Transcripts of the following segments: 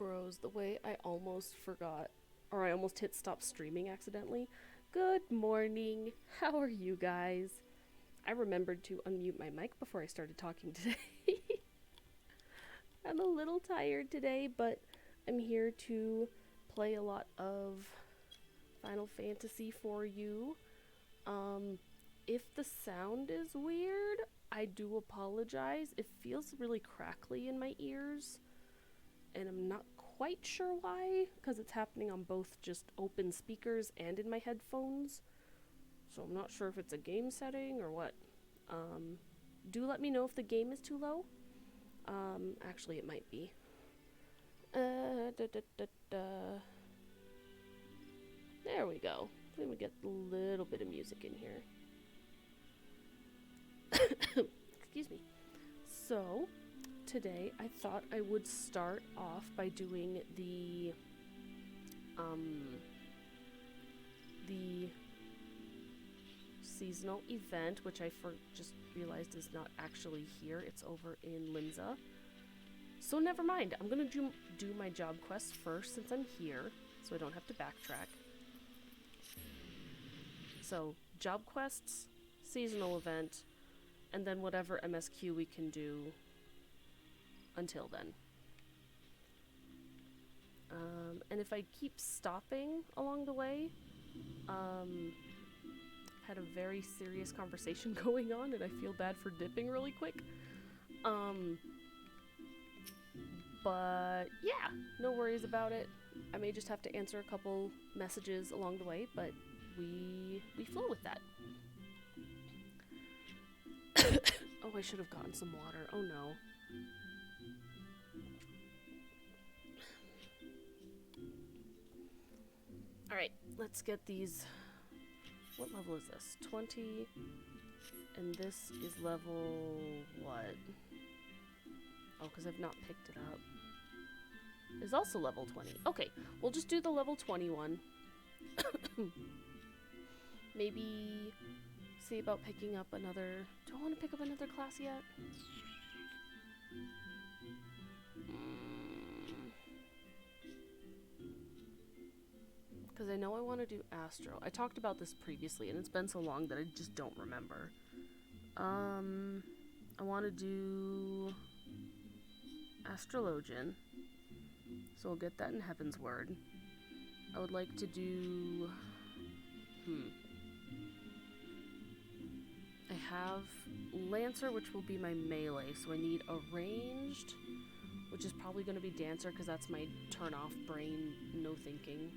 Bros, the way I almost forgot, or I almost hit stop streaming accidentally. Good morning. How are you guys? I remembered to unmute my mic before I started talking today. I'm a little tired today, but I'm here to play a lot of Final Fantasy for you. If the sound is weird, I do apologize. It feels really crackly in my ears, and I'm not quite sure why, because it's happening on both just open speakers and in my headphones. So I'm not sure if it's a game setting or what. Do let me know if the game is too low. Actually it might be. There we go. Let me get a little bit of music in here. Excuse me. So, today I thought I would start off by doing the seasonal event, which I just realized is not actually here. It's over in Linza. So never mind. I'm gonna do my job quests first since I'm here, so I don't have to backtrack. So, job quests, seasonal event, and then whatever MSQ we can do until then. And if I keep stopping along the way, had a very serious conversation going on, and I feel bad for dipping really quick. But yeah, no worries about it. I may just have to answer a couple messages along the way, but we flow with that. Oh, I should have gotten some water. Oh no. Alright, let's get these. What level is this? 20. And this is level what? Oh, because I've not picked it up. It's also level 20. Okay, we'll just do the level 21. Maybe see about picking up another. Do I want to pick up another class yet? Because I know I want to do Astro. I talked about this previously, and it's been so long that I just don't remember. I want to do Astrologian. So we'll get that in Heaven's Word. I would like to do... I have Lancer, which will be my melee, so I need a ranged, which is probably going to be Dancer, because that's my turn-off brain, no thinking.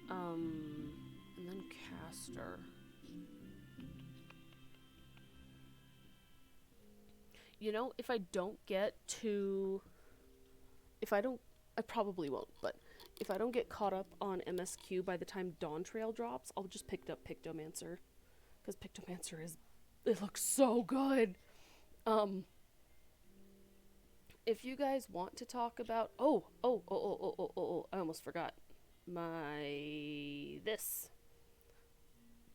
And then Caster. You know, if I don't get to... I probably won't, but if I don't get caught up on MSQ by the time Dawn Trail drops, I'll just pick up Pictomancer. Because Pictomancer it looks so good. If you guys want to talk about... Oh, I almost forgot. This.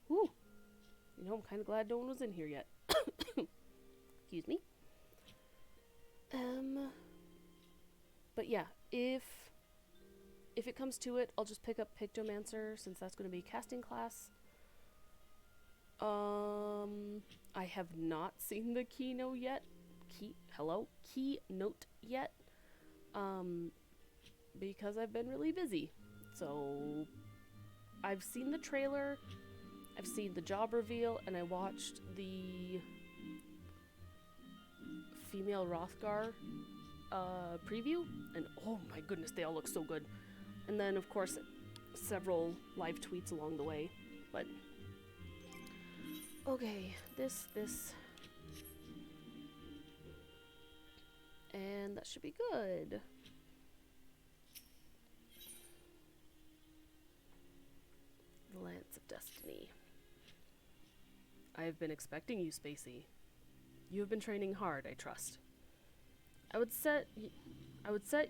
Whew. You know, I'm kind of glad no one was in here yet. Excuse me. But yeah, if it comes to it, I'll just pick up Pictomancer, since that's going to be a casting class. I have not seen the keynote yet. Keynote yet. Because I've been really busy. So, I've seen the trailer, I've seen the job reveal, and I watched the female Rothgar preview, and oh my goodness, they all look so good. And then, of course, several live tweets along the way, but... Okay, this... And that should be good. The Lance of Destiny. I have been expecting you, Spacey. You have been training hard, I trust. I would set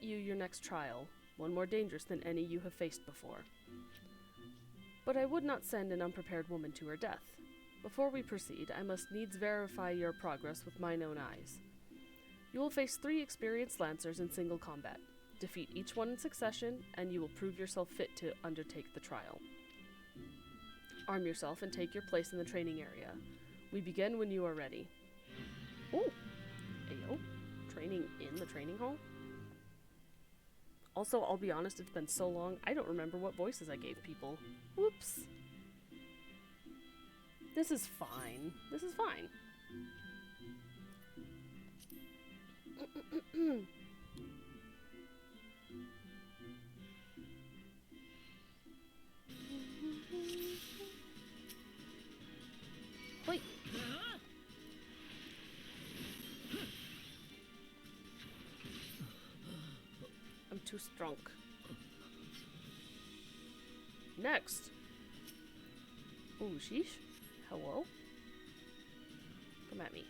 you your next trial, one more dangerous than any you have faced before. But I would not send an unprepared woman to her death. Before we proceed, I must needs verify your progress with mine own eyes. You will face 3 experienced Lancers in single combat. Defeat each one in succession, and you will prove yourself fit to undertake the trial. Arm yourself and take your place in the training area. We begin when you are ready. Ooh! Ayo. Training in the training hall? Also, I'll be honest, it's been so long, I don't remember what voices I gave people. Whoops. This is fine. This is fine. Wait. I'm too strong. Next. Ooh, sheesh. Hello? Come at me.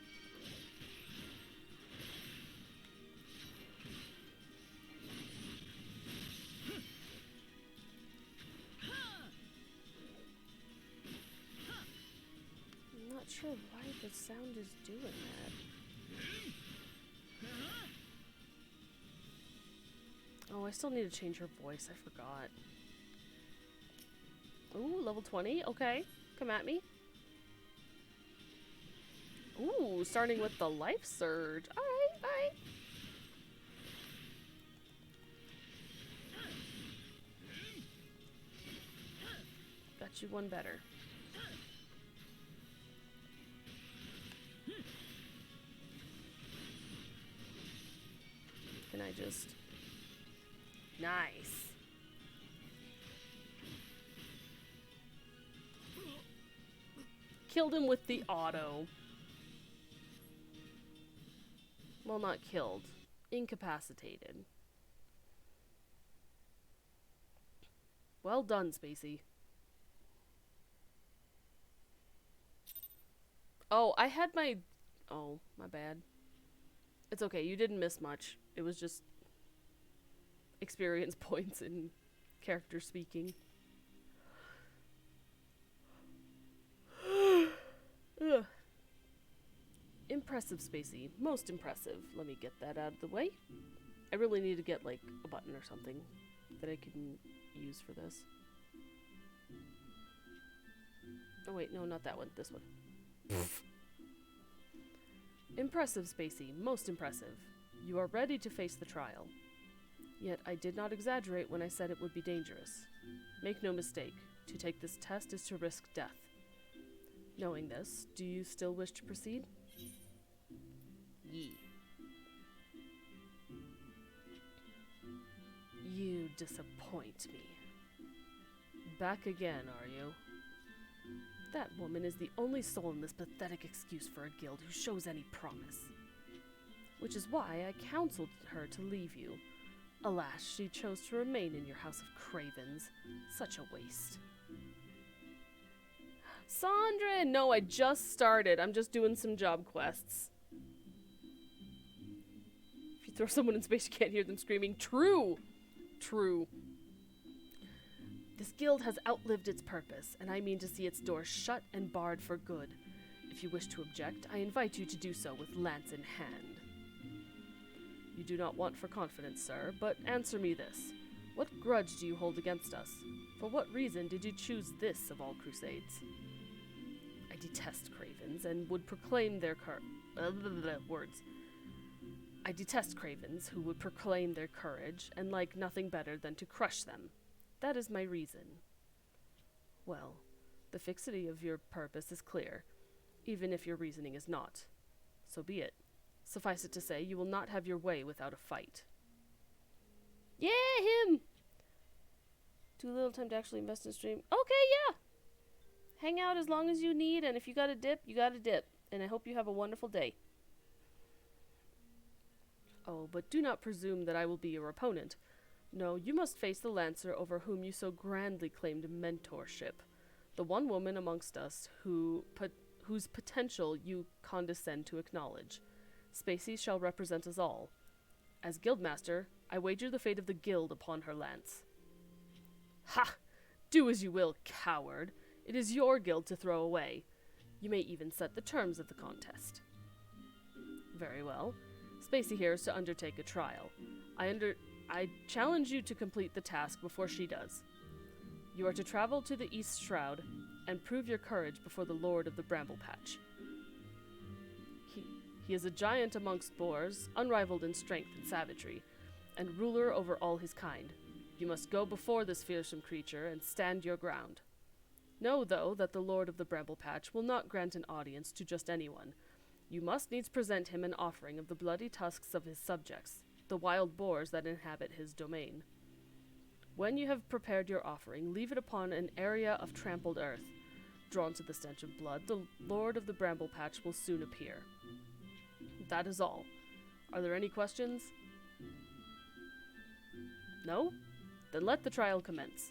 I'm not sure why the sound is doing that. Oh, I still need to change her voice. I forgot. Ooh, level 20. Okay. Come at me. Ooh, starting with the life surge. Alright, alright. Got you one better. Can I just... Nice. Killed him with the auto. Well, not killed. Incapacitated. Well done, Spacey. Oh, I had my... Oh, my bad. It's okay, you didn't miss much. It was just... experience points in character speaking. Ugh. Impressive, Spacey. Most impressive. Let me get that out of the way. I really need to get, like, a button or something that I can use for this. Oh, wait. No, not that one. This one. Impressive, Spacey. Most impressive. You are ready to face the trial. Yet I did not exaggerate when I said it would be dangerous. Make no mistake. To take this test is to risk death. Knowing this, do you still wish to proceed? Ye. You disappoint me. Back again, are you? That woman is the only soul in this pathetic excuse for a guild who shows any promise. Which is why I counseled her to leave you. Alas, she chose to remain in your house of cravens. Such a waste. Sandra! No, I just started. I'm just doing some job quests. If you throw someone in space, you can't hear them screaming. True! True. This guild has outlived its purpose, and I mean to see its doors shut and barred for good. If you wish to object, I invite you to do so with lance in hand. You do not want for confidence, sir, but answer me this. What grudge do you hold against us? For what reason did you choose this of all crusades? I detest cravens and would proclaim their words. I detest cravens who would proclaim their courage and like nothing better than to crush them. That is my reason. Well, the fixity of your purpose is clear, even if your reasoning is not. So be it. Suffice it to say, you will not have your way without a fight. Yeah, him! Too little time to actually invest in stream. Okay, yeah! Hang out as long as you need, and if you gotta dip, you gotta dip. And I hope you have a wonderful day. Oh, but do not presume that I will be your opponent. No, you must face the Lancer over whom you so grandly claimed mentorship. The one woman amongst us whose potential you condescend to acknowledge. Spacey shall represent us all. As Guildmaster, I wager the fate of the guild upon her lance. Ha! Do as you will, coward. It is your guild to throw away. You may even set the terms of the contest. Very well. Spacey here is to undertake a trial. I challenge you to complete the task before she does. You are to travel to the East Shroud and prove your courage before the Lord of the Bramble Patch. He is a giant amongst boars, unrivaled in strength and savagery, and ruler over all his kind. You must go before this fearsome creature and stand your ground. Know, though, that the Lord of the Bramble Patch will not grant an audience to just anyone. You must needs present him an offering of the bloody tusks of his subjects, the wild boars that inhabit his domain. When you have prepared your offering, leave it upon an area of trampled earth. Drawn to the stench of blood, the Lord of the Bramble Patch will soon appear. That is all. Are there any questions? No? Then let the trial commence.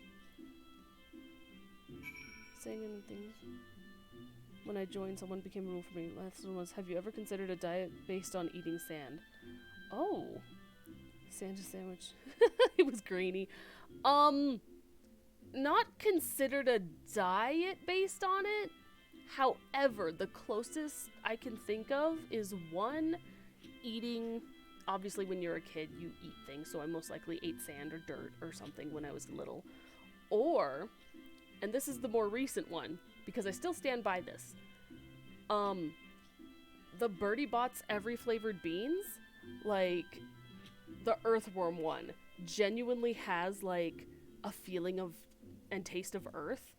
Saying anything. When I joined, someone became a rule for me. Last one was, have you ever considered a diet based on eating sand? Oh. Sand sandwich. It was grainy. Not considered a diet based on it. However, the closest I can think of is one, eating, obviously when you're a kid, you eat things, so I most likely ate sand or dirt or something when I was little. Or, and this is the more recent one, because I still stand by this, the Birdie Bot's every flavored beans, like, the earthworm one, genuinely has, like, a feeling of, and taste of earth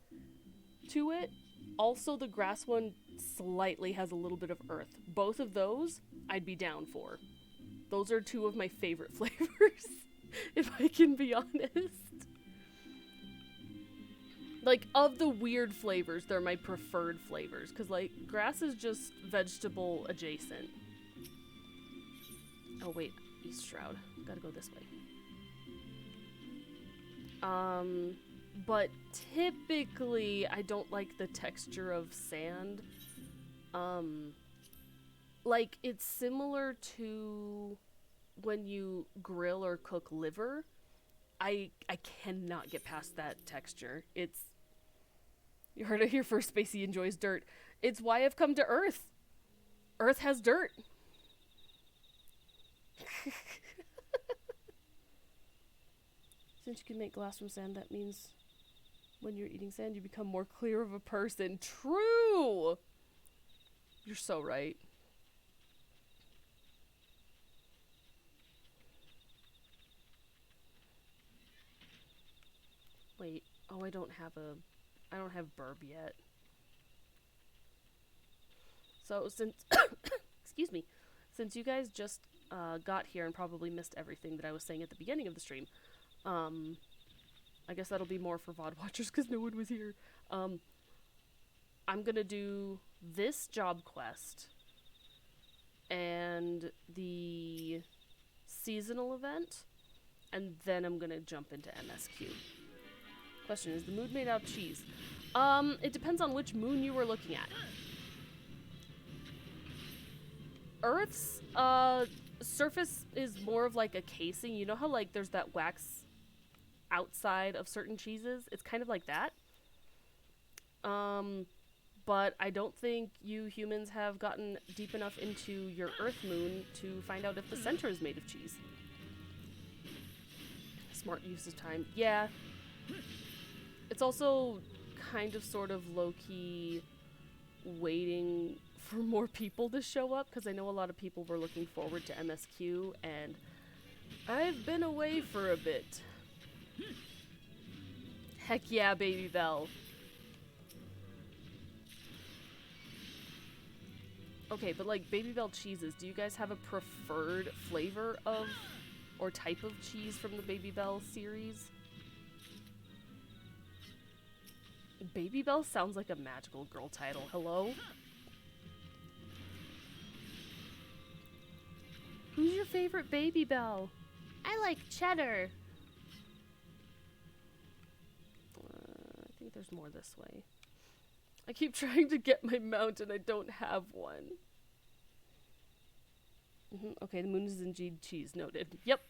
to it. Also, the grass one slightly has a little bit of earth. Both of those, I'd be down for. Those are two of my favorite flavors, if I can be honest. Like, of the weird flavors, they're my preferred flavors, because, like, grass is just vegetable adjacent. Oh, wait. East Shroud. Gotta go this way. But typically, I don't like the texture of sand. Like, it's similar to when you grill or cook liver. I cannot get past that texture. It's... You heard it here first, Spacey enjoys dirt. It's why I've come to Earth. Earth has dirt. Since you can make glass from sand, that means when you're eating sand, you become more clear of a person. True! You're so right. Wait. Oh, I don't have burb yet. So since, excuse me, since you guys just got here and probably missed everything that I was saying at the beginning of the stream, I guess that'll be more for VOD watchers because no one was here. I'm gonna do this job quest and the seasonal event, and then I'm gonna jump into MSQ. Question, is the moon made out of cheese? It depends on which moon you were looking at. Earth's surface is more of like a casing. You know how like there's that wax outside of certain cheeses? It's kind of like that. But I don't think you humans have gotten deep enough into your Earth moon to find out if the center is made of cheese. Smart use of time. Yeah. It's also kind of sort of low-key waiting for more people to show up, because I know a lot of people were looking forward to MSQ, and I've been away for a bit. Heck yeah, Baby Bell. Okay, but like Baby Bell cheeses, do you guys have a preferred flavor of or type of cheese from the Baby Bell series? Baby Bell sounds like a magical girl title. Hello? Who's your favorite Baby Bell? I like cheddar. I think there's more this way. I keep trying to get my mount and I don't have one. Okay, the moon is indeed cheese. Noted. Yep.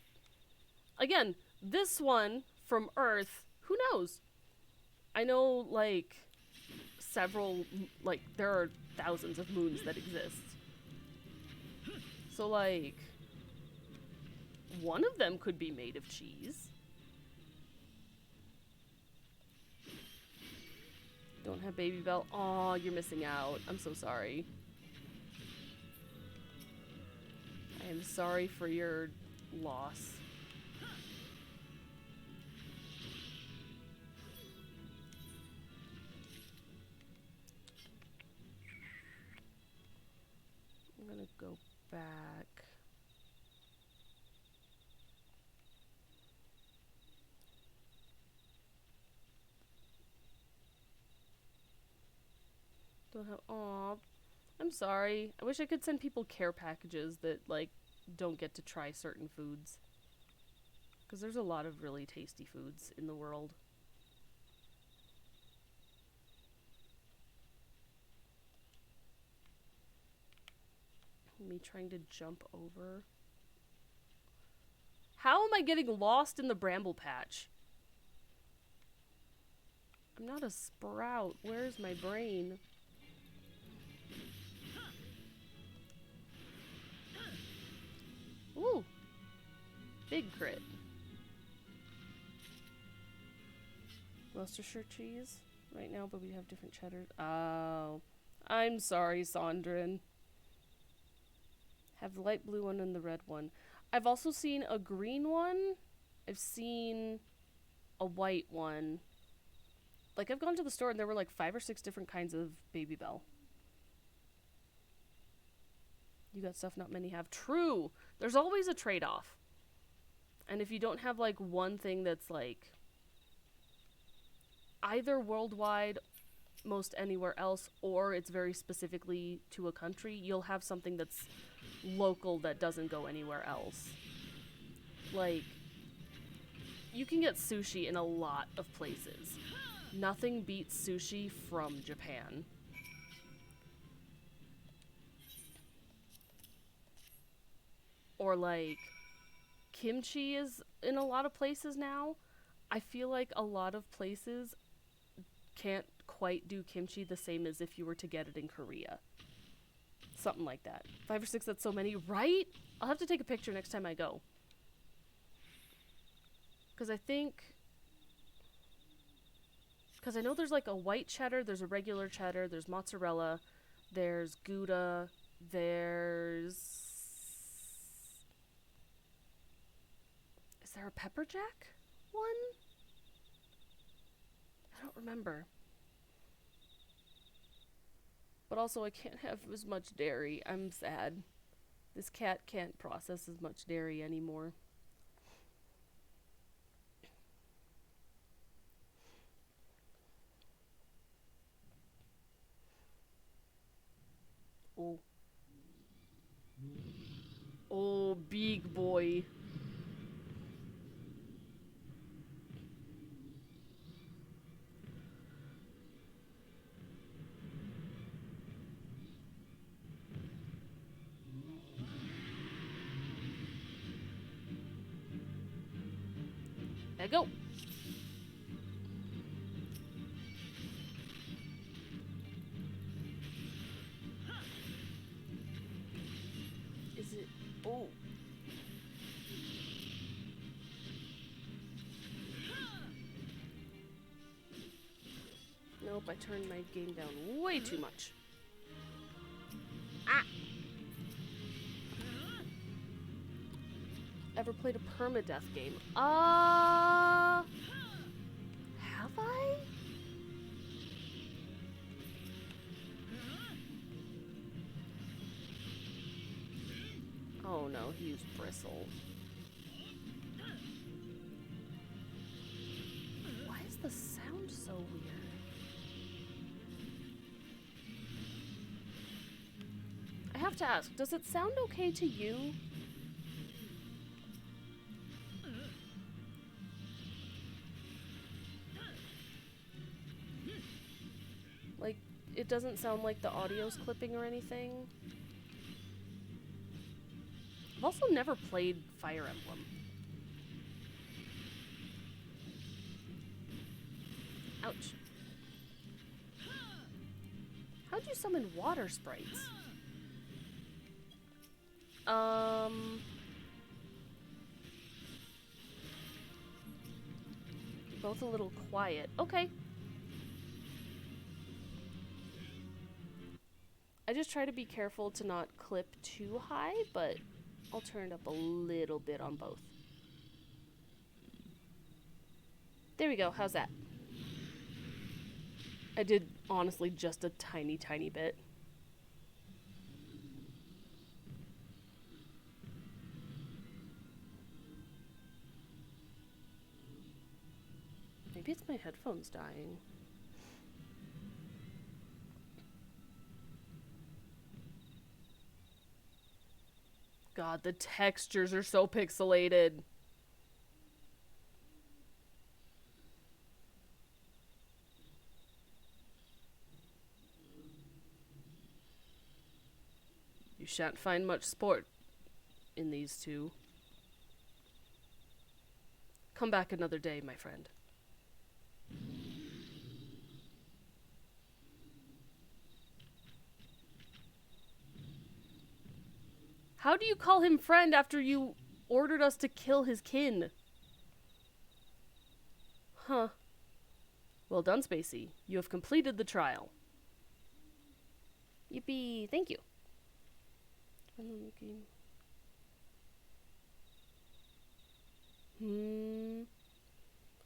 Again, this one from Earth, who knows? I know, like, several, like, there are thousands of moons that exist. So, like, one of them could be made of cheese. Don't have Baby Bell. Aw, you're missing out. I'm so sorry. I am sorry for your loss. I'm gonna go back. Don't have. Aw, I'm sorry. I wish I could send people care packages that, like, don't get to try certain foods. Because there's a lot of really tasty foods in the world. Me trying to jump over. How am I getting lost in the bramble patch? I'm not a sprout. Where's my brain? Ooh. Big crit. Worcestershire cheese right now, but we have different cheddars. Oh. I'm sorry, Sondrin. Have the light blue one and the red one. I've also seen a green one. I've seen a white one. Like, I've gone to the store and there were like 5 or 6 different kinds of Baby Bell. You got stuff not many have. True! There's always a trade-off. And if you don't have, like, one thing that's, like, either worldwide, most anywhere else, or it's very specifically to a country, you'll have something that's local that doesn't go anywhere else. Like, you can get sushi in a lot of places. Nothing beats sushi from Japan. Or, like, kimchi is in a lot of places now. I feel like a lot of places can't quite do kimchi the same as if you were to get it in Korea. Something like that. 5 or 6, that's so many, right? I'll have to take a picture next time I go. Because I know there's like a white cheddar, there's a regular cheddar, there's mozzarella, there's Gouda, there's... Is there a pepper jack one? I don't remember. But also I can't have as much dairy. I'm sad. This cat can't process as much dairy anymore. Oh. Oh, big boy. There you go. Is it? Oh. Nope, I turned my game down way too much. Ah! Ever played a permadeath game? Have I? Oh no, he used bristle. Why is the sound so weird? I have to ask, does it sound okay to you? Like, it doesn't sound like the audio's clipping or anything? I've also never played Fire Emblem. Ouch. How'd you summon water sprites? Both a little quiet. Okay. I just try to be careful to not clip too high, but I'll turn it up a little bit on both. There we go. How's that? I did, honestly, just a tiny, tiny bit. Maybe it's my headphones dying. God, the textures are so pixelated. You shan't find much sport in these two. Come back another day, my friend. How do you call him friend after you ordered us to kill his kin? Huh. Well done, Spacey. You have completed the trial. Yippee. Thank you.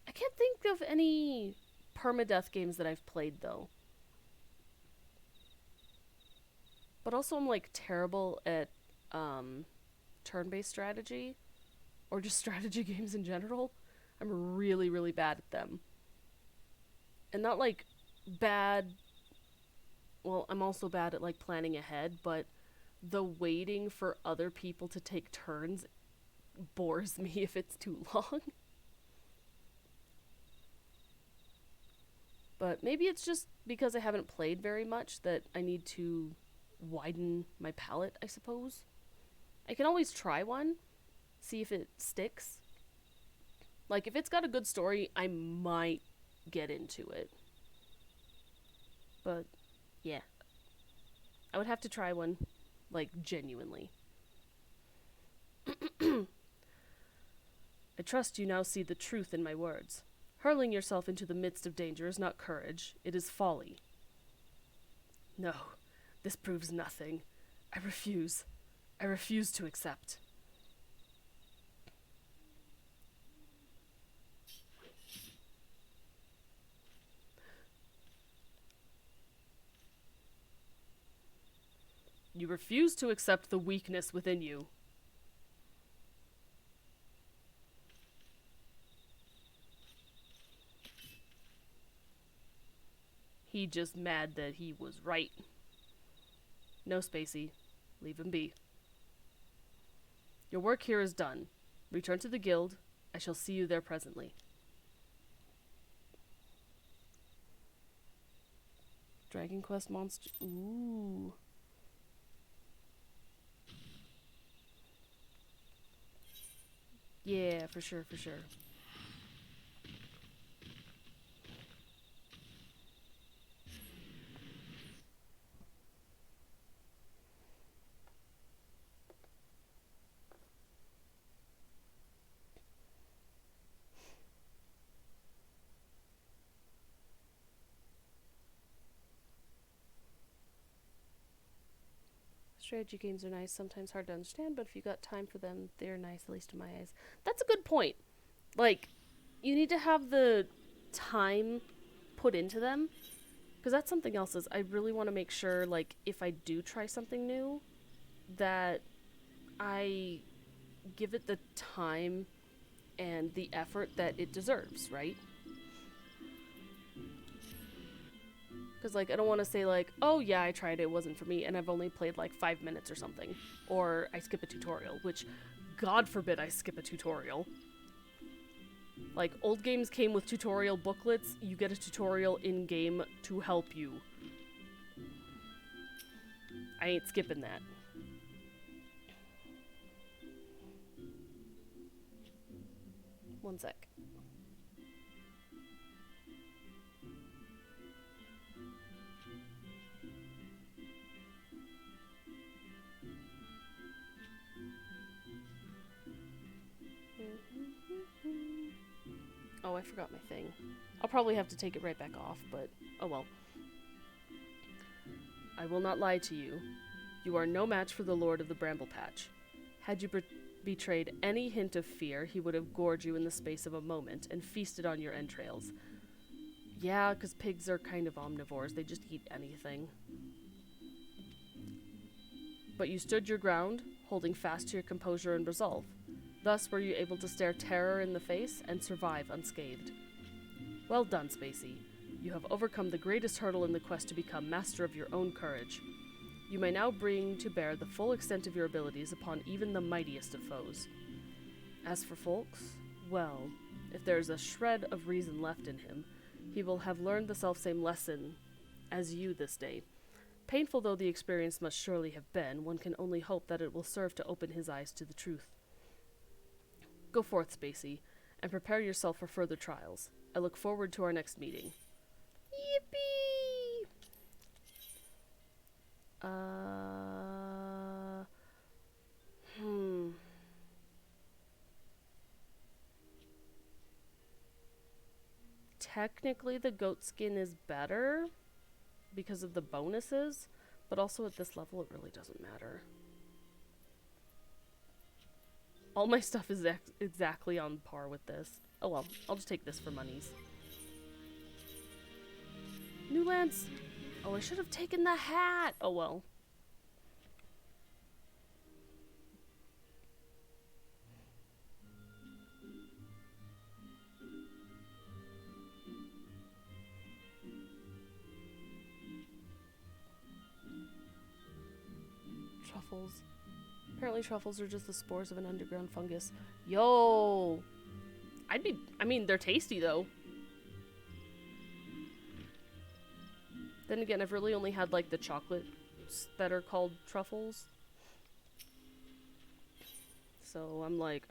I can't think of any permadeath games that I've played, though. But also I'm, like, terrible at turn-based strategy, or just strategy games in general. I'm really, really bad at them. And not, like, bad... Well, I'm also bad at, like, planning ahead, but the waiting for other people to take turns bores me if it's too long. But maybe it's just because I haven't played very much that I need to widen my palette, I suppose. I can always try one, see if it sticks. Like, if it's got a good story, I might get into it. But, yeah. I would have to try one, like, genuinely. I trust you now see the truth in my words. Hurling yourself into the midst of danger is not courage, it is folly. No, this proves nothing. I refuse. I refuse to accept. You refuse to accept the weakness within you. He just mad that he was right. No, Spacey. Leave him be. Your work here is done. Return to the guild. I shall see you there presently. Dragon Quest monster. Ooh. Yeah, for sure, for sure. Strategy games are nice, sometimes hard to understand, but if you got time for them, they're nice, at least in my eyes. That's a good point. Like, you need to have the time put into them, because that's something else is I really want to make sure, like, if I do try something new, that I give it the time and the effort that it deserves, right? Because, like, I don't want to say, like, oh, yeah, I tried it, it wasn't for me, and I've only played, like, 5 minutes or something. Or I skip a tutorial, which, God forbid I skip a tutorial. Like, old games came with tutorial booklets, you get a tutorial in-game to help you. I ain't skipping that. One sec. Oh, I forgot my thing. I'll probably have to take it right back off, but oh well. I will not lie to you. You are no match for the Lord of the Bramble Patch. Had you betrayed any hint of fear, he would have gored you in the space of a moment and feasted on your entrails. Yeah, because pigs are kind of omnivores. They just eat anything. But you stood your ground, holding fast to your composure and resolve. Thus were you able to stare terror in the face and survive unscathed. Well done, Spacey. You have overcome the greatest hurdle in the quest to become master of your own courage. You may now bring to bear the full extent of your abilities upon even the mightiest of foes. As for Folks, well, if there is a shred of reason left in him, he will have learned the selfsame lesson as you this day. Painful though the experience must surely have been, one can only hope that it will serve to open his eyes to the truth. Go forth, Spacey, and prepare yourself for further trials. I look forward to our next meeting. Yippee! Technically, the goat skin is better because of the bonuses, but also at this level, it really doesn't matter. All my stuff is exactly on par with this. Oh well, I'll just take this for monies. New lance! Oh, I should have taken the hat! Oh well. Truffles. Apparently truffles are just the spores of an underground fungus. Yo! I mean, they're tasty though. Then again, I've really only had like the chocolates that are called truffles. So I'm like,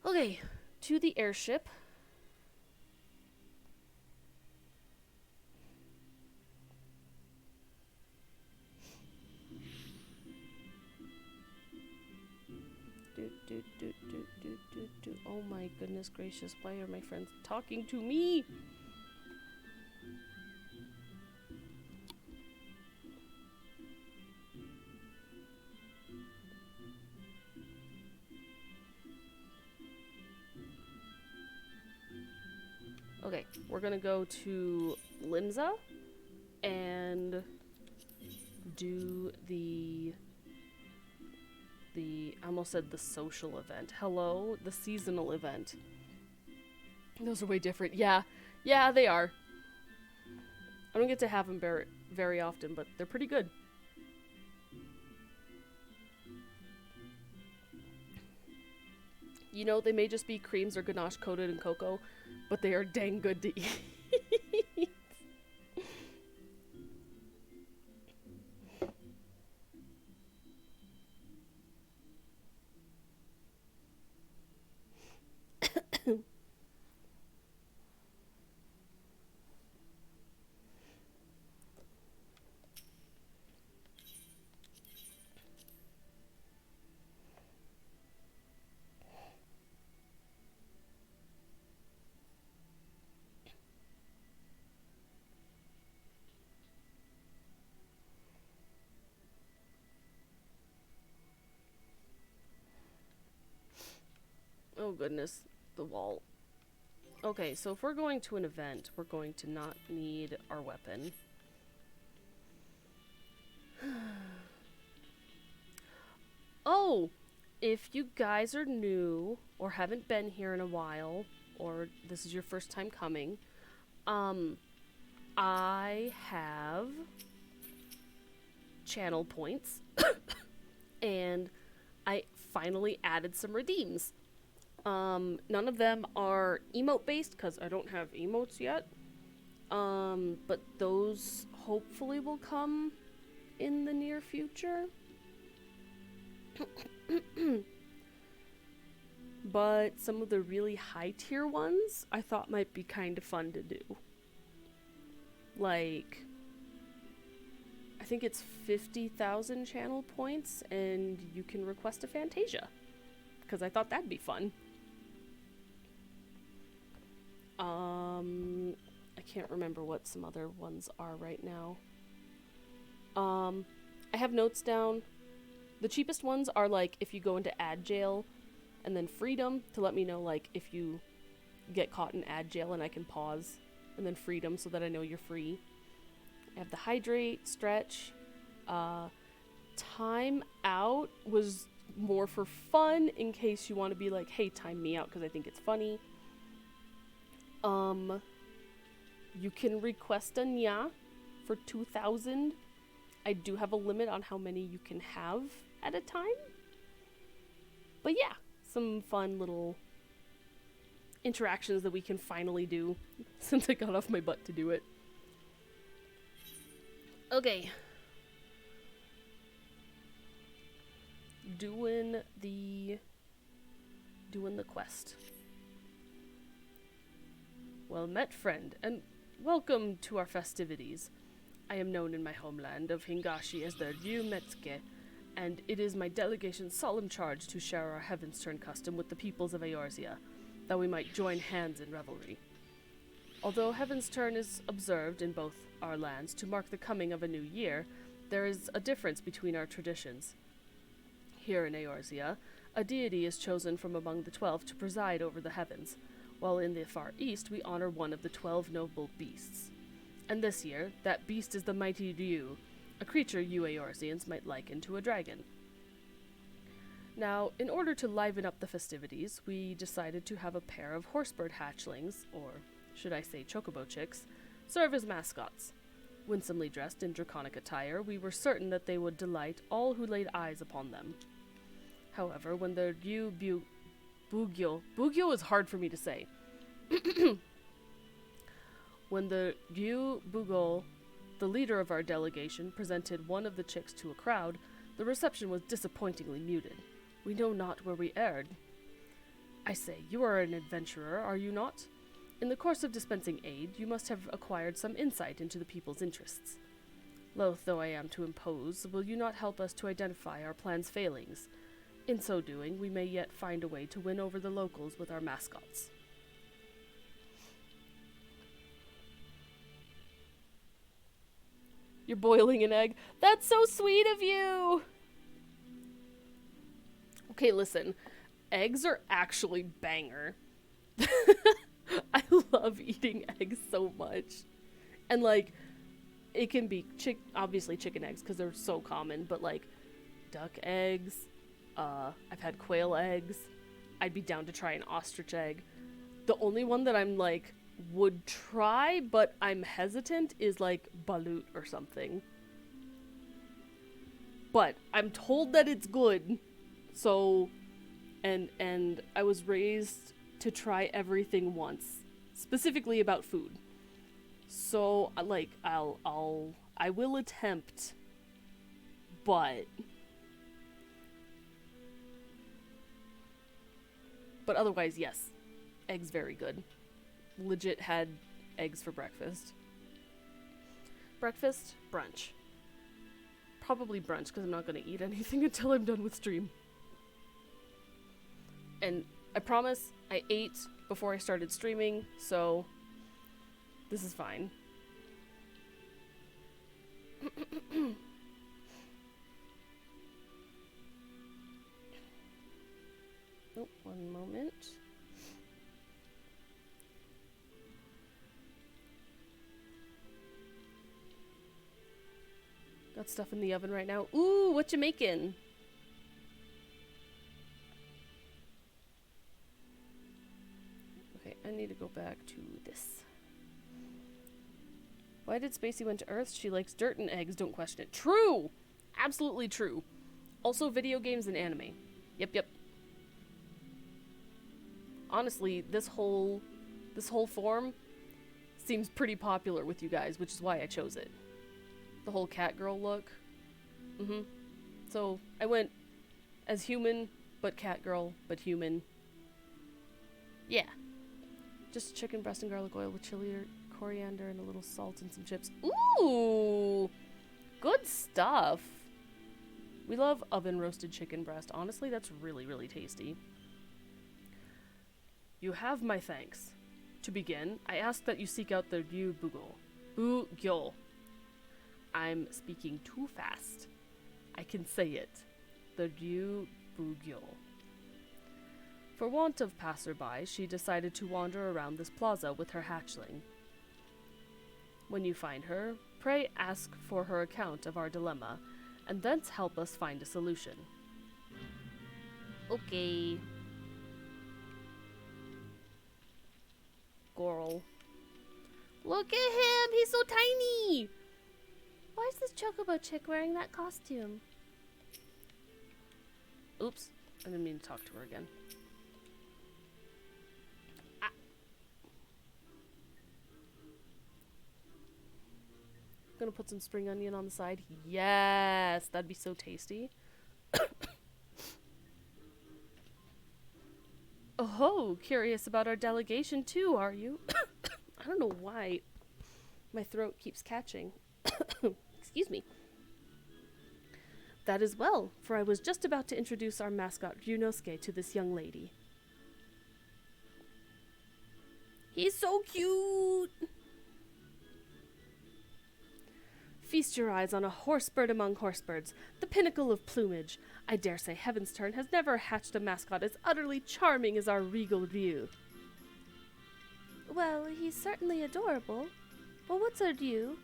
Okay, to the airship. Oh my goodness gracious, why are my friends talking to me? Okay, we're gonna go to Linza and do the I almost said the social event. Hello, the seasonal event. Those are way different. Yeah, they are. I don't get to have them very often, but they're pretty good. You know, they may just be creams or ganache coated in cocoa, but they are dang good to eat. Oh goodness, the wall. Okay, so if we're going to an event, we're going to not need our weapon. Oh! If you guys are new, or haven't been here in a while, or this is your first time coming, I have channel points, and I finally added some redeems. None of them are emote based because I don't have emotes yet. But those hopefully will come in the near future. But some of the really high tier ones I thought might be kind of fun to do. Like, I think it's 50,000 channel points and you can request a Fantasia. Because I thought that'd be fun. I can't remember what some other ones are right now. I have notes down. The cheapest ones are like if you go into ad jail, and then freedom to let me know like if you get caught in ad jail and I can pause, and then freedom so that I know you're free. I have the hydrate, stretch, time out was more for fun in case you want to be like, hey, time me out because I think it's funny. You can request a nya for 2,000. I do have a limit on how many you can have at a time. But yeah, some fun little interactions that we can finally do since I got off my butt to do it. Okay. Doing the quest. Well met, friend, and welcome to our festivities. I am known in my homeland of Hingashi as the Ryu Metsuke, and it is my delegation's solemn charge to share our Heaven's Turn custom with the peoples of Eorzea, that we might join hands in revelry. Although Heaven's Turn is observed in both our lands to mark the coming of a new year, there is a difference between our traditions. Here in Eorzea, a deity is chosen from among the 12 to preside over the heavens, while in the far east we honor one of the 12 noble beasts. And this year, that beast is the mighty Ryu, a creature you Eorzeans might liken to a dragon. Now, in order to liven up the festivities, we decided to have a pair of horsebird hatchlings, or should I say chocobo chicks, serve as mascots. Winsomely dressed in draconic attire, we were certain that they would delight all who laid eyes upon them. However, when the Ryu Bugyo is hard for me to say. When the Ryu Bugol, the leader of our delegation, presented one of the chicks to a crowd, the reception was disappointingly muted. We know not where we erred. I say, you are an adventurer, are you not? In the course of dispensing aid, you must have acquired some insight into the people's interests. Loath though I am to impose, will you not help us to identify our plan's failings? In so doing, we may yet find a way to win over the locals with our mascots. You're boiling an egg. That's so sweet of you! Okay, listen. Eggs are actually banger. I love eating eggs so much. And, like, it can be, obviously chicken eggs, because they're so common, but, like, duck eggs. I've had quail eggs. I'd be down to try an ostrich egg. The only one that I'm, like, would try, but I'm hesitant is, like, balut or something. But I'm told that it's good. So, and I was raised to try everything once, specifically about food. So, like, I will attempt, but otherwise, yes, eggs very good. Legit had eggs for breakfast. Breakfast, brunch. Probably brunch, because I'm not going to eat anything until I'm done with stream. And I promise I ate before I started streaming, so this is fine. Oh, one moment. Got stuff in the oven right now. Ooh, what you making? Okay, I need to go back to this. Why did Spacey went to Earth? She likes dirt and eggs, don't question it. True! Absolutely true. Also video games and anime. Yep. Honestly, this whole form seems pretty popular with you guys, which is why I chose it. The whole cat girl look. So I went as human, but cat girl, but human. Yeah. Just chicken breast and garlic oil with chili or coriander and a little salt and some chips. Ooh! Good stuff. We love oven roasted chicken breast. Honestly, that's really, really tasty. You have my thanks. To begin, I ask that you seek out the Ryu Bugyo. I'm speaking too fast. I can say it. The Ryu Bugyo. For want of passerby, she decided to wander around this plaza with her hatchling. When you find her, pray ask for her account of our dilemma, and thence help us find a solution. Okay. Goral. Look at him! He's so tiny! Why is this chocobo chick wearing that costume? Oops. I didn't mean to talk to her again. Ah. Gonna put some spring onion on the side. Yes! That'd be so tasty. Oh, curious about our delegation too, are you? I don't know why my throat keeps catching. Excuse me. That is well, for I was just about to introduce our mascot Ryunosuke to this young lady. He's so cute! Feast your eyes on a horsebird among horsebirds, the pinnacle of plumage. I dare say Heaven's Turn has never hatched a mascot as utterly charming as our regal Ryu. Well, he's certainly adorable. But what's a Ryu?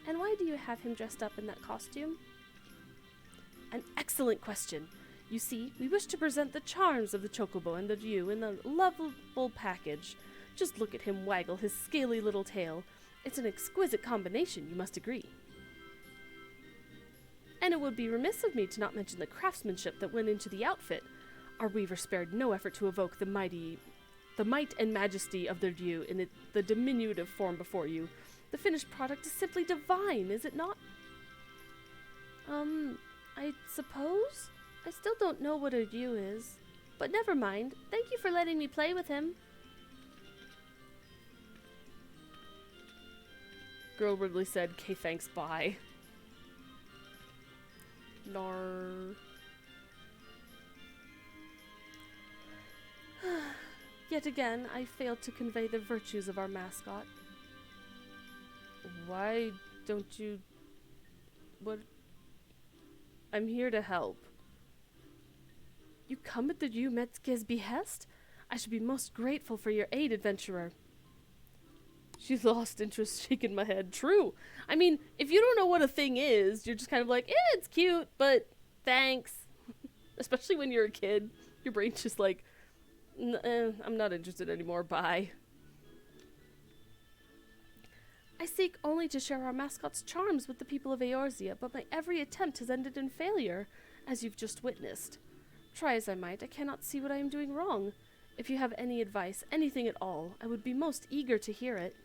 And why do you have him dressed up in that costume? An excellent question. You see, we wish to present the charms of the chocobo and the Ryu in a lovable package. Just look at him waggle his scaly little tail. It's an exquisite combination, you must agree. And it would be remiss of me to not mention the craftsmanship that went into the outfit. Our weaver spared no effort to evoke the might and majesty of the Ryu in the diminutive form before you. The finished product is simply divine, is it not? I suppose? I still don't know what a Ryu is. But never mind. Thank you for letting me play with him. Girl Ridley said, "Okay, thanks, bye." Nar. Yet again, I failed to convey the virtues of our mascot. Why don't you... What? I'm here to help. You come at the Ryu Metsuke's behest? I should be most grateful for your aid, adventurer. She lost interest, shaking my head. True. I mean, if you don't know what a thing is, you're just kind of like, it's cute, but thanks. Especially when you're a kid. Your brain's just like, I'm not interested anymore, bye. I seek only to share our mascot's charms with the people of Eorzea, but my every attempt has ended in failure, as you've just witnessed. Try as I might, I cannot see what I am doing wrong. If you have any advice, anything at all, I would be most eager to hear it.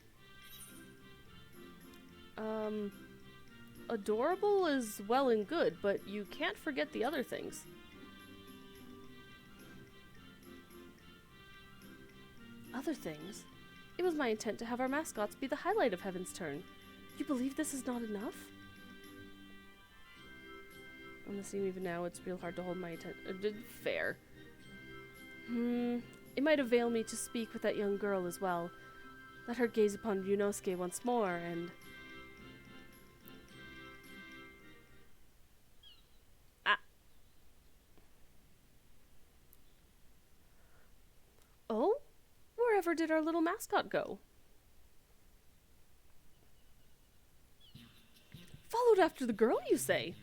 Adorable is well and good, but you can't forget the other things. Other things? It was my intent to have our mascots be the highlight of Heaven's Turn. You believe this is not enough? On the scene even now, it's real hard to hold my attention. Fair. It might avail me to speak with that young girl as well. Let her gaze upon Ryunosuke once more, and... Oh? Wherever did our little mascot go? Followed after the girl, you say?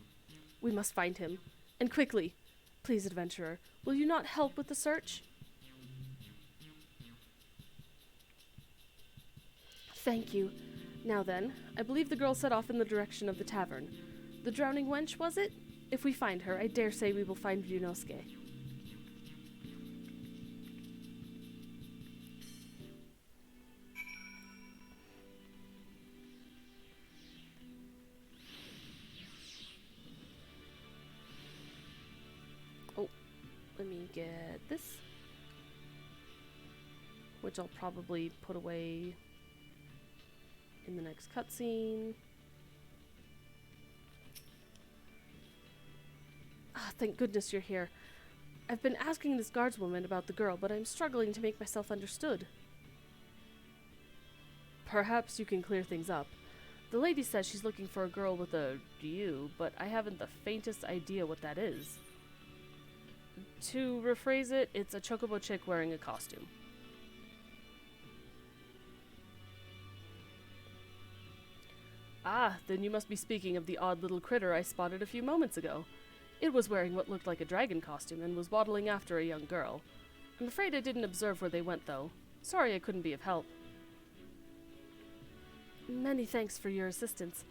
We must find him. And quickly. Please, adventurer, will you not help with the search? Thank you. Now then, I believe the girl set off in the direction of the tavern. The drowning wench, was it? If we find her, I dare say we will find Ryunosuke. Let me get this, which I'll probably put away in the next cutscene. Ah, thank goodness you're here. I've been asking this guardswoman about the girl, but I'm struggling to make myself understood. Perhaps you can clear things up. The lady says she's looking for a girl with a U, but I haven't the faintest idea what that is. To rephrase it, it's a chocobo chick wearing a costume. Ah, then you must be speaking of the odd little critter I spotted a few moments ago. It was wearing what looked like a dragon costume and was waddling after a young girl. I'm afraid I didn't observe where they went, though. Sorry I couldn't be of help. Many thanks for your assistance.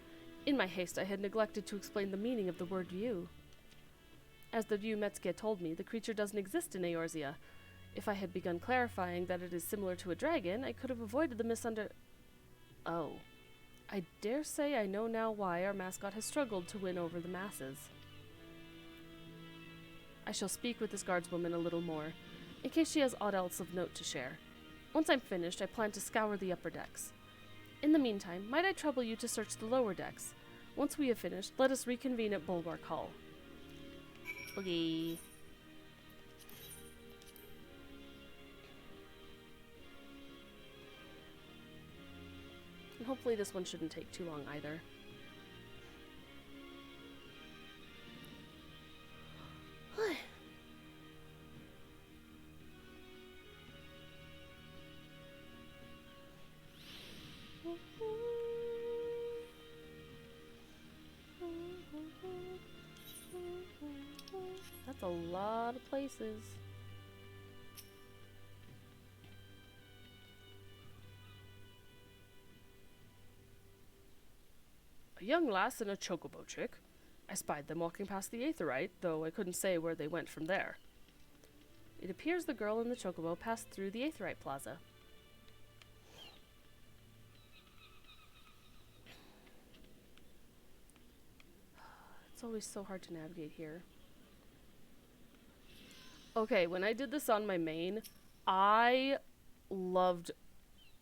In my haste, I had neglected to explain the meaning of the word "you." As the View Metzger told me, the creature doesn't exist in Eorzea. If I had begun clarifying that it is similar to a dragon, I could have avoided the Oh. I dare say I know now why our mascot has struggled to win over the masses. I shall speak with this guardswoman a little more, in case she has aught else of note to share. Once I'm finished, I plan to scour the upper decks. In the meantime, might I trouble you to search the lower decks? Once we have finished, let us reconvene at Bulwark Hall. Okay. And hopefully this one shouldn't take too long either. That's a lot of places. A young lass and a chocobo chick. I spied them walking past the Aetherite, though I couldn't say where they went from there. It appears the girl and the chocobo passed through the Aetherite Plaza. It's always so hard to navigate here. Okay, when I did this on my main, I loved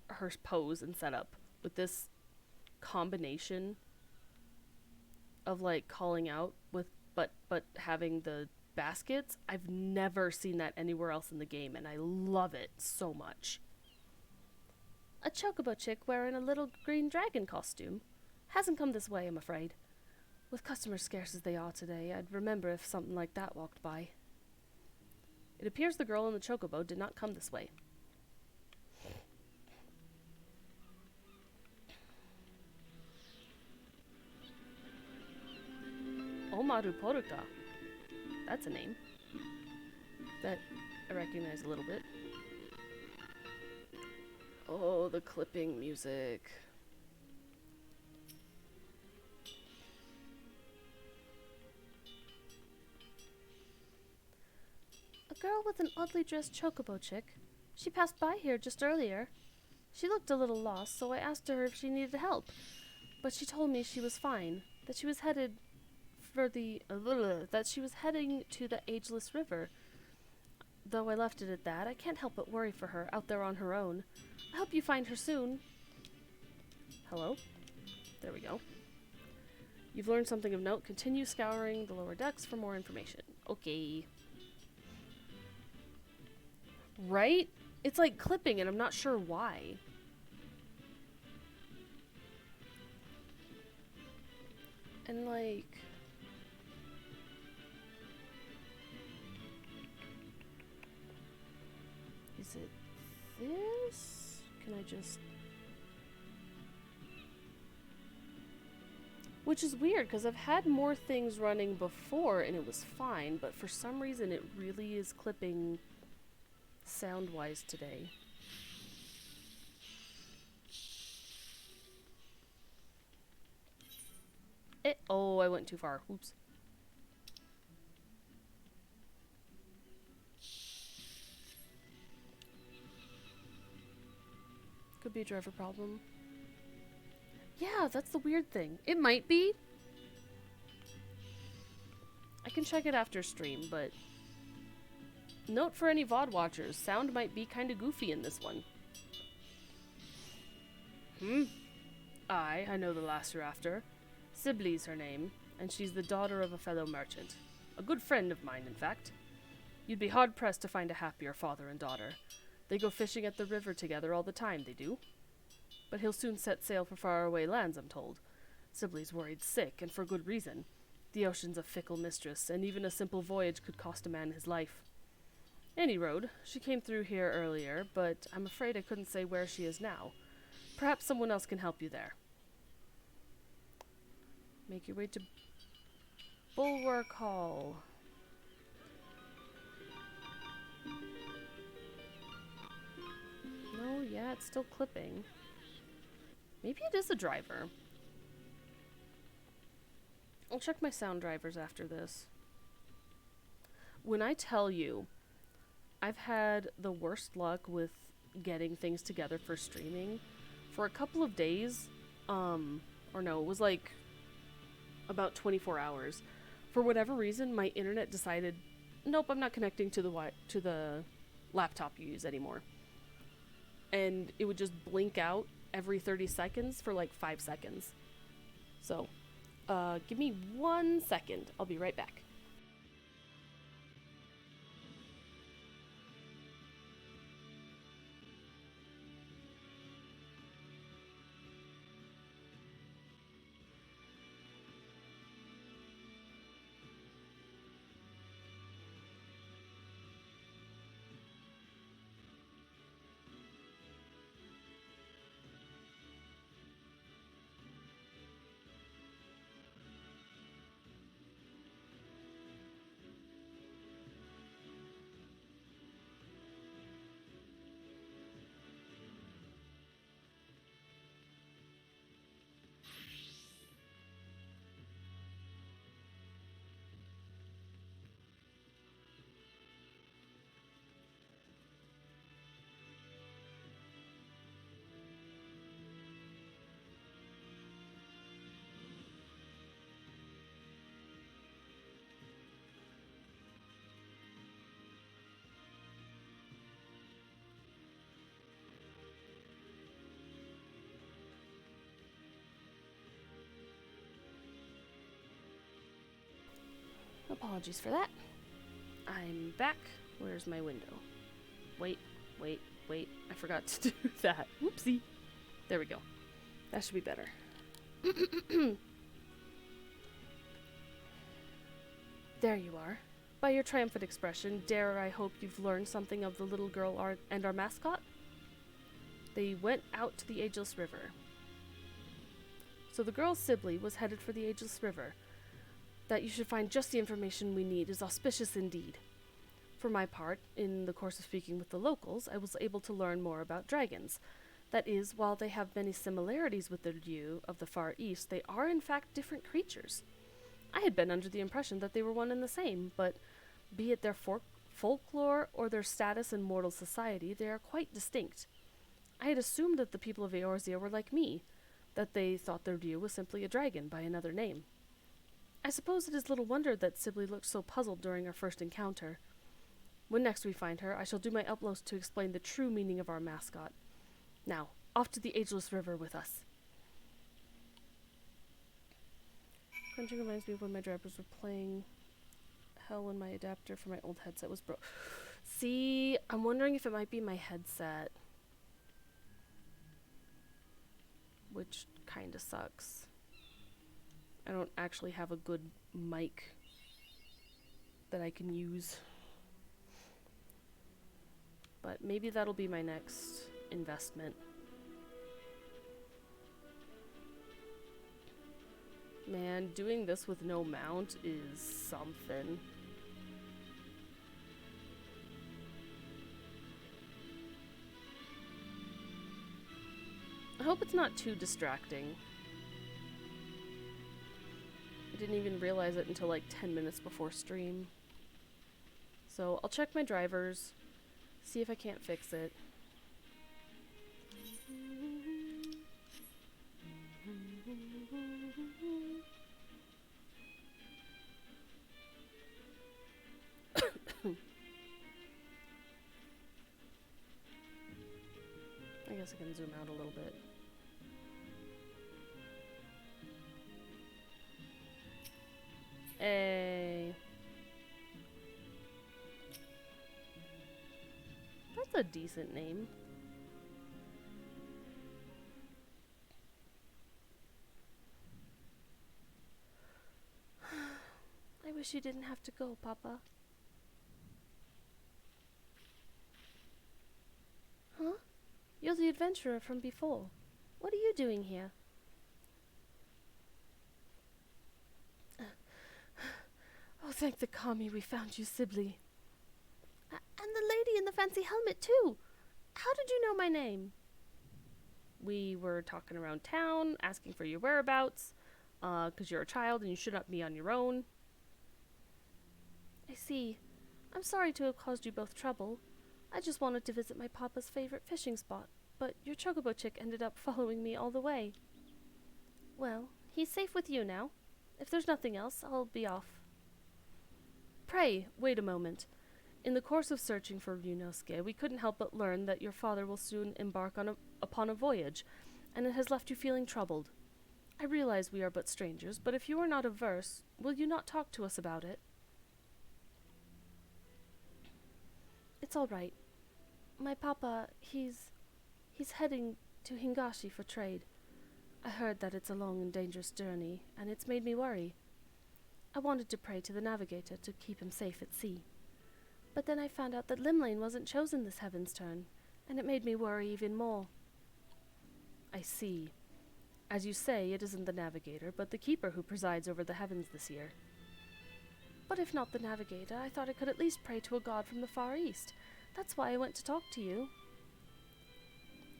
her pose and setup with this combination of like calling out with but having the baskets. I've never seen that anywhere else in the game, and I love it so much. A chocobo chick wearing a little green dragon costume. Hasn't come this way, I'm afraid. With customers scarce as they are today, I'd remember if something like that walked by. It appears the girl in the chocobo did not come this way. Omaru Poruka. That's a name that I recognize a little bit. Oh, the clipping music. A girl with an oddly dressed chocobo chick. She passed by here just earlier. She looked a little lost, so I asked her if she needed help. But she told me she was fine, that she was heading to the Ageless River. Though I left it at that, I can't help but worry for her out there on her own. I hope you find her soon. Hello? There we go. You've learned something of note. Continue scouring the lower decks for more information. Okay. Right? It's like clipping and I'm not sure why. And like... Is it this? Can I just... Which is weird, because I've had more things running before and it was fine, but for some reason it really is clipping sound-wise today. Oh, I went too far. Oops. Could be a driver problem. Yeah, that's the weird thing. It might be. I can check it after stream, but... Note for any VOD watchers, sound might be kinda goofy in this one. I know the lass you're after. Sibley's her name, and she's the daughter of a fellow merchant. A good friend of mine, in fact. You'd be hard-pressed to find a happier father and daughter. They go fishing at the river together all the time, they do. but he'll soon set sail for faraway lands, I'm told. Sibley's worried sick, and for good reason. The ocean's a fickle mistress, and even a simple voyage could cost a man his life. Any road, she came through here earlier, but I'm afraid I couldn't say where she is now. Perhaps someone else can help you there. Make your way to Bulwark Hall. No, yeah, it's still clipping. Maybe it is a driver. I'll check my sound drivers after this. When I tell you, I've had the worst luck with getting things together for streaming. For a couple of days, or no, it was like about 24 hours. For whatever reason, my internet decided, nope, I'm not connecting to the laptop you use anymore. And it would just blink out every 30 seconds for like 5 seconds. So, give me 1 second. I'll be right back. Apologies for that. I'm back. Where's my window? Wait. I forgot to do that. Whoopsie. There we go. That should be better. There you are. By your triumphant expression, dare I hope you've learned something of the little girl and our mascot? They went out to the Ageless River. So the girl Sibley was headed for the Ageless River. That you should find just the information we need is auspicious indeed. For my part, in the course of speaking with the locals, I was able to learn more about dragons. That is, while they have many similarities with the Ryu of the Far East, they are in fact different creatures. I had been under the impression that they were one and the same, but be it their folklore or their status in mortal society, they are quite distinct. I had assumed that the people of Eorzea were like me, that they thought the Ryu was simply a dragon by another name. I suppose it is little wonder that Sibley looked so puzzled during our first encounter. When next we find her, I shall do my utmost to explain the true meaning of our mascot. Now, off to the Ageless River with us. Crunching reminds me of when my drivers were playing hell when my adapter for my old headset was broke. See, I'm wondering if it might be my headset. Which kinda sucks. I don't actually have a good mic that I can use. But maybe that'll be my next investment. Man, doing this with no mount is something. I hope it's not too distracting. I didn't even realize it until like 10 minutes before stream. So I'll check my drivers, see if I can't fix it. I guess I can zoom out a little bit. Hey. That's a decent name. wish you didn't have to go, Papa. Huh? You're the adventurer from before. What are you doing here? Oh, thank the Kami we found you, Sibley. And the lady in the fancy helmet, too. How did you know my name? We were talking around town, asking for your whereabouts, 'cause you're a child and you should not be on your own. I see. I'm sorry to have caused you both trouble. I just wanted to visit my papa's favorite fishing spot, but your chocobo chick ended up following me all the way. Well, he's safe with you now. If there's nothing else, I'll be off. Pray, wait a moment. In the course of searching for Ryunosuke, we couldn't help but learn that your father will soon embark upon a voyage, and it has left you feeling troubled. I realize we are but strangers, but if you are not averse, will you not talk to us about it? It's all right. My papa, he's heading to Hingashi for trade. I heard that it's a long and dangerous journey, and it's made me worry. I wanted to pray to the navigator to keep him safe at sea. But then I found out that Limlane wasn't chosen this heaven's turn, and it made me worry even more. I see. As you say, it isn't the navigator, but the keeper who presides over the heavens this year. But if not the navigator, I thought I could at least pray to a god from the Far East. That's why I went to talk to you.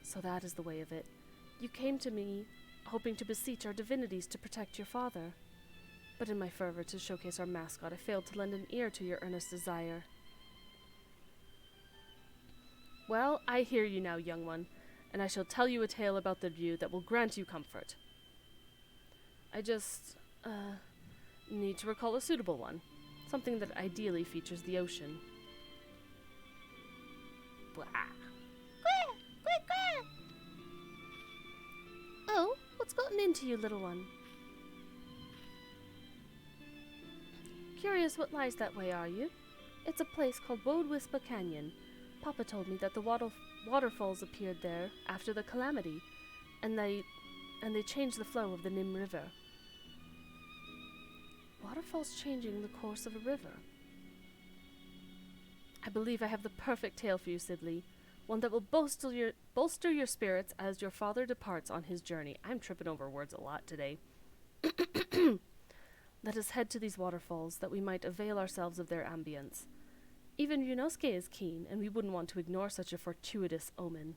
So that is the way of it. You came to me, hoping to beseech our divinities to protect your father. But in my fervor to showcase our mascot, I failed to lend an ear to your earnest desire. Well, I hear you now, young one, and I shall tell you a tale about the view that will grant you comfort. I just, need to recall a suitable one. Something that ideally features the ocean. Blah. Oh, what's gotten into you, little one? Curious what lies that way, are you? It's a place called Woad-Wispa Canyon. Papa told me that the waterfalls appeared there after the calamity, and they changed the flow of the Nim River. Waterfalls changing the course of a river. I believe I have the perfect tale for you, Sibley. One that will bolster your spirits as your father departs on his journey. I'm tripping over words a lot today. Let us head to these waterfalls that we might avail ourselves of their ambience. Even Ryunosuke is keen, and we wouldn't want to ignore such a fortuitous omen.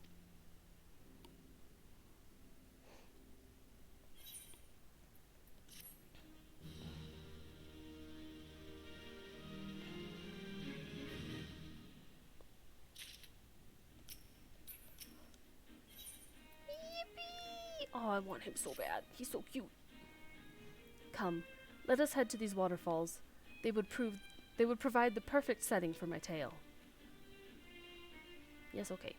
Yippee! Oh, I want him so bad. He's so cute. Come, let us head to these waterfalls. They would provide the perfect setting for my tale. Yes, okay.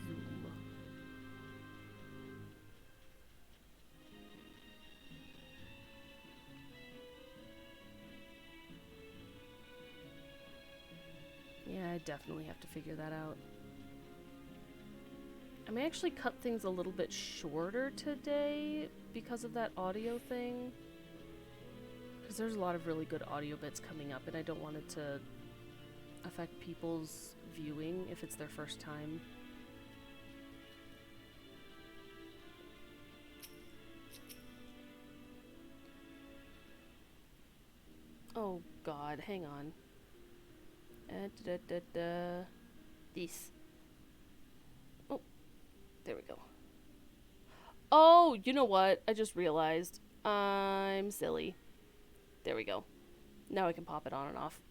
Zoom. Yeah, I definitely have to figure that out. I may actually cut things a little bit shorter today because of that audio thing. Because there's a lot of really good audio bits coming up, and I don't want it to affect people's viewing if it's their first time. Oh god, hang on. This. Oh, there we go. Oh, you know what? I just realized. I'm silly. There we go. Now I can pop it on and off.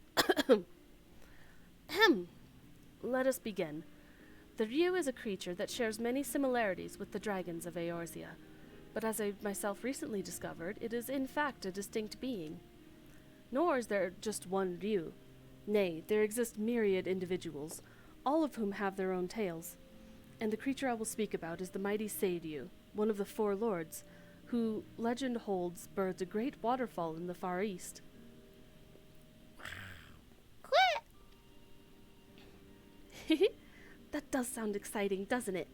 Ahem. Let us begin. The Ryu is a creature that shares many similarities with the dragons of Eorzea, but as I myself recently discovered, it is in fact a distinct being. Nor is there just one Ryu. Nay, there exist myriad individuals, all of whom have their own tales. And the creature I will speak about is the mighty Seiryu, one of the four lords, who, legend holds, birthed a great waterfall in the Far East. That does sound exciting, doesn't it?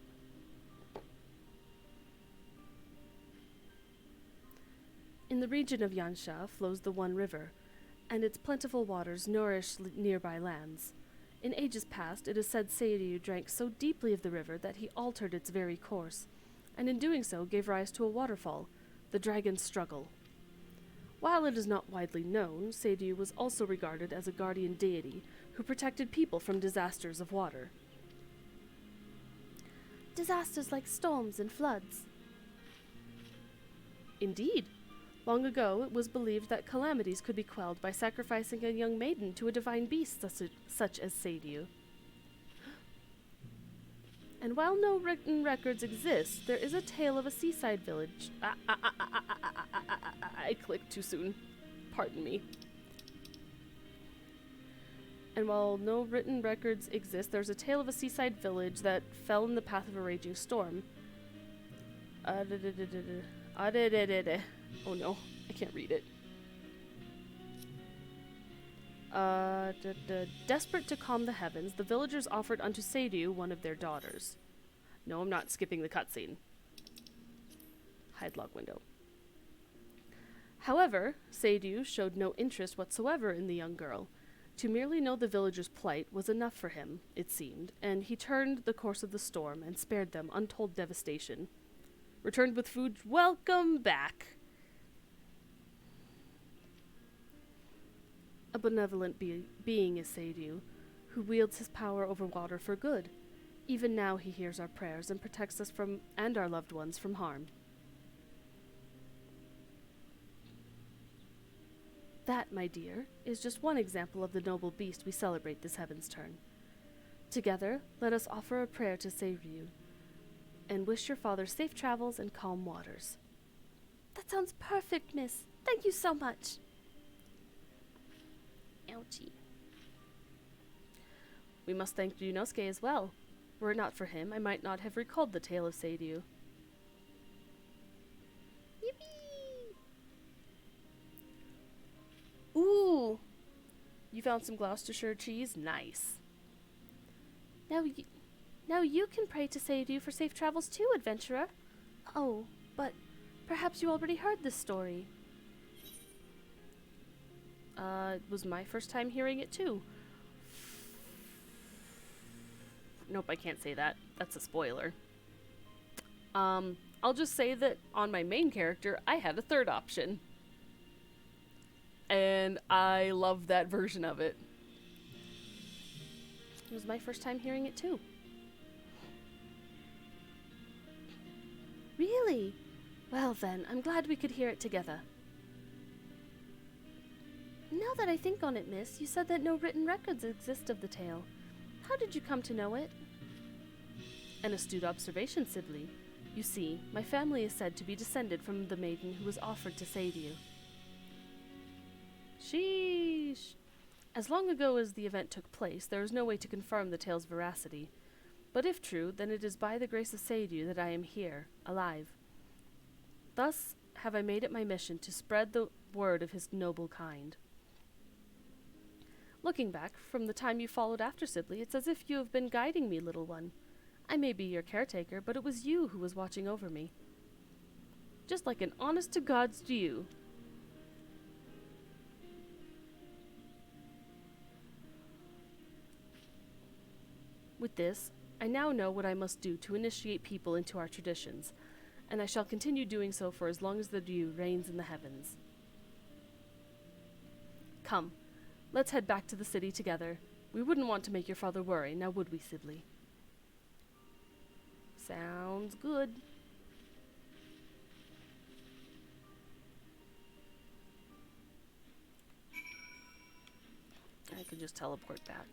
In the region of Yansha flows the One River, and its plentiful waters nourish nearby lands. In ages past, it is said Seiryu drank so deeply of the river that he altered its very course, and in doing so gave rise to a waterfall, the Dragon's Struggle. While it is not widely known, Seiryu was also regarded as a guardian deity who protected people from disasters of water. Disasters like storms and floods. Indeed. Long ago, it was believed that calamities could be quelled by sacrificing a young maiden to a divine beast such as Seiryu. And while no written records exist, there is a tale of a seaside village. I clicked too soon. Pardon me. And while no written records exist, there's a tale of a seaside village that fell in the path of a raging storm. Oh no, I can't read it. Desperate to calm the heavens, the villagers offered unto Seiryu one of their daughters. No, I'm not skipping the cutscene. Hide log window. However, Seiryu showed no interest whatsoever in the young girl. To merely know the villagers' plight was enough for him, it seemed, and he turned the course of the storm and spared them untold devastation. Returned with food. Welcome back! A benevolent being is Seiryu, who wields his power over water for good. Even now he hears our prayers and protects us from, and our loved ones from harm. That, my dear, is just one example of the noble beast we celebrate this heaven's turn. Together, let us offer a prayer to Seiryu, and wish your father safe travels and calm waters. That sounds perfect, miss. Thank you so much. Ouchie. We must thank Ryunosuke as well. Were it not for him, I might not have recalled the tale of Seiryu. Yippee! Ooh! You found some Gloucestershire cheese? Nice. Now you can pray to Seiryu for safe travels too, adventurer. Oh, but perhaps you already heard this story. It was my first time hearing it too. Nope, I can't say that. That's a spoiler. I'll just say that on my main character, I had a third option. And I love that version of it. It was my first time hearing it too. Really? Well then, I'm glad we could hear it together. Now that I think on it, miss, you said that no written records exist of the tale. How did you come to know it? An astute observation, Sibley. You see, my family is said to be descended from the maiden who was offered to Seiryu. Sheesh. As long ago as the event took place, there is no way to confirm the tale's veracity. But if true, then it is by the grace of Seiryu that I am here, alive. Thus have I made it my mission to spread the word of his noble kind. Looking back, from the time you followed after Sibley, it's as if you have been guiding me, little one. I may be your caretaker, but it was you who was watching over me. Just like an honest-to-God's Jew. With this, I now know what I must do to initiate people into our traditions, and I shall continue doing so for as long as the dew reigns in the heavens. Come, let's head back to the city together. We wouldn't want to make your father worry, now would we, Sibley? Sounds good. I could just teleport back.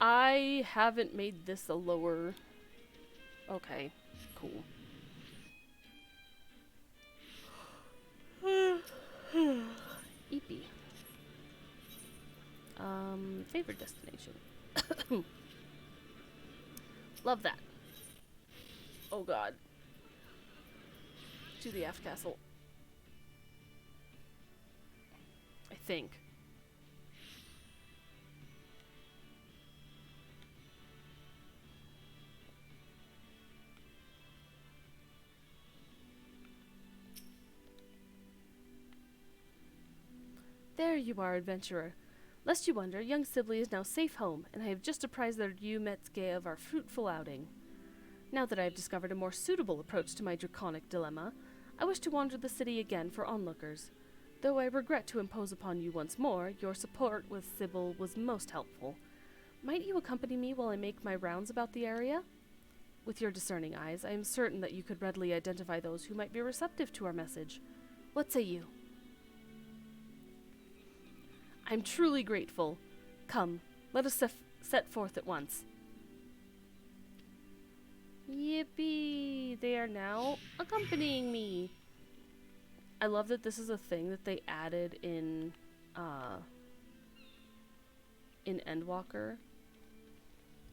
I haven't made this a lower... Okay, cool. Eepy. Favorite destination. Love that. Oh god. To the F Castle. I think. There you are, adventurer. Lest you wonder, young Sibley is now safe home, and I have just apprised the Ryu Metsuke of our fruitful outing. Now that I have discovered a more suitable approach to my draconic dilemma, I wish to wander the city again for onlookers. Though I regret to impose upon you once more, your support with Sybil was most helpful. Might you accompany me while I make my rounds about the area? With your discerning eyes, I am certain that you could readily identify those who might be receptive to our message. What say you? I'm truly grateful. Come, let us set forth at once. Yippee! They are now accompanying me. I love that this is a thing that they added in Endwalker,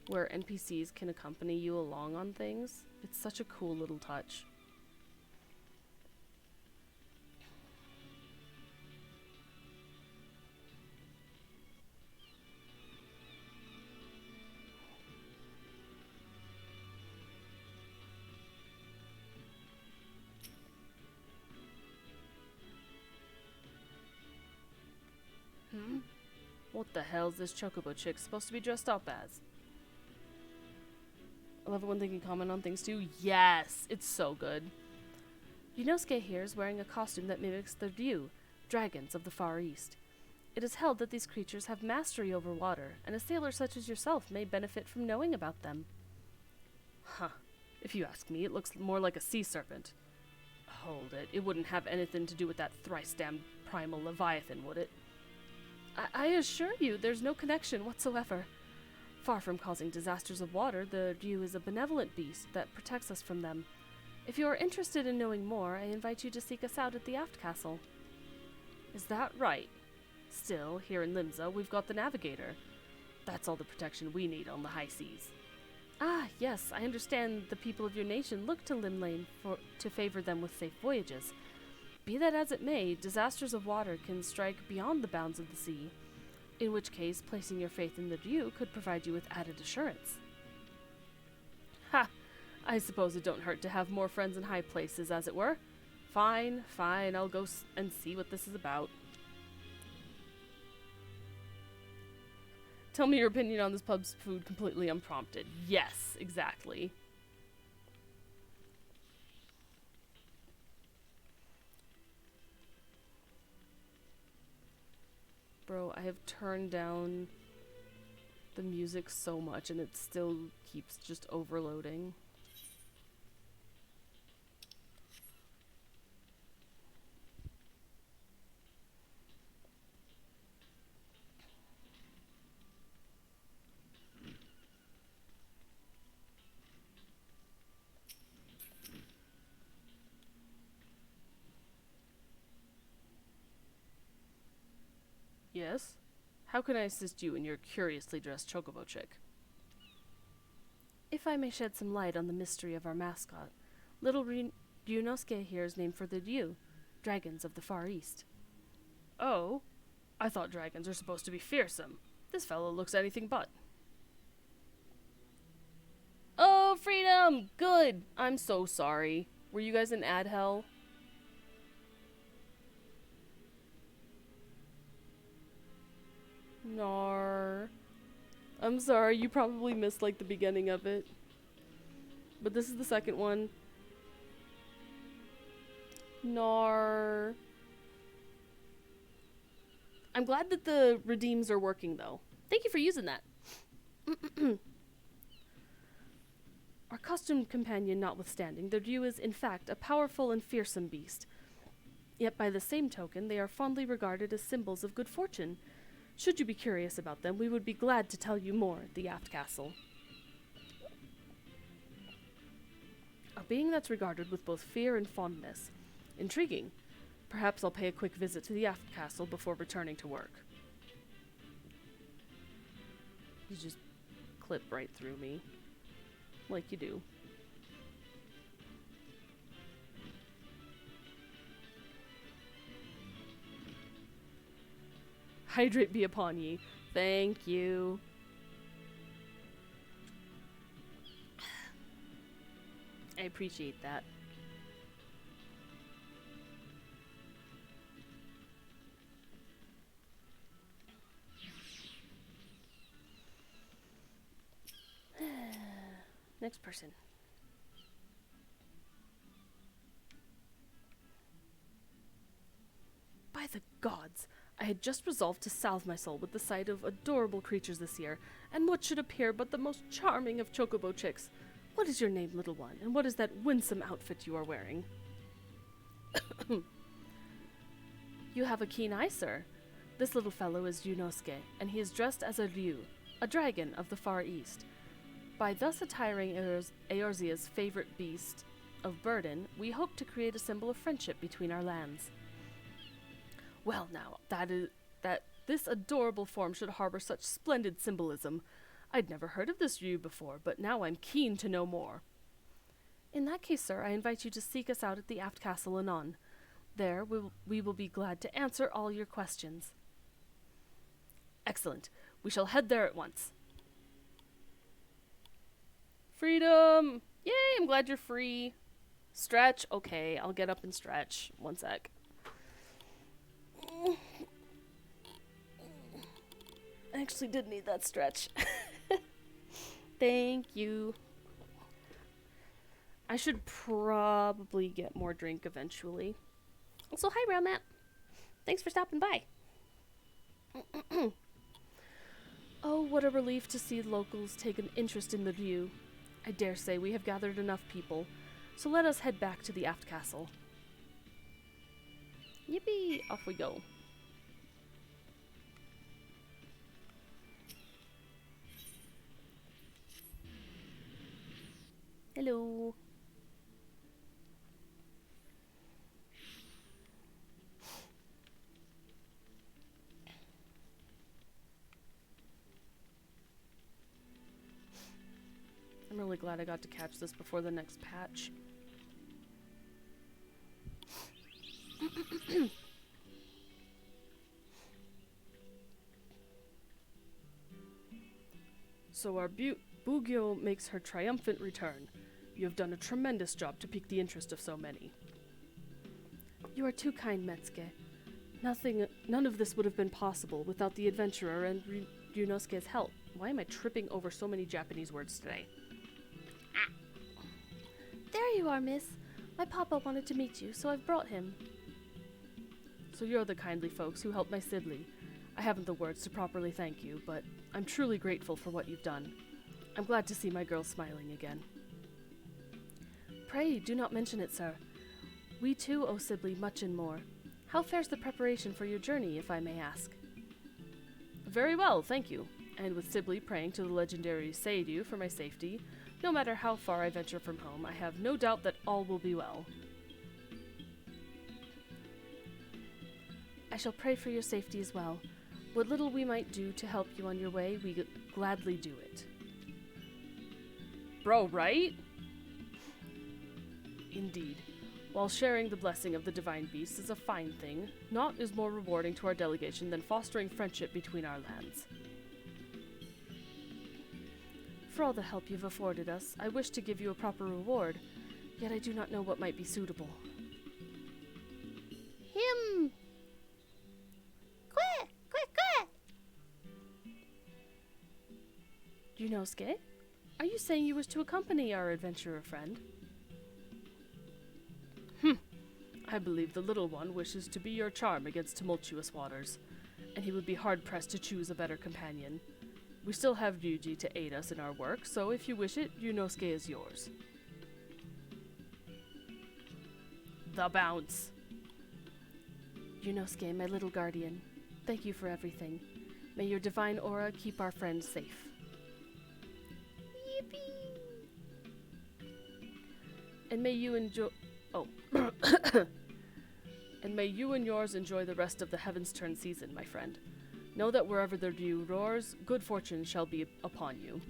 where NPCs can accompany you along on things. It's such a cool little touch. What the hell's this chocobo chick supposed to be dressed up as? I love it when they can comment on things too. Yes! It's so good. Yunosuke here is wearing a costume that mimics the Ryu, dragons of the Far East. It is held that these creatures have mastery over water, and a sailor such as yourself may benefit from knowing about them. Huh. If you ask me, it looks more like a sea serpent. Hold it. It wouldn't have anything to do with that thrice-damned primal leviathan, would it? I assure you, there's no connection whatsoever. Far from causing disasters of water, the Ryu is a benevolent beast that protects us from them. If you are interested in knowing more, I invite you to seek us out at the Aft Castle. Is that right? Still, here in Limsa, we've got the Navigator. That's all the protection we need on the high seas. Ah, yes, I understand the people of your nation look to Limlane to favor them with safe voyages. Be that as it may, disasters of water can strike beyond the bounds of the sea, in which case placing your faith in the Ryu could provide you with added assurance. Ha! I suppose it don't hurt to have more friends in high places, as it were. Fine, I'll go and see what this is about. Tell me your opinion on this pub's food completely unprompted. Yes, exactly. Bro, I have turned down the music so much and it still keeps just overloading. Yes? How can I assist you in your curiously dressed chocobo chick? If I may shed some light on the mystery of our mascot, little Ryunosuke here is named for the Ryu, dragons of the Far East. Oh? I thought dragons are supposed to be fearsome. This fellow looks anything but. Oh, freedom! Good! I'm so sorry. Were you guys in ad hell? Nar. I'm sorry, you probably missed like the beginning of it. But this is the second one. Nar. I'm glad that the redeems are working though. Thank you for using that. Our costumed companion notwithstanding, the Ryu is in fact a powerful and fearsome beast. Yet by the same token, they are fondly regarded as symbols of good fortune. Should you be curious about them, we would be glad to tell you more at the Aft Castle. A being that's regarded with both fear and fondness. Intriguing. Perhaps I'll pay a quick visit to the Aft Castle before returning to work. You just clip right through me. Like you do. Hydrate be upon ye. Thank you. I appreciate that. Next person. By the gods! I had just resolved to salve my soul with the sight of adorable creatures this year, and what should appear but the most charming of chocobo chicks. What is your name, little one, and what is that winsome outfit you are wearing? You have a keen eye, sir. This little fellow is Yunosuke, and he is dressed as a ryu, a dragon of the Far East. By thus attiring Eorzea's favorite beast of burden, we hope to create a symbol of friendship between our lands. Well now, that this adorable form should harbor such splendid symbolism. I'd never heard of this ryu before, but now I'm keen to know more. In that case, sir, I invite you to seek us out at the Aft Castle anon. There, we will be glad to answer all your questions. Excellent. We shall head there at once. Freedom! Yay, I'm glad you're free. Stretch? Okay, I'll get up and stretch. One sec. I actually did need that stretch. Thank you. I should probably get more drink eventually. Also, hi, Round Matt. Thanks for stopping by. Oh, what a relief to see locals take an interest in the view. I dare say we have gathered enough people, so let us head back to the Aft Castle. Yippee! Off we go. Hello. I'm really glad I got to catch this before the next patch. So our Bugyo makes her triumphant return. You have done a tremendous job to pique the interest of so many. You are too kind, Metsuke. None of this would have been possible without the adventurer and Yunosuke's help. Why am I tripping over so many Japanese words today? Ah. There you are, miss. My papa wanted to meet you, so I've brought him. So you're the kindly folks who helped my Sibley. I haven't the words to properly thank you, but I'm truly grateful for what you've done. I'm glad to see my girl smiling again. Pray, do not mention it, sir. We too owe Sibley much and more. How fares the preparation for your journey, if I may ask? Very well, thank you. And with Sibley praying to the legendary Seiryu for my safety, no matter how far I venture from home, I have no doubt that all will be well. I shall pray for your safety as well. What little we might do to help you on your way, we gladly do it. Bro, right? Indeed. While sharing the blessing of the divine beast is a fine thing, naught is more rewarding to our delegation than fostering friendship between our lands. For all the help you've afforded us, I wish to give you a proper reward, yet I do not know what might be suitable. Him! Quack! Quack! Quack! Yunosuke, are you saying you wish to accompany our adventurer friend? I believe the little one wishes to be your charm against tumultuous waters, and he would be hard-pressed to choose a better companion. We still have Ryuji to aid us in our work, so if you wish it, Yunosuke is yours. The bounce! Yunosuke, my little guardian, thank you for everything. May your divine aura keep our friend safe. Yippee! And may you enjoy... Oh. And may you and yours enjoy the rest of the Heaven's Turn season, my friend. Know that wherever the dew roars, good fortune shall be upon you.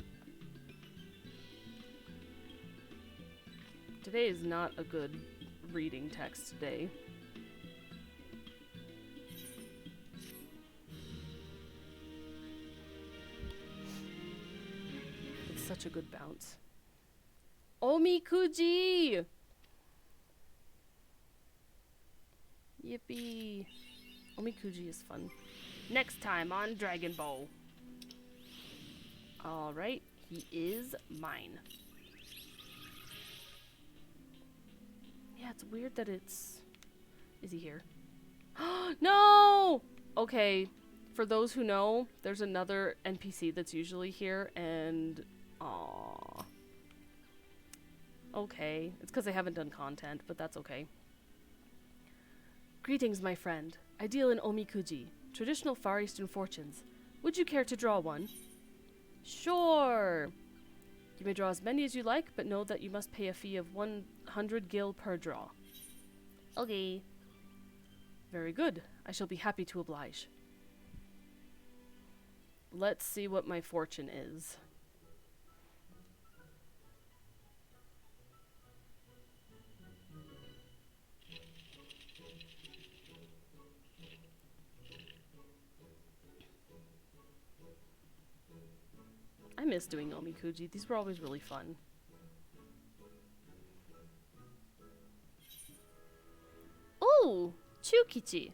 Today is not a good reading text today. It's such a good bounce. Omikuji! Yippee. Omikuji is fun. Next time on Dragon Ball. Alright, he is mine. Yeah, it's weird that it's... Is he here? No! Okay, for those who know, there's another NPC that's usually here, and... Aww. Okay, it's because I haven't done content, but that's okay. Greetings, my friend. I deal in omikuji, traditional Far Eastern fortunes. Would you care to draw one? Sure! You may draw as many as you like, but know that you must pay a fee of 100 gil per draw. Okay. Very good. I shall be happy to oblige. Let's see what my fortune is. I miss doing omikuji. These were always really fun. Ooh! Chukichi!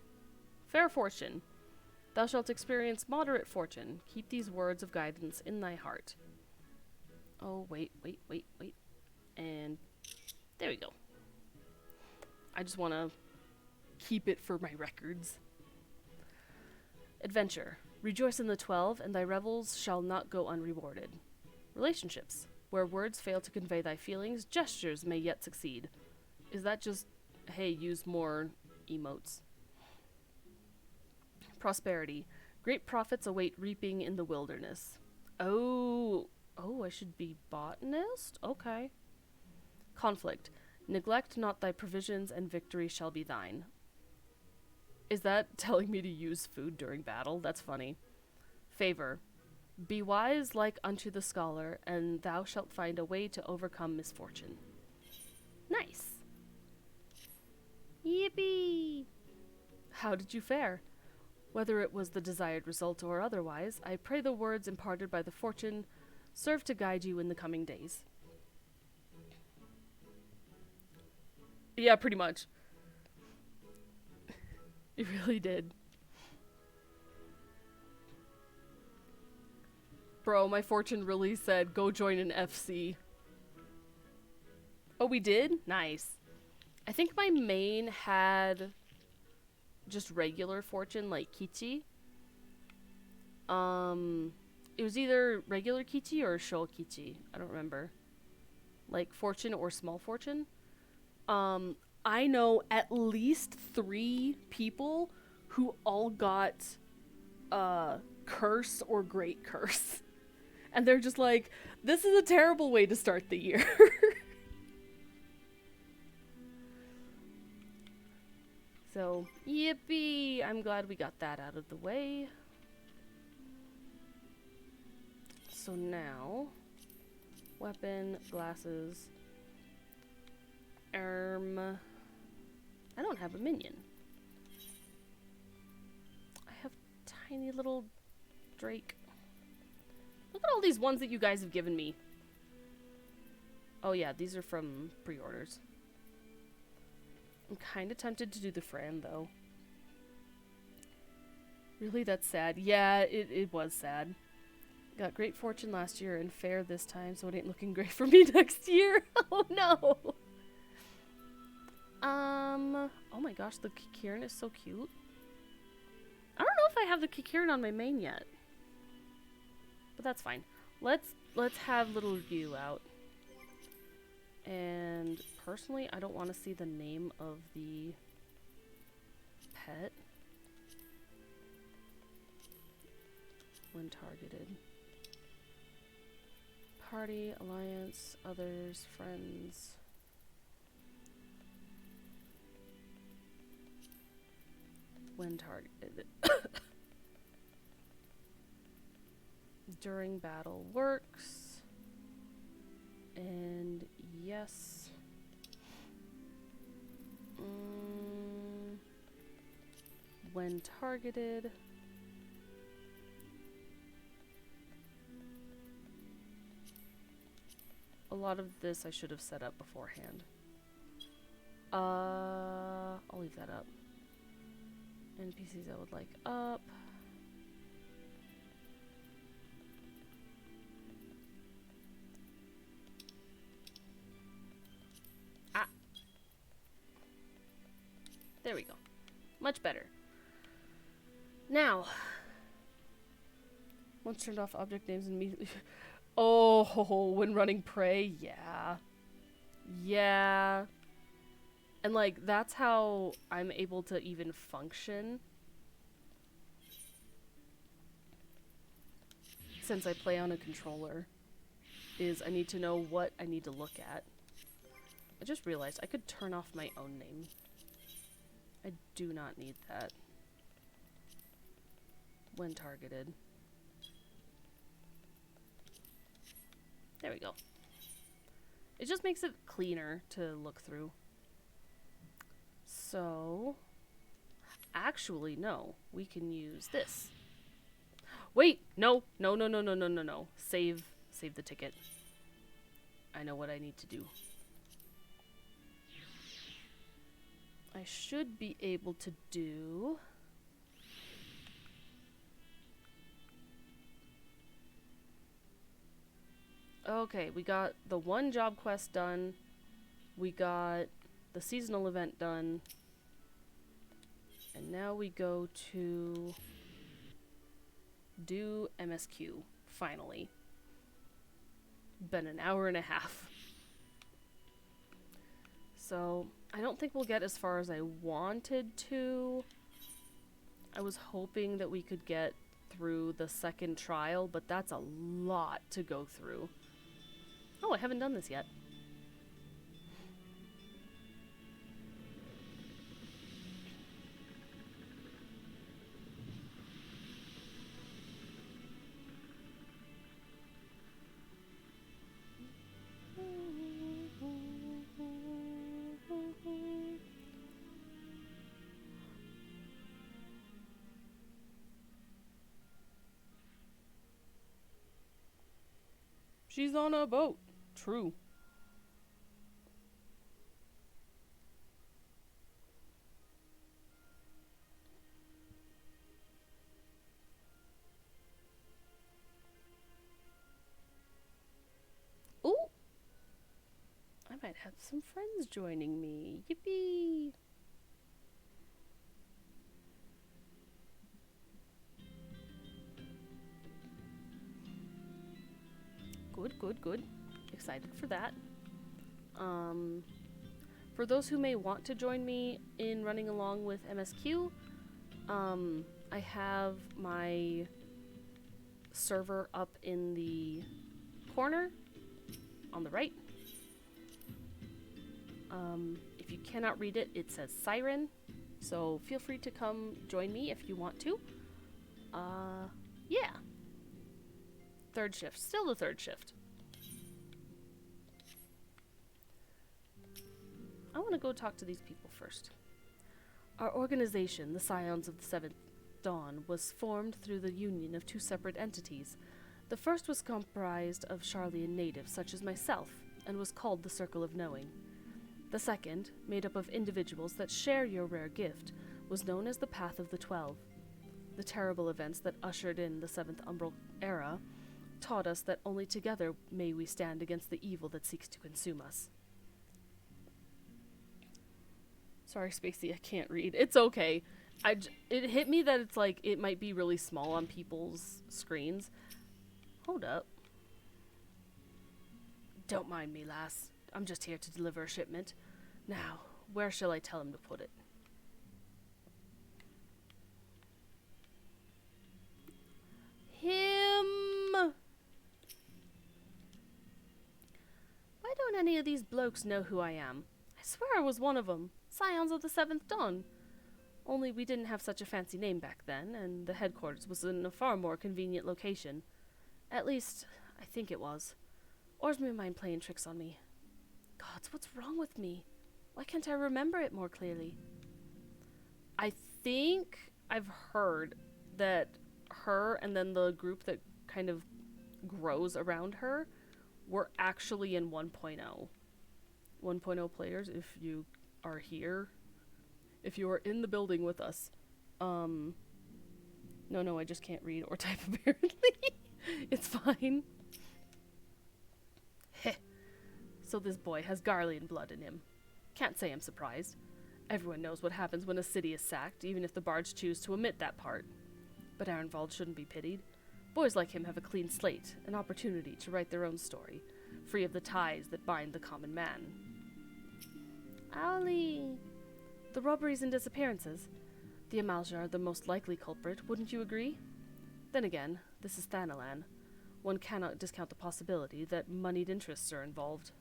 Fair fortune. Thou shalt experience moderate fortune. Keep these words of guidance in thy heart. Oh, wait. And there we go. I just want to keep it for my records. Adventure. Rejoice in the 12, and thy revels shall not go unrewarded. Relationships. Where words fail to convey thy feelings, gestures may yet succeed. Is that just, hey, use more emotes? Prosperity. Great profits await reaping in the wilderness. Oh, I should be botanist? Okay. Conflict. Neglect not thy provisions, and victory shall be thine. Is that telling me to use food during battle? That's funny. Favor. Be wise like unto the scholar, and thou shalt find a way to overcome misfortune. Nice. Yippee! How did you fare? Whether it was the desired result or otherwise, I pray the words imparted by the fortune serve to guide you in the coming days. Yeah, pretty much. It really did. Bro, my fortune really said, go join an FC. Oh, we did? Nice. I think my main had just regular fortune, like Kichi. It was either regular Kichi or Shou Kichi. I don't remember. Like fortune or small fortune. I know at least 3 people who all got curse or great curse. And they're just like, this is a terrible way to start the year. So, yippee! I'm glad we got that out of the way. So now, weapon, glasses, I don't have a minion. I have tiny little Drake. Look at all these ones that you guys have given me. Oh yeah, these are from pre-orders. I'm kind of tempted to do the Fran, though. Really, that's sad. Yeah, it was sad. Got great fortune last year and fair this time, so it ain't looking great for me next year. Oh no! Oh my gosh, the Kikirin is so cute. I don't know if I have the Kikirin on my main yet. But that's fine. Let's have little Ryu out. And personally, I don't want to see the name of the pet when targeted. Party, alliance, others, friends. When targeted. During battle works. And yes. When targeted. A lot of this I should have set up beforehand. I'll leave that up. NPCs I would like up. There we go. Much better. Now, once turned off object names immediately. Oh, when running prey, yeah. Yeah. And like, that's how I'm able to even function. Since I play on a controller, is I need to know what I need to look at. I just realized I could turn off my own name. I do not need that when targeted. There we go. It just makes it cleaner to look through. So, actually, no. We can use this. Wait! No! No, no, no, no, no, no, no. Save the ticket. I know what I need to do. I should be able to do... Okay, we got the one job quest done. We got the seasonal event done. And now we go to do MSQ, finally. Been an hour and a half. So, I don't think we'll get as far as I wanted to. I was hoping that we could get through the second trial, but that's a lot to go through. Oh, I haven't done this yet. She's on a boat. True. Ooh! I might have some friends joining me. Yippee! Good, good, good. Excited for that. For those who may want to join me in running along with MSQ, I have my server up in the corner on the right. If you cannot read it, it says Siren, so feel free to come join me if you want to. Yeah. Third shift. Still the third shift. I want to go talk to these people first. Our organization, the Scions of the Seventh Dawn, was formed through the union of two separate entities. The first was comprised of Charlian natives such as myself, and was called the Circle of Knowing. The second, made up of individuals that share your rare gift, was known as the Path of the 12. The terrible events that ushered in the Seventh Umbral Era taught us that only together may we stand against the evil that seeks to consume us. Sorry, Spacey, I can't read. It's okay. It hit me that it's like, it might be really small on people's screens. Hold up. Don't mind me, lass. I'm just here to deliver a shipment. Now, where shall I tell him to put it? Him! Why don't any of these blokes know who I am? I swear I was one of them. Scions of the Seventh Dawn. Only we didn't have such a fancy name back then, and the headquarters was in a far more convenient location. At least, I think it was. Or's my mind playing tricks on me. Gods, what's wrong with me? Why can't I remember it more clearly? I think I've heard that her and then the group that kind of grows around her were actually in 1.0. 1.0 players, if you are here, if you are in the building with us. No, I just can't read or type apparently. It's fine. Heh. So this boy has Garlean blood in him. Can't say I'm surprised. Everyone knows what happens when a city is sacked, even if the bards choose to omit that part. But Arenvald shouldn't be pitied. Boys like him have a clean slate, an opportunity to write their own story, free of the ties that bind the common man. Owlie! The robberies and disappearances. The Amalja are the most likely culprit, wouldn't you agree? Then again, this is Thanalan. One cannot discount the possibility that moneyed interests are involved.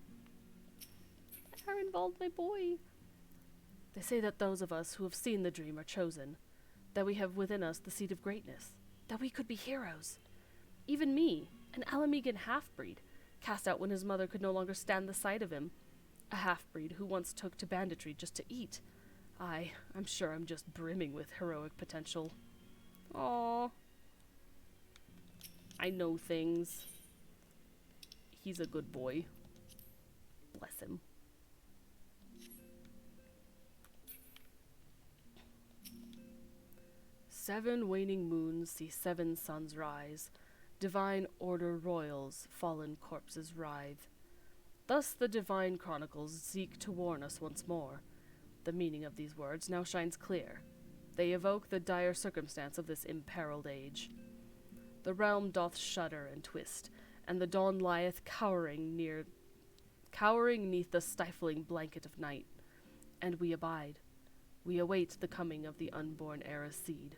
Arenvald, my boy! They say that those of us who have seen the dream are chosen, that we have within us the seed of greatness, that we could be heroes. Even me, an Alamegan half-breed, cast out when his mother could no longer stand the sight of him. A half-breed who once took to banditry just to eat. I'm sure I'm just brimming with heroic potential. Aww. I know things. He's a good boy. Bless him. Seven waning moons see 7 suns rise. Divine order royals, fallen corpses writhe. Thus the divine chronicles seek to warn us once more. The meaning of these words now shines clear. They evoke the dire circumstance of this imperiled age. The realm doth shudder and twist, and the dawn lieth cowering neath the stifling blanket of night. And we abide. We await the coming of the unborn era's seed,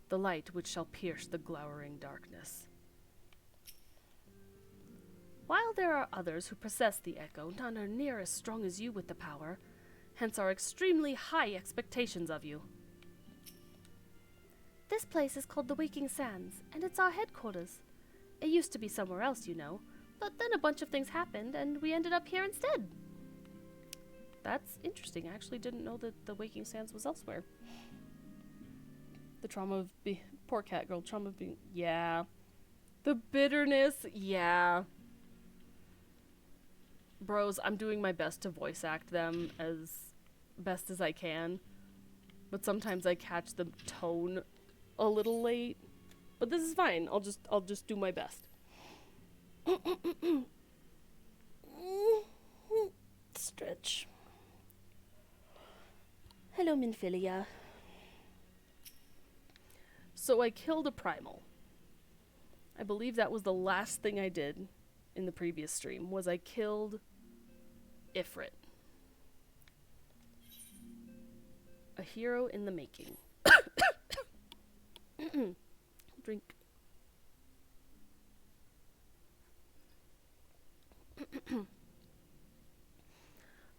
the light which shall pierce the glowering darkness. While there are others who possess the echo, none are near as strong as you with the power, hence our extremely high expectations of you. This place is called the Waking Sands, and it's our headquarters. It used to be somewhere else, you know, but then a bunch of things happened, and we ended up here instead. That's interesting. I actually didn't know that the Waking Sands was elsewhere. The trauma of poor cat girl, trauma of being, yeah. The bitterness, yeah. Bros, I'm doing my best to voice act them as best as I can, but sometimes I catch the tone a little late. But this is fine. I'll just do my best. Stretch. Hello, Minfilia. So I killed a primal. I believe that was the last thing I did in the previous stream, was I killed Ifrit. A hero in the making. Drink.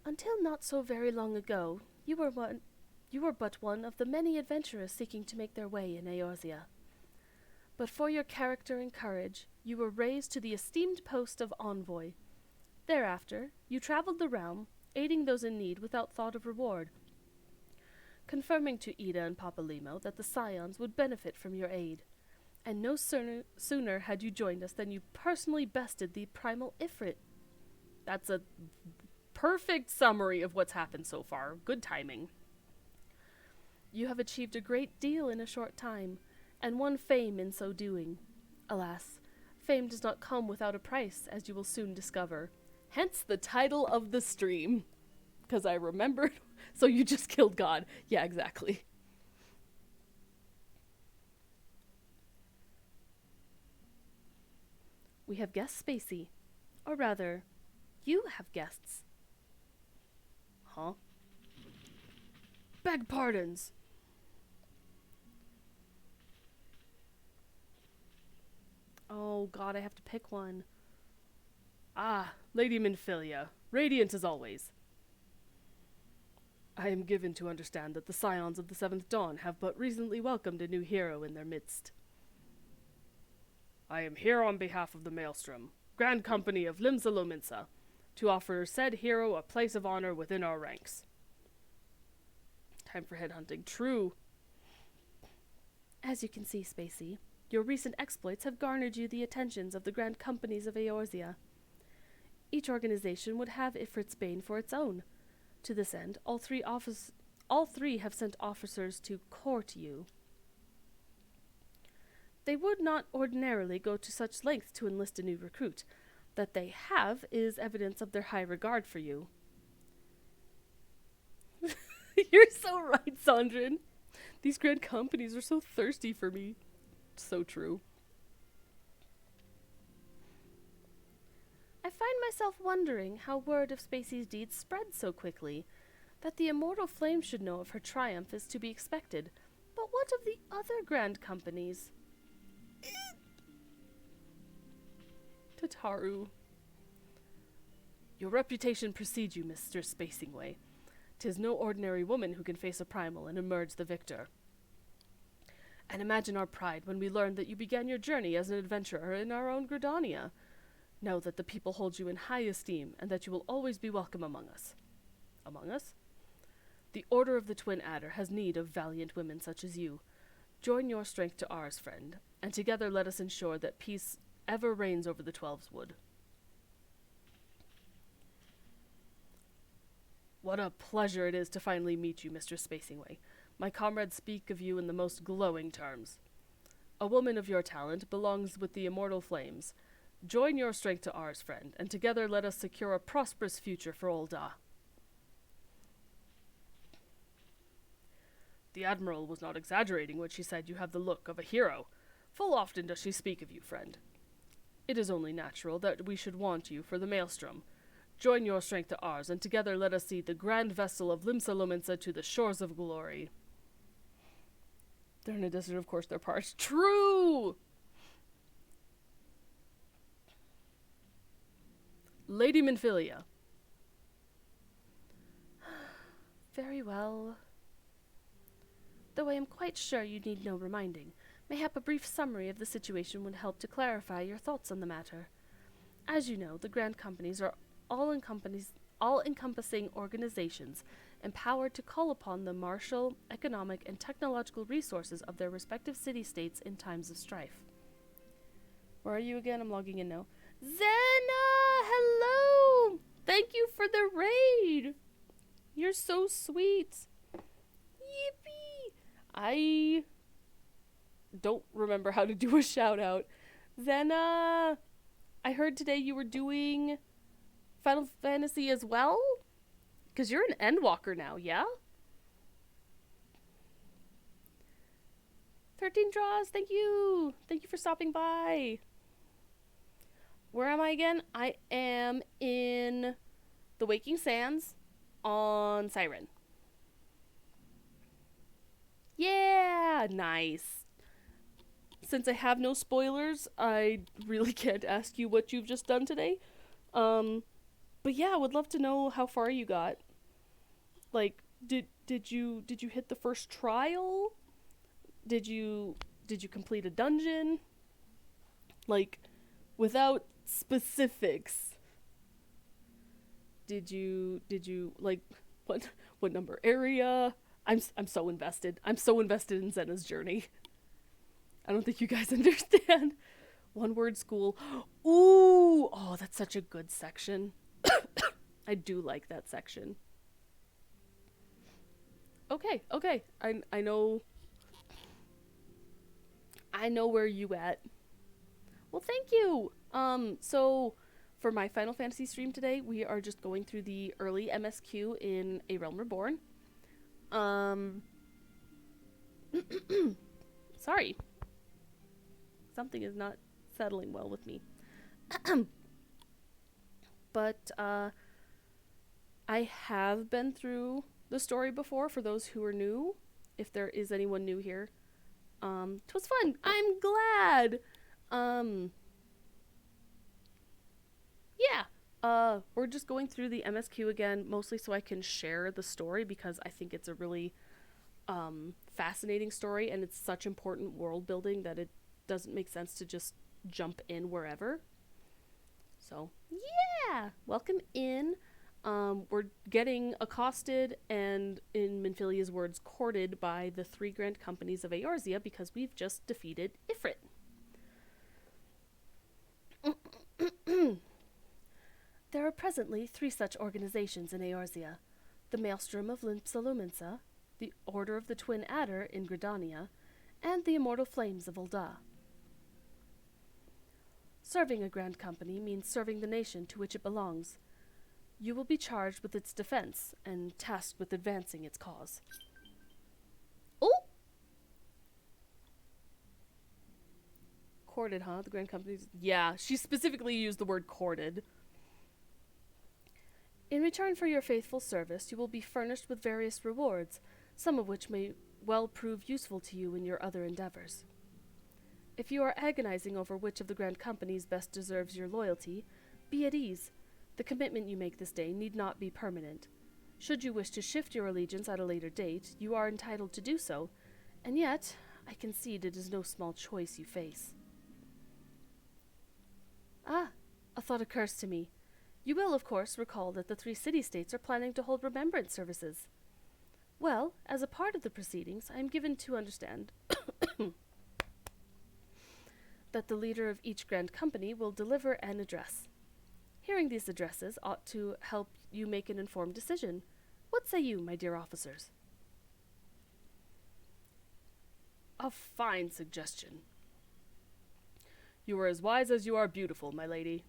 Until not so very long ago, you were but one of the many adventurers seeking to make their way in Eorzea. But for your character and courage, you were raised to the esteemed post of envoy. Thereafter, you traveled the realm, aiding those in need without thought of reward, confirming to Ida and Papalimo that the Scions would benefit from your aid. And no sooner had you joined us than you personally bested the primal Ifrit. That's a perfect summary of what's happened so far. Good timing. You have achieved a great deal in a short time, and won fame in so doing. Alas, fame does not come without a price, as you will soon discover. Hence the title of the stream. Because I remembered. So you just killed God. Yeah, exactly. We have guests, Spacey. Or rather, you have guests. Huh? Beg pardons. Oh god, I have to pick one. Ah, Lady Minfilia, radiant as always. I am given to understand that the Scions of the Seventh Dawn have but recently welcomed a new hero in their midst. I am here on behalf of the Maelstrom, Grand Company of Limsa Lominsa, to offer said hero a place of honor within our ranks. Time for headhunting. True. As you can see, Spacey, your recent exploits have garnered you the attentions of the Grand Companies of Eorzea. Each organization would have Ifrit's Bane for its own. To this end, all three have sent officers to court you. They would not ordinarily go to such lengths to enlist a new recruit. That they have is evidence of their high regard for you. You're so right, Sandrin. These grand companies are so thirsty for me. So true. I find myself wondering how word of Spacey's deeds spread so quickly. That the immortal flame should know of her triumph is to be expected. But what of the other grand companies? Tataru. Your reputation precedes you, Mr. Spacingway. 'Tis no ordinary woman who can face a primal and emerge the victor. And imagine our pride when we learned that you began your journey as an adventurer in our own Gridania. Know that the people hold you in high esteem, and that you will always be welcome among us. Among us? The Order of the Twin Adder has need of valiant women such as you. Join your strength to ours, friend, and together let us ensure that peace ever reigns over the Twelves Wood. What a pleasure it is to finally meet you, Mr. Spacingway. My comrades speak of you in the most glowing terms. A woman of your talent belongs with the immortal flames. Join your strength to ours, friend, and together let us secure a prosperous future for Ul'dah. The Admiral was not exaggerating when she said you have the look of a hero. Full often does she speak of you, friend. It is only natural that we should want you for the Maelstrom. Join your strength to ours, and together let us see the grand vessel of Limsa Lominsa to the shores of glory. They're in a desert, of course they're parched. True! Lady Minfilia. Very well. Though I am quite sure you need no reminding. Mayhap a brief summary of the situation would help to clarify your thoughts on the matter. As you know, the grand companies are all-encompassing organizations empowered to call upon the martial, economic, and technological resources of their respective city-states in times of strife. Where are you again? I'm logging in now. Zena! Hello! Thank you for the raid! You're so sweet. Yippee! I don't remember how to do a shout-out. Zena! I heard today you were doing Final Fantasy as well? Because you're an Endwalker now, yeah? 13 draws, thank you! Thank you for stopping by. Where am I again? I am in the Waking Sands on Siren. Yeah! Nice. Since I have no spoilers, I really can't ask you what you've just done today. But yeah, I would love to know how far you got. Like, did you hit the first trial? Did you complete a dungeon? Like, without specifics. Did you like what number area? I'm so invested. I'm so invested in Zena's journey. I don't think you guys understand. One word school. Ooh, oh, that's such a good section. I do like that section. Okay. I know where you at. Well, thank you. So for my Final Fantasy stream today, we are just going through the early MSQ in A Realm Reborn. Sorry. Something is not settling well with me. But I have been through the story before for those who are new. If there is anyone new here. 'Twas fun. I'm glad. Yeah. We're just going through the MSQ again, mostly so I can share the story because I think it's a really fascinating story and it's such important world building that it doesn't make sense to just jump in wherever. So, yeah! Welcome in. We're getting accosted and, in Minfilia's words, courted by the 3 grand companies of Eorzea because we've just defeated Ifrit. There are presently 3 such organizations in Eorzea. The Maelstrom of Limsa Lominsa, the Order of the Twin Adder in Gridania, and the Immortal Flames of Ul'dah. Serving a grand company means serving the nation to which it belongs. You will be charged with its defense and tasked with advancing its cause. Oh! Courted, huh? The Grand Company's... Yeah, she specifically used the word courted. In return for your faithful service, you will be furnished with various rewards, some of which may well prove useful to you in your other endeavors. If you are agonizing over which of the Grand Companies best deserves your loyalty, be at ease. The commitment you make this day need not be permanent. Should you wish to shift your allegiance at a later date, you are entitled to do so, and yet, I concede it is no small choice you face. Ah, a thought occurs to me. You will, of course, recall that the 3 city-states are planning to hold remembrance services. Well, as a part of the proceedings, I am given to understand that the leader of each Grand Company will deliver an address. Hearing these addresses ought to help you make an informed decision. What say you, my dear officers? A fine suggestion. You are as wise as you are beautiful, my lady.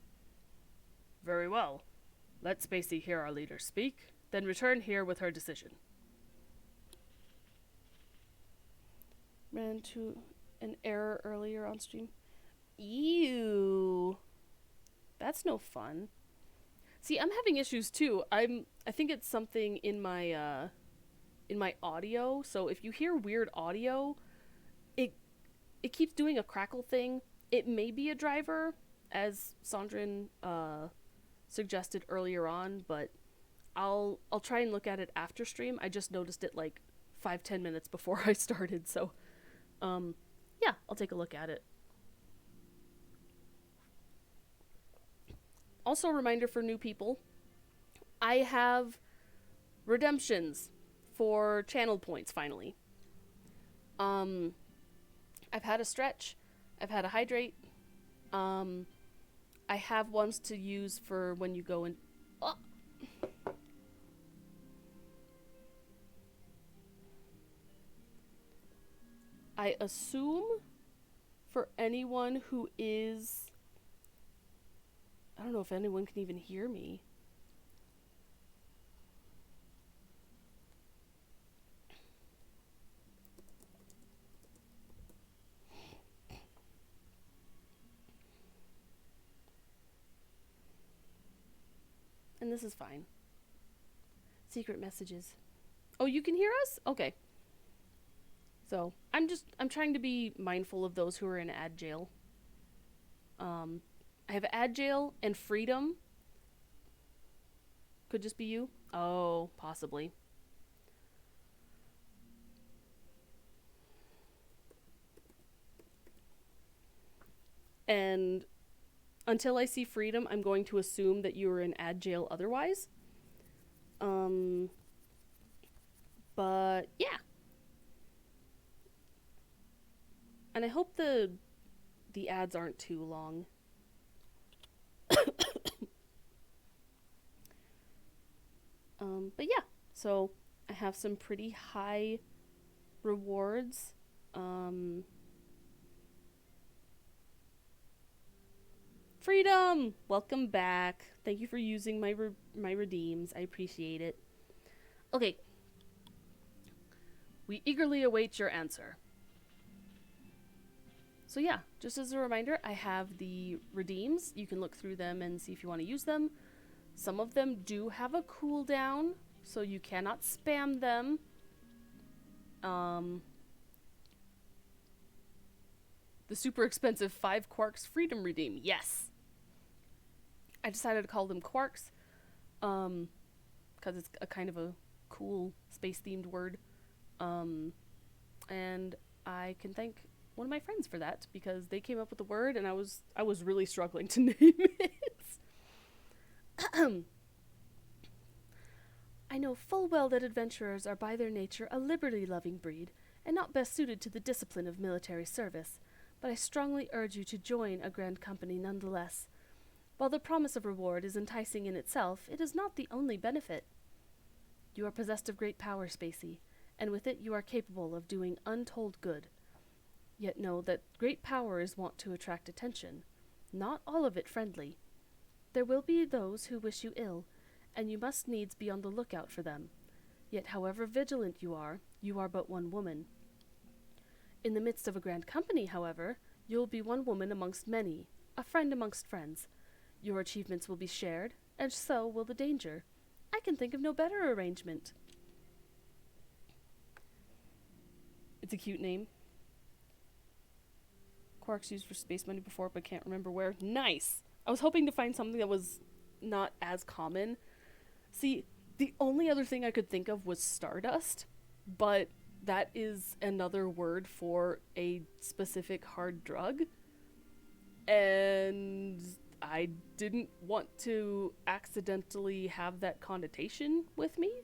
Very well. Let Spacey hear our leader speak, then return here with her decision. Ran into an error earlier on stream. Ew. That's no fun. See, I'm having issues too. I think it's something in my audio. So if you hear weird audio, it keeps doing a crackle thing. It may be a driver, as Sandrine suggested earlier on, but I'll try and look at it after stream. I just noticed it like 5-10 minutes before I started, so yeah, I'll take a look at it. Also, a reminder for new people, I have redemptions for channel points finally. I've had a stretch, I've had a hydrate, I have ones to use for when you go in. Oh. I assume for anyone who is... I don't know if anyone can even hear me. And this is fine. Secret messages. Oh, you can hear us? Okay. So, I'm trying to be mindful of those who are in ad jail. I have ad jail and freedom. Could just be you? Oh, possibly. And until I see freedom, I'm going to assume that you are in ad jail otherwise. But yeah. And I hope the ads aren't too long. But yeah, so I have some pretty high rewards. Freedom! Welcome back. Thank you for using my redeems. I appreciate it. Okay. We eagerly await your answer. So yeah, just as a reminder, I have the redeems. You can look through them and see if you want to use them. Some of them do have a cooldown, so you cannot spam them. The super expensive 5 quarks freedom redeem. Yes. I decided to call them quarks, because it's a kind of a cool space-themed word. And I can thank one of my friends for that, because they came up with the word and I was really struggling to name it. I know full well that adventurers are by their nature a liberty-loving breed, and not best suited to the discipline of military service, but I strongly urge you to join a grand company nonetheless. While the promise of reward is enticing in itself, it is not the only benefit. You are possessed of great power, Spacey, and with it you are capable of doing untold good. Yet know that great power is wont to attract attention, not all of it friendly. There will be those who wish you ill, and you must needs be on the lookout for them. Yet however vigilant you are but one woman. In the midst of a grand company, however, you will be one woman amongst many, a friend amongst friends. Your achievements will be shared, and so will the danger. I can think of no better arrangement. It's a cute name. Quarks used for space money before, but can't remember where. Nice! I was hoping to find something that was not as common. See, the only other thing I could think of was stardust, but that is another word for a specific hard drug. And I didn't want to accidentally have that connotation with me.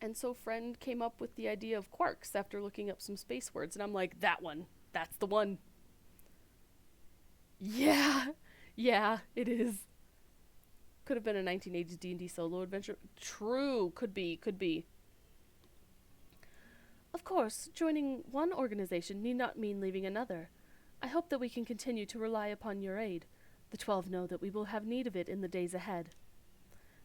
And so friend came up with the idea of quarks after looking up some space words, and I'm like, that one. That's the one. Yeah, it is. Could have been a 1980s D&D solo adventure. True, could be. Of course, joining one organization need not mean leaving another. I hope that we can continue to rely upon your aid. The 12 know that we will have need of it in the days ahead.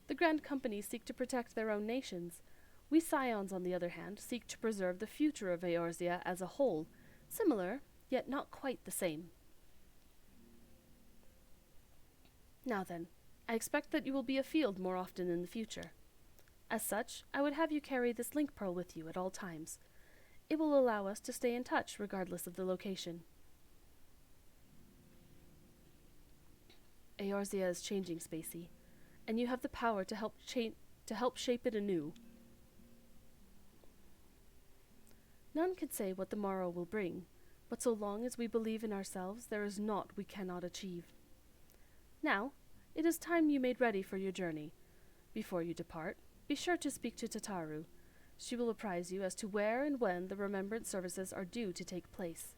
The Grand Companies seek to protect their own nations. We Scions, on the other hand, seek to preserve the future of Eorzea as a whole, similar, yet not quite the same. Now then, I expect that you will be afield more often in the future. As such, I would have you carry this link pearl with you at all times. It will allow us to stay in touch regardless of the location. Eorzea is changing, Spacey, and you have the power to help shape it anew. None can say what the morrow will bring, but so long as we believe in ourselves, there is naught we cannot achieve. Now, it is time you made ready for your journey. Before you depart, be sure to speak to Tataru. She will apprise you as to where and when the remembrance services are due to take place.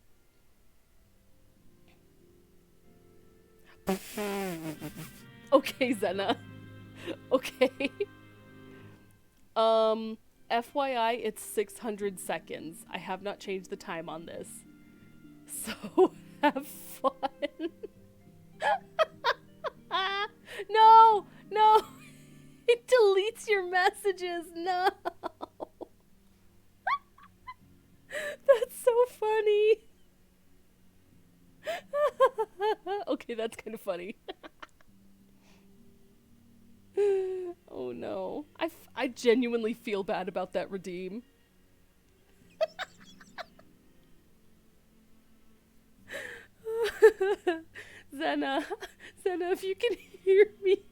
Okay, Zena. Okay. FYI, it's 600 seconds. I have not changed the time on this. So, have fun. No! It deletes your messages. No! That's so funny. Okay, that's kind of funny. Oh no. I genuinely feel bad about that redeem. Zena, if you can hear me,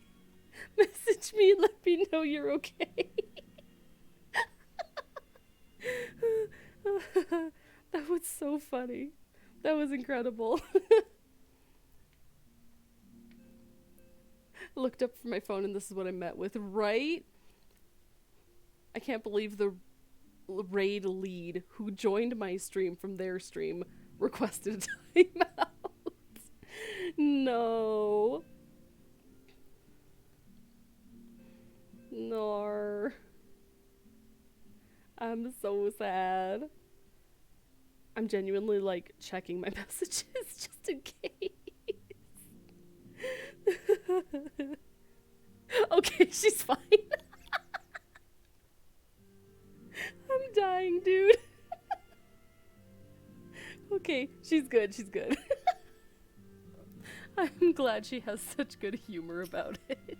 message me and let me know you're okay. That was so funny. That was incredible. Looked up from my phone and this is what I met with, right? I can't believe the raid lead who joined my stream from their stream requested a timeout. No. No. I'm so sad. I'm genuinely like checking my messages just in case. Okay, she's fine. I'm dying, dude. Okay, she's good. I'm glad she has such good humor about it.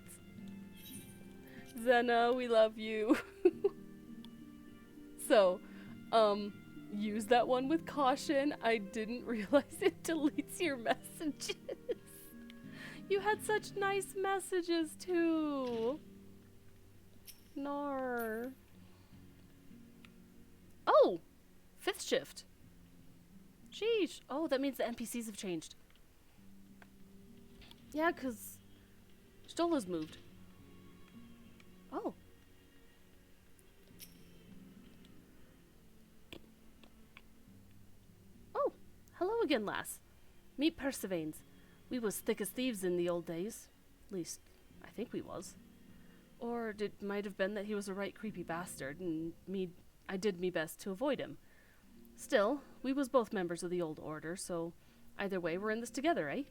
Zena, we love you. So, use that one with caution. I didn't realize it deletes your messages. You had such nice messages too. Nar. Oh! 5th shift. Sheesh. Oh, that means the NPCs have changed. Yeah, because Stola's moved. Oh. Oh, hello again, lass. Meet Persevanes. We was thick as thieves in the old days. At least, I think we was. Or it might have been that he was a right creepy bastard, and I did me best to avoid him. Still, we was both members of the old order, so either way, we're in this together, eh?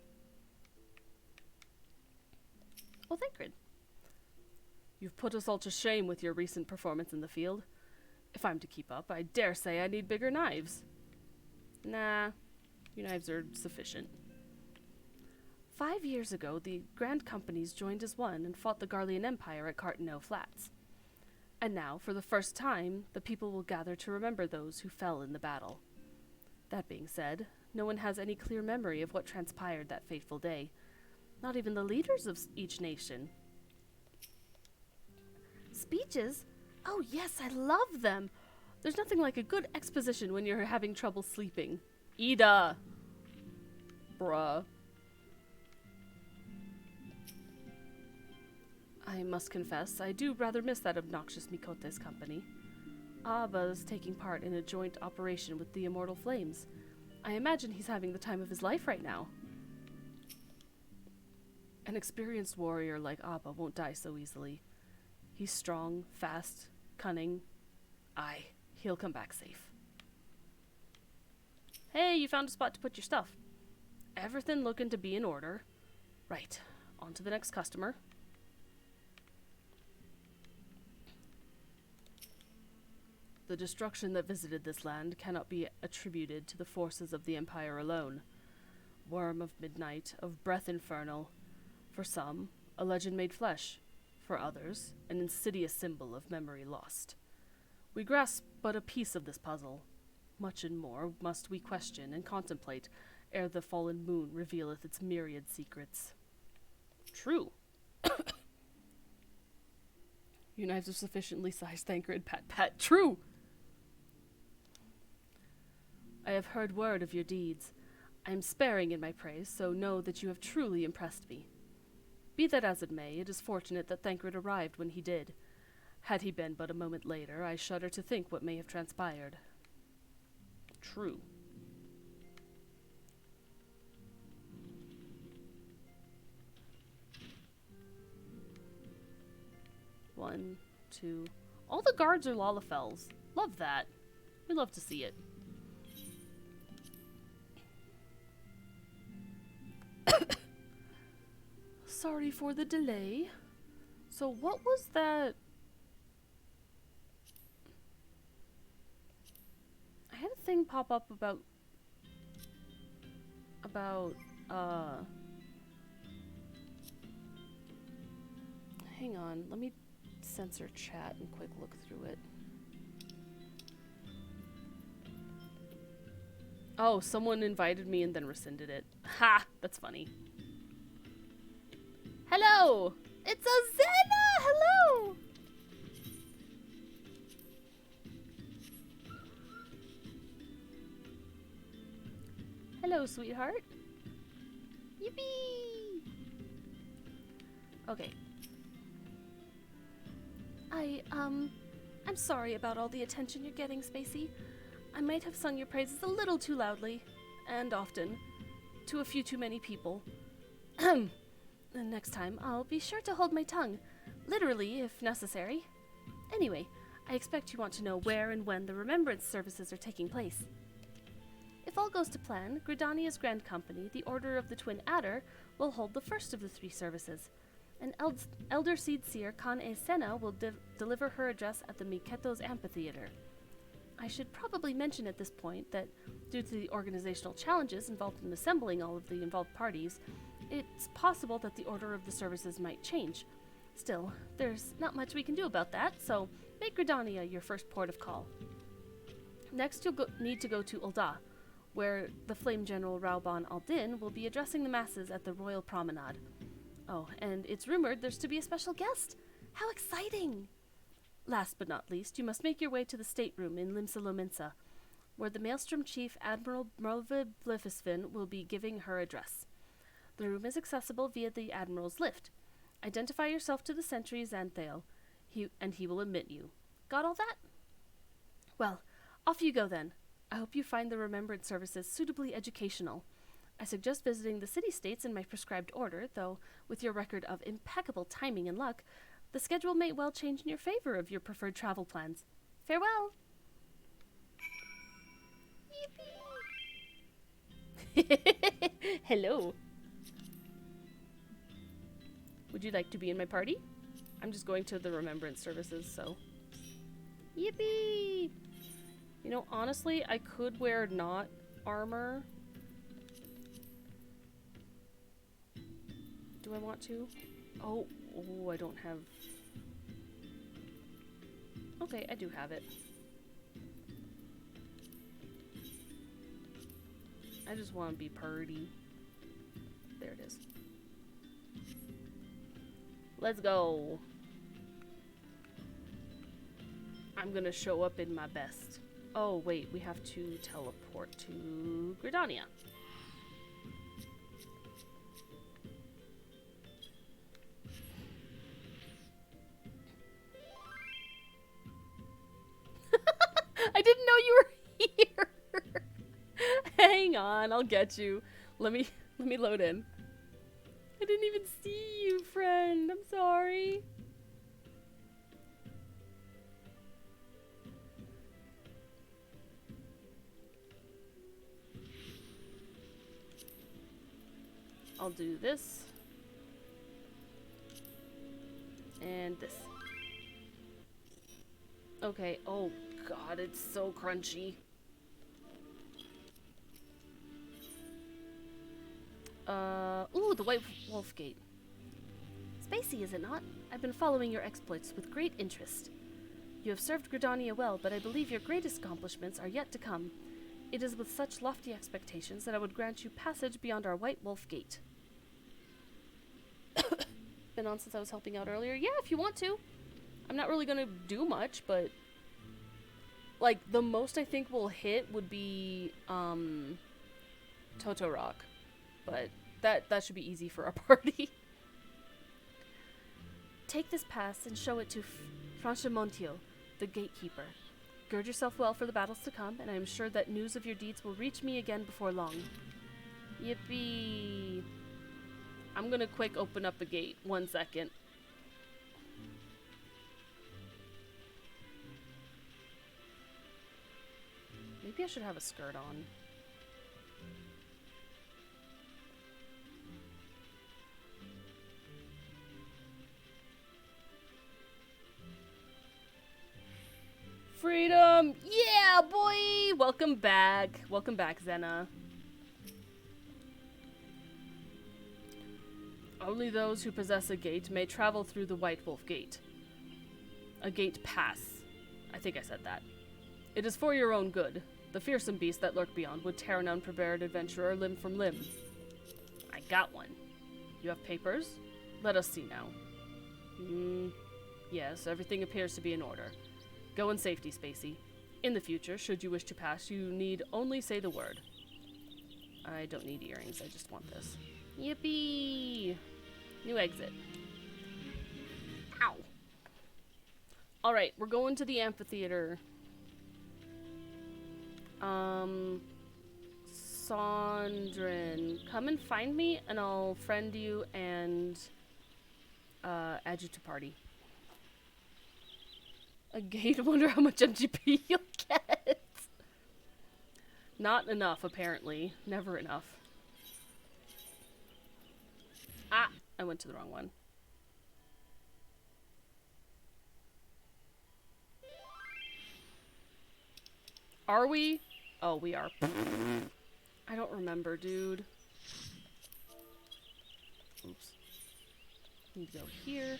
Oh, Thancred. You've put us all to shame with your recent performance in the field. If I'm to keep up, I dare say I need bigger knives. Nah, your knives are sufficient. 5 years ago, the Grand Companies joined as one and fought the Garlean Empire at Cartano Flats. And now, for the first time, the people will gather to remember those who fell in the battle. That being said, no one has any clear memory of what transpired that fateful day. Not even the leaders of each nation. Speeches? Oh yes, I love them! There's nothing like a good exposition when you're having trouble sleeping. Ida! Bruh. I must confess, I do rather miss that obnoxious Mikote's company. Abba's taking part in a joint operation with the Immortal Flames. I imagine he's having the time of his life right now. An experienced warrior like Abba won't die so easily. He's strong, fast, cunning. Aye, he'll come back safe. Hey, you found a spot to put your stuff. Everything looking to be in order. Right, on to the next customer. The destruction that visited this land cannot be attributed to the forces of the Empire alone. Worm of midnight, of breath infernal. For some, a legend made flesh. For others, an insidious symbol of memory lost. We grasp but a piece of this puzzle. Much and more must we question and contemplate ere the fallen moon revealeth its myriad secrets. True. Your knives are sufficiently sized, Thancred. Pat, pat. True! I have heard word of your deeds. I am sparing in my praise, so know that you have truly impressed me. Be that as it may, it is fortunate that Thancred arrived when he did. Had he been but a moment later, I shudder to think what may have transpired. True. One, two. All the guards are Lalafels. Love that. We love to see it. Sorry for the delay. So what was that? I had a thing pop up about hang on, let me censor chat and quick look through it. Oh, someone invited me and then rescinded it. Ha! That's funny. Hello! It's Azena! Hello! Hello, sweetheart. Yippee! Okay. I'm sorry about all the attention you're getting, Spacey. I might have sung your praises a little too loudly, and often, to a few too many people. The next time, I'll be sure to hold my tongue, literally if necessary. Anyway, I expect you want to know where and when the remembrance services are taking place. If all goes to plan, Gridania's Grand Company, the Order of the Twin Adder, will hold the first of the 3 services. An Elder Seed Seer, Kan-e Senna, will deliver her address at the Miketo's Amphitheater. I should probably mention at this point that, due to the organizational challenges involved in assembling all of the involved parties, it's possible that the order of the services might change. Still, there's not much we can do about that, so make Gridania your first port of call. Next, you'll need to go to Ul'dah, where the Flame General Rauban al-Din will be addressing the masses at the Royal Promenade. Oh, and it's rumored there's to be a special guest. How exciting! Last but not least, you must make your way to the stateroom in Limsa Lominsa, where the Maelstrom Chief Admiral Merlvid Blifisvin will be giving her address. The room is accessible via the Admiral's lift. Identify yourself to the sentry Xanthale, and he will admit you. Got all that? Well, off you go then. I hope you find the remembrance services suitably educational. I suggest visiting the city-states in my prescribed order, though, with your record of impeccable timing and luck, the schedule may well change in your favor of your preferred travel plans. Farewell! Yippee! Hello. Would you like to be in my party? I'm just going to the remembrance services, so. Yippee! You know, honestly, I could wear not armor. Do I want to? Oh, I don't have... Okay, I do have it. I just want to be purdy. There it is. Let's go. I'm gonna show up in my best. Oh, wait, we have to teleport to Gridania. I didn't know you were here. Hang on, I'll get you. Let me load in. I didn't even see you, friend. I'm sorry. I'll do this. And this. Okay, oh god, it's so crunchy. Ooh, the White Wolf Gate. Spacey, is it not? I've been following your exploits with great interest. You have served Gridania well, but I believe your greatest accomplishments are yet to come. It is with such lofty expectations that I would grant you passage beyond our White Wolf Gate. Been on since I was helping out earlier. Yeah, if you want to. I'm not really gonna do much, but... like, the most I think we'll hit would be, Toto Rock. But that should be easy for our party. Take this pass and show it to Franchemontio, the gatekeeper. Gird yourself well for the battles to come, and I am sure that news of your deeds will reach me again before long. Yippee! I'm gonna quick open up a gate. 1 second. Maybe I should have a skirt on. Freedom! Yeah, boy! Welcome back. Welcome back, Zena. Only those who possess a gate may travel through the White Wolf Gate. A gate pass. I think I said that. It is for your own good. The fearsome beasts that lurk beyond would tear an unprepared adventurer limb from limb. I got one. You have papers? Let us see now. Yes, everything appears to be in order. Go in safety, Spacey. In the future, should you wish to pass, you need only say the word. I don't need earrings, I just want this. Yippee! New exit. Ow! Alright, we're going to the amphitheater. Sondrin, come and find me and I'll friend you and add you to party. A gate, I wonder how much MGP you'll get. Not enough, apparently. Never enough. Ah, I went to the wrong one. Are we? Oh, we are. I don't remember, dude. Oops. Need to go here.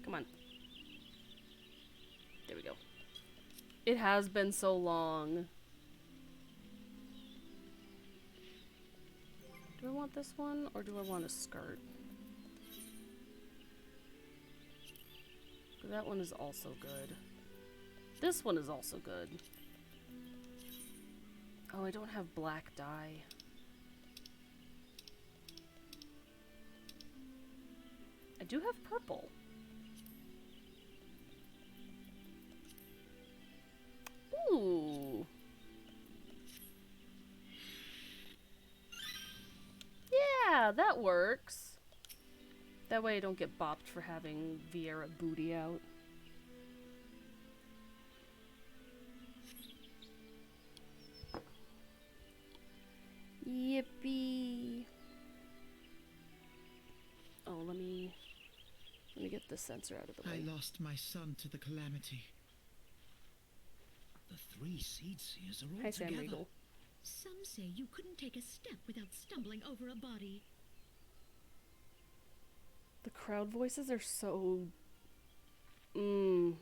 Come on. There we go. It has been so long. Do I want this one or do I want a skirt? That one is also good. This one is also good. Oh, I don't have black dye. I do have purple. Ooh. Yeah, that works. That way I don't get bopped for having Vieira booty out. Yippee. sensor out of the way. I lost my son to the calamity. The 3 seed seers are all Hi, Sam together. Regal. Some say you couldn't take a step without stumbling over a body. The crowd voices are so... in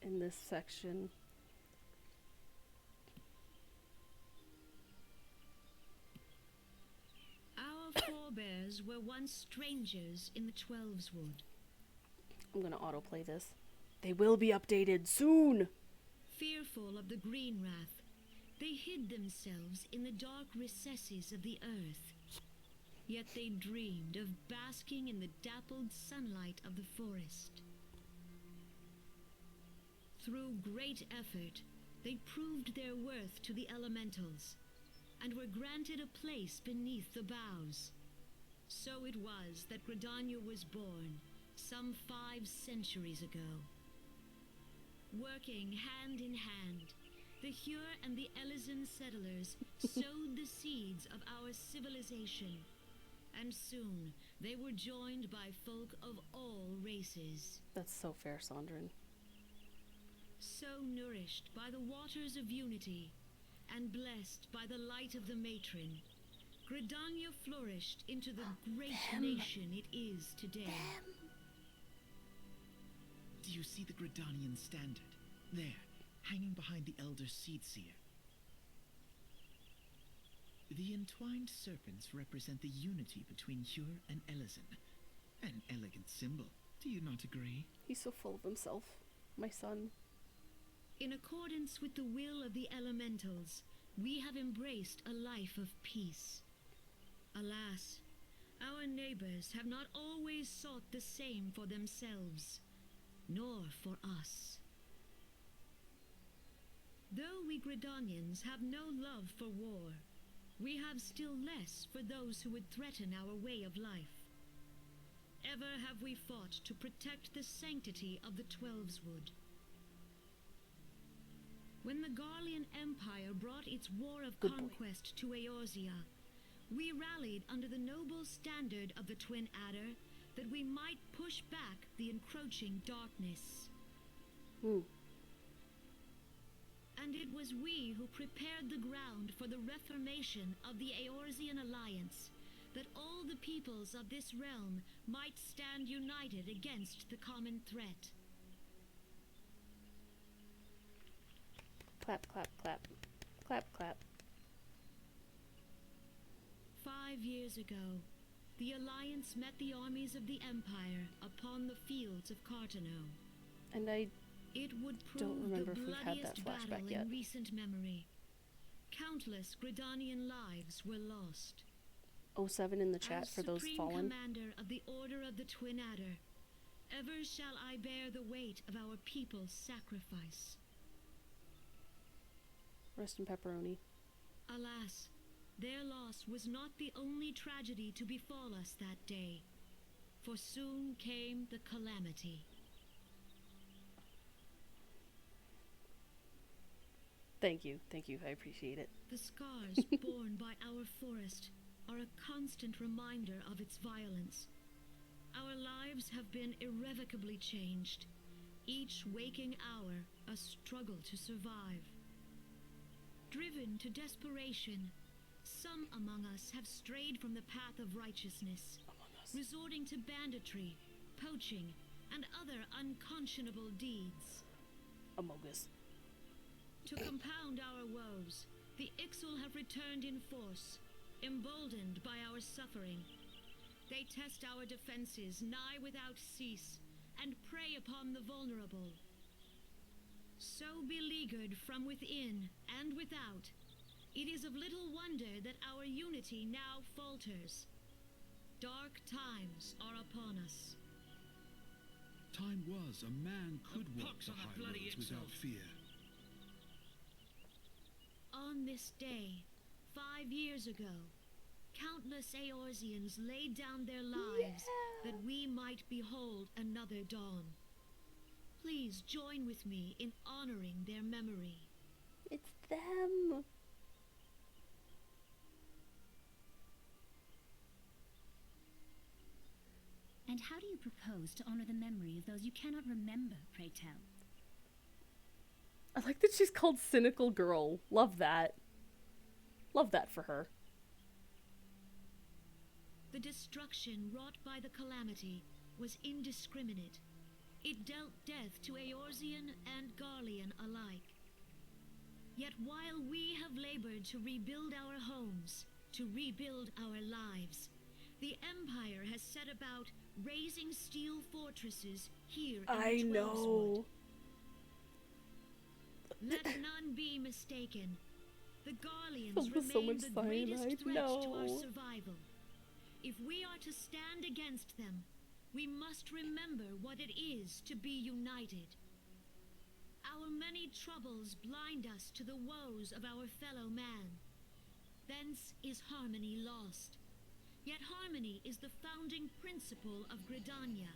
this section. Our forebears were once strangers in the Twelveswood. I'm gonna autoplay this. They will be updated soon! Fearful of the green wrath, they hid themselves in the dark recesses of the earth. Yet they dreamed of basking in the dappled sunlight of the forest. Through great effort, they proved their worth to the elementals, and were granted a place beneath the boughs. So it was that Gridania was born, some 5 centuries ago. Working hand in hand, the Hure and the Elysian settlers sowed the seeds of our civilization, and soon they were joined by folk of all races. That's so fair, Sondrin. So nourished by the waters of unity, and blessed by the light of the matron, Gridania flourished into the great nation it is today. Do you see the Gridanian standard? There, hanging behind the Elder Seed Seer. The entwined serpents represent the unity between Hure and Elysian. An elegant symbol, do you not agree? He's so full of himself. My son. In accordance with the will of the elementals, we have embraced a life of peace. Alas, our neighbors have not always sought the same for themselves, nor for us. Though we Gridanians have no love for war, we have still less for those who would threaten our way of life. Ever have we fought to protect the sanctity of the Twelveswood. When the Garlean Empire brought its war of conquest to Eorzea, we rallied under the noble standard of the Twin Adder that we might push back the encroaching darkness. And it was we who prepared the ground for the reformation of the Eorzean Alliance, that all the peoples of this realm might stand united against the common threat. Clap, clap, clap. Clap, clap. 5 years ago, the Alliance met the armies of the Empire upon the fields of Cartano. And I It would don't prove remember the if we've had that bloodiest flashback battle yet. in recent memory. Countless Gridanian lives were lost. 07 in the chat As for those Supreme fallen. Commander of the Order of the Twin Adder, ever shall I bear the weight of our people's sacrifice. Rest in pepperoni. Alas, their loss was not the only tragedy to befall us that day, for soon came the calamity. Thank you, I appreciate it. The scars borne by our forest are a constant reminder of its violence. Our lives have been irrevocably changed, each waking hour a struggle to survive. Driven to desperation, some among us have strayed from the path of righteousness, resorting to banditry, poaching, and other unconscionable deeds. Among Us. To compound our woes, the Ixal have returned in force, emboldened by our suffering. They test our defenses nigh without cease, and prey upon the vulnerable. So beleaguered from within and without, it is of little wonder that our unity now falters. Dark times are upon us. Time was a man could walk the high roads without fear. On this day, 5 years ago, countless Eorzeans laid down their lives that we might behold another dawn. Please join with me in honoring their memory. It's them. And how do you propose to honor the memory of those you cannot remember, pray tell? I like that she's called Cynical Girl. Love that. Love that for her. The destruction wrought by the calamity was indiscriminate. It dealt death to Eorzean and Garlean alike. Yet while we have labored to rebuild our homes, to rebuild our lives, the Empire has set about raising steel fortresses here in I the know. Let none be mistaken. The Garleans Filled with remain so much the greatest cyanide. threat to our No. survival. If we are to stand against them, we must remember what it is to be united. Our many troubles blind us to the woes of our fellow man. Thence is harmony lost. Yet harmony is the founding principle of Gridania.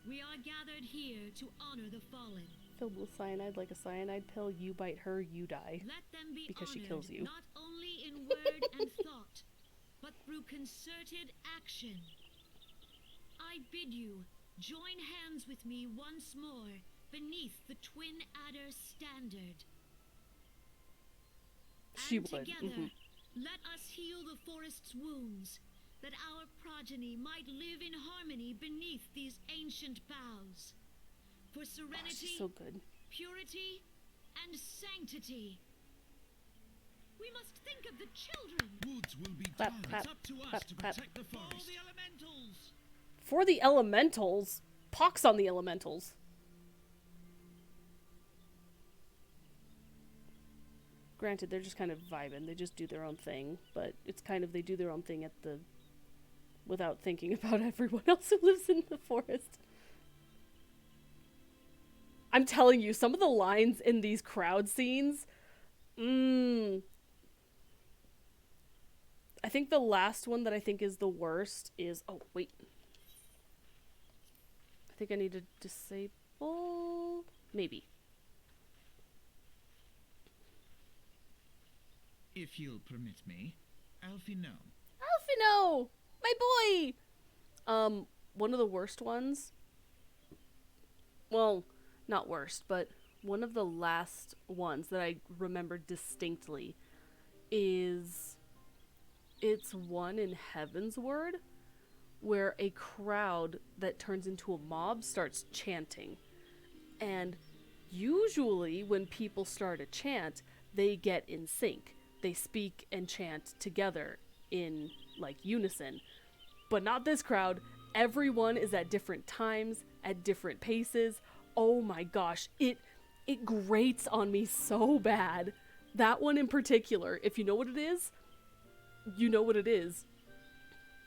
We are gathered here to honor the fallen. Filled with cyanide like a cyanide pill. You bite her, you die. Let them be Because she honored, kills you. not only in word and thought, but through concerted action. I bid you join hands with me once more beneath the Twin Adder standard. She And would. together, let us heal the forest's wounds, that our progeny might live in harmony beneath these ancient boughs. For Oh, serenity, she's so good. purity, and sanctity. We must think of the children. Woods will be Clap, done. clap, It's up to us clap, to clap. protect the For forest. the elementals! For the elementals. Pox on the elementals. Granted, they're just kind of vibing. They just do their own thing. But it's kind of, they do their own thing at the... without thinking about everyone else who lives in the forest. I'm telling you, some of the lines in these crowd scenes... I think the last one that I think is the worst is... Oh, wait. I think I need to disable... Maybe. If you'll permit me, Alfino. Alfino! My boy! One of the worst ones... Well, not worst, but one of the last ones that I remember distinctly is... It's one in Heaven's Word, where a crowd that turns into a mob starts chanting. And usually when people start a chant, they get in sync. They speak and chant together in, like, unison. But not this crowd. Everyone is at different times, at different paces. Oh my gosh, it grates on me so bad. That one in particular, if you know what it is, you know what it is.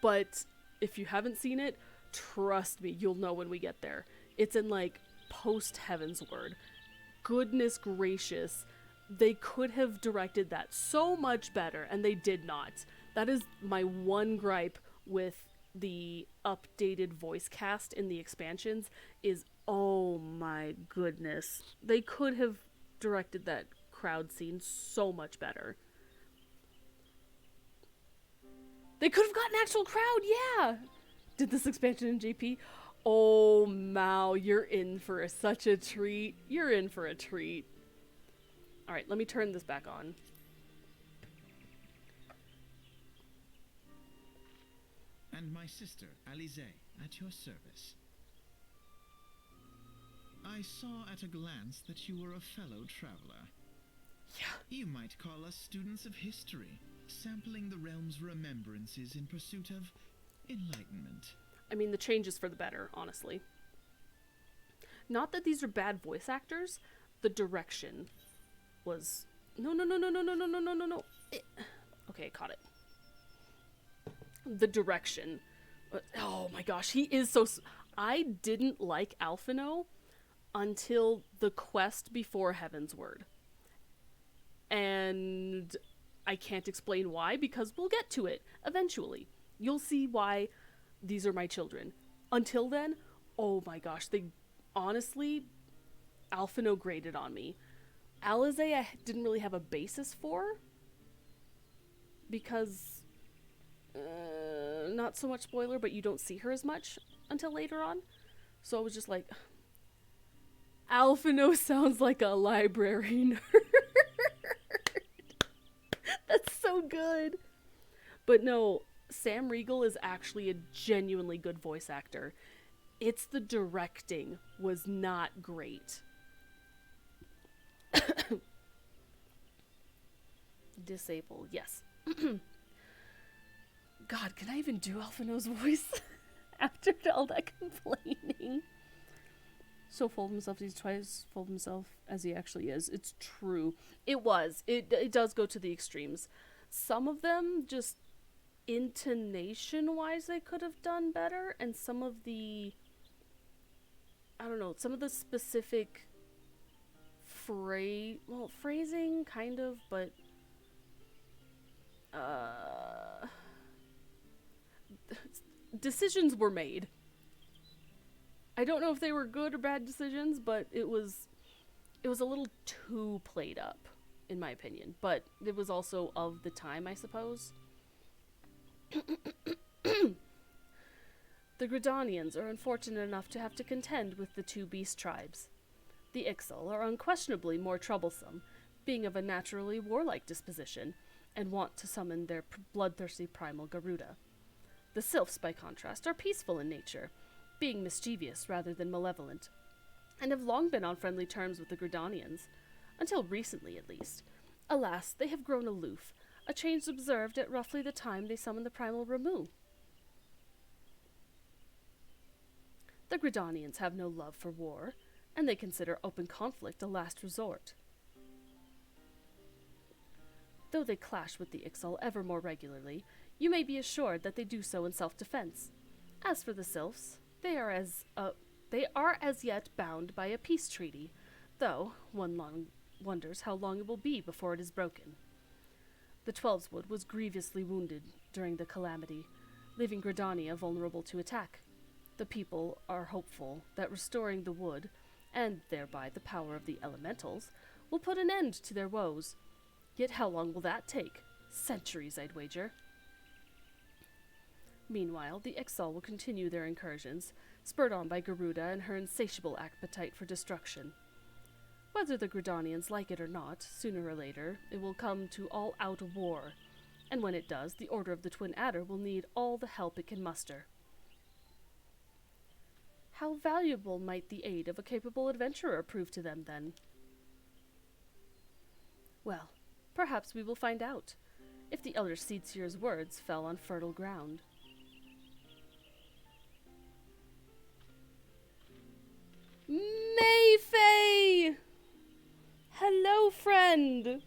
But if you haven't seen it, trust me, you'll know when we get there. It's in, like, post Heaven's Word. Goodness gracious. They could have directed that so much better, and they did not. That is my one gripe with the updated voice cast in the expansions is, oh my goodness. They could have directed that crowd scene so much better. They could have got an actual crowd, yeah! Did this expansion in JP? Oh, Mao, you're in for such a treat. You're in for a treat. Alright, let me turn this back on. And my sister, Alize, at your service. I saw at a glance that you were a fellow traveler. Yeah. You might call us students of history, sampling the realm's remembrances in pursuit of enlightenment. I mean, the change is for the better, honestly. Not that these are bad voice actors. The direction was... No. Okay, I caught it. The direction. Oh my gosh, he is so... I didn't like Alfino until the quest before Heaven's Word. And I can't explain why, because we'll get to it eventually. You'll see why these are my children. Until then, oh my gosh, they honestly, Alfino grated on me. Alize I didn't really have a basis for, because not so much spoiler, but you don't see her as much until later on. So I was just like, Alphino sounds like a library nerd. That's so good. But no, Sam Riegel is actually a genuinely good voice actor. It's the directing was not great. Disable, yes. God, can I even do Alphino's voice after all that complaining? So fold himself, he's twice fold himself as he actually is. It's true. It was. It does go to the extremes. Some of them, just intonation-wise, they could have done better, and some of the, I don't know, some of the specific phrasing, kind of, but decisions were made. I don't know if they were good or bad decisions, but it was a little too played up, in my opinion. But it was also of the time, I suppose. The Gridanians are unfortunate enough to have to contend with the two beast tribes. The Ixal are unquestionably more troublesome, being of a naturally warlike disposition, and want to summon their bloodthirsty primal Garuda. The Sylphs, by contrast, are peaceful in nature, being mischievous rather than malevolent, and have long been on friendly terms with the Gridanians, until recently at least. Alas, they have grown aloof, a change observed at roughly the time they summoned the primal Ramu. The Gridanians have no love for war, and they consider open conflict a last resort. Though they clash with the Ixal ever more regularly, you may be assured that they do so in self-defense. As for the Sylphs, they are as yet bound by a peace treaty, though one wonders how long it will be before it is broken. The Twelveswood was grievously wounded during the calamity, leaving Gridania vulnerable to attack. The people are hopeful that restoring the wood, and thereby the power of the elementals, will put an end to their woes. Yet how long will that take? Centuries, I'd wager. Meanwhile, the Ixal will continue their incursions, spurred on by Garuda and her insatiable appetite for destruction. Whether the Gridanians like it or not, sooner or later, it will come to all-out war, and when it does, the Order of the Twin Adder will need all the help it can muster. How valuable might the aid of a capable adventurer prove to them, then? Well, perhaps we will find out, if the Elder Seedseer's words fell on fertile ground. Mayfei! Hello, friend!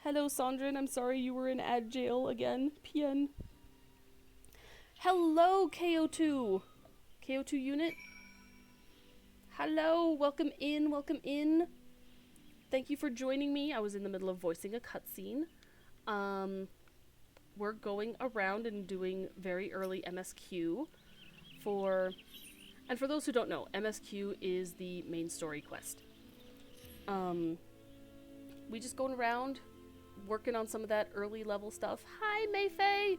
Hello, Sandrin. I'm sorry you were in ad jail again. PN. Hello, KO2. KO2 unit. Hello, welcome in, welcome in. Thank you for joining me. I was in the middle of voicing a cutscene. We're going around and doing very early MSQ and for those who don't know, MSQ is the main story quest. We just going around, working on some of that early level stuff. Hi, Mayfei!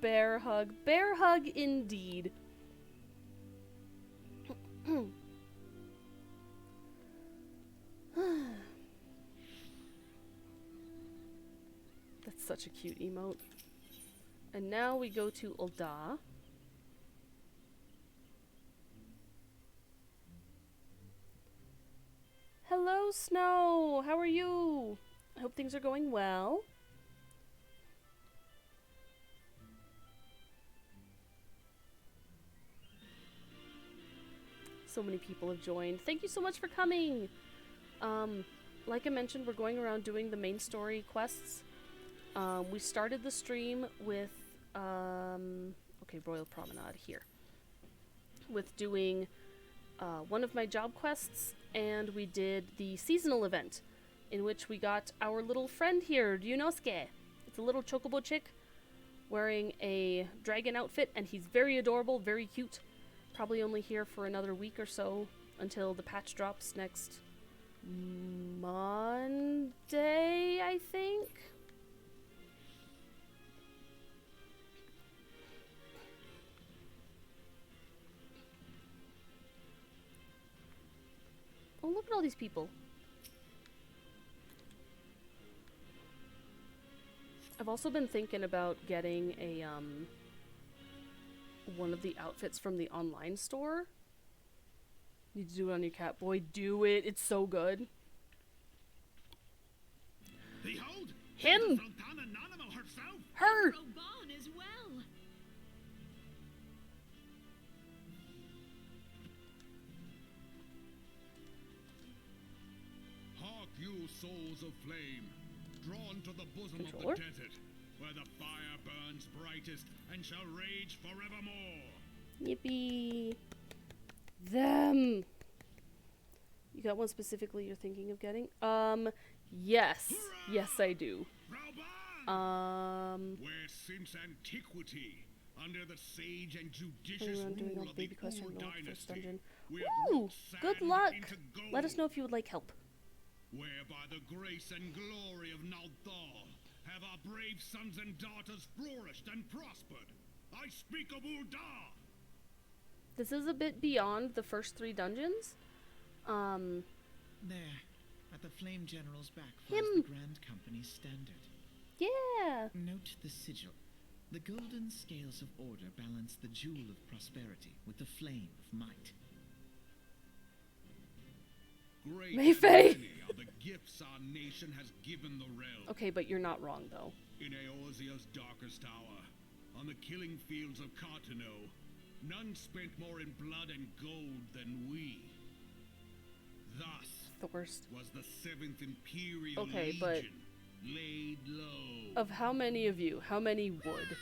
Bear hug. Bear hug indeed. That's such a cute emote. And now we go to Ul'dah. Hello, Snow! How are you? I hope things are going well. So many people have joined. Thank you so much for coming! Like I mentioned, we're going around doing the main story quests. We started the stream with, Royal Promenade here. With doing one of my job quests, and we did the seasonal event, in which we got our little friend here, Ryunosuke. It's a little chocobo chick, wearing a dragon outfit, and he's very adorable, very cute. Probably only here for another week or so, until the patch drops next Monday, I think? at all these people. I've also been thinking about getting a, one of the outfits from the online store. Need to do it on your cat. Boy, do it. It's so good. Behold! Him! Sultana Nanamo herself! Her! Roban as well. Hark you, souls of flame, drawn to the bosom Controller? of the desert, where the fire burns brightest and shall rage forevermore. Yippee. Them. You got one specifically you're thinking of getting? Yes. Hurrah! Yes, I do. Rauban! Where since antiquity, under the sage and judicious Around doing rule all of the baby quests Ur from the first dynasty, dungeon. we have Woo! wrought Good sand luck. into gold, Let us know if you would like help. where by the grace and glory of Nalthal have our brave sons and daughters flourished and prospered. I speak of Ul'dah! This is a bit beyond the first 3 dungeons. There, at the Flame General's back flies Him. the Grand Company's standard. Yeah. Note the sigil. The golden scales of order balance the jewel of prosperity with the flame of might. Great Mayfei. and many are the gifts our nation has given the realm. Okay, but you're not wrong, though. In Eorzea's darkest hour, on the killing fields of Cartano, none spent more in blood and gold than we. Thus The worst. was the 7th Imperial Okay, but- Legion laid low. Of how many of you, how many would?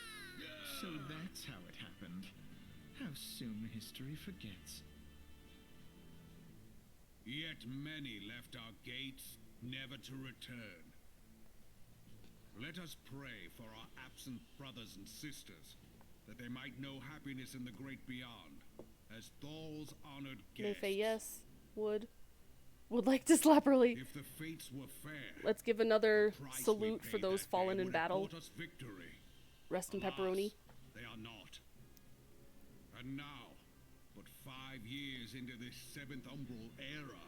So that's how it happened. How soon history forgets. Yet many left our gates, never to return. Let us pray for our absent brothers and sisters, that they might know happiness in the great beyond, as Thal's honored guests. Mayfei, yes. Would like to slap Early. If the fates were fair, Let's give another the price we salute for paid those that fallen day in would have battle. brought us victory. Rest in Alas, pepperoni. They are not. And now, but 5 years into this 7th Umbral era,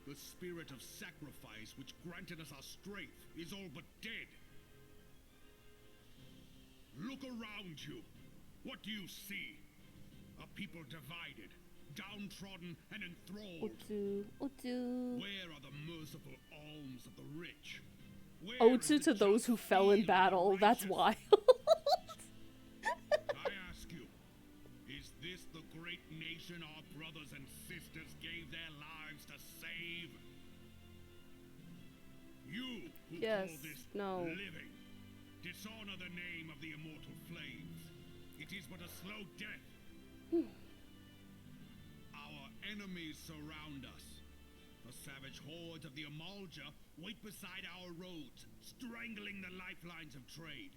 the spirit of sacrifice which granted us our strength is all but dead. Look around you. What do you see? A people divided, downtrodden, and enthralled. Otsu. Where are the merciful alms of the rich? Where is Otsu the to those just who fell in field of the battle. That's righteous? wild. I ask you, is this the great nation our brothers and sisters gave their lives to save? You who Yes, call this no. living, dishonor the name of the immortal flames. It is but a slow death. Our enemies surround us. The savage hordes of the Amalja wait beside our roads, strangling the lifelines of trade.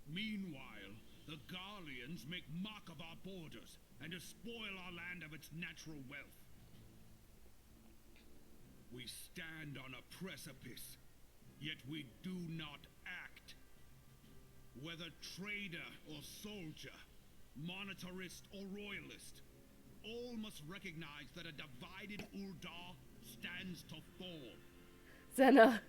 Meanwhile, the Garleans make mock of our borders and despoil our land of its natural wealth. We stand on a precipice, yet we do not act. Whether trader or soldier, monetarist or royalist, all must recognize that a divided Ul'dah stands to fall. Zena.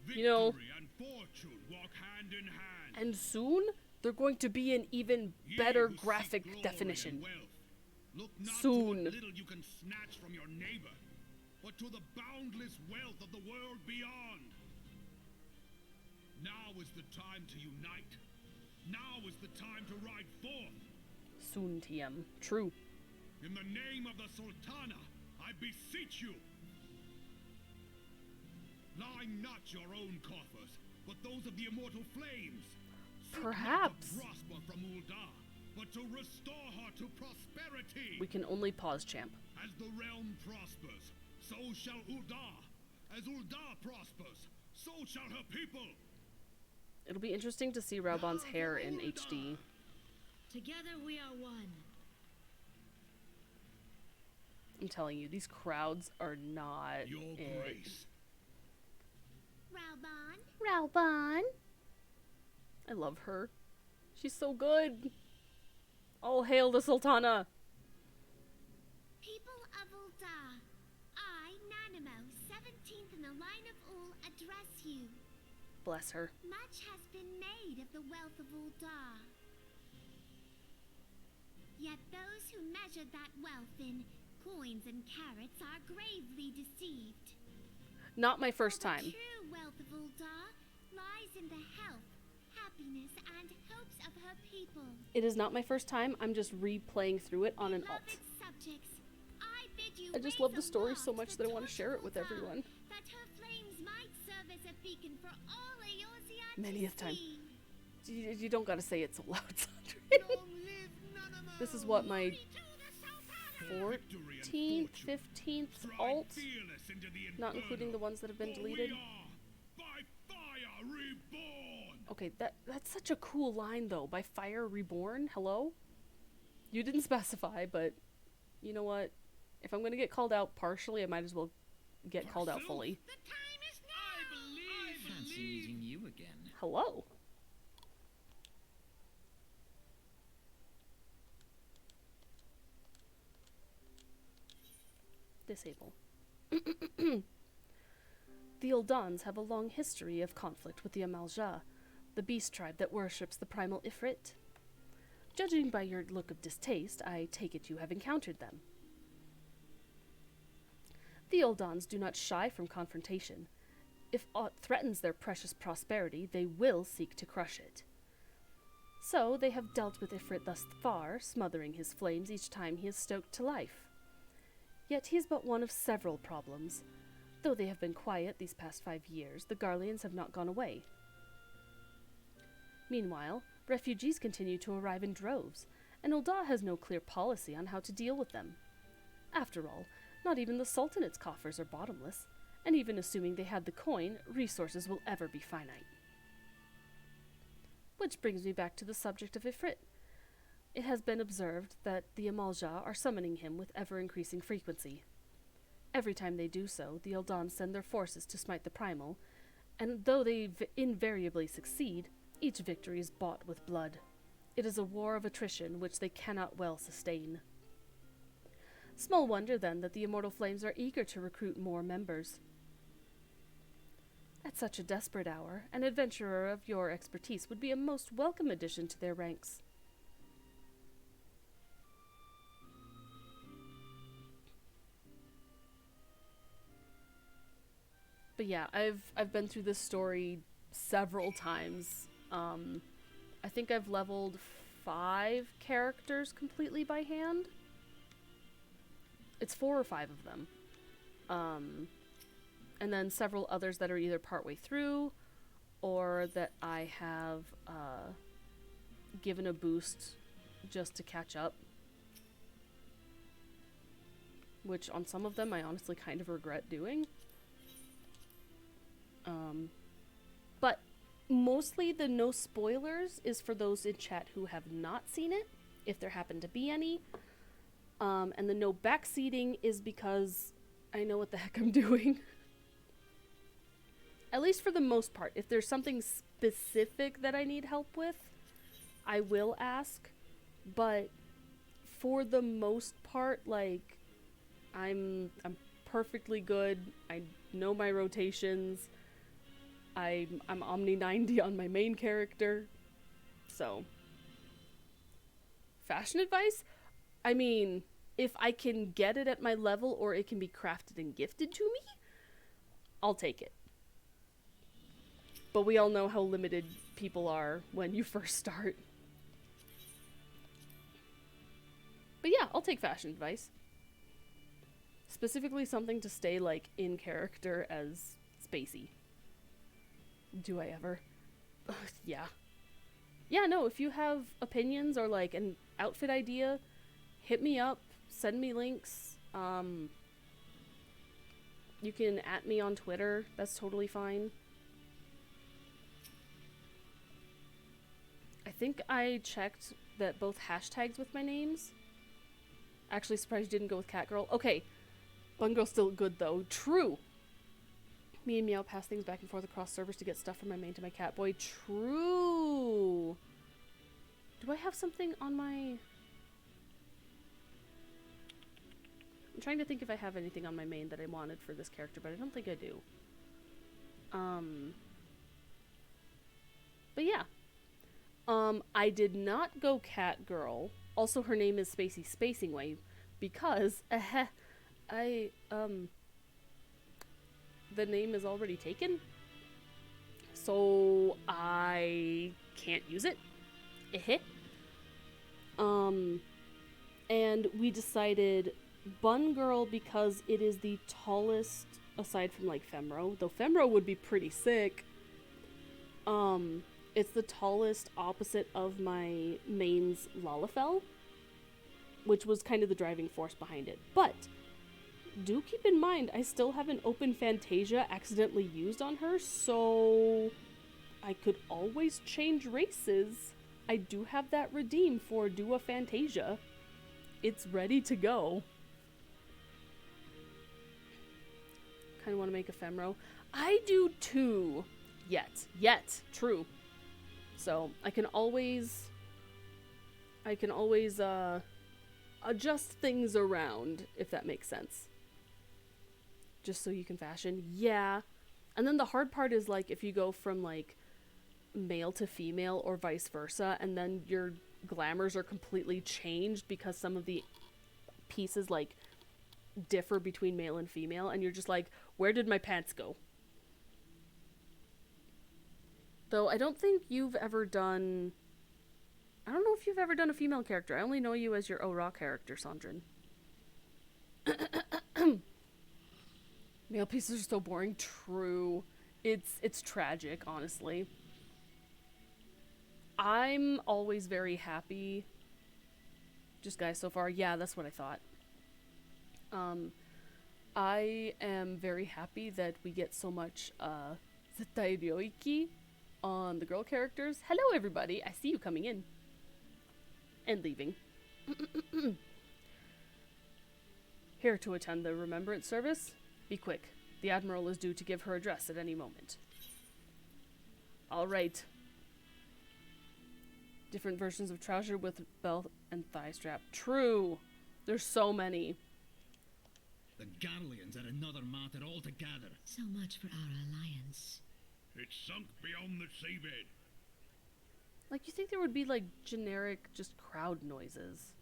Victory You know- and fortune walk hand in hand. And soon, they're going to be an even Ye better who seek graphic glory and definition. wealth, look not Soon. to what little you can snatch from your neighbor, but to the boundless wealth of the world beyond. Now is the time to unite. Now is the time to ride forth. Soon, TM. True. In the name of the Sultana, I beseech you. Line not your own coffers, but those of the immortal flames. Seek not Perhaps. to prosper from Ul'dah, but to restore her to prosperity. We can only pause, champ. As the realm prospers, so shall Ul'dah. As Ul'dah prospers, so shall her people. It'll be interesting to see Rauban's hair in HD. Together we are one. I'm telling you, these crowds are not Your it. grace. Rauban. I love her. She's so good. All hail the Sultana. People of address you. Bless her. Much has been made of the wealth of Ul'dah. Yet those who measure that wealth in coins and carats are gravely deceived. Not my first For time. the true wealth of Ul'dah lies in the health, happiness, and hopes of her people. It is not my first time. I'm just replaying through it on an alt. Beloved subjects, I bid you I just raise love the a story wand so much to that I want to torch share it with Ul'dah, everyone. that her flames might serve as a beacon for all Eorzea Many a to time. see. You don't gotta say it so loud, Sandrine. This is what, my 14th, 15th alt? Not including the ones that have been deleted. Okay, that's such a cool line though. By fire reborn? Hello? You didn't specify, but you know what? If I'm gonna get called out partially, I might as well get called out fully. The time is now. Fancy meeting you again. Hello? Disable. The Uldans have a long history of conflict with the Amalja, the beast tribe that worships the primal Ifrit. Judging by your look of distaste, I take it you have encountered them. The Uldans do not shy from confrontation. If aught threatens their precious prosperity, they will seek to crush it. So they have dealt with Ifrit thus far, smothering his flames each time he is stoked to life. Yet he is but one of several problems. Though they have been quiet these past 5 years, the Garleans have not gone away. Meanwhile, refugees continue to arrive in droves, and Ul'dah has no clear policy on how to deal with them. After all, not even the Sultanate's coffers are bottomless, and even assuming they had the coin, resources will ever be finite. Which brings me back to the subject of Ifrit. It has been observed that the Amalja are summoning him with ever-increasing frequency. Every time they do so, the Uldans send their forces to smite the primal, and though they invariably succeed, each victory is bought with blood. It is a war of attrition which they cannot well sustain. Small wonder, then, that the Immortal Flames are eager to recruit more members. At such a desperate hour, an adventurer of your expertise would be a most welcome addition to their ranks. But yeah, I've been through this story several times. I think I've leveled 5 characters completely by hand. It's 4 or 5 of them. And then several others that are either partway through or that I have given a boost just to catch up. Which on some of them I honestly kind of regret doing. But mostly the no spoilers is for those in chat who have not seen it, if there happen to be any. And the no backseating is because I know what the heck I'm doing. At least for the most part. If there's something specific that I need help with, I will ask. But for the most part, like, I'm perfectly good. I know my rotations. I'm Omni 90 on my main character. So, fashion advice? I mean, if I can get it at my level or it can be crafted and gifted to me, I'll take it. But we all know how limited people are when you first start. But yeah, I'll take fashion advice. Specifically something to stay, like, in character as spacey. Do I ever? Yeah. Yeah, no, if you have opinions or, like, an outfit idea, hit me up, send me links. You can @ me on Twitter, that's totally fine. I think I checked that both hashtags with my names. Actually, surprised you didn't go with Catgirl. Okay, Bun Girl's still good though. True. Me and Meow pass things back and forth across servers to get stuff from my main to my cat boy. True. Do I have something on my... I'm trying to think if I have anything on my main that I wanted for this character, but I don't think I do. But yeah. I did not go cat girl. Also, her name is Spacey Spacing Way because the name is already taken, so I can't use it. And we decided Bun Girl because it is the tallest aside from like Femro, though Femro would be pretty sick. It's the tallest opposite of my main's Lalafell, which was kind of the driving force behind it. But do keep in mind, I still have an open Fantasia accidentally used on her, so I could always change races. I do have that redeemed for Do a Fantasia. It's ready to go. Kind of want to make a Femro. I do too. Yet. True. So I can always adjust things around, if that makes sense. Just so you can fashion. Yeah. And then the hard part is like if you go from like male to female or vice versa, and then your glamours are completely changed because some of the pieces like differ between male and female, and you're just like, where did my pants go? Though I don't think you've ever done... I don't know if you've ever done a female character. I only know you as your Ora character, Sandrin. Male pieces are so boring. True. It's tragic, honestly. I'm always very happy. Just guys so far. Yeah, that's what I thought. I am very happy that we get so much Zetai Ryoiki on the girl characters. Hello everybody, I see you coming in. And leaving. Here to attend the remembrance service. Be quick. The Admiral is due to give her address at any moment. Alright. Different versions of trouser with belt and thigh strap. True. There's so many. The Garleans are another matter altogether. So much for our alliance. It's sunk beyond the seabed. Like, you think there would be, like, generic, just crowd noises.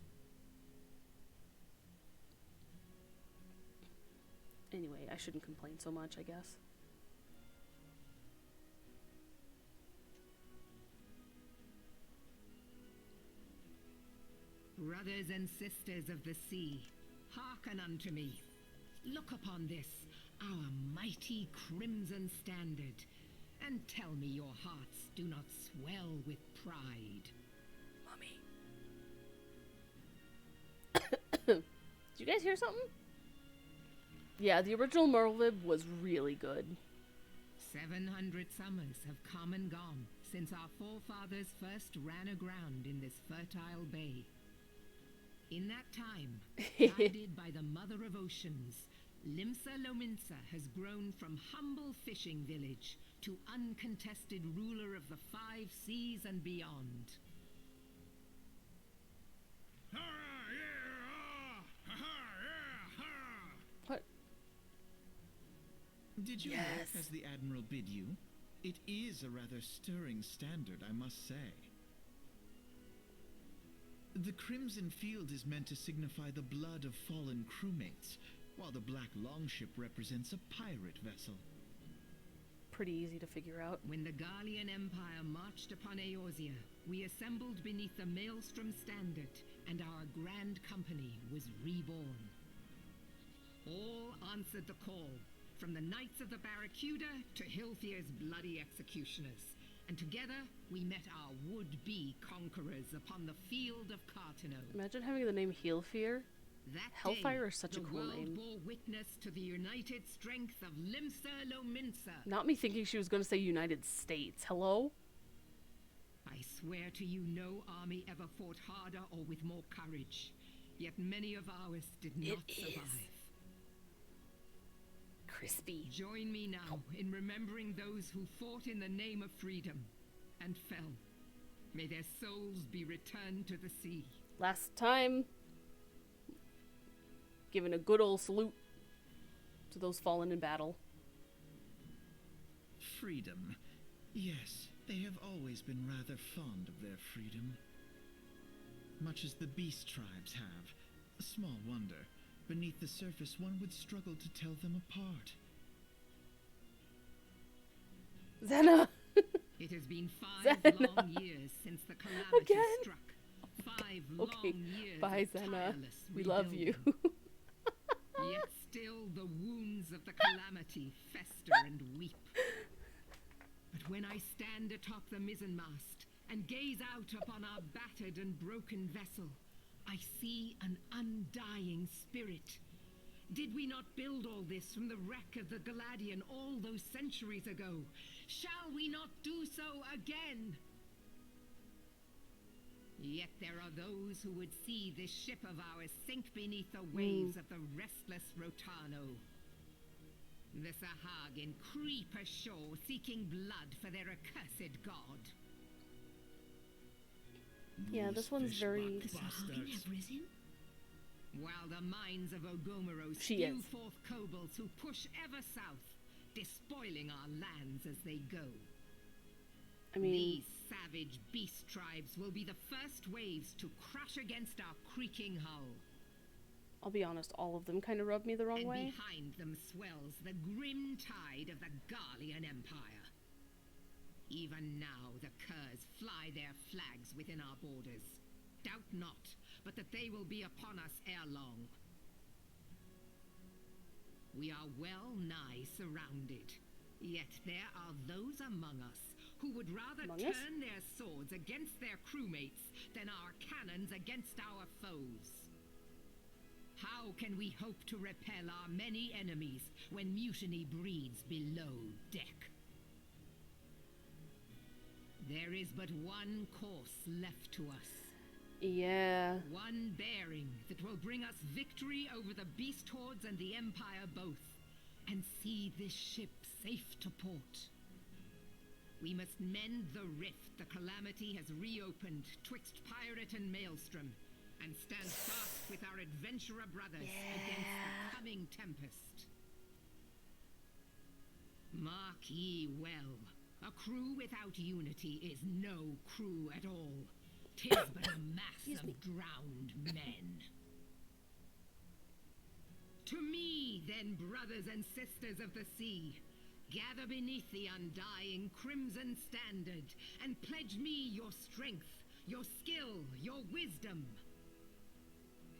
Anyway, I shouldn't complain so much, I guess. Brothers and sisters of the sea, hearken unto me. Look upon this, our mighty crimson standard, and tell me your hearts do not swell with pride. Mommy. Did you guys hear something? Yeah, the original Merlib was really good. 700 summers have come and gone since our forefathers first ran aground in this fertile bay. In that time, guided by the Mother of Oceans, Limsa Lominsa has grown from humble fishing village to uncontested ruler of the 5 seas and beyond. What? Did you Yes. work as the Admiral bid you? It is a rather stirring standard, I must say. The crimson field is meant to signify the blood of fallen crewmates, while the black longship represents a pirate vessel. Pretty easy to figure out. When the Garlean Empire marched upon Eorzea, we assembled beneath the Maelstrom Standard, and our grand company was reborn. All answered the call, from the Knights of the Barracuda to Hilthier's bloody executioners. And together, we met our would-be conquerors upon the field of Cartino. Imagine having the name Heelfear. That Hellfire day, is such a cool the world name. bore witness to the united strength of Limsa Lominsa. Not me thinking she was going to say United States. Hello? I swear to you, no army ever fought harder or with more courage. Yet many of ours did not survive. Crispy. Join me now in remembering those who fought in the name of freedom and fell. May their souls be returned to the sea. Last time, giving a good old salute to those fallen in battle. Freedom. Yes, they have always been rather fond of their freedom. Much as the beast tribes have. Small wonder. Beneath the surface, one would struggle to tell them apart. Zena! It has been 5 Zena. long years since the calamity Again? struck. 5 Okay, long years bye, of Zena. tireless We love you. rebuilding. Yet still the wounds of the calamity fester and weep. But when I stand atop the mizzenmast and gaze out upon our battered and broken vessel, I see an undying spirit. Did we not build all this from the wreck of the Galadian all those centuries ago? Shall we not do so again? Yet there are those who would see this ship of ours sink beneath the waves of the restless Rotano. The Sahagin creep ashore seeking blood for their accursed god. Yeah, this one's very... The Sahagin have risen? While the mines of Ogomoro She spew is. forth kobolds who push ever south, despoiling our lands as they go. I mean, These savage beast tribes will be the first waves to crash against our creaking hull. I'll be honest, all of them kind of rub me the wrong And way. behind them swells the grim tide of the Garlean Empire. Even now the Curs fly their flags within our borders. Doubt not, but that they will be upon us ere long. We are well nigh surrounded. Yet there are those among us who would rather Among us? turn their swords against their crewmates than our cannons against our foes. How can we hope to repel our many enemies when mutiny breeds below deck? There is but one course left to us. Yeah. One bearing that will bring us victory over the beast hordes and the Empire both, and see this ship safe to port. We must mend the rift the calamity has reopened twixt pirate and maelstrom, and stand fast with our adventurer brothers against the coming tempest. Mark ye well, a crew without unity is no crew at all. 'Tis but a mass of drowned men. To me, then, brothers and sisters of the sea, gather beneath the undying crimson standard, and pledge me your strength, your skill, your wisdom.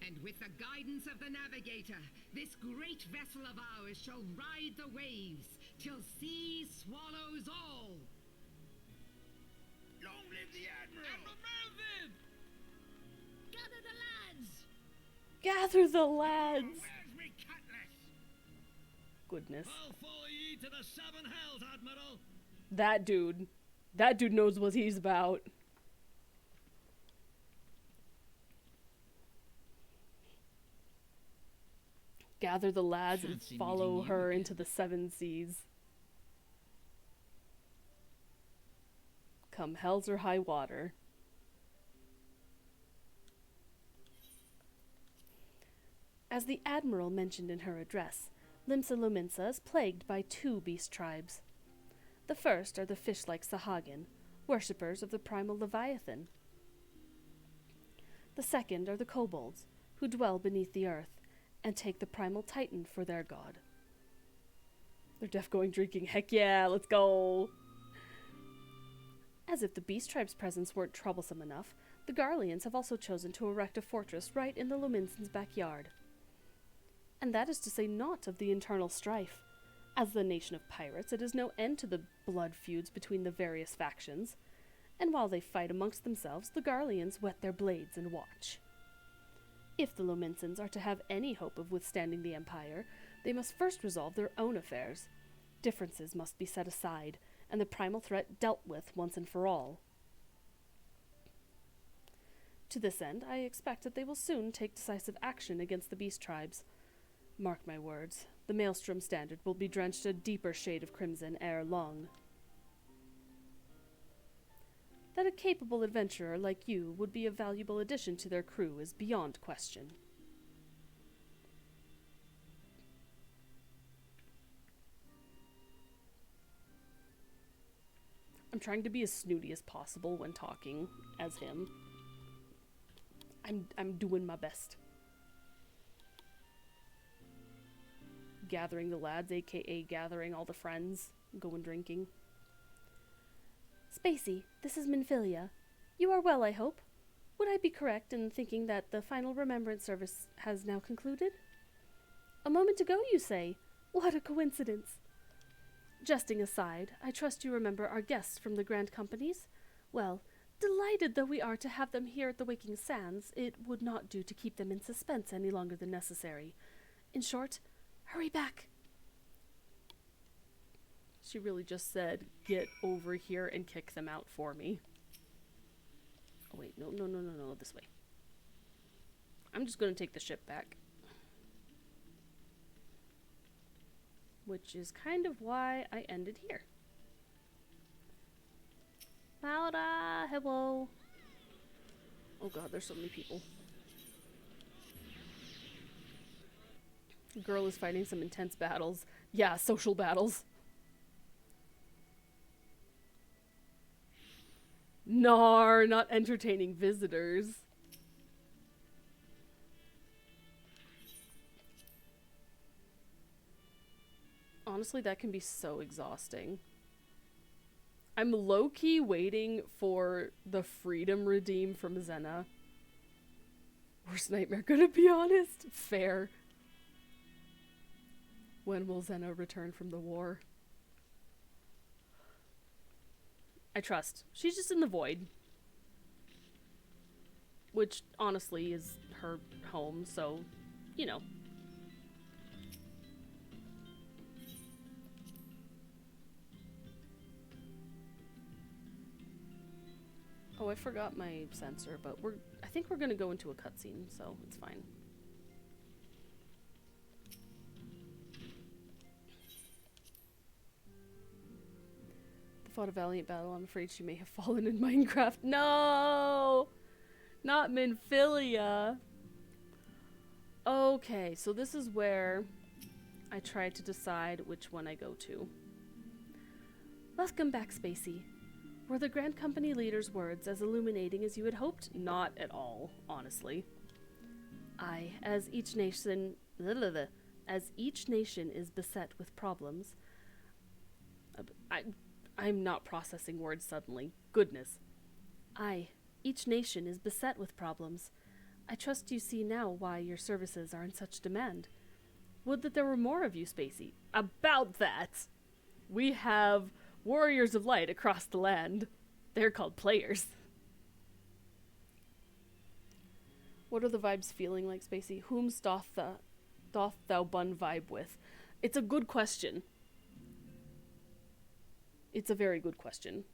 And with the guidance of the navigator, this great vessel of ours shall ride the waves, till sea swallows all. Long live the Admiral! Admiral Melvin! Gather the lads! Gather the lads! Where's me cutlass? Goodness. I'll follow ye to the 7 hells, Admiral! That dude. That dude knows what he's about. Gather the lads and Fancy follow meeting you her again. into the 7 seas. Come hells or high water. As the Admiral mentioned in her address, Limsa Lominsa is plagued by 2 beast tribes. The first are the fish-like Sahagin, worshippers of the primal Leviathan. The second are the kobolds, who dwell beneath the earth and take the primal Titan for their god. They're deaf going drinking. Heck yeah, let's go! As if the beast tribe's presence weren't troublesome enough, the Garleans have also chosen to erect a fortress right in the Lominsons' backyard. And that is to say naught of the internal strife. As the nation of pirates, it is no end to the blood feuds between the various factions, and while they fight amongst themselves, the Garleans whet their blades and watch. If the Lominsons are to have any hope of withstanding the Empire, they must first resolve their own affairs. Differences must be set aside, and the primal threat dealt with once and for all. To this end, I expect that they will soon take decisive action against the beast tribes. Mark my words, the Maelstrom Standard will be drenched a deeper shade of crimson ere long. That a capable adventurer like you would be a valuable addition to their crew is beyond question. I'm trying to be as snooty as possible when talking as him. I'm doing my best. Gathering the lads, aka gathering all the friends, going drinking. Spacey, this is Minfilia. You are well, I hope. Would I be correct in thinking that the final remembrance service has now concluded? A moment ago, you say? What a coincidence. Jesting aside, I trust you remember our guests from the Grand Companies? Well, delighted though we are to have them here at the Waking Sands, it would not do to keep them in suspense any longer than necessary. In short, hurry back. She really just said, get over here and kick them out for me. Oh wait, no, this way. I'm just gonna take the ship back. Which is kind of why I ended here. Laura, hello. Oh god, there's so many people. The girl is fighting some intense battles. Yeah, social battles. Nar, not entertaining visitors. Honestly, that can be so exhausting. I'm low-key waiting for the freedom redeem from Xena. Worst nightmare, gonna be honest. Fair. When will Xena return from the war? I trust. She's just in the void. Which, honestly, is her home, so, you know. Oh, I forgot my sensor, but I think we're gonna go into a cutscene, so it's fine. Fought a valiant battle. I'm afraid she may have fallen in Minecraft. No! Not Minfilia. Okay, so this is where I try to decide which one I go to. Welcome back, Spacey. Were the Grand Company leader's words as illuminating as you had hoped? Not at all, honestly. Aye, as each nation is beset with problems. I'm not processing words suddenly. Goodness. Aye, each nation is beset with problems. I trust you see now why your services are in such demand. Would that there were more of you, Spacey. About that! We have warriors of light across the land. They're called players. What are the vibes feeling like, Spacey? Whom's doth thou bun vibe with? It's a good question. It's a very good question.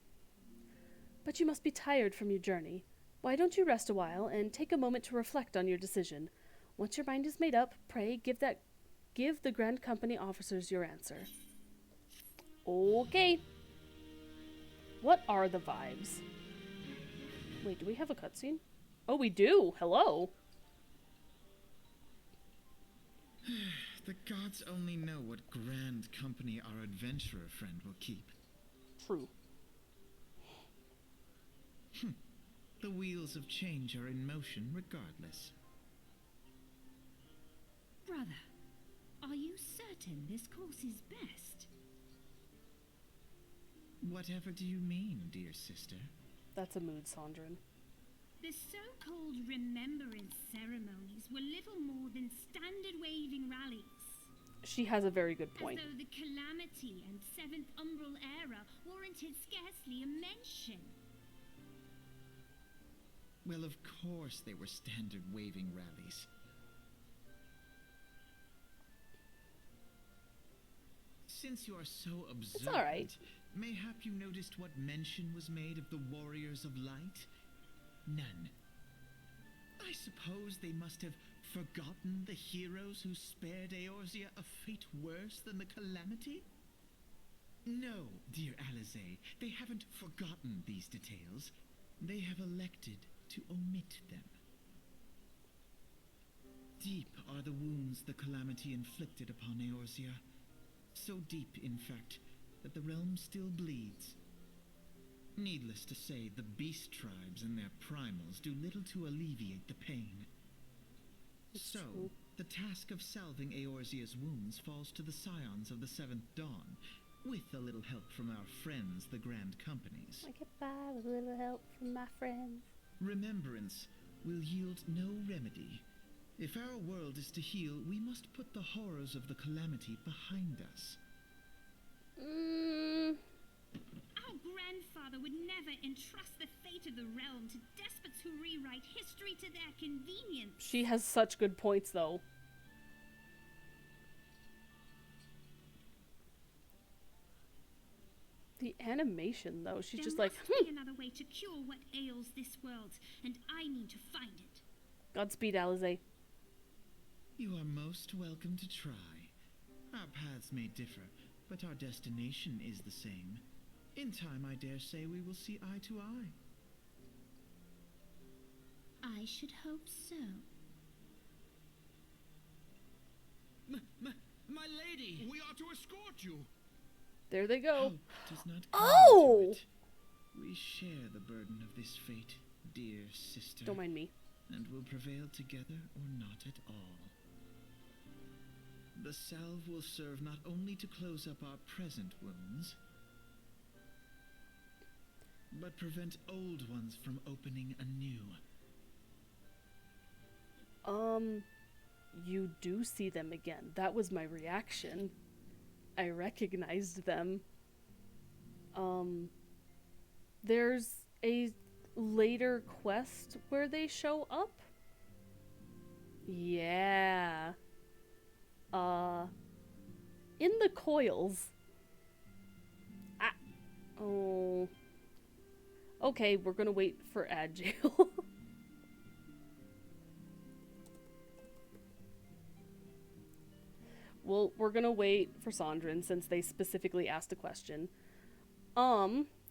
But you must be tired from your journey. Why don't you rest a while and take a moment to reflect on your decision? Once your mind is made up, pray give the Grand Company officers your answer. Okay. What are the vibes? Wait, do we have a cutscene? Oh, we do. Hello. The gods only know what Grand Company our adventurer friend will keep. True. The wheels of change are in motion regardless. Brother, are you certain this course is best? Whatever do you mean, dear sister? That's a mood, Sandrine. The so-called remembrance ceremonies were little more than standard waving rallies. She has a very good point. As though the Calamity and Seventh Umbral Era warranted scarcely a mention. Well, of course they were standard waving rallies. Since you are so observant, It's alright. Mayhap you noticed what mention was made of the Warriors of Light? None. I suppose they must have forgotten the heroes who spared Eorzea a fate worse than the Calamity? No, dear Alize, they haven't forgotten these details. They have elected to omit them. Deep are the wounds the Calamity inflicted upon Eorzea. So deep, in fact, that the realm still bleeds. Needless to say, the beast tribes and their primals do little to alleviate the pain. So, true. the task of salving Eorzea's wounds falls to the scions of the Seventh Dawn, with a little help from our friends, the Grand Companies. I get by with a little help from my friends. Remembrance will yield no remedy. If our world is to heal, we must put the horrors of the calamity behind us. Our grandfather would never entrust the fate of the realm to despots who rewrite history to their convenience. She has such good points, though. The animation, though, she's just like, There must be another way to cure what ails this world, and I need to find it. Godspeed, Alize. You are most welcome to try. Our paths may differ, but our destination is the same. In time, I dare say we will see eye to eye. I should hope so. My lady! We are to escort you. There they go. Hope does not come Oh! to it. We share the burden of this fate, dear sister. Don't mind me. And will prevail together or not at all. The salve will serve not only to close up our present wounds, but prevent old ones from opening anew. You do see them again. That was my reaction. I recognized them. There's a later quest where they show up. Yeah. In the coils. Ah. Oh. Okay, we're gonna wait for ad jail. Well, we're gonna wait for Sondrin since they specifically asked a question.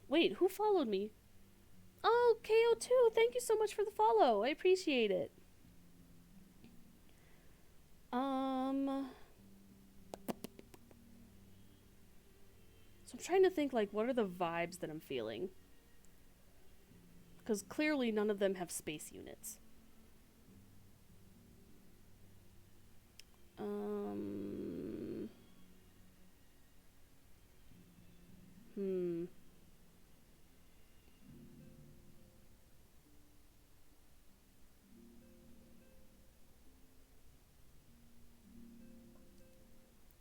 Wait, who followed me? Oh, KO2, thank you so much for the follow. I appreciate it. So I'm trying to think, like, what are the vibes that I'm feeling? Because clearly none of them have space units.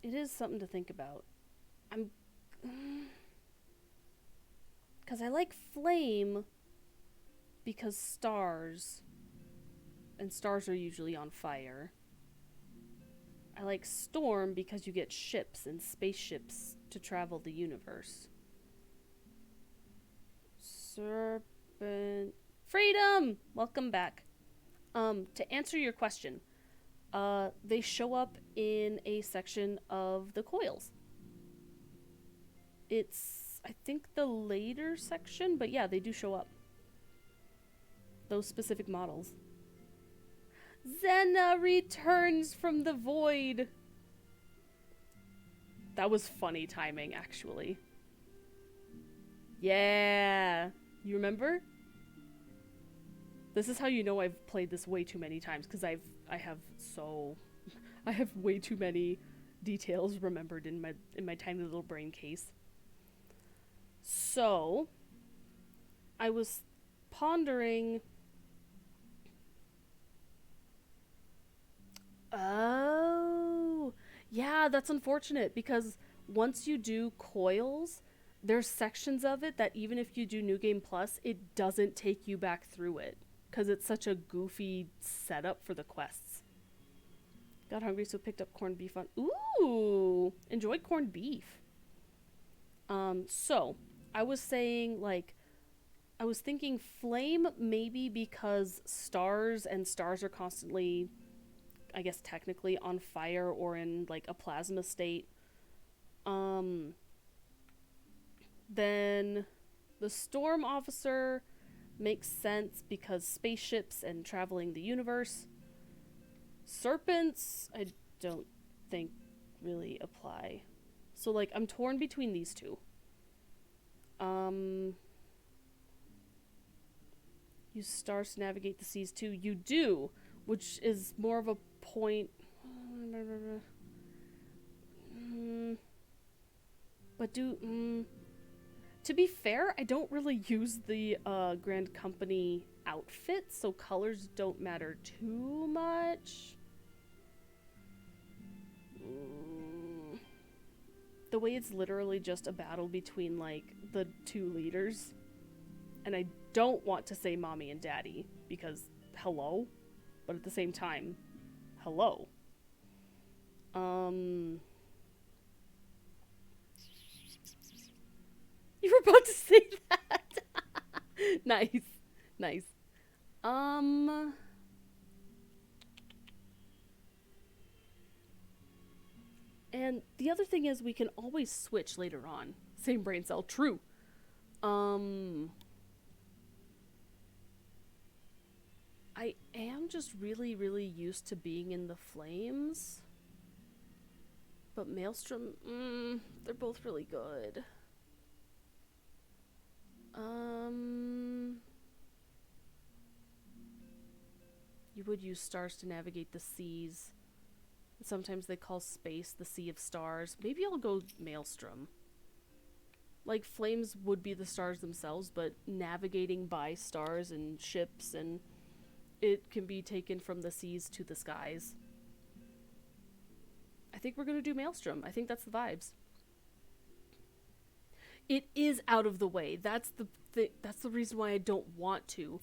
It is something to think about. Because I like flame because stars, and stars are usually on fire. I like storm because you get ships and spaceships to travel the universe. Serpent Freedom! Welcome back. To answer your question, they show up in a section of the coils. It's, I think, the later section, but yeah, they do show up. Those specific models. Xena returns from the void. That was funny timing, actually. Yeah. You remember? This is how you know I've played this way too many times, because I have way too many details remembered in my tiny little brain case. So, I was pondering. Oh, yeah, that's unfortunate, because once you do coils, there's sections of it that even if you do New Game Plus, it doesn't take you back through it, because it's such a goofy setup for the quests. Got hungry, so picked up corned beef on... Ooh! Enjoyed corned beef. So, I was saying, like, I was thinking flame maybe because stars are constantly, I guess technically, on fire or in, like, a plasma state. Then the storm officer makes sense because spaceships and traveling the universe. Serpents, I don't think really apply. So, like, I'm torn between these two. Use stars to navigate the seas too. You do, which is more of a point. But to be fair, I don't really use the Grand Company outfits, so colors don't matter too much. The way it's literally just a battle between, like, the two leaders. And I don't want to say mommy and daddy, because hello? But at the same time, hello. You were about to say that. Nice. Nice. And the other thing is we can always switch later on. Same brain cell, true. I am just really, really used to being in the flames. But Maelstrom, they're both really good. You would use stars to navigate the seas. Sometimes they call space the Sea of Stars. Maybe I'll go Maelstrom. Like, flames would be the stars themselves, but navigating by stars and ships, and it can be taken from the seas to the skies. I think we're gonna do Maelstrom. I think that's the vibes. It is out of the way. That's the reason why I don't want to.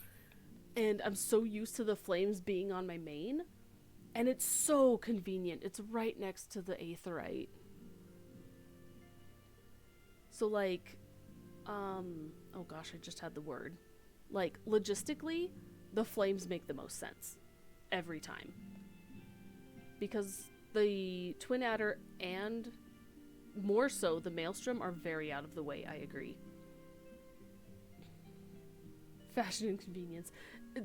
And I'm so used to the flames being on my main. And it's so convenient. It's right next to the Aetheryte. So, like, oh gosh, I just had the word. Like, logistically, the flames make the most sense. Every time. Because the Twin Adder and more so the Maelstrom are very out of the way, I agree. Fashion and convenience.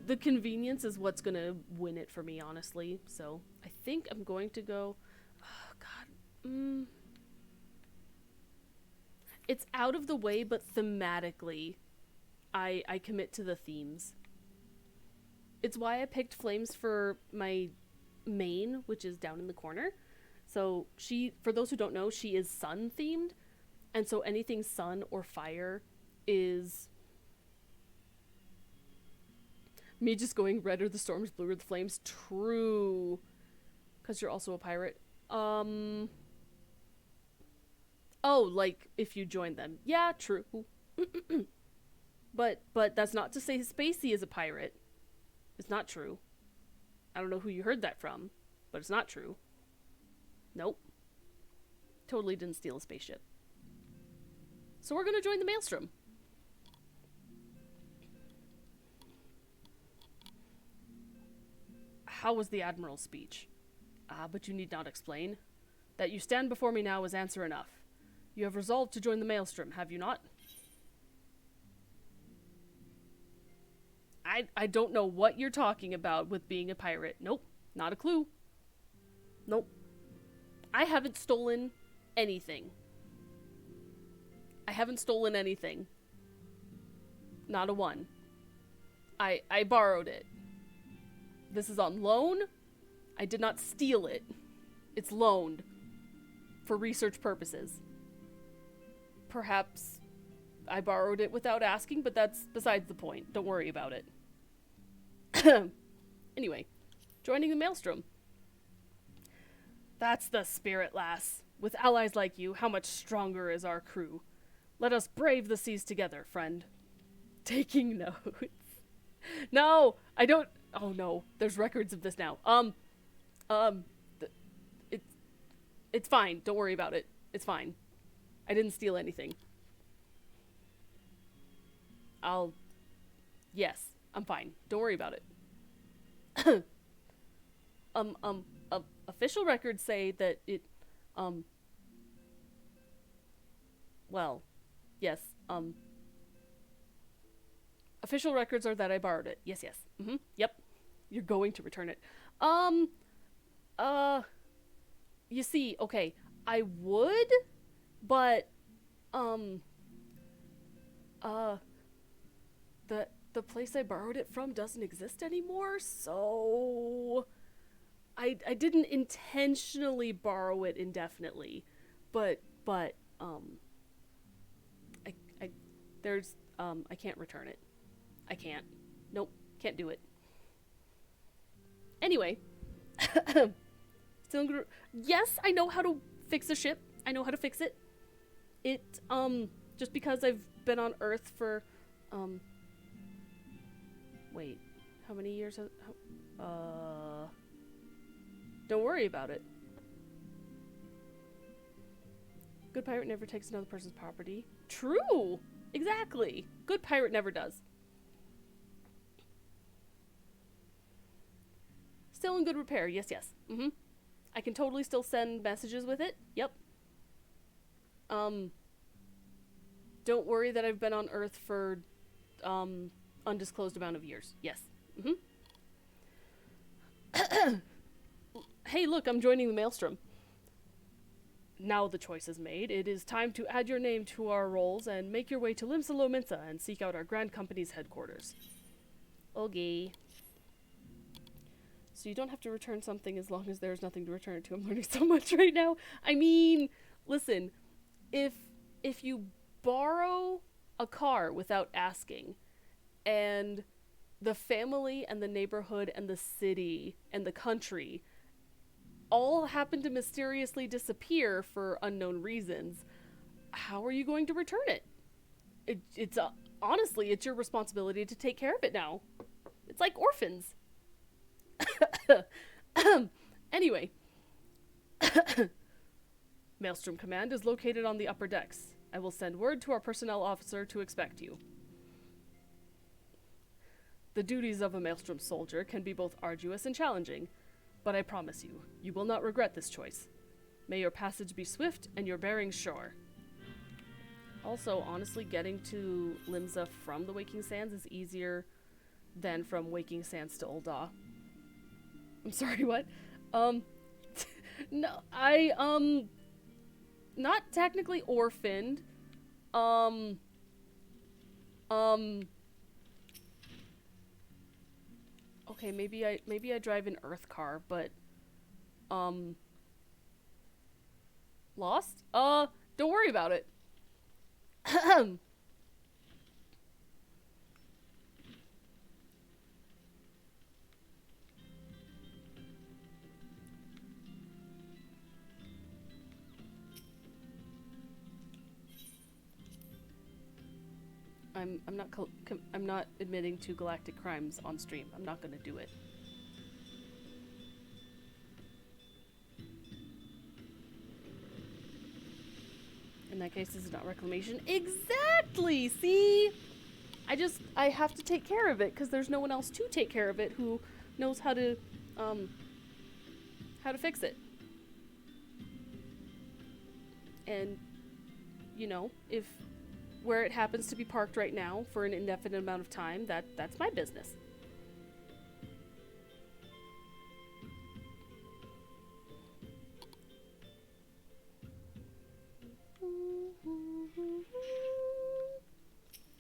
The convenience is what's gonna win it for me, honestly. So I think I'm going to go. Oh God. It's out of the way, but thematically, I commit to the themes. It's why I picked flames for my main, which is down in the corner. So for those who don't know, she is sun themed, and so anything sun or fire is. Me just going red are the storms, blue are the flames. True. Because you're also a pirate. Oh, like, if you join them. Yeah, true. But that's not to say Spacey is a pirate. It's not true. I don't know who you heard that from, but it's not true. Nope. Totally didn't steal a spaceship. So we're gonna join the Maelstrom. How was the Admiral's speech? But you need not explain. That you stand before me now is answer enough. You have resolved to join the Maelstrom, have you not? I don't know what you're talking about with being a pirate. Nope, not a clue. Nope. I haven't stolen anything. I haven't stolen anything. Not a one. I borrowed it. This is on loan. I did not steal it. It's loaned. For research purposes. Perhaps I borrowed it without asking, but that's besides the point. Don't worry about it. Anyway, joining the Maelstrom. That's the spirit, lass. With allies like you, how much stronger is our crew? Let us brave the seas together, friend. Taking notes. No, I don't. Oh no, there's records of this now. It's fine. Don't worry about it. It's fine. I didn't steal anything. Yes, I'm fine. Don't worry about it. Official records say that it, well, yes, official records are that I borrowed it. Yes, yes. Yep. You're going to return it. You see, okay, I would, but, the place I borrowed it from doesn't exist anymore, so I didn't intentionally borrow it indefinitely, but I can't return it. I can't. Nope, can't do it. Anyway, still gonna, yes, I know how to fix a ship. I know how to fix it. It just because I've been on Earth for wait, how many years? Don't worry about it. Good pirate never takes another person's property. True! Exactly! Good pirate never does. Still in good repair. Yes, yes. Mm-hmm. I can totally still send messages with it. Yep. Don't worry that I've been on Earth for, undisclosed amount of years. Yes. Mm-hmm. Hey, look, I'm joining the Maelstrom. Now the choice is made. It is time to add your name to our rolls and make your way to Limsa Lominsa and seek out our Grand Company's headquarters. Okay. So you don't have to return something as long as there's nothing to return it to. I'm learning so much right now. I mean, listen, if you borrow a car without asking, and the family and the neighborhood and the city and the country all happen to mysteriously disappear for unknown reasons, how are you going to return it? It's honestly, it's your responsibility to take care of it now. It's like orphans. Anyway. Maelstrom Command is located on the upper decks. I will send word to our personnel officer to expect you. The duties of a Maelstrom soldier can be both arduous and challenging, but I promise you, you will not regret this choice. May your passage be swift and your bearings sure. Also, honestly, getting to Limsa from the Waking Sands is easier than from Waking Sands to Ul'dah. I'm sorry, what? No, not technically orphaned. Okay, maybe I drive an Earth car, but, lost? Don't worry about it. I'm not admitting to galactic crimes on stream. I'm not gonna do it. In that case, this is not reclamation. Exactly! See? I have to take care of it because there's no one else to take care of it who knows how to fix it. And, you know, if where it happens to be parked right now for an indefinite amount of time, that's my business.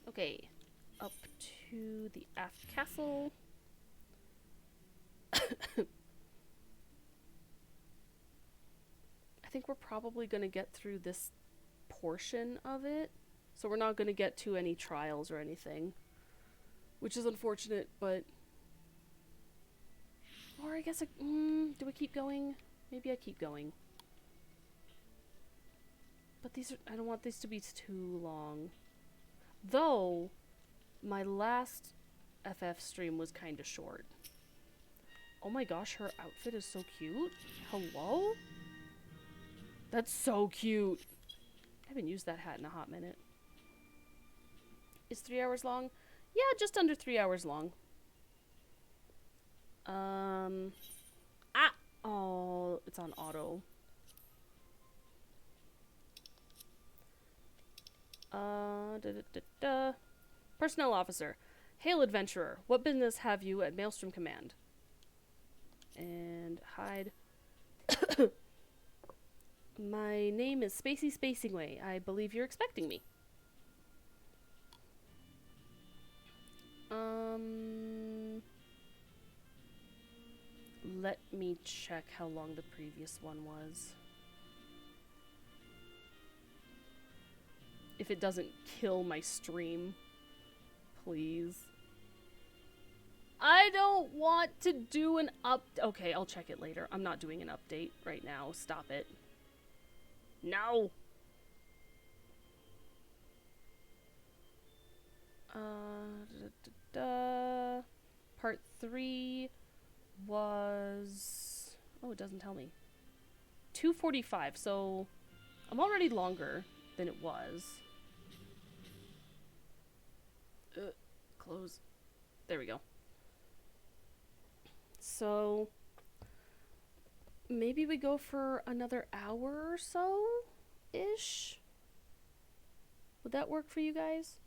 Okay, up to the aft castle. I think we're probably going to get through this portion of it. So we're not going to get to any trials or anything. Which is unfortunate, but... Or I guess do I keep going? Maybe I keep going. But I don't want these to be too long. Though, my last FF stream was kind of short. Oh my gosh, her outfit is so cute. Hello? That's so cute. I haven't used that hat in a hot minute. Is 3 hours long? Yeah, just under 3 hours long. Oh, it's on auto. Personnel officer. Hail, adventurer. What business have you at Maelstrom Command? And hide. My name is Spacey Spacingway. I believe you're expecting me. me check how long the previous one was. If it doesn't kill my stream, please. I don't want to do an Okay, I'll check it later. I'm not doing an update right now. Stop it. No! Part 3 was... Oh, it doesn't tell me. 2:45, so I'm already longer than it was. Close. There we go. So maybe we go for another hour or so ish. Would that work for you guys?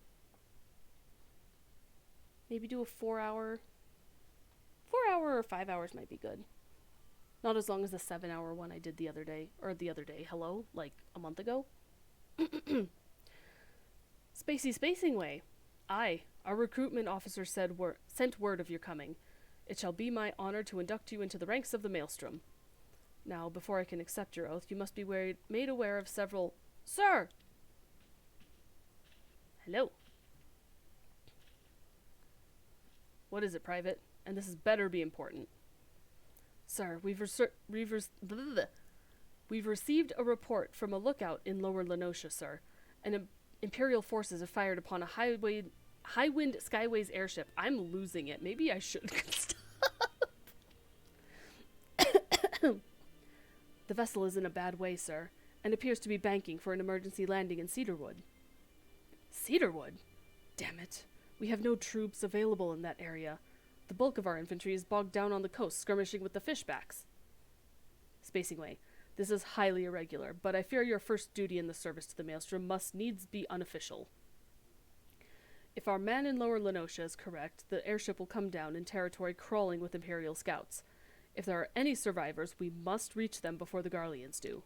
Maybe do a 4 hour. 4 hour or 5 hours might be good. Not as long as the 7 hour one I did the other day. Or the other day, hello? Like a month ago? Spacing way. Aye, our recruitment officer sent word of your coming. It shall be my honor to induct you into the ranks of the Maelstrom. Now, before I can accept your oath, you must be made aware of several... Sir! Hello. What is it, Private? And this is better be important. Sir, we've received a report from a lookout in Lower Lenosha, sir. Imperial forces have fired upon a high-wind Skyways airship. I'm losing it. Maybe I should stop. The vessel is in a bad way, sir, and appears to be banking for an emergency landing in Cedarwood. Cedarwood? Damn it. We have no troops available in that area. The bulk of our infantry is bogged down on the coast, skirmishing with the fishbacks. Spacing way. This is highly irregular, but I fear your first duty in the service to the Maelstrom must needs be unofficial. If our man in Lower Lenosha is correct, the airship will come down in territory crawling with Imperial scouts. If there are any survivors, we must reach them before the Garleans do.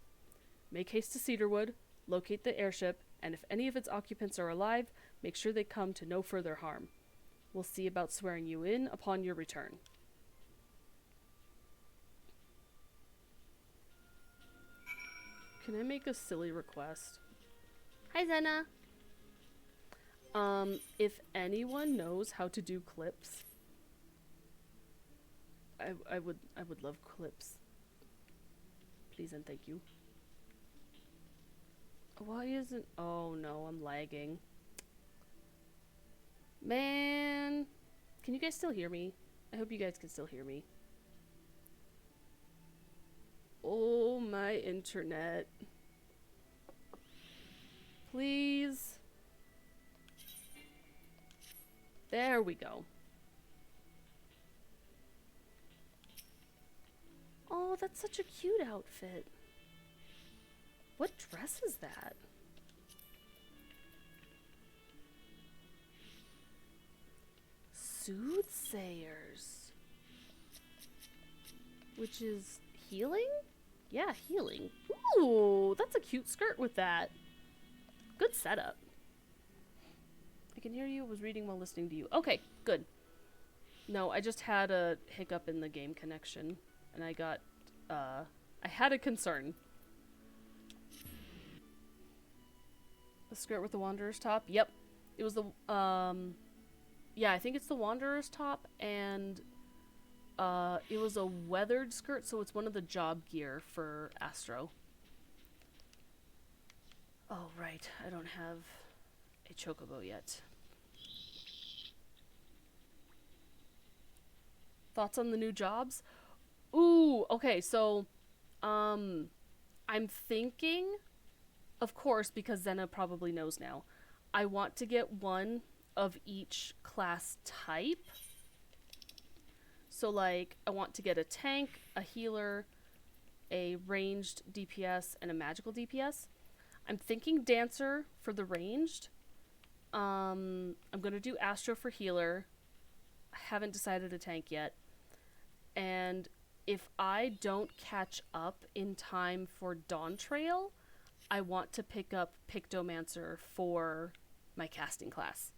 Make haste to Cedarwood, locate the airship, and if any of its occupants are alive, make sure they come to no further harm. We'll see about swearing you in upon your return. Can I make a silly request? Hi, Zena! If anyone knows how to do clips, I would love clips. Please and thank you. Why isn't... Oh no, I'm lagging. Man! Can you guys still hear me? I hope you guys can still hear me. Oh, my internet. Please. There we go. Oh, that's such a cute outfit. What dress is that? Soothsayers. Which is healing? Yeah, healing. Ooh, that's a cute skirt with that. Good setup. I can hear you. Was reading while listening to you. Okay, good. No, I just had a hiccup in the game connection. And I got, I had a concern. The skirt with the Wanderer's top? Yep. It was the, yeah, I think it's the Wanderer's top, and, it was a weathered skirt, so it's one of the job gear for Astro. Oh, right. I don't have a chocobo yet. Thoughts on the new jobs? Ooh, okay, so, I'm thinking, of course, because Zena probably knows now, I want to get one of each class type. So, like, I want to get a tank, a healer, a ranged DPS, and a magical DPS. I'm thinking Dancer for the ranged. I'm gonna do Astro for healer. I haven't decided a tank yet. And if I don't catch up in time for Dawn Trail, I want to pick up Pictomancer for my casting class.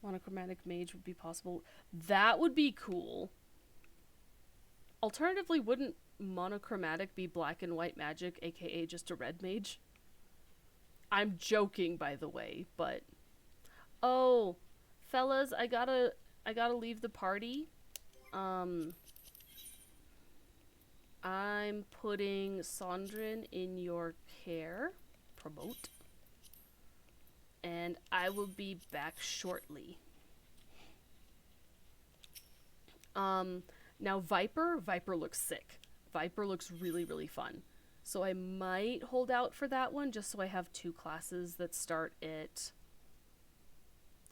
Monochromatic mage would be possible. That would be cool. Alternatively, wouldn't monochromatic be black and white magic, aka just a red mage? I'm joking, by the way, but... Oh, fellas, I gotta leave the party. I'm putting Sondrin in your care. Promote. And I will be back shortly. Now Viper looks sick. Viper looks really, really fun. So I might hold out for that one just so I have 2 classes that start at...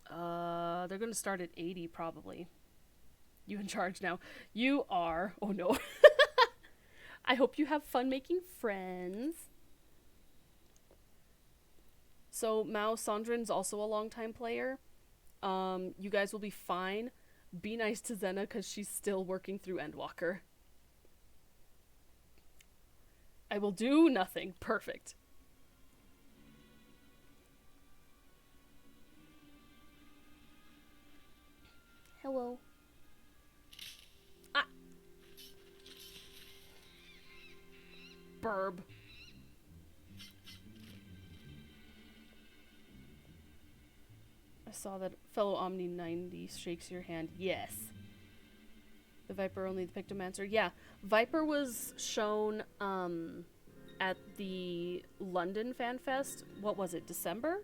they're gonna start at 80 probably. You in charge now. You are. Oh no. I hope you have fun making friends. So Mao Sondrin's also a longtime player. You guys will be fine. Be nice to Zena because she's still working through Endwalker. I will do nothing. Perfect. Hello. Ah. Burb. I saw that fellow Omni 90 shakes your hand. Yes. The Viper only the Pictomancer. Yeah. Viper was shown at the London Fan Fest. What was it? December?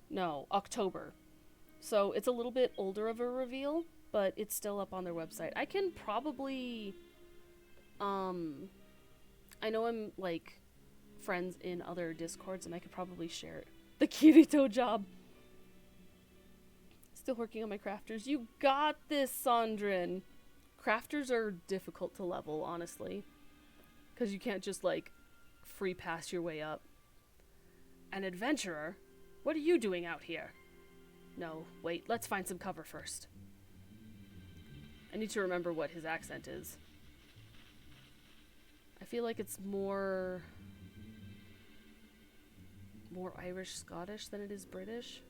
No, October. So it's a little bit older of a reveal, but it's still up on their website. I can probably I know I'm like friends in other Discords and I could probably share it. The Kirito job. Still working on my crafters. You got this, Sondrin. Crafters are difficult to level, honestly. Because you can't just, like, free pass your way up. An adventurer? What are you doing out here? No, wait, let's find some cover first. I need to remember what his accent is. I feel like it's more Irish Scottish than it is British.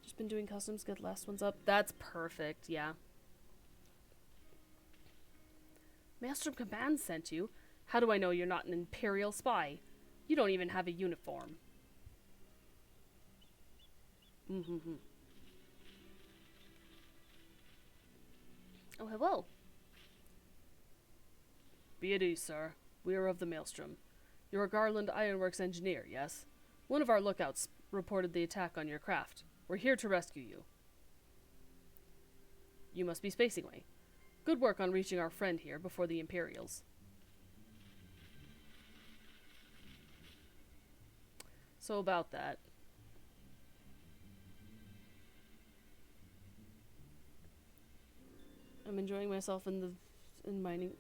Just been doing customs, get last ones up. That's perfect, yeah. Maelstrom Command sent you? How do I know you're not an Imperial spy? You don't even have a uniform. Oh, hello. Be at ease, sir. We are of the Maelstrom. You're a Garland Ironworks engineer, yes? One of our lookouts reported the attack on your craft. We're here to rescue you. You must be spacing away. Good work on reaching our friend here before the Imperials. So about that. I'm enjoying myself in mining.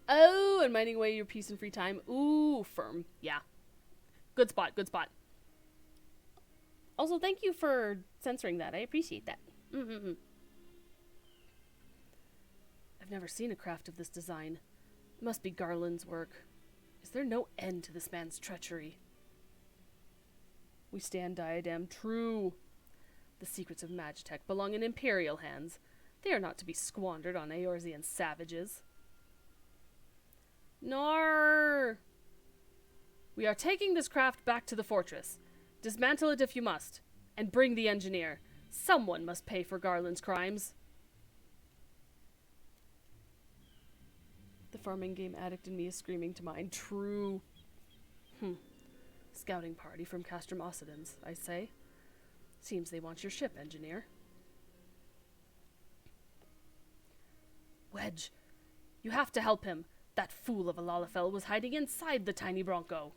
Oh, and mining away your peace and free time. Ooh, firm. Yeah. Good spot, good spot. Also, thank you for censoring that. I appreciate that. I've never seen a craft of this design. It must be Garland's work. Is there no end to this man's treachery? We stand diadem true. The secrets of Magitech belong in Imperial hands. They are not to be squandered on Eorzean savages. Nor. We are taking this craft back to the fortress. Dismantle it if you must. And bring the engineer. Someone must pay for Garland's crimes. The farming game addict in me is screaming to mind. True. Scouting party from Castrum Occidens, I say. Seems they want your ship, engineer. Wedge, you have to help him. That fool of a Lalafell was hiding inside the tiny Bronco.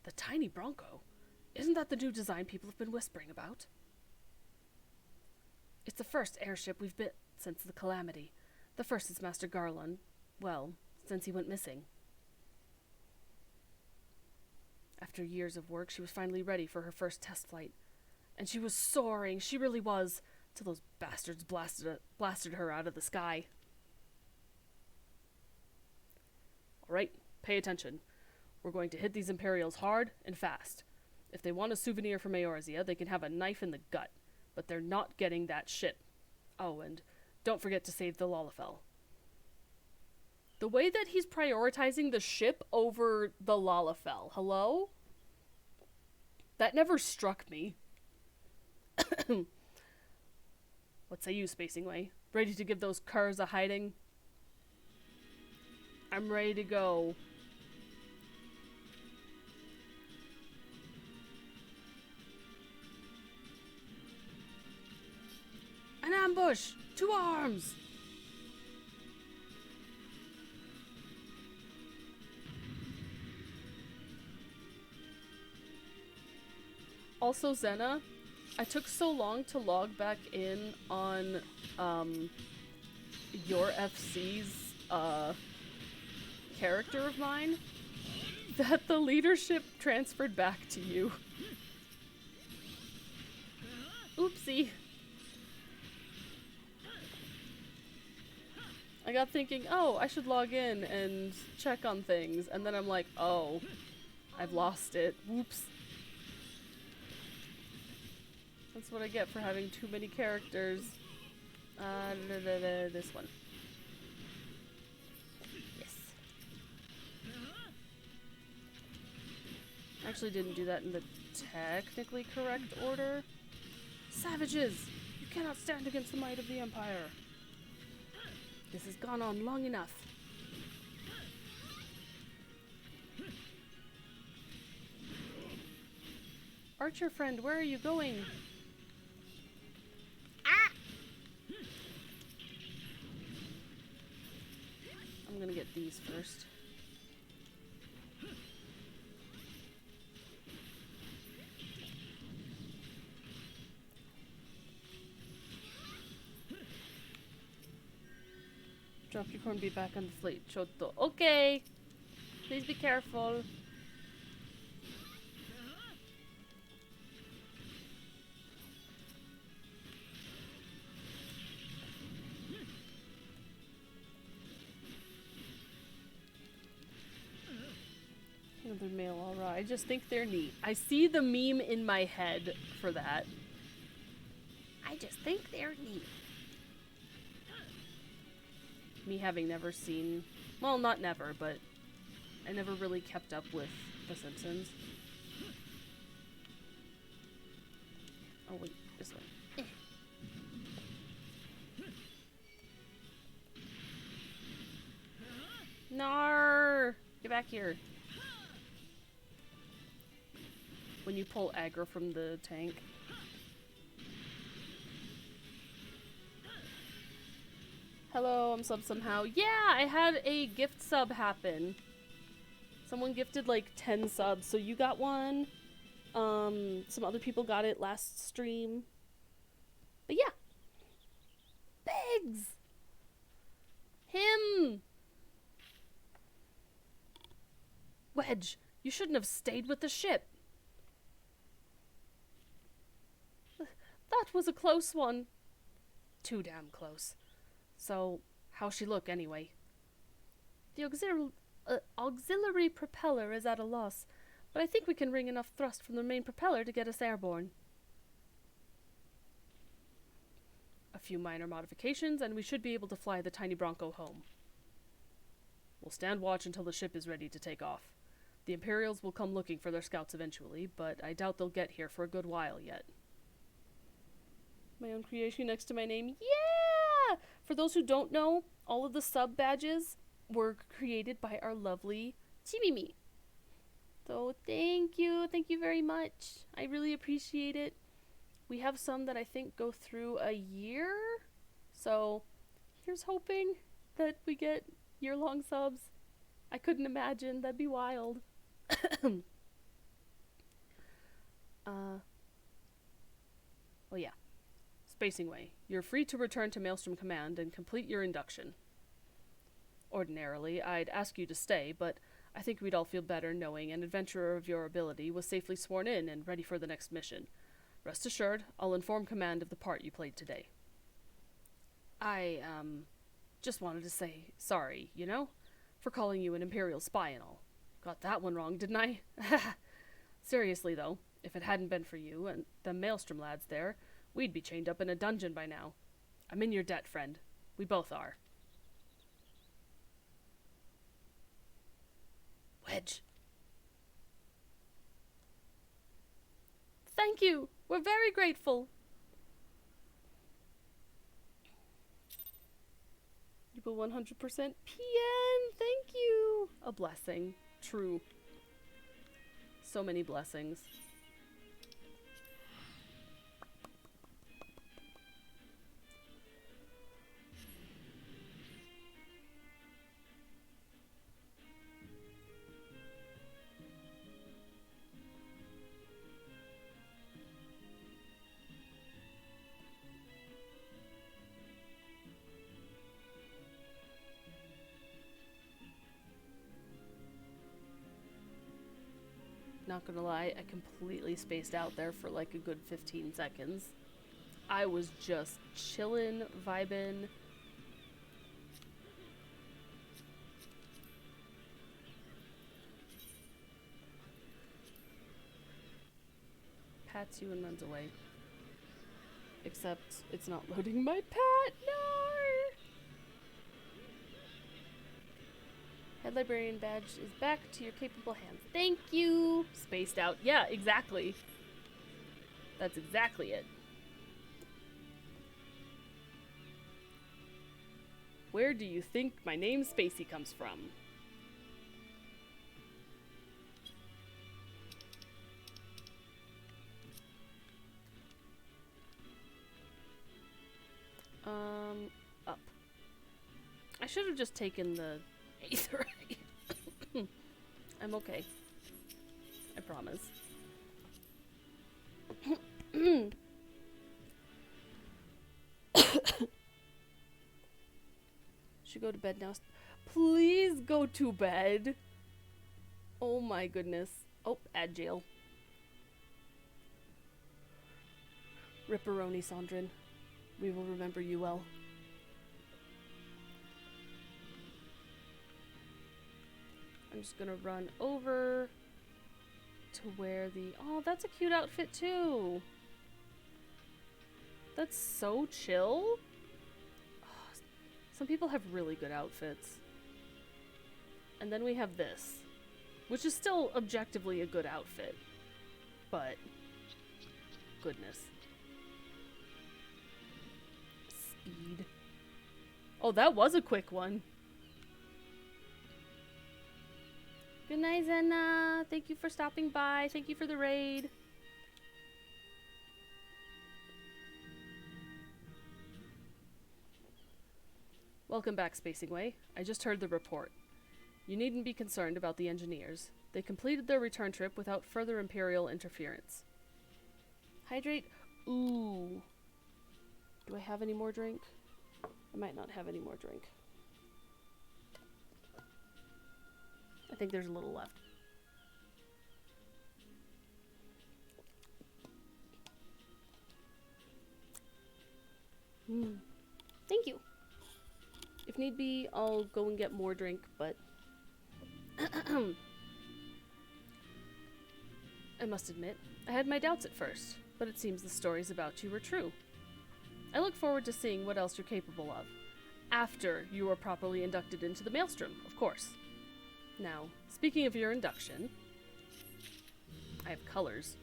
The tiny Bronco? Isn't that the new design people have been whispering about? It's the first airship we've built since the Calamity. The first is Master Garland. Well, since he went missing. After years of work, she was finally ready for her first test flight. And she was soaring, she really was, till those bastards blasted her out of the sky. Alright, pay attention. We're going to hit these Imperials hard and fast. If they want a souvenir from Eorzea, they can have a knife in the gut. But they're not getting that ship. Oh, and don't forget to save the Lalafell. The way that he's prioritizing the ship over the Lalafell. Hello? That never struck me. What say you, Spacing Way? Ready to give those curs a hiding? I'm ready to go. An ambush! 2 arms! Also, Zena, I took so long to log back in on your FC's character of mine that the leadership transferred back to you. Oopsie. I got thinking, oh, I should log in and check on things, and then I'm like, oh, I've lost it. Whoops. That's what I get for having too many characters. This one. Yes. Actually didn't do that in the technically correct order. Savages! You cannot stand against the might of the Empire. This has gone on long enough. Archer friend, where are you going? I'm gonna get these first. Drop your corn, be back on the fleet, Choto. Okay! Please be careful. Another male aura. I just think they're neat. I see the meme in my head for that. I just think they're neat. Me having never seen... Well, not never, but I never really kept up with The Simpsons. Oh wait, this one. Nar! Get back here. When you pull aggro from the tank. Hello, I'm sub somehow. Yeah, I had a gift sub happen. Someone gifted like 10 subs, so you got one. Some other people got it last stream. But yeah. Biggs! Him! Wedge, you shouldn't have stayed with the ship. That was a close one. Too damn close. So, how's she look anyway? The auxiliary propeller is at a loss, but I think we can wring enough thrust from the main propeller to get us airborne. A few minor modifications, and we should be able to fly the tiny Bronco home. We'll stand watch until the ship is ready to take off. The Imperials will come looking for their scouts eventually, but I doubt they'll get here for a good while yet. My own creation next to my name. Yeah! For those who don't know, all of the sub badges were created by our lovely Chimimi. So thank you very much. I really appreciate it. We have some that I think go through a year. So here's hoping that we get year-long subs. I couldn't imagine. That'd be wild. Well, yeah. Spacing Way. You're free to return to Maelstrom Command and complete your induction. Ordinarily, I'd ask you to stay, but I think we'd all feel better knowing an adventurer of your ability was safely sworn in and ready for the next mission. Rest assured, I'll inform Command of the part you played today. I, just wanted to say sorry, you know? For calling you an Imperial spy and all. Got that one wrong, didn't I? Seriously, though, if it hadn't been for you and the Maelstrom lads there, we'd be chained up in a dungeon by now. I'm in your debt, friend. We both are. Wedge. Thank you. We're very grateful. You put 100% PN. Thank you. A blessing. True. So many blessings. Not gonna lie, I completely spaced out there for like a good 15 seconds. I was just chillin', vibin'. Pats you and runs away. Except it's not loading my pet. No! Head librarian badge is back to your capable hands. Thank you! Spaced out. Yeah, exactly. That's exactly it. Where do you think my name Spacey comes from? Up. I should have just taken the Aether. I'm okay. I promise. Should go to bed now. Please go to bed. Oh my goodness. Oh, add jail. Ripperoni, Sondrin. We will remember you well. I'm just gonna run over to where the... Oh, that's a cute outfit too. That's so chill. Oh, some people have really good outfits. And then we have this, which is still objectively a good outfit. But, goodness. Speed. Oh, that was a quick one. Good night, Zenna. Thank you for stopping by. Thank you for the raid. Welcome back, Spacing Way. I just heard the report. You needn't be concerned about the engineers. They completed their return trip without further Imperial interference. Hydrate. Ooh. Do I have any more drink? I might not have any more drink. I think there's a little left. Thank you. If need be, I'll go and get more drink, but... I must admit, I had my doubts at first, but it seems the stories about you were true. I look forward to seeing what else you're capable of. After you are properly inducted into the Maelstrom, of course. Now, speaking of your induction, I have colors.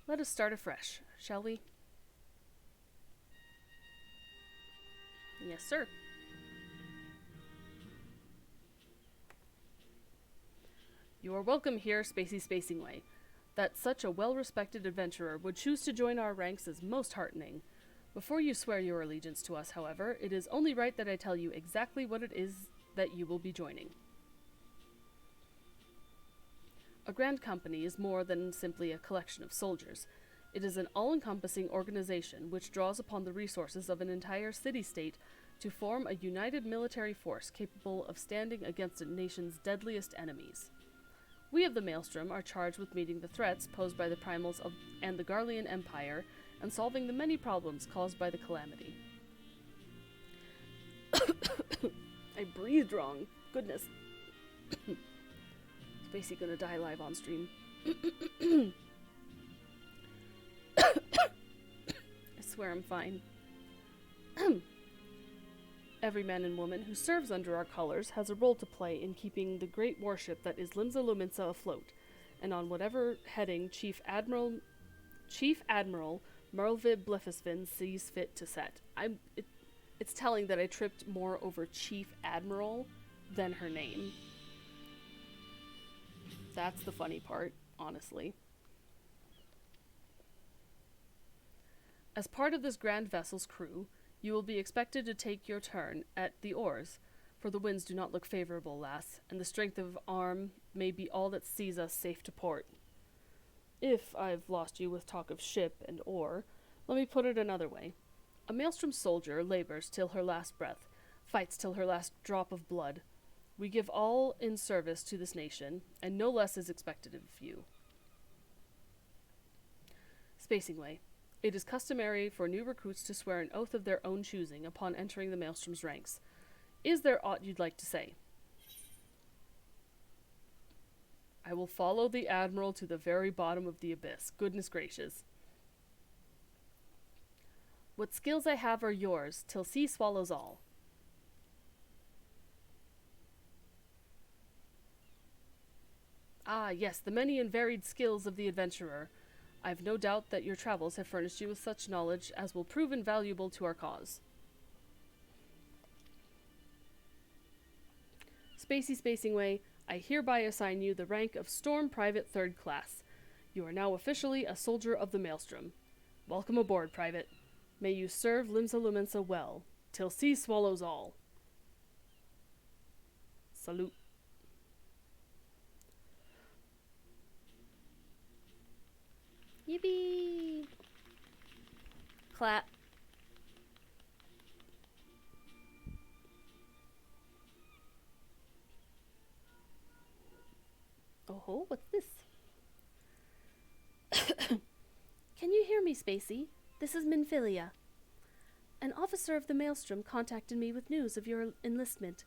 Let us start afresh, shall we? Yes, sir. You are welcome here, Spacing Way. That such a well-respected adventurer would choose to join our ranks is most heartening. Before you swear your allegiance to us, however, it is only right that I tell you exactly what it is that you will be joining. A grand company is more than simply a collection of soldiers. It is an all-encompassing organization which draws upon the resources of an entire city-state to form a united military force capable of standing against a nation's deadliest enemies. We of the Maelstrom are charged with meeting the threats posed by the Primals and the Garlean Empire and solving the many problems caused by the calamity. I breathed wrong. Goodness. Spacey gonna die live on stream. I swear I'm fine. Every man and woman who serves under our colors has a role to play in keeping the great warship that is Limsa Lominsa afloat, and on whatever heading Chief Admiral Merlvid Blefisvin sees fit to set. It's telling that I tripped more over Chief Admiral than her name. That's the funny part, honestly. As part of this grand vessel's crew, you will be expected to take your turn at the oars, for the winds do not look favorable, lass, and the strength of arm may be all that sees us safe to port. If I've lost you with talk of ship and oar, let me put it another way. A Maelstrom soldier labors till her last breath, fights till her last drop of blood. We give all in service to this nation, and no less is expected of you. Spacing Way. It is customary for new recruits to swear an oath of their own choosing upon entering the Maelstrom's ranks. Is there aught you'd like to say? I will follow the Admiral to the very bottom of the abyss. Goodness gracious. What skills I have are yours, till sea swallows all. Ah, yes, the many and varied skills of the adventurer. I've no doubt that your travels have furnished you with such knowledge as will prove invaluable to our cause. Spacing Way, I hereby assign you the rank of Storm Private 3rd Class. You are now officially a soldier of the Maelstrom. Welcome aboard, Private. May you serve Limsa Lominsa well, till sea swallows all. Salute. Yippee! Clap. Oh, what's this? Can you hear me, Spacey? This is Minfilia. An officer of the Maelstrom contacted me with news of your enlistment.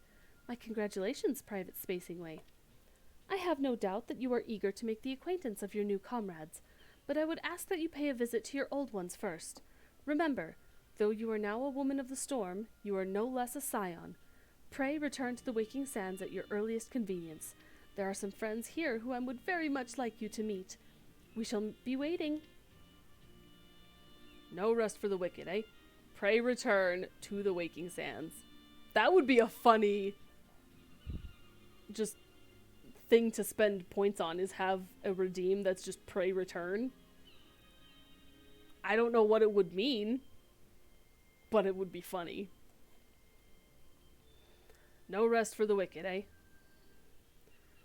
My congratulations, Private Spacing Way. I have no doubt that you are eager to make the acquaintance of your new comrades, but I would ask that you pay a visit to your old ones first. Remember, though you are now a woman of the storm, you are no less a scion. Pray return to the Waking Sands at your earliest convenience. There are some friends here who I would very much like you to meet. We shall be waiting. No rest for the wicked, eh? Pray return to the Waking Sands. That would be a funny just thing to spend points on, is have a redeem that's just pray return. I don't know what it would mean, but it would be funny. No rest for the wicked, eh?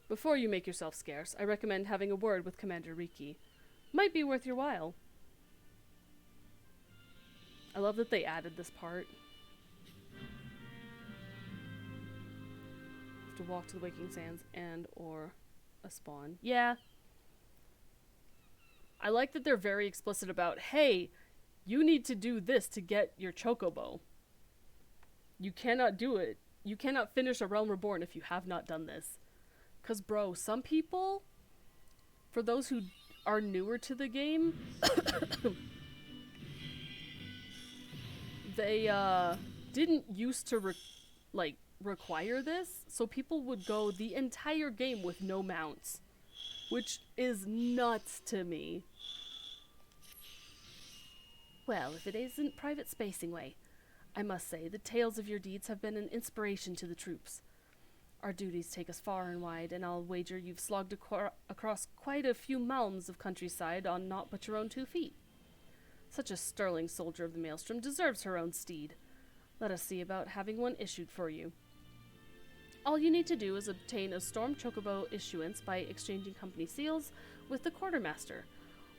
Before you make yourself scarce, I recommend having a word with Commander Riki. Might be worth your while. I love that they added this part. Have to walk to the Waking Sands and or a spawn. Yeah. I like that they're very explicit about, hey, you need to do this to get your chocobo. You cannot do it. You cannot finish a Realm Reborn if you have not done this. Because, bro, some people, for those who are newer to the game, they didn't used to require this, so people would go the entire game with no mounts, which is nuts to me. Well, if it isn't Private Spacing Way, I must say the tales of your deeds have been an inspiration to the troops. Our duties take us far and wide, and I'll wager you've slogged across quite a few malms of countryside on naught but your own 2 feet. Such a sterling soldier of the Maelstrom deserves her own steed. Let us see about having one issued for you. All you need to do is obtain a Storm Chocobo issuance by exchanging company seals with the quartermaster.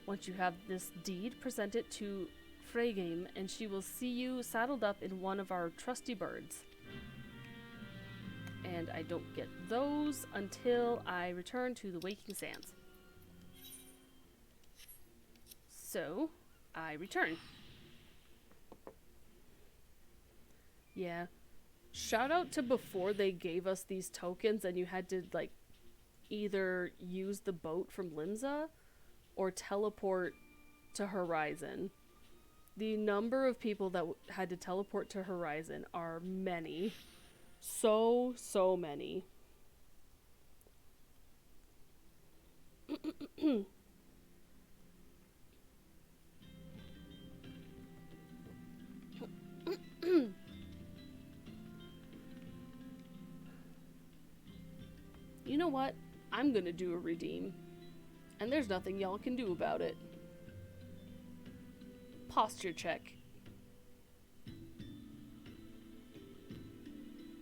Once you have this deed, present it to Freygame, and she will see you saddled up in one of our trusty birds. And I don't get those until I return to the Waking Sands. So, I return. Yeah. Shout out to before they gave us these tokens and you had to, like, either use the boat from Limsa or teleport to Horizon. The number of people that had to teleport to Horizon are many. So many. You know what? I'm gonna do a redeem. And there's nothing y'all can do about it. Posture check.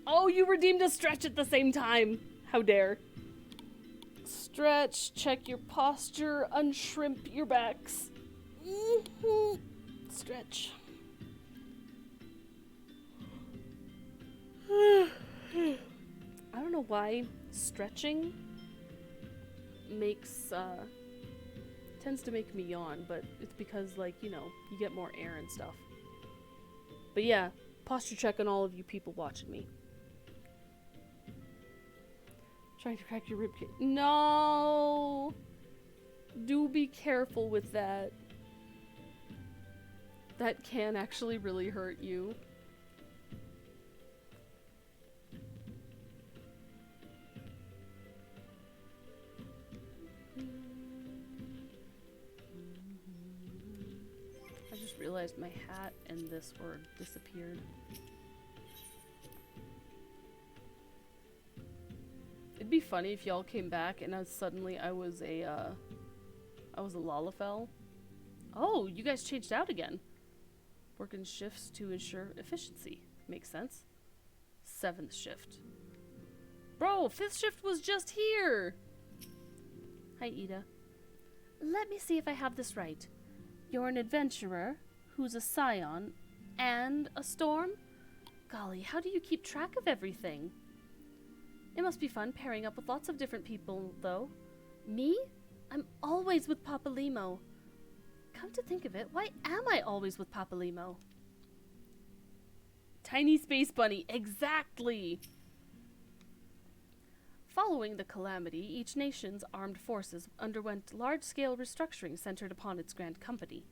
Oh, you redeemed a stretch at the same time. How dare. Stretch, check your posture, unshrimp your backs. Stretch. I don't know why stretching tends to make me yawn, but it's because, like, you know, you get more air and stuff. But yeah, posture check on all of you people watching me. Trying to crack your ribcage. No! Do be careful with that. That can actually really hurt you. I just realized my hat and this word disappeared. It'd be funny if y'all came back and suddenly I was a Lalafell. Oh, you guys changed out again. Working shifts to ensure efficiency. Makes sense. 7th shift. Bro, 5th shift was just here! Hi, Ida. Let me see if I have this right. You're an adventurer who's a scion and a storm? Golly, how do you keep track of everything? It must be fun pairing up with lots of different people, though. Me? I'm always with Papa Limo. Come to think of it, why am I always with Papa Limo? Tiny Space Bunny, exactly! Following the calamity, each nation's armed forces underwent large-scale restructuring centered upon its grand company.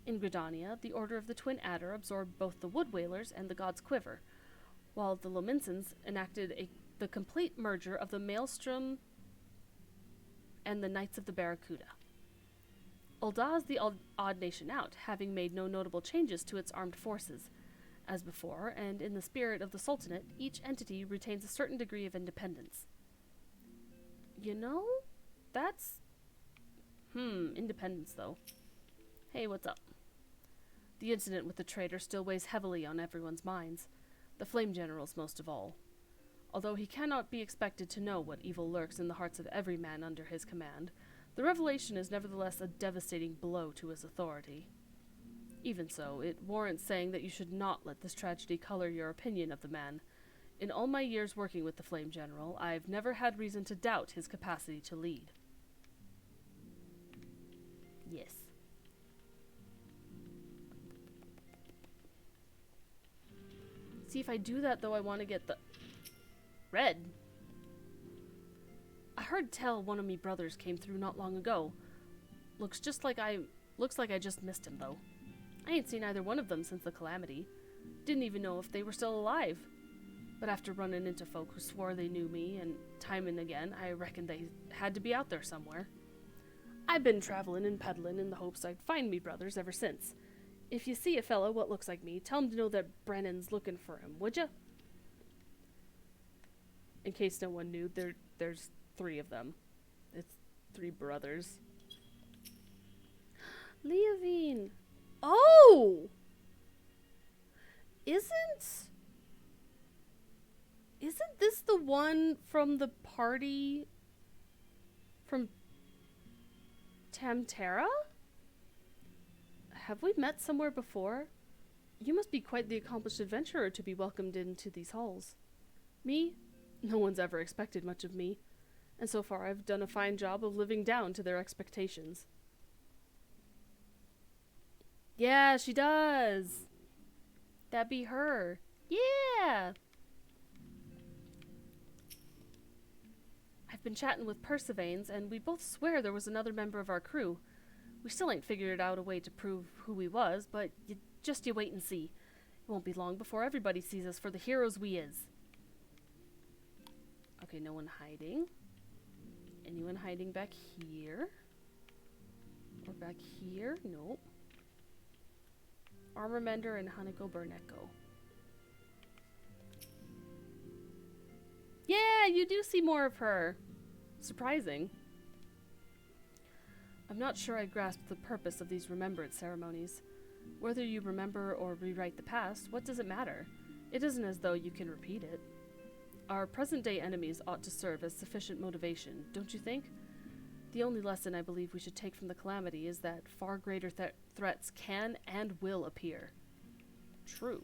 In Gridania, the Order of the Twin Adder absorbed both the Wood Whalers and the God's Quiver, while the Lominsons enacted the complete merger of the Maelstrom and the Knights of the Barracuda. Ul'dah is the odd nation out, having made no notable changes to its armed forces. As before, and in the spirit of the Sultanate, each entity retains a certain degree of independence. You know, that's... independence, though. Hey, what's up? The incident with the traitor still weighs heavily on everyone's minds, the Flame General's most of all. Although he cannot be expected to know what evil lurks in the hearts of every man under his command, the revelation is nevertheless a devastating blow to his authority. Even so, it warrants saying that you should not let this tragedy color your opinion of the man. In all my years working with the Flame General, I've never had reason to doubt his capacity to lead. Yes. See, if I do that, though, I want to get the... red. I heard tell one of me brothers came through not long ago. Looks like I just missed him, though. I ain't seen either one of them since the calamity. Didn't even know if they were still alive. But after running into folk who swore they knew me, and time and again, I reckoned they had to be out there somewhere. I've been traveling and peddling in the hopes I'd find me brothers ever since. If you see a fellow what looks like me, tell him to know that Brennan's looking for him, would ya? In case no one knew, there's 3 of them. It's 3 brothers. Leovine! Oh! Isn't this the one from the party from Tamtera? Have we met somewhere before? You must be quite the accomplished adventurer to be welcomed into these halls. Me? No one's ever expected much of me, and so far I've done a fine job of living down to their expectations. Yeah, she does! That be her. Yeah! I've been chatting with Persevanes, and we both swear there was another member of our crew. We still ain't figured out a way to prove who he was, but you wait and see. It won't be long before everybody sees us for the heroes we is. Okay, no one hiding. Anyone hiding back here? Or back here? Nope. Armor Mender and Hanako Burneko. Yeah, you do see more of her. Surprising. I'm not sure I grasp the purpose of these remembrance ceremonies. Whether you remember or rewrite the past, what does it matter? It isn't as though you can repeat it. Our present-day enemies ought to serve as sufficient motivation, don't you think? The only lesson I believe we should take from the calamity is that far greater threats can and will appear. True.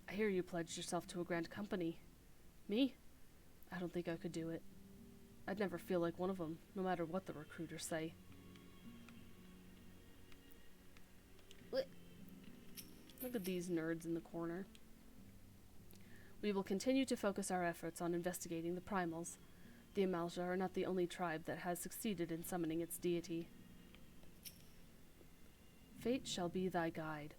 I hear you pledged yourself to a grand company. Me? I don't think I could do it. I'd never feel like one of them, no matter what the recruiters say. Look at these nerds in the corner. We will continue to focus our efforts on investigating the primals. The Amalja are not the only tribe that has succeeded in summoning its deity. Fate shall be thy guide.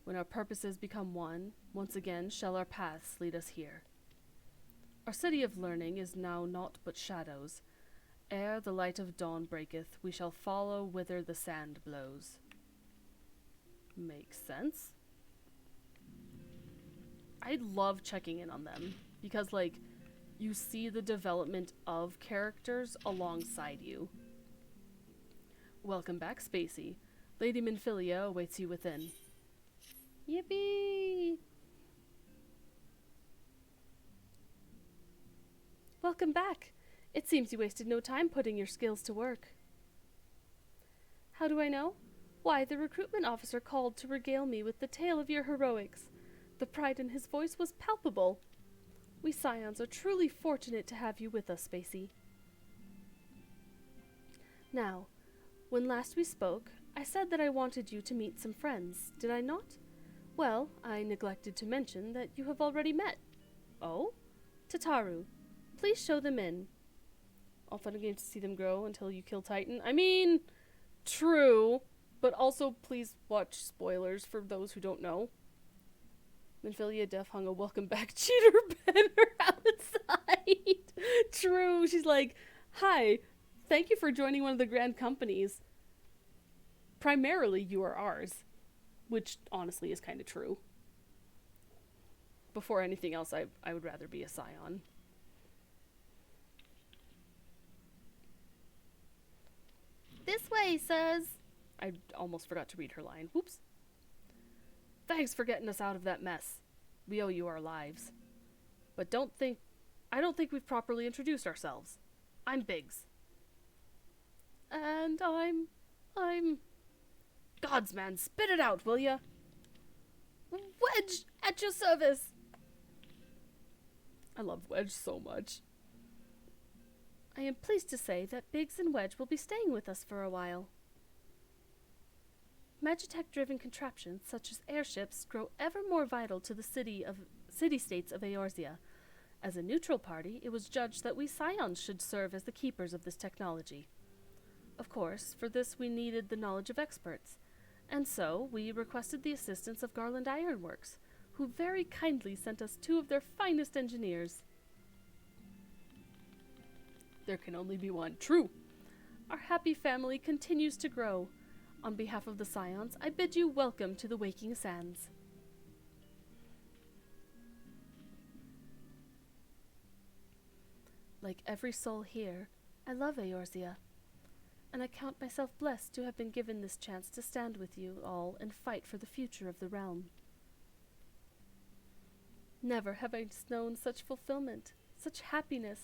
When our purposes become one, once again shall our paths lead us here. Our city of learning is now naught but shadows. Ere the light of dawn breaketh, we shall follow whither the sand blows. Makes sense. I love checking in on them, because, like, you see the development of characters alongside you. Welcome back, Spacey. Lady Minfilia awaits you within. Yippee! Welcome back. It seems you wasted no time putting your skills to work. How do I know? Why, the recruitment officer called to regale me with the tale of your heroics. The pride in his voice was palpable. We Scions are truly fortunate to have you with us, Spacey. Now, when last we spoke, I said that I wanted you to meet some friends, did I not? Well, I neglected to mention that you have already met. Oh? Tataru, please show them in. All fun and games to see them grow until you kill Titan. I mean, true, but also please watch spoilers for those who don't know. Minfilia Def hung a welcome back cheater banner outside. True, she's like, hi, thank you for joining one of the grand companies. Primarily, you are ours. Which, honestly, is kind of true. Before anything else, I would rather be a Scion. This way, says. I almost forgot to read her line. Whoops. Thanks for getting us out of that mess. We owe you our lives. But I don't think we've properly introduced ourselves. I'm Biggs. And I'm... Godsman, spit it out, will ya? Wedge, at your service! I love Wedge so much. I am pleased to say that Biggs and Wedge will be staying with us for a while. Magitech-driven contraptions such as airships grow ever more vital to the city-states of Eorzea. As a neutral party, it was judged that we Scions should serve as the keepers of this technology. Of course, for this we needed the knowledge of experts, and so we requested the assistance of Garland Ironworks, who very kindly sent us 2 of their finest engineers. There can only be one. True. Our happy family continues to grow. On behalf of the Scions, I bid you welcome to the Waking Sands. Like every soul here, I love Eorzea, and I count myself blessed to have been given this chance to stand with you all and fight for the future of the realm. Never have I known such fulfillment, such happiness.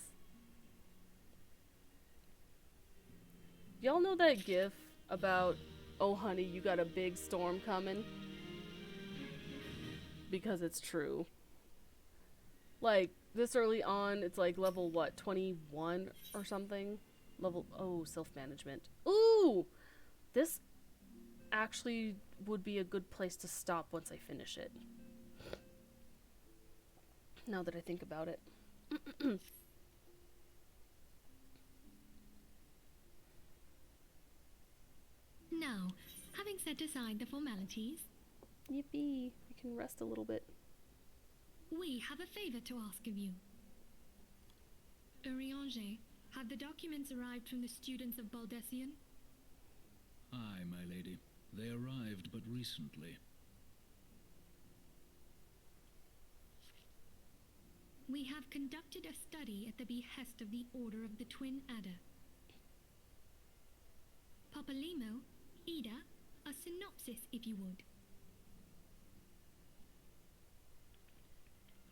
Y'all know that gif about, oh honey, you got a big storm coming? Because it's true. Like, this early on, it's like level, what, 21 or something? Level, oh, self-management. Ooh! This actually would be a good place to stop once I finish it. Now that I think about it. set aside the formalities, Yippee. I can rest a little bit. we have a favor to ask of you. Urianger, have the documents arrived from the students of Baldessian? Aye, my lady. They arrived but recently. We have conducted a study at the behest of the Order of the Twin Adder. Papalimo, Ida, a synopsis if you would.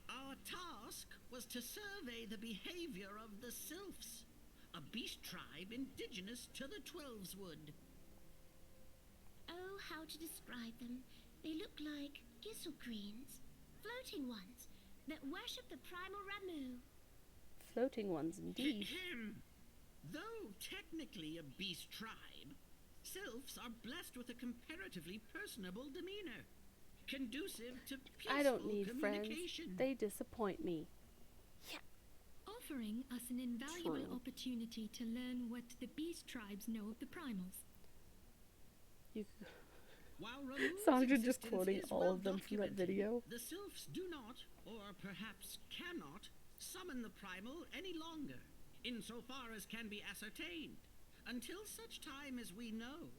Our task was to survey the behavior of the Sylphs, a beast tribe indigenous to the Twelveswood. Oh, how to describe them. They look like gisselcreens, floating ones, that worship the primal Ramu. Floating ones, indeed. Though technically a beast tribe, Sylphs are blessed with a comparatively personable demeanor, conducive to peaceful I don't need friends. communication. They disappoint me. Offering us an invaluable True. opportunity to learn what the beast tribes know of the primals. You, While Ramu's Sandra just existence quoting is all well of them from that documented, video. The Sylphs do not, or perhaps cannot, summon the primal any longer, insofar as can be ascertained, until such time as we know.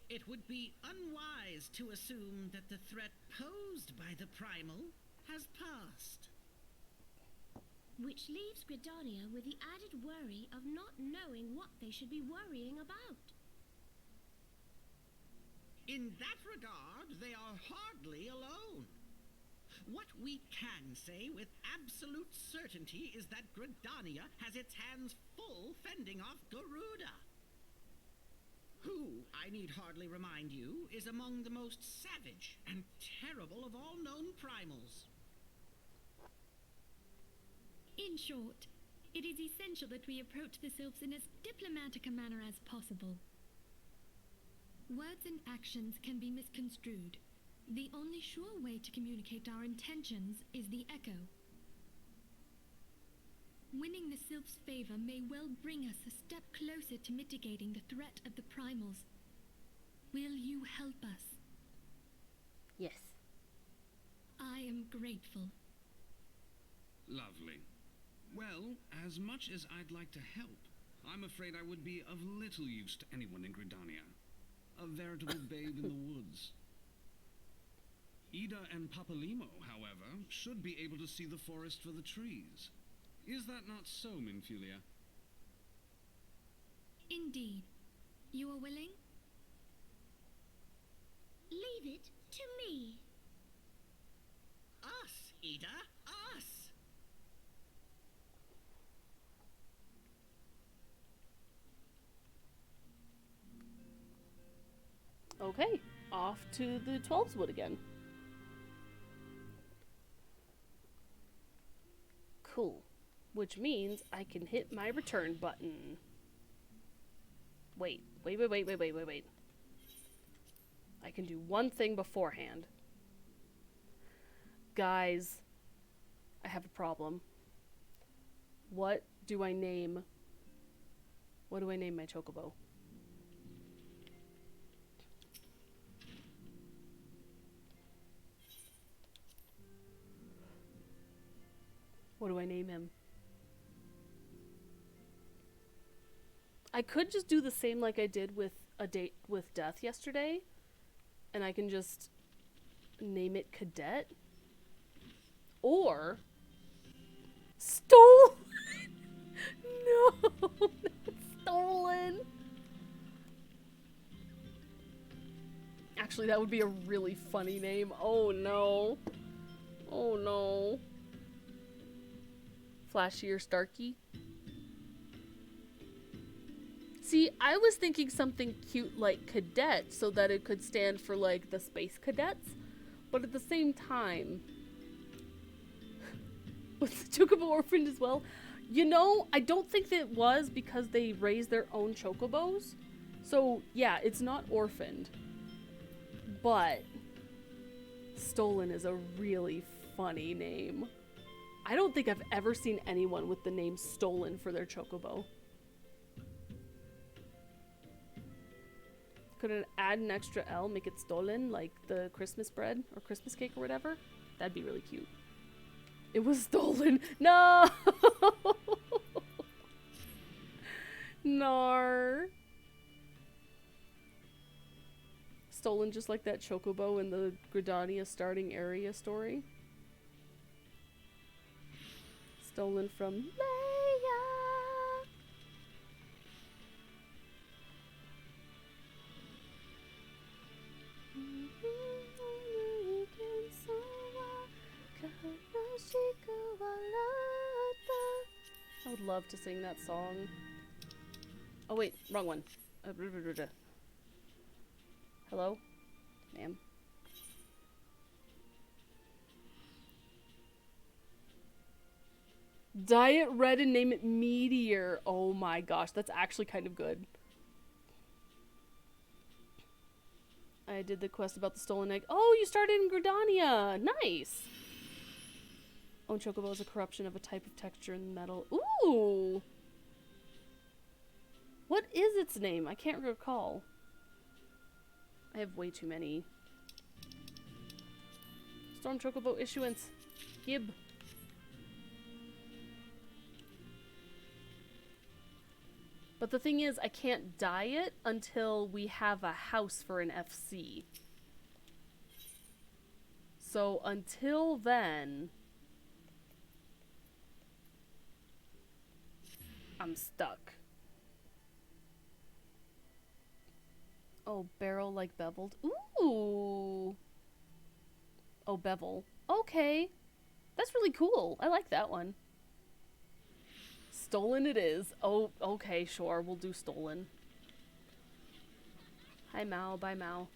It would be unwise to assume that the threat posed by the primal has passed. Which leaves Gridania with the added worry of not knowing what they should be worrying about. In that regard, they are hardly alone. What we can say with absolute certainty is that Gridania has its hands full fending off Garuda, who, I need hardly remind you, is among the most savage and terrible of all known primals. In short, it is essential that we approach the Sylphs in as diplomatic a manner as possible. Words and actions can be misconstrued. The only sure way to communicate our intentions is the echo. Winning the Sylphs' favor may well bring us a step closer to mitigating the threat of the primals. Will you help us? yes. I am grateful. Lovely. Well, as much as I'd like to help, I'm afraid I would be of little use to anyone in Gridania. A veritable babe in the woods. Ida and Papalimo, however, should be able to see the forest for the trees. Is that not so, Minfulia? Indeed. You are willing? Leave it to me. Us, Ida, us! Okay, off to the 12's Wood again. Cool. Which means I can hit my return button. Wait. I can do one thing beforehand. Guys, I have a problem. What do I name my chocobo? What do I name him? I could just do the same like I did with A Date with Death yesterday, and I can just name it Cadet. Or Stolen! No, not Stolen! Actually, that would be a really funny name. Oh no. Oh no. Flashier Starkey. See, I was thinking something cute like Cadet so that it could stand for like the Space Cadets, but at the same time, was the Chocobo orphaned as well? You know, I don't think that it was because they raised their own Chocobos. So, yeah, it's not orphaned. But Stolen is a really funny name. I don't think I've ever seen anyone with the name Stolen for their Chocobo. Could it add an extra L, make it stolen, like the Christmas bread or Christmas cake or whatever? That'd be really cute. It was stolen. No! Nar. Stolen just like that chocobo in the Gridania starting area story. Stolen from Leia. I would love to sing that song. Oh wait, wrong one. Hello? Ma'am. Dye it red and name it Meteor. Oh my gosh, that's actually kind of good. I did the quest about the stolen egg. Oh, you started in Gridania. Nice. Oh, chocobo is a corruption of a type of texture in metal. Ooh. What is its name? I can't recall. I have way too many. Storm chocobo issuance. Gib. But the thing is, I can't dye it until we have a house for an FC. So until then, I'm stuck. Oh, barrel like beveled. Ooh. Oh, bevel. Okay. That's really cool. I like that one. Stolen it is. Oh, okay, sure. We'll do stolen. Hi, Mao. Bye, Mao.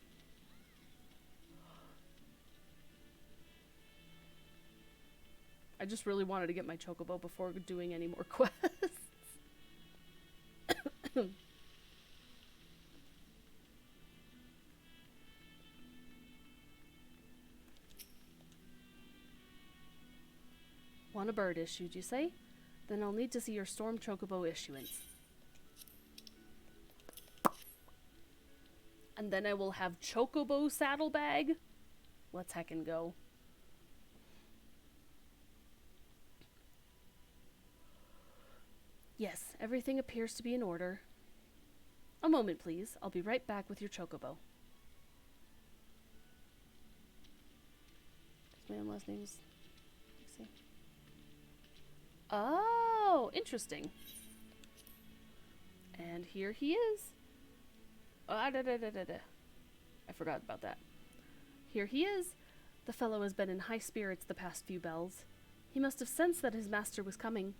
I just really wanted to get my chocobo before doing any more quests. Want a bird issued, you say? Then I'll need to see your Storm Chocobo issuance. And then I will have Chocobo Saddlebag. Let's heckin' go. Yes, everything appears to be in order. A moment, please. I'll be right back with your Chocobo. My last name's... Oh, interesting. And here he is. I forgot about that. Here he is. The fellow has been in high spirits the past few bells. He must have sensed that his master was coming.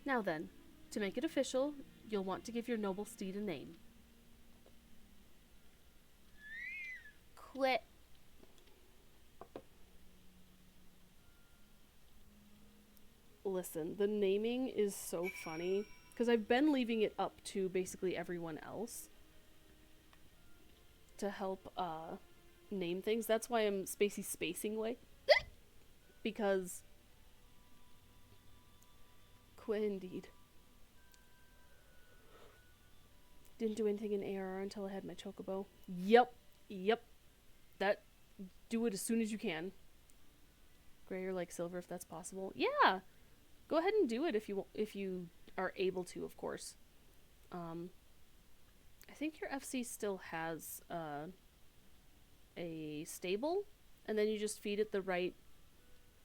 Now then, to make it official, you'll want to give your noble steed a name. Quit. Listen, the naming is so funny because I've been leaving it up to basically everyone else to help name things. That's why I'm spacing way because indeed didn't do anything in ARR until I had my chocobo. Yep, that do it as soon as you can. Gray or like silver if that's possible. Yeah. Go ahead and do it if you are able to, of course. I think your FC still has a stable, and then you just feed it the right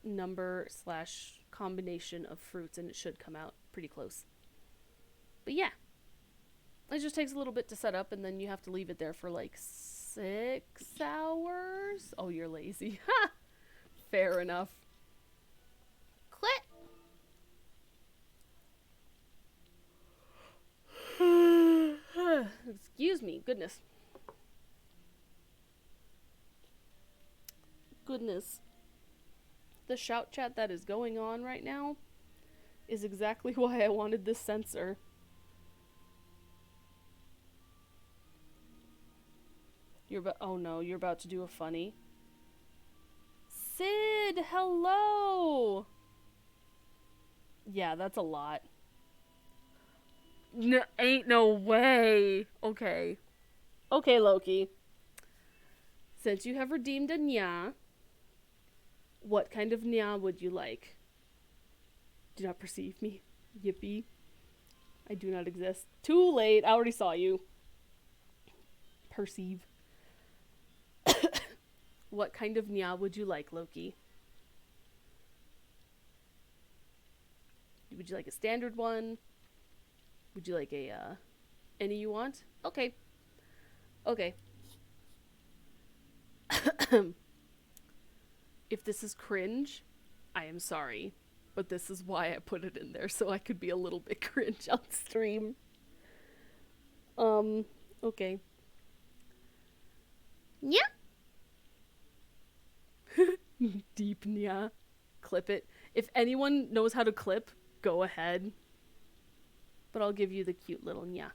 number / combination of fruits, and it should come out pretty close. But yeah, it just takes a little bit to set up, and then you have to leave it there for like 6 hours. Oh, you're lazy. Ha! Fair enough. Quit. Excuse me. Goodness. The shout chat that is going on right now is exactly why I wanted this sensor. Oh no, you're about to do a funny. Sid, hello! Yeah, that's a lot. Ain't no way. Okay. Okay, Loki. Since you have redeemed a nya, what kind of nya would you like? Do not perceive me. Yippee. I do not exist. Too late. I already saw you. Perceive. What kind of nya would you like, Loki? Would you like a standard one? Would you like a, any you want? Okay. Okay. If this is cringe, I am sorry. But this is why I put it in there, so I could be a little bit cringe on stream. Okay. Yeah. Deep nya. Clip it. If anyone knows how to clip, go ahead. But I'll give you the cute little nya.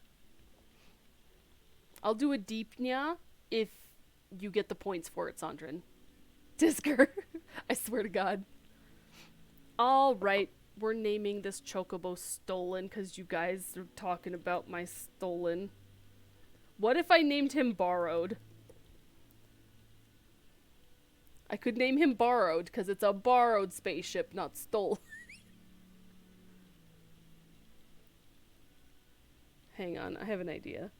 I'll do a deep nya if you get the points for it, Sandrin. Disker. I swear to God. Alright, we're naming this chocobo Stolen because you guys are talking about my Stolen. What if I named him Borrowed? I could name him Borrowed because it's a borrowed spaceship, not stolen. Hang on, I have an idea.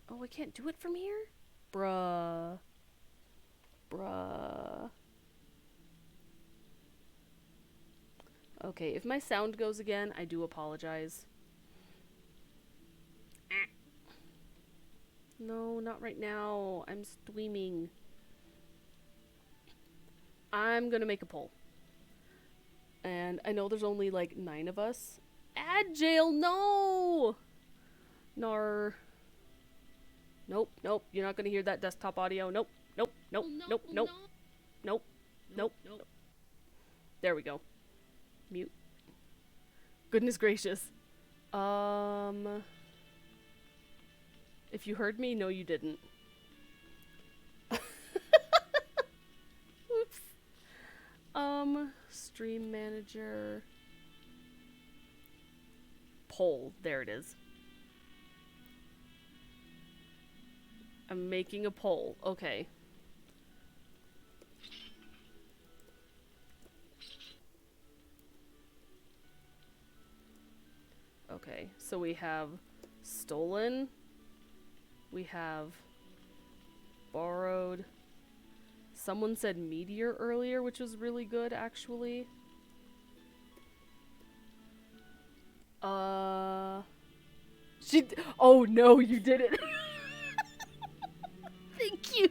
Oh, I can't do it from here? Bruh. Bruh. Okay, if my sound goes again, I do apologize. No, not right now. I'm streaming. I'm gonna make a poll. And I know there's only like 9 of us. Ad jail, no! Nar. Nope, nope. You're not gonna hear that desktop audio. Nope, nope, nope, nope, nope. Nope, nope, nope. There we go. Mute. Goodness gracious. If you heard me, no you didn't. Oops. Stream manager. Poll. There it is. I'm making a poll. Okay. Okay, so we have Stolen. We have Borrowed. Someone said Meteor earlier, which was really good, actually. Oh no, you did it. Thank you.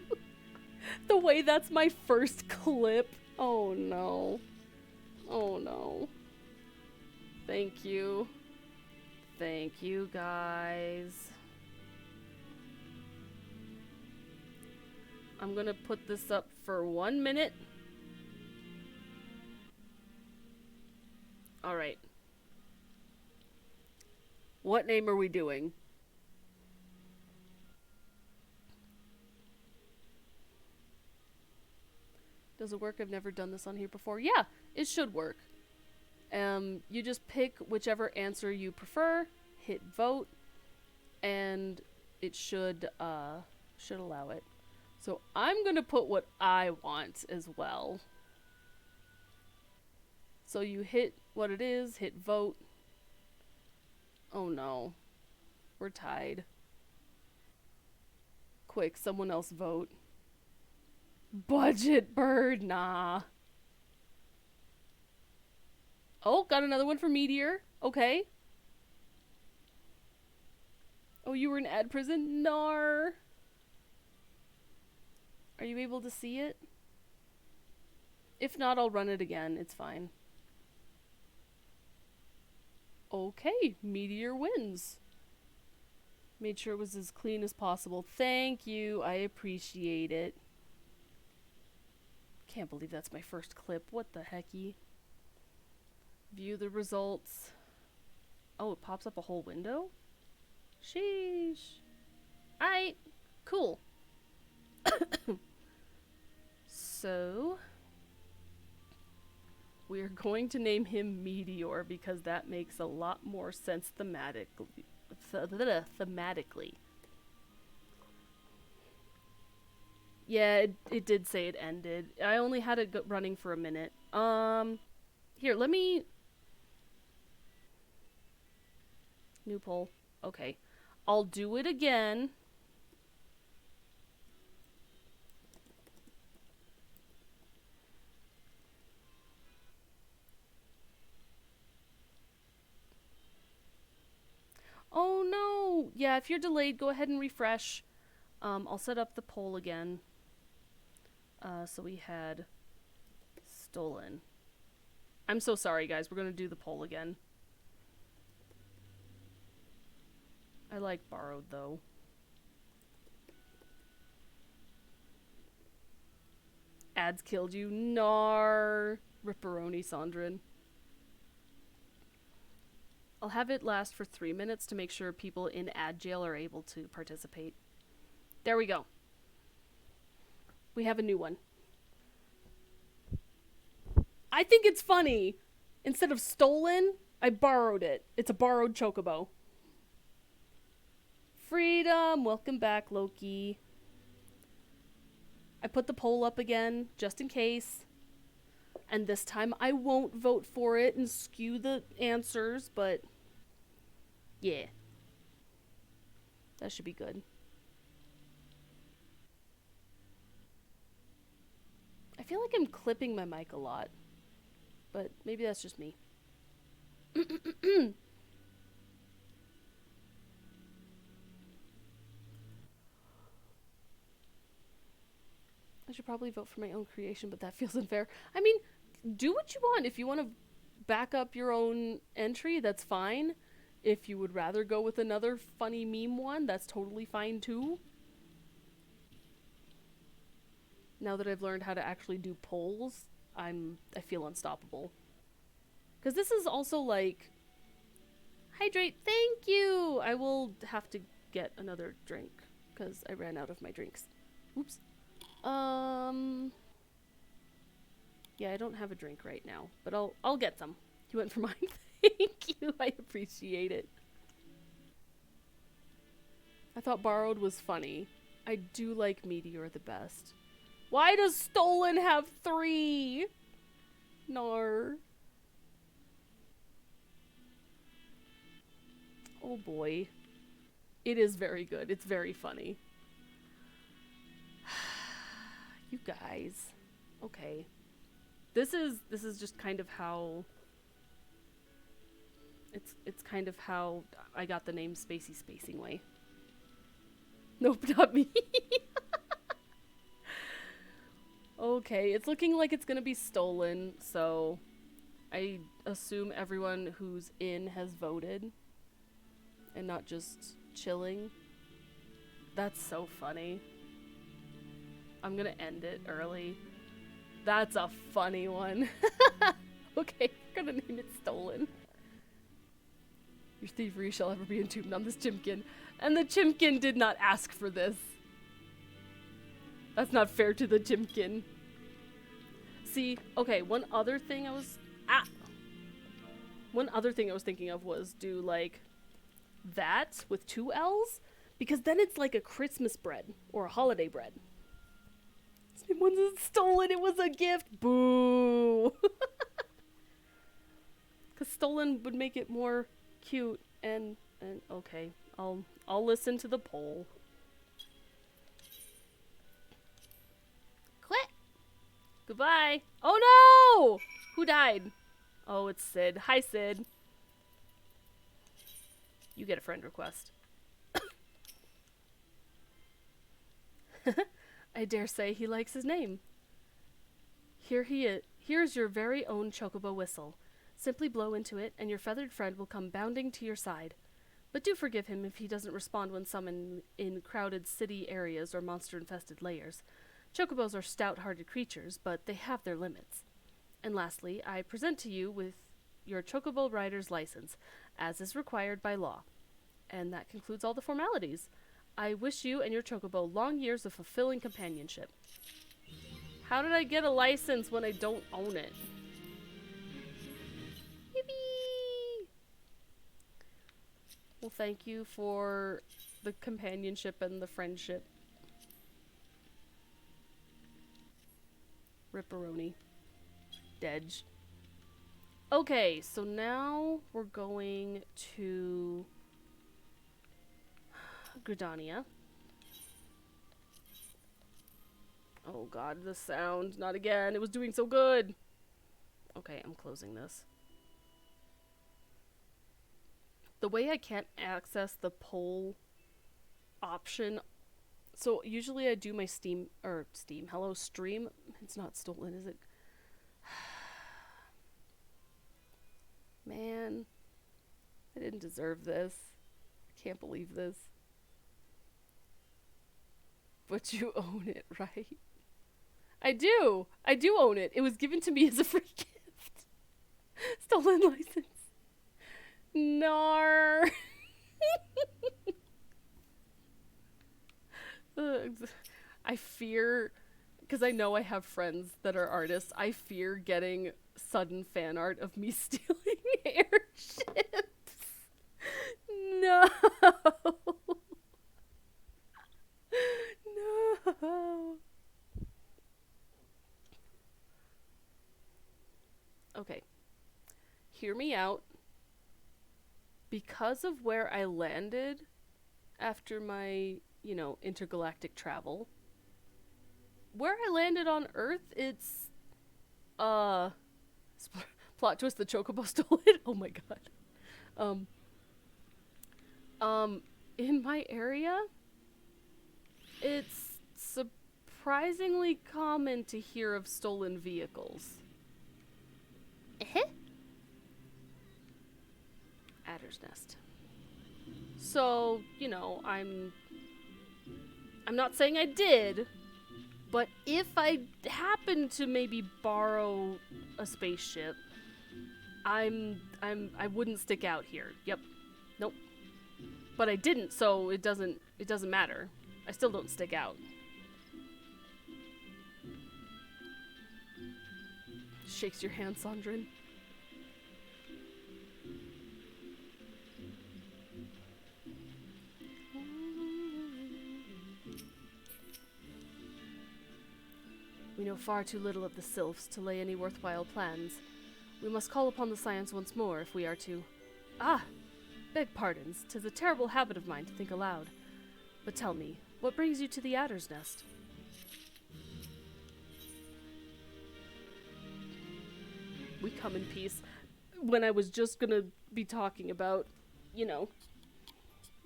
The way that's my first clip. Oh no. Oh no. Thank you. Thank you, guys. I'm gonna put this up for 1 minute. Alright. What name are we doing? Does it work? I've never done this on here before. Yeah, it should work. You just pick whichever answer you prefer, hit vote, and it should allow it. So I'm gonna put what I want as well. So you hit what it is, hit vote. Oh no. We're tied. Quick, someone else vote. Budget bird, nah. Oh, got another one for Meteor. Okay. Oh, you were in ad prison? Nar. Are you able to see it? If not, I'll run it again. It's fine. Okay, Meteor wins. Made sure it was as clean as possible. Thank you. I appreciate it. Can't believe that's my first clip. What the hecky? View the results. Oh, it pops up a whole window? Sheesh. Alright. Cool. So, We're going to name him Meteor because that makes a lot more sense thematically. Yeah, it did say it ended. I only had it running for a minute. Here, let me... New poll. Okay. I'll do it again. Oh no! Yeah, if you're delayed, go ahead and refresh. I'll set up the poll again. So we had stolen. I'm so sorry, guys. We're gonna do the poll again. I like borrowed, though. Ads killed you. Nar. Ripperoni, Sandrin. I'll have it last for 3 minutes to make sure people in ad jail are able to participate. There we go. We have a new one. I think it's funny. Instead of stolen, I borrowed it. It's a borrowed chocobo. Freedom! Welcome back, Loki. I put the poll up again, just in case. And this time I won't vote for it and skew the answers, but... yeah. That should be good. I feel like I'm clipping my mic a lot. But maybe that's just me. I should probably vote for my own creation, but that feels unfair. I mean, do what you want. If you want to back up your own entry, that's fine. If you would rather go with another funny meme one, that's totally fine too. Now that I've learned how to actually do polls, I feel unstoppable. Because this is also like... hydrate, thank you! I will have to get another drink, because I ran out of my drinks. Oops. Yeah, I don't have a drink right now, but I'll get some. You went for mine? Thank you, I appreciate it. I thought borrowed was funny. I do like Meteor the best. Why does stolen have 3? Nar. Oh boy. It is very good. It's very funny. You guys. Okay. This is just kind of how it's kind of how I got the name Spacey Spacing Way. Nope, not me. Okay, it's looking like it's gonna be stolen, so I assume everyone who's in has voted and not just chilling. That's so funny. I'm gonna end it early. That's a funny one. Okay, we're gonna name it Stolen. Your thievery shall ever be entombed on this chimkin. And the chimkin did not ask for this. That's not fair to the chimkin. See, okay, one other thing I was thinking of was do like that with 2 L's, because then it's like a Christmas bread or a holiday bread. It wasn't stolen, it was a gift. Boo. Cause stolen would make it more cute and okay. I'll listen to the poll. Quit. Goodbye. Oh no! Who died? Oh, it's Sid. Hi, Sid. You get a friend request. I dare say he likes his name. Here's your very own chocobo whistle. Simply blow into it, and your feathered friend will come bounding to your side. But do forgive him if he doesn't respond when summoned in crowded city areas or monster-infested layers. Chocobos are stout-hearted creatures, but they have their limits. And lastly, I present to you with your chocobo rider's license, as is required by law. And that concludes all the formalities. I wish you and your chocobo long years of fulfilling companionship. How did I get a license when I don't own it? Well, thank you for the companionship and the friendship. Ripperoni. Dedge. Okay, so now we're going to Gridania. Oh god, the sound. Not again. It was doing so good. Okay, I'm closing this. The way I can't access the poll option. So usually I do my stream. It's not stolen, is it? Man, I didn't deserve this. I can't believe this. But you own it, right? I do own it. It was given to me as a free gift. Stolen license. Nar. I fear, because I know I have friends that are artists, I fear getting sudden fan art of me stealing airships. No. No. Okay. Hear me out. Because of where I landed after my, intergalactic travel, where I landed on Earth, it's, plot twist, the Chocobo stole it? Oh my god. In my area, it's surprisingly common to hear of stolen vehicles. Adder's Nest. So, I'm not saying I did, but if I happen to maybe borrow a spaceship, I wouldn't stick out here. Yep. Nope. But I didn't, so it doesn't matter. I still don't stick out. Shakes your hand, Sandrin. We know far too little of the sylphs to lay any worthwhile plans. We must call upon the science once more if we are to... Ah! Beg pardons, 'tis a terrible habit of mine to think aloud. But tell me, what brings you to the Adder's Nest? We come in peace. When I was just gonna be talking about,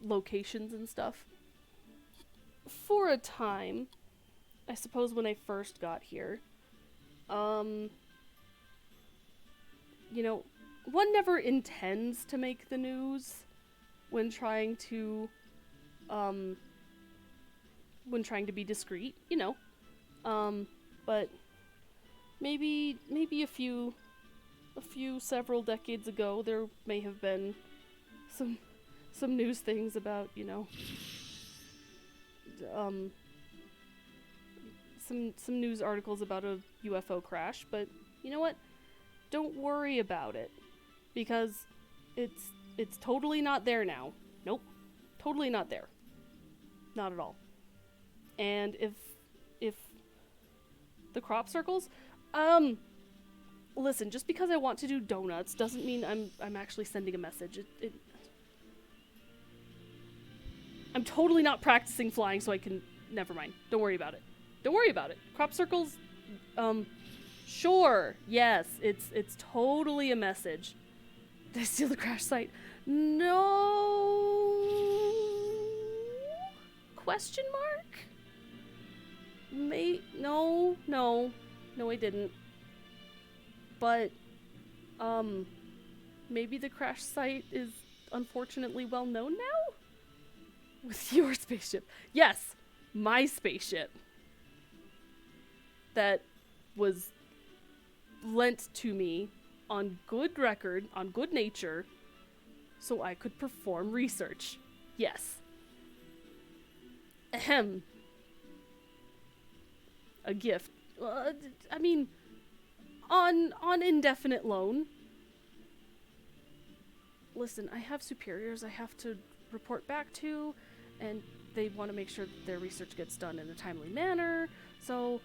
locations and stuff. For a time... I suppose when I first got here, one never intends to make the news when trying to be discreet, but maybe several decades ago there may have been some news things about, some news articles about a UFO crash, but you know what? Don't worry about it, because it's totally not there now. Nope. Totally not there. Not at all. And if the crop circles, listen, just because I want to do donuts doesn't mean I'm actually sending a message. I'm totally not practicing flying so I can... Never mind. Don't worry about it. Don't worry about it. Crop circles, sure, yes, it's totally a message. Did I steal the crash site? No. Question mark? No, I didn't. But, maybe the crash site is unfortunately well known now? With your spaceship. Yes, my spaceship. That was lent to me on good record, on good nature, so I could perform research. Yes. Ahem. A gift. On indefinite loan. listen, I have superiors I have to report back to, and they want to make sure that their research gets done in a timely manner. So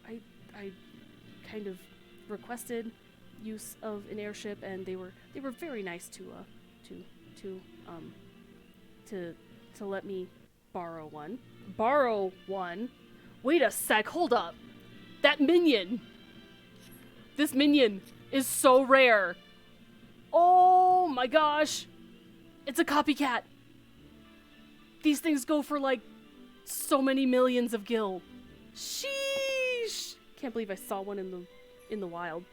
I kind of requested use of an airship, and they were very nice to let me borrow one. Borrow one? Wait a sec, hold up. That minion! This minion is so rare. Oh my gosh! It's a copycat! These things go for like so many millions of gil. Sheesh! Can't believe I saw one in the wild.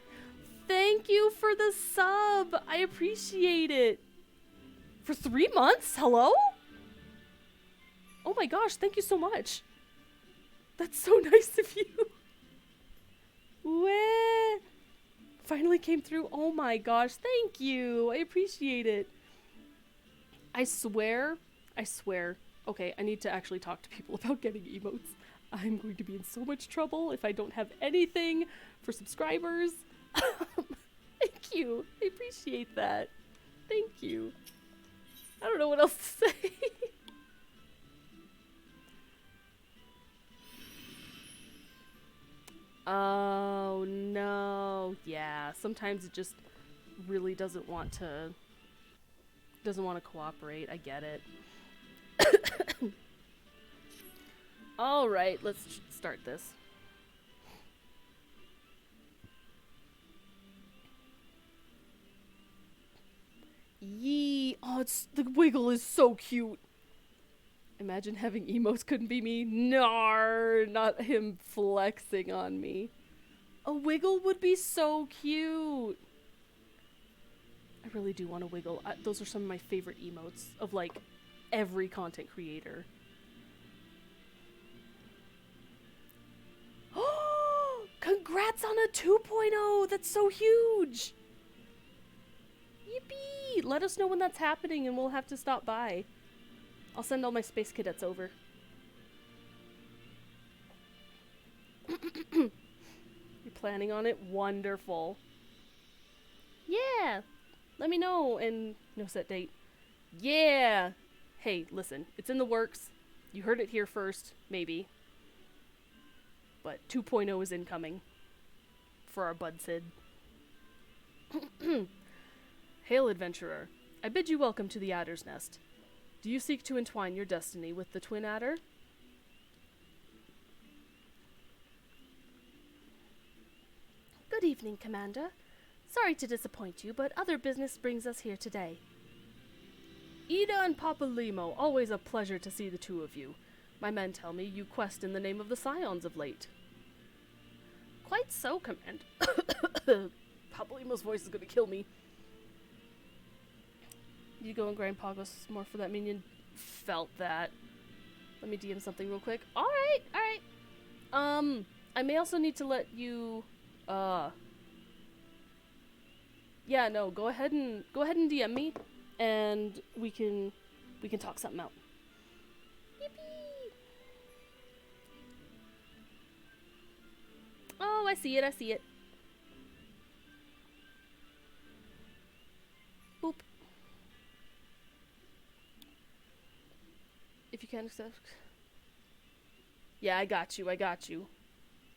Thank you for the sub! I appreciate it! For 3 months? Hello? Oh my gosh, thank you so much. That's so nice of you. Weh! Finally came through. Oh my gosh, thank you. I appreciate it. I swear. Okay, I need to actually talk to people about getting emotes. I'm going to be in so much trouble if I don't have anything for subscribers. Thank you. I appreciate that. Thank you. I don't know what else to say. Oh no. Yeah, sometimes it just really doesn't want to cooperate. I get it. All right, let's start this. Yee! Oh, the wiggle is so cute. Imagine having emotes couldn't be me. Nar, not him flexing on me. A wiggle would be so cute. I really do want a wiggle. Those are some of my favorite emotes of like every content creator. Oh, congrats on a 2.0. That's so huge. Yippee! Let us know when that's happening and we'll have to stop by. I'll send all my space cadets over. You're planning on it? Wonderful. Yeah! Let me know, and no set date. Yeah! Hey, listen, it's in the works. You heard it here first, maybe. But 2.0 is incoming. For our bud Sid. Hail, adventurer. I bid you welcome to the Adder's Nest. Do you seek to entwine your destiny with the Twin Adder? Good evening, Commander. Sorry to disappoint you, but other business brings us here today. Ida and Papa Limo, always a pleasure to see the two of you. My men tell me you quest in the name of the Scions of late. Quite so, Commander. Papa Limo's voice is gonna kill me. You go and Grandpa goes more for that minion. Felt that. Let me DM something real quick. Alright. I may also need to let you, yeah, no, go ahead and DM me, and we can talk something out. Yippee! Oh, I see it. Boop. If you can't accept... Yeah, I got you.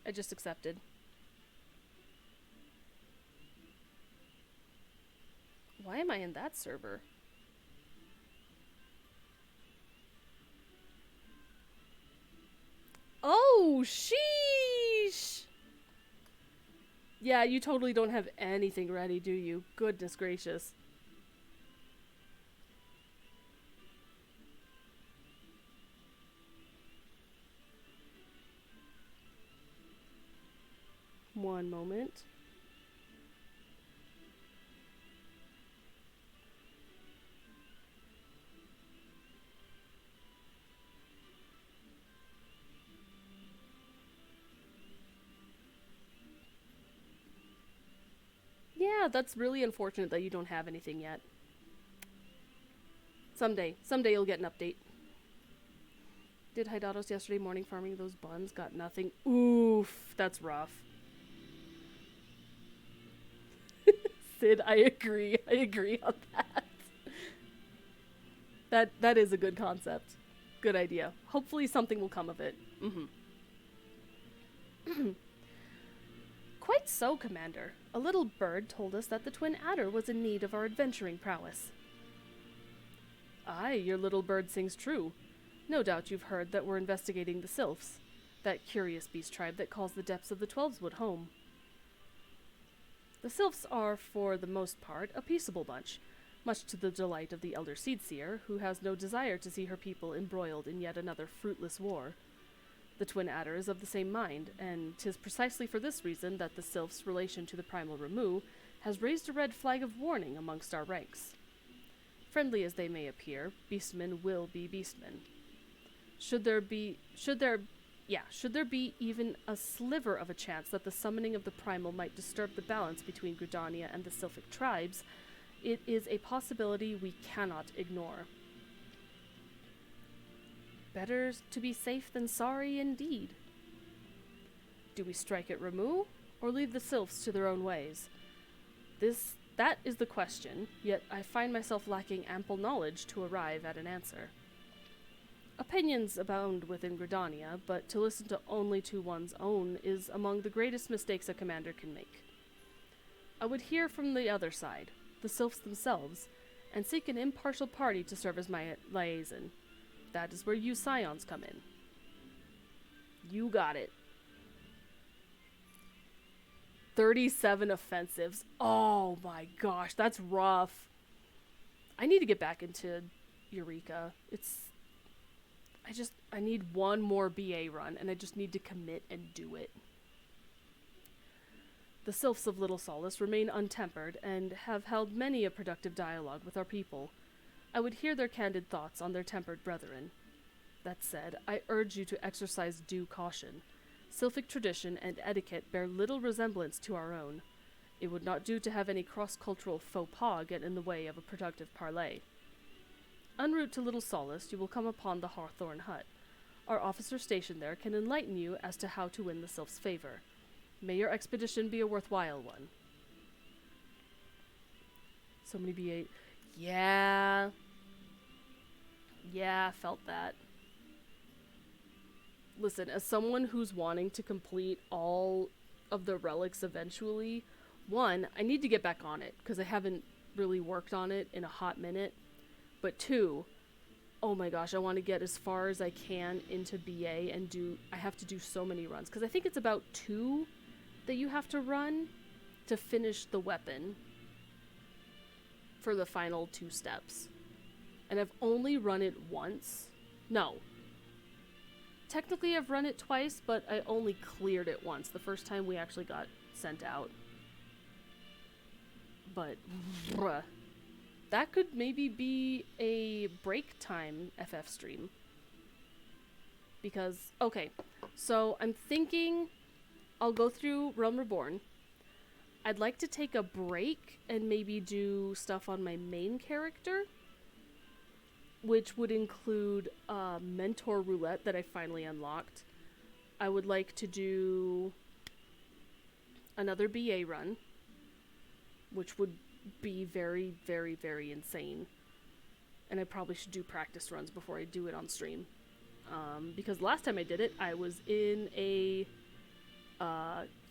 I just accepted. Why am I in that server? Oh, sheesh! Yeah, you totally don't have anything ready, do you? Goodness gracious. One moment. Yeah, that's really unfortunate that you don't have anything yet. Someday you'll get an update. Did Hydatos yesterday morning farming those buns, got nothing. Oof, that's rough. Sid, I agree on that. That is a good concept. Good idea. Hopefully something will come of it. Quite so, Commander. A little bird told us that the Twin Adder was in need of our adventuring prowess. Aye, your little bird sings true. No doubt you've heard that we're investigating the Sylphs, that curious beast tribe that calls the depths of the Twelveswood home. The Sylphs are, for the most part, a peaceable bunch, much to the delight of the Elder Seedseer, who has no desire to see her people embroiled in yet another fruitless war. The Twin Adder is of the same mind, and 'tis precisely for this reason that the Sylphs' relation to the Primal Ramu has raised a red flag of warning amongst our ranks. Friendly as they may appear, beastmen will be beastmen. Should there be even a sliver of a chance that the summoning of the Primal might disturb the balance between Gridania and the Sylphic tribes, it is a possibility we cannot ignore. Better to be safe than sorry indeed. Do we strike at Ramu, or leave the Sylphs to their own ways? That is the question, yet I find myself lacking ample knowledge to arrive at an answer. Opinions abound within Gridania, but to listen to only to one's own is among the greatest mistakes a commander can make. I would hear from the other side, the Sylphs themselves, and seek an impartial party to serve as my liaison. That is where you Scions come in. You got it. 37 offensives. Oh my gosh, that's rough. I need to get back into Eureka. I need one more BA run, and I just need to commit and do it. The Sylphs of Little Solace remain untempered, and have held many a productive dialogue with our people. I would hear their candid thoughts on their tempered brethren. That said, I urge you to exercise due caution. Sylphic tradition and etiquette bear little resemblance to our own. It would not do to have any cross-cultural faux pas get in the way of a productive parley. En route to Little Solace, you will come upon the Hawthorne Hut. Our officer stationed there can enlighten you as to how to win the Sylph's favor. May your expedition be a worthwhile one. So many B8. Yeah, felt that. Listen, as someone who's wanting to complete all of the relics eventually, one, I need to get back on it, because I haven't really worked on it in a hot minute. But two, oh my gosh, I want to get as far as I can into BA and I have to do so many runs, because I think it's about 2 that you have to run to finish the weapon for the final 2 steps. And I've only run it once. No. Technically I've run it twice, but I only cleared it once, the first time we actually got sent out. But, bruh. That could maybe be a break time FF stream. Because, okay, so I'm thinking I'll go through Realm Reborn. I'd like to take a break and maybe do stuff on my main character, which would include Mentor Roulette that I finally unlocked. I would like to do another BA run, which would be very, very, very insane. And I probably should do practice runs before I do it on stream. Because last time I did it, I was in a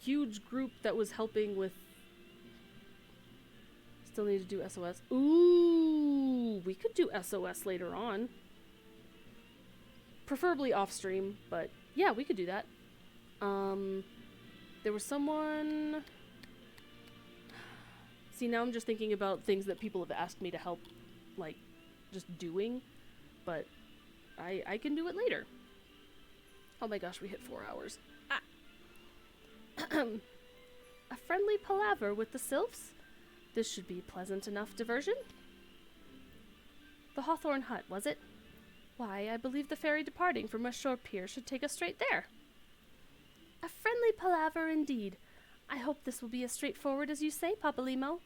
huge group that was helping with... Still need to do SOS. Ooh, we could do SOS later on. Preferably off stream, but yeah, we could do that. There was someone... See, now I'm just thinking about things that people have asked me to help, like, just doing, but I can do it later. Oh my gosh, we hit 4 hours. Ah! A friendly palaver with the Sylphs? This should be pleasant enough diversion. The Hawthorne Hut, was it? Why, I believe the ferry departing from West Shore Pier should take us straight there. A friendly palaver indeed. I hope this will be as straightforward as you say, Papalimo.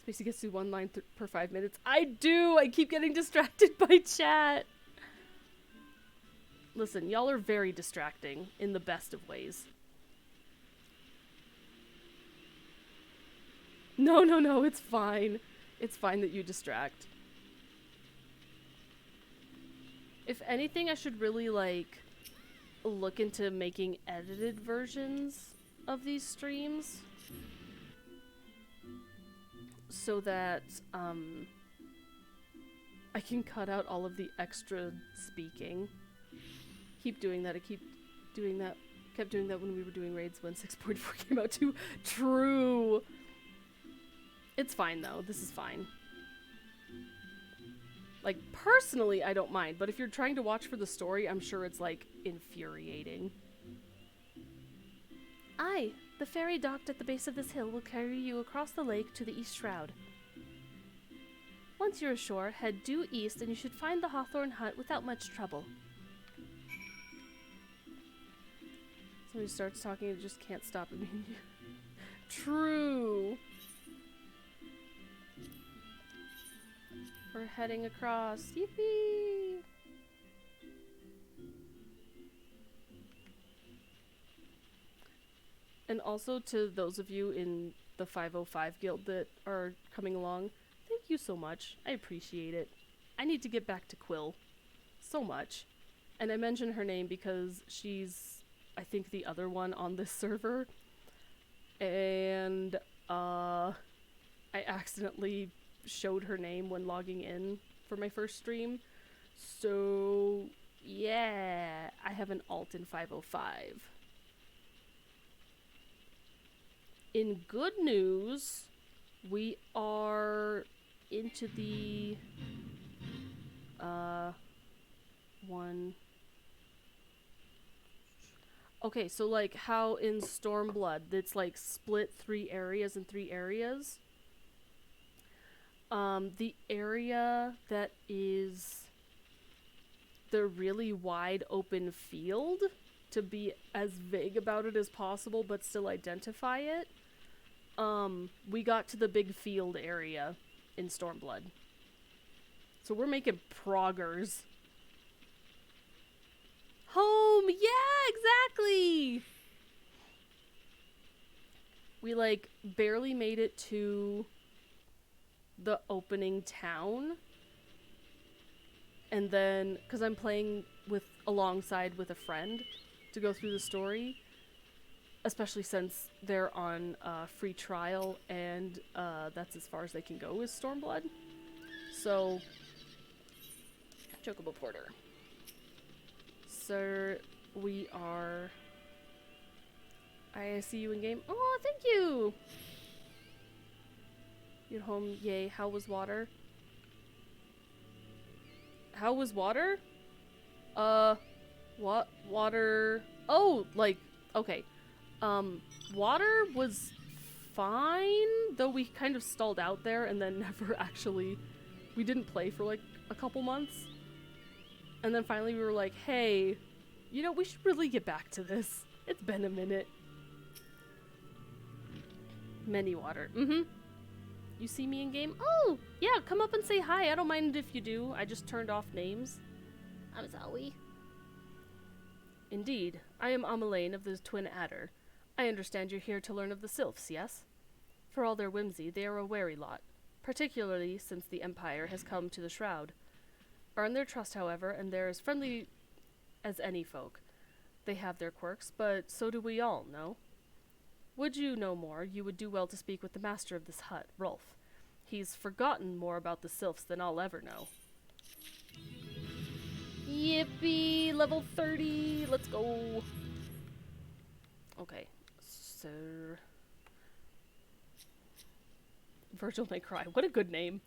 Spacey gets to 1 line per 5 minutes. I do! I keep getting distracted by chat. Listen, y'all are very distracting in the best of ways. No, no, no, it's fine. It's fine that you distract. If anything, I should really, like, look into making edited versions of these streams. So that, I can cut out all of the extra speaking. Keep doing that. I keep doing that. Kept doing that when we were doing raids when 6.4 came out too. True. It's fine though. This is fine. Like, personally, I don't mind. But if you're trying to watch for the story, I'm sure it's, like, infuriating. Aye, the ferry docked at the base of this hill will carry you across the lake to the East Shroud. Once you're ashore, head due east and you should find the Hawthorne Hut without much trouble. Somebody starts talking and just can't stop it. True. We're heading across. Yippee! And also to those of you in the 505 guild that are coming along, thank you so much. I appreciate it. I need to get back to Quill. So much. And I mention her name because she's, I think, the other one on this server. And, I accidentally showed her name when logging in for my first stream. So, yeah, I have an alt in 505. In good news, we are into the one. Okay, so like how in Stormblood it's like split 3 areas and 3 areas. The area that is the really wide open field, to be as vague about it as possible but still identify it. We got to the big field area in Stormblood. So we're making proggers. Home! Yeah, exactly! We, like, barely made it to the opening town. And then, because I'm playing alongside with a friend to go through the story, especially since they're on free trial and that's as far as they can go with Stormblood. So, Chocobo Porter. Sir, we are... I see you in game. Oh, thank you! You're home, yay. How was water? How was water? What? Water... Oh, like, okay. Water was fine, though we kind of stalled out there and then never actually... We didn't play for, like, a couple months. And then finally we were like, hey, you know, we should really get back to this. It's been a minute. Many water. Mm-hmm. You see me in game? Oh, yeah, come up and say hi. I don't mind if you do. I just turned off names. I'm Zoe. Indeed. I am Amelayne of the Twin Adder. I understand you're here to learn of the Sylphs, yes? For all their whimsy, they are a wary lot, particularly since the Empire has come to the Shroud. Earn their trust, however, and they're as friendly as any folk. They have their quirks, but so do we all, no? Would you know more, you would do well to speak with the master of this hut, Rolf. He's forgotten more about the Sylphs than I'll ever know. Yippee! Level 30! Let's go! Okay, so... Virgil may cry. What a good name.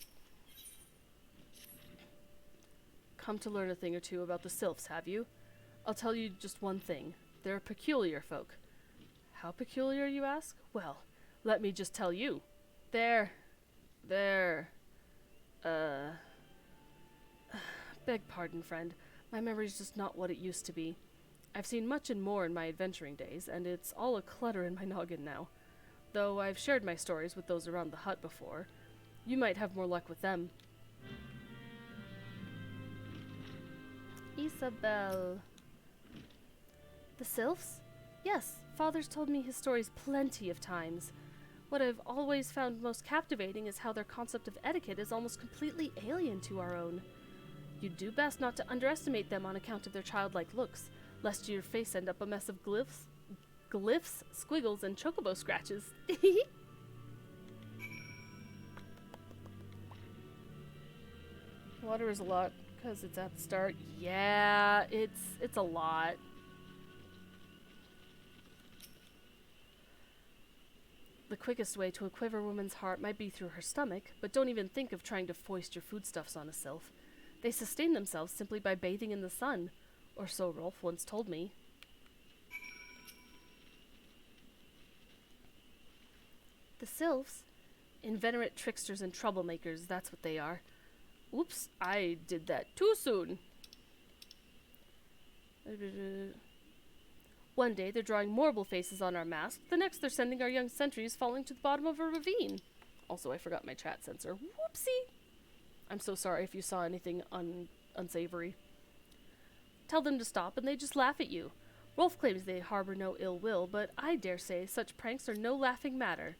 Come to learn a thing or two about the Sylphs, have you? I'll tell you just one thing. They're peculiar folk. How peculiar, you ask? Well, let me just tell you. They're... Beg pardon, friend. My memory's just not what it used to be. I've seen much and more in my adventuring days, and it's all a clutter in my noggin now. Though I've shared my stories with those around the hut before. You might have more luck with them. Isabel. The Sylphs? Yes, Father's told me his stories plenty of times. What I've always found most captivating is how their concept of etiquette is almost completely alien to our own. You'd do best not to underestimate them on account of their childlike looks, lest your face end up a mess of glyphs, squiggles, and chocobo scratches. Water is a lot, because it's at the start. Yeah, it's a lot. The quickest way to a quiver woman's heart might be through her stomach, but don't even think of trying to foist your foodstuffs on a sylph. They sustain themselves simply by bathing in the sun, or so Rolf once told me. The sylphs? Inveterate tricksters and troublemakers, that's what they are. Oops, I did that too soon. One day they're drawing mournful faces on our mast, the next they're sending our young sentries falling to the bottom of a ravine. Also, I forgot my chat sensor. Whoopsie! I'm so sorry if you saw anything unsavory. Tell them to stop and they just laugh at you. Rolf claims they harbor no ill will, but I dare say such pranks are no laughing matter.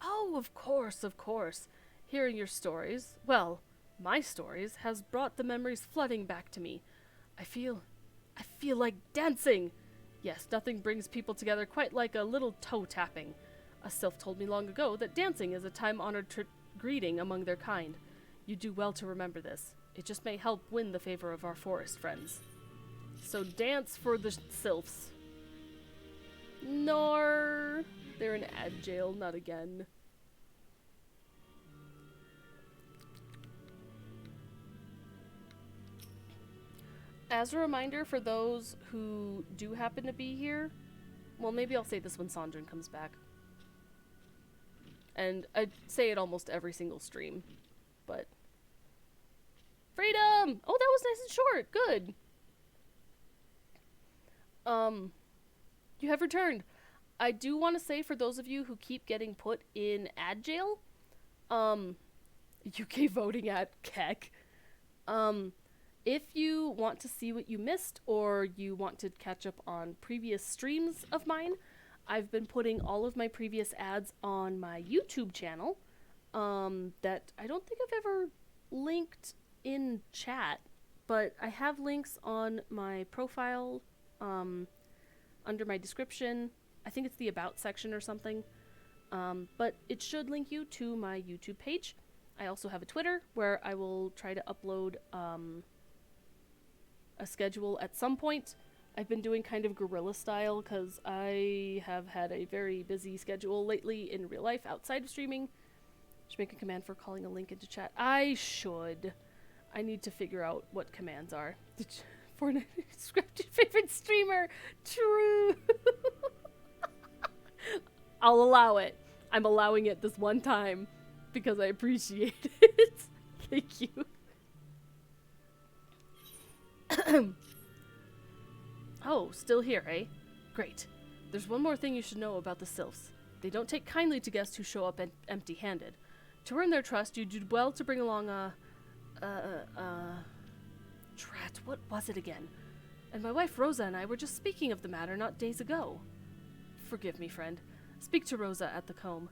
Oh, of course, of course. Hearing your stories, well, my stories, has brought the memories flooding back to me. I feel like dancing. Yes, nothing brings people together quite like a little toe tapping. A sylph told me long ago that dancing is a time-honored greeting among their kind. You do well to remember this. It just may help win the favor of our forest friends. So dance for the sylphs. Nor... They're in ad jail, not again. As a reminder for those who do happen to be here, well, maybe I'll say this when Sandrine comes back. And I say it almost every single stream, but... Freedom! Oh, that was nice and short. Good. You have returned. I do want to say for those of you who keep getting put in ad jail, UK voting at Keck, if you want to see what you missed or you want to catch up on previous streams of mine, I've been putting all of my previous ads on my YouTube channel, that I don't think I've ever linked in chat, but I have links on my profile, under my description. I think it's the About section or something. But it should link you to my YouTube page. I also have a Twitter where I will try to upload a schedule at some point. I've been doing kind of guerrilla style because I have had a very busy schedule lately in real life outside of streaming. Should make a command for calling a link into chat. I should. I need to figure out what commands are. Fortnite described your favorite streamer. True. I'll allow it. I'm allowing it this one time because I appreciate it. Thank you. Oh, still here, eh? Great. There's one more thing you should know about the sylphs. They don't take kindly to guests who show up empty-handed. To earn their trust, you do well to bring along Drat, what was it again? And my wife Rosa and I were just speaking of the matter not days ago. Forgive me, friend. Speak to Rosa at the comb.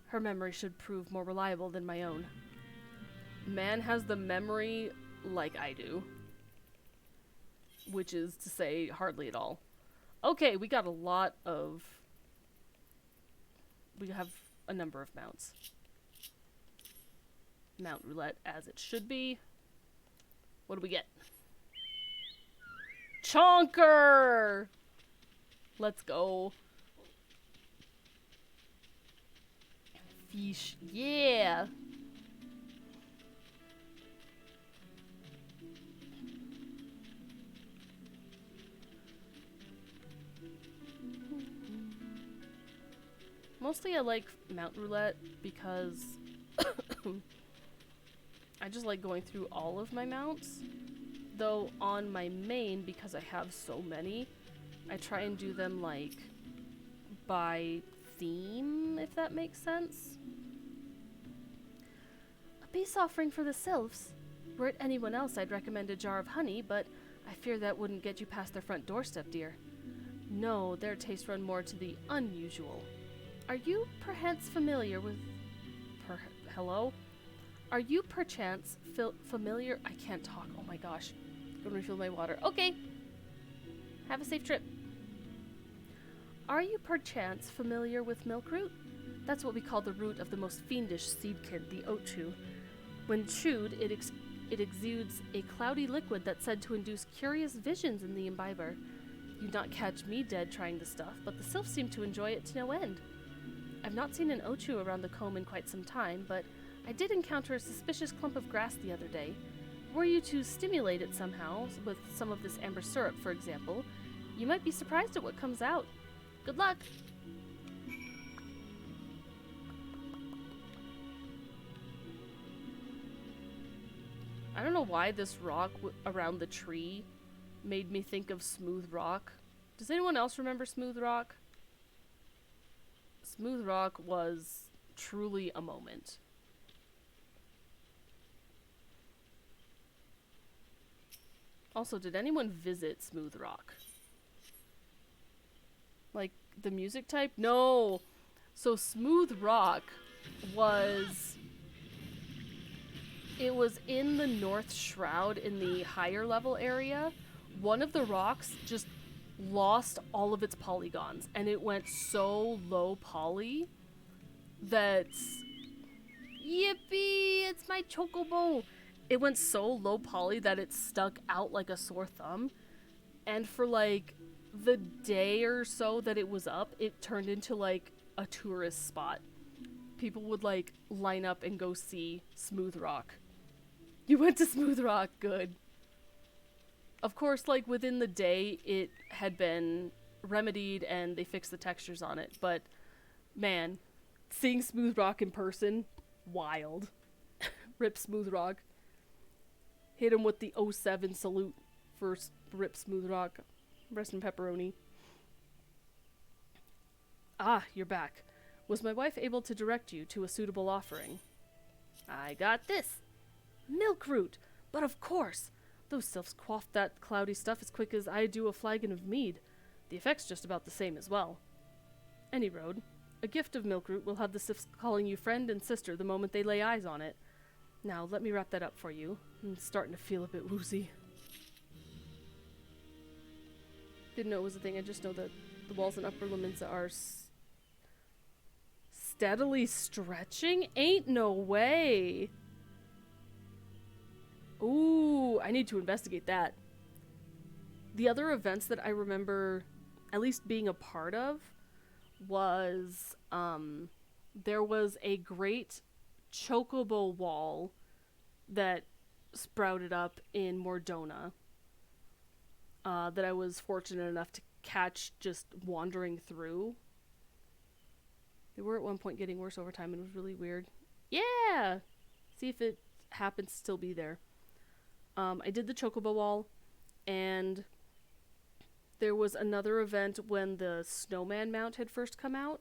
Her memory should prove more reliable than my own. Man has the memory like I do. Which is to say, hardly at all. Okay, we got a lot of... We have a number of mounts. Mount roulette as it should be. What do we get? Chonker! Let's go. Fish. Yeah! Mostly I like Mount Roulette because I just like going through all of my mounts. Though on my main, because I have so many, I try and do them like by theme, if that makes sense. peace offering for the sylphs. Were it anyone else, I'd recommend a jar of honey, but I fear that wouldn't get you past their front doorstep, dear. No, their tastes run more to the unusual. Are you perchance familiar with... Hello? Are you perchance familiar... I can't talk. Oh my gosh. Gonna refill my water. Okay. Have a safe trip. Are you perchance familiar with milkroot? That's what we call the root of the most fiendish seedkin, the ochu. When chewed, it exudes a cloudy liquid that's said to induce curious visions in the imbiber. You'd not catch me dead trying the stuff, but the sylphs seem to enjoy it to no end. I've not seen an ochu around the comb in quite some time, but I did encounter a suspicious clump of grass the other day. Were you to stimulate it somehow, with some of this amber syrup, for example, you might be surprised at what comes out. Good luck! I don't know why this rock around the tree made me think of Smooth Rock. Does anyone else remember Smooth Rock? Smooth Rock was truly a moment. Also, did anyone visit Smooth Rock? Like, the music type? No! So, Smooth Rock was... It was in the North Shroud in the higher level area. One of the rocks just lost all of its polygons, and it went so low poly that... Yippee! It's my chocobo! It went so low poly that it stuck out like a sore thumb. And for like the day or so that it was up, it turned into like a tourist spot. People would like line up and go see Smooth Rock. You went to Smooth Rock, good. Of course, like within the day, it had been remedied and they fixed the textures on it. But man, seeing Smooth Rock in person, wild. Rip Smooth Rock. Hit him with the 07 salute for Rip Smooth Rock. Rest in pepperoni. Ah, you're back. Was my wife able to direct you to a suitable offering? I got this. Milkroot. But of course. Those sylphs quaff that cloudy stuff as quick as I do a flagon of mead. The effect's just about the same as well. Any road. A gift of milkroot will have the sylphs calling you friend and sister the moment they lay eyes on it. Now, let me wrap that up for you. I'm starting to feel a bit woozy. Didn't know it was a thing. I just know that the walls and upper limits are steadily stretching? Ain't no way! Ooh, I need to investigate that. The other events that I remember at least being a part of was, there was a great chocobo wall that sprouted up in Mordona that I was fortunate enough to catch just wandering through. They were at one point getting worse over time and it was really weird. Yeah! See if it happens to still be there. I did the chocobo wall, and there was another event when the snowman mount had first come out.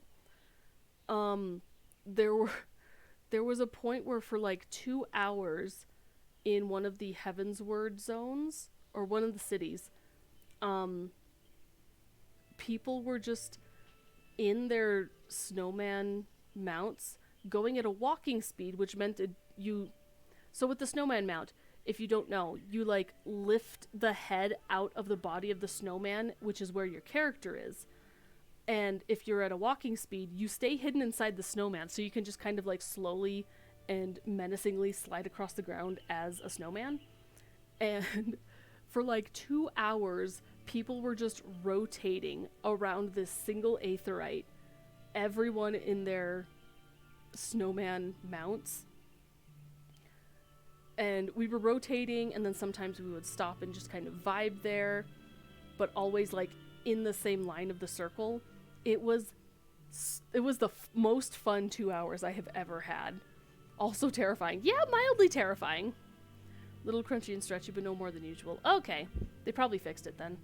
There was a point where for like 2 hours in one of the Heavensward zones, or one of the cities, people were just in their snowman mounts going at a walking speed, which meant so with the snowman mount, if you don't know, you like lift the head out of the body of the snowman, which is where your character is. And if you're at a walking speed, you stay hidden inside the snowman, so you can just kind of like slowly and menacingly slide across the ground as a snowman. And for like 2 hours, people were just rotating around this single aetheryte, everyone in their snowman mounts. And we were rotating, and then sometimes we would stop and just kind of vibe there, but always like in the same line of the circle. It was the most fun 2 hours I have ever had. Also terrifying. Yeah, mildly terrifying. Little crunchy and stretchy, but no more than usual. Okay, they probably fixed it then.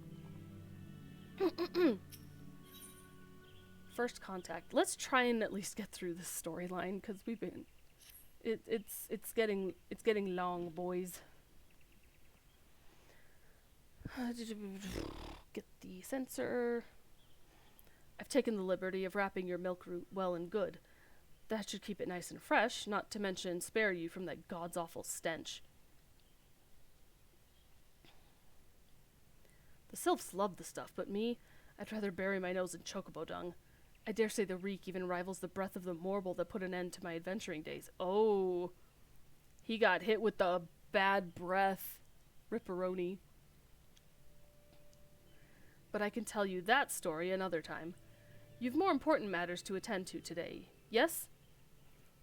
First contact. Let's try and at least get through this storyline, because we've been It's getting long, boys. Get the sensor. I've taken the liberty of wrapping your milk root well and good. That should keep it nice and fresh, not to mention spare you from that god's awful stench. The sylphs love the stuff, but me, I'd rather bury my nose in chocobo dung. I dare say the reek even rivals the breath of the morble that put an end to my adventuring days. Oh, he got hit with the bad breath. Ripperoni. But I can tell you that story another time. You've more important matters to attend to today, yes?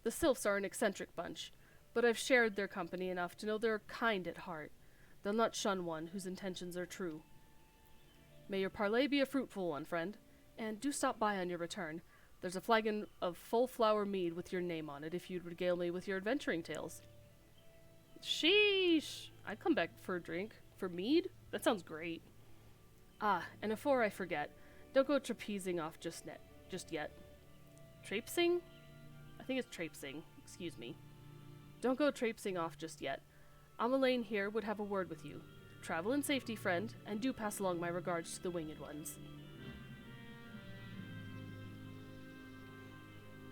The sylphs are an eccentric bunch, but I've shared their company enough to know they're kind at heart. They'll not shun one whose intentions are true. May your parley be a fruitful one, friend, and do stop by on your return. There's a flagon of full flower mead with your name on it if you'd regale me with your adventuring tales. Sheesh! I'd come back for a drink. For mead? That sounds great. Ah, and before I forget, don't go trapezing off just yet. Traipsing? I think it's traipsing. Excuse me. Don't go traipsing off just yet. Ameline here would have a word with you. Travel in safety, friend, and do pass along my regards to the winged ones.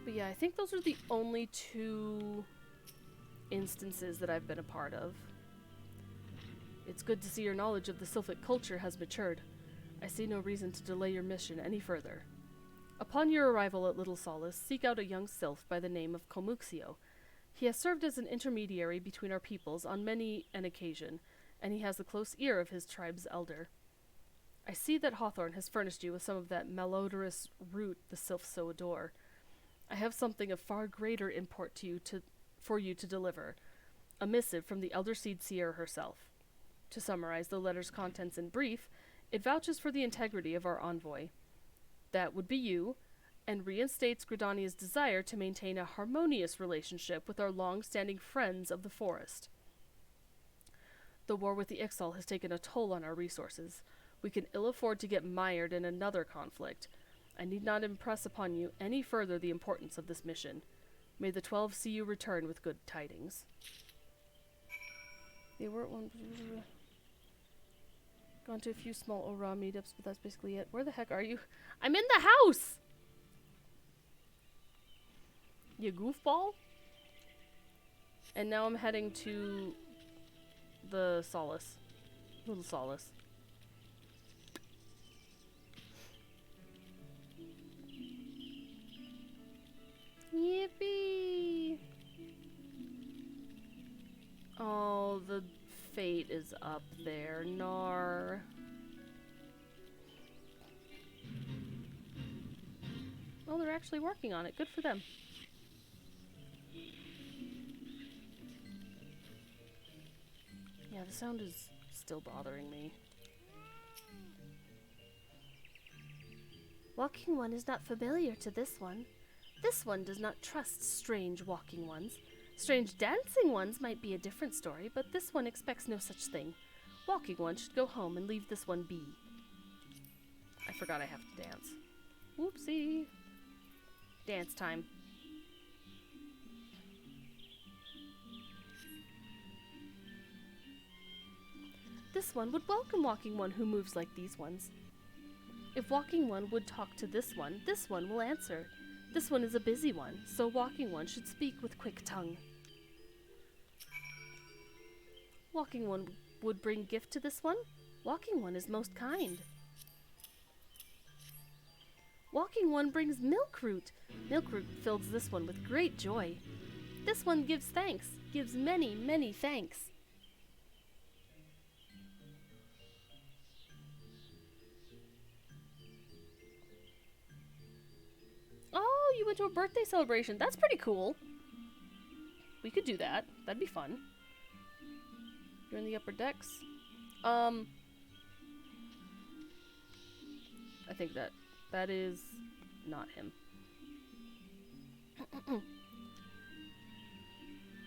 But yeah, I think those are the only two instances that I've been a part of. It's good to see your knowledge of the Sylphic culture has matured. I see no reason to delay your mission any further. Upon your arrival at Little Solace, seek out a young sylph by the name of Komuxio. He has served as an intermediary between our peoples on many an occasion, and he has the close ear of his tribe's elder. I see that Hawthorne has furnished you with some of that malodorous root the sylphs so adore. I have something of far greater import for you to deliver, a missive from the Elder Seed Seer herself. To summarize the letter's contents in brief, it vouches for the integrity of our envoy. That would be you, and reinstates Gridania's desire to maintain a harmonious relationship with our long-standing friends of the forest. The war with the Ixal has taken a toll on our resources. We can ill afford to get mired in another conflict. I need not impress upon you any further the importance of this mission. May the 12 see you return with good tidings. They were one. Gone to a few small Ora meetups, but that's basically it. Where the heck are you? I'm in the house! You goofball? And now I'm heading to the Solace. Little Solace. Yippee! Oh, the fate is up there. Nar. Well, they're actually working on it. Good for them. Yeah, the sound is still bothering me. Walking One is not familiar to this one. This one does not trust strange walking ones. Strange dancing ones might be a different story, but this one expects no such thing. Walking One should go home and leave this one be. I forgot I have to dance. Whoopsie. Dance time. This one would welcome Walking One who moves like these ones. If Walking One would talk to this one will answer. This one is a busy one, so Walking One should speak with quick tongue. Walking One would bring gift to this one. Walking One is most kind. Walking One brings milk root. Milk root fills this one with great joy. This one gives thanks, gives many, many thanks. Oh, you went to a birthday celebration. That's pretty cool. We could do that. That'd be fun. You're in the upper decks. I think that is not him.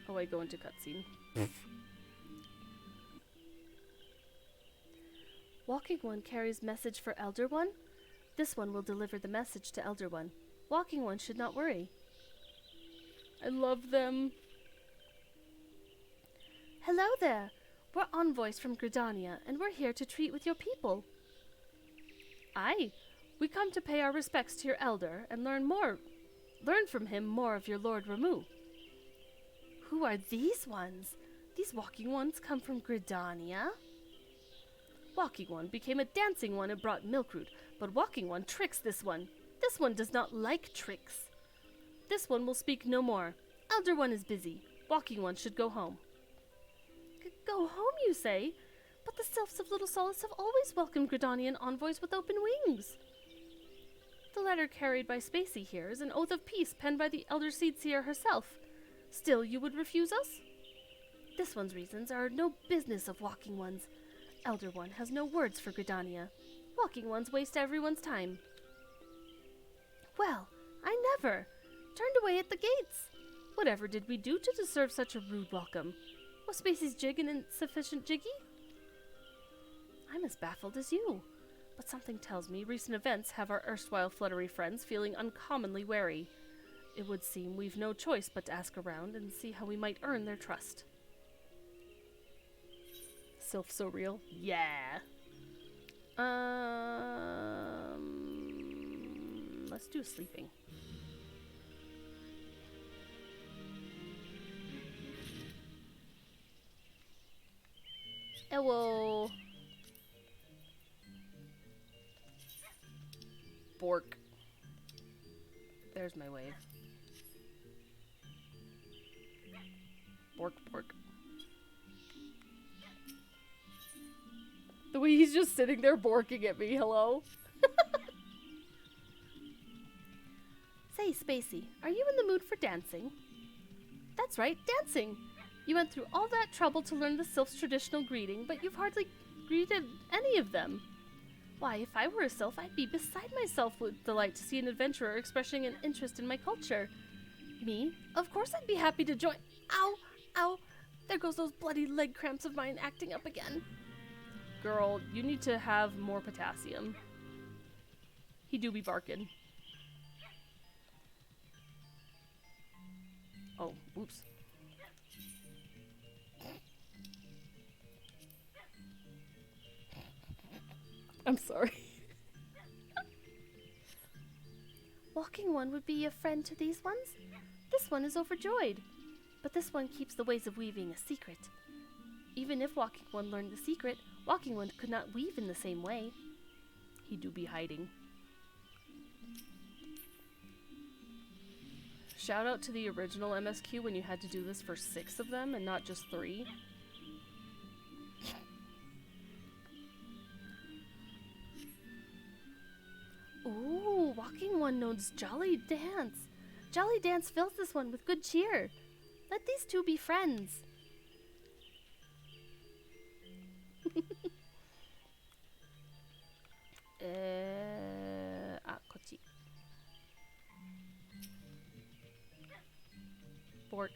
Oh, I go into cutscene. Walking One carries message for Elder One. This one will deliver the message to Elder One. Walking One should not worry. I love them. Hello there. We're envoys from Gridania, and we're here to treat with your people. Aye, we come to pay our respects to your elder and learn from him more of your Lord Ramu. Who are these ones? These walking ones come from Gridania? Walking one became a dancing one and brought Milkroot, but walking one tricks this one. This one does not like tricks. This one will speak no more. Elder one is busy. Walking one should go home. Go home, you say? But the sylphs of Little Solace have always welcomed Gridanian envoys with open wings. The letter carried by Spacey here is an oath of peace penned by the Elder Seedseer herself. Still, you would refuse us? This one's reasons are no business of Walking One's. Elder One has no words for Gridania. Walking Ones waste everyone's time. Well, I never. Turned away at the gates. Whatever did we do to deserve such a rude welcome? Was Spacey's jig an insufficient jiggy? I'm as baffled as you, but something tells me recent events have our erstwhile fluttery friends feeling uncommonly wary. It would seem we've no choice but to ask around and see how we might earn their trust. Sylph so real? Yeah. Let's do sleeping. Hello. Bork. There's my wave. Bork, bork. The way he's just sitting there borking at me, hello? Say, Spacey, are you in the mood for dancing? That's right, dancing! You went through all that trouble to learn the Sylph's traditional greeting, but you've hardly greeted any of them. Why, if I were a Sylph, I'd be beside myself with delight to see an adventurer expressing an interest in my culture. Me? Of course I'd be happy to join— Ow! Ow! There goes those bloody leg cramps of mine acting up again. Girl, you need to have more potassium. He do be barking. Oh, whoops. I'm sorry. Walking one would be a friend to these ones? This one is overjoyed. But this one keeps the ways of weaving a secret. Even if Walking One learned the secret, Walking One could not weave in the same way. He do be hiding. Shout out to the original MSQ when you had to do this for 6 of them and not just 3. Ooh, Walking One knows Jolly Dance. Jolly Dance fills this one with good cheer. Let these two be friends. Kochi. Bork.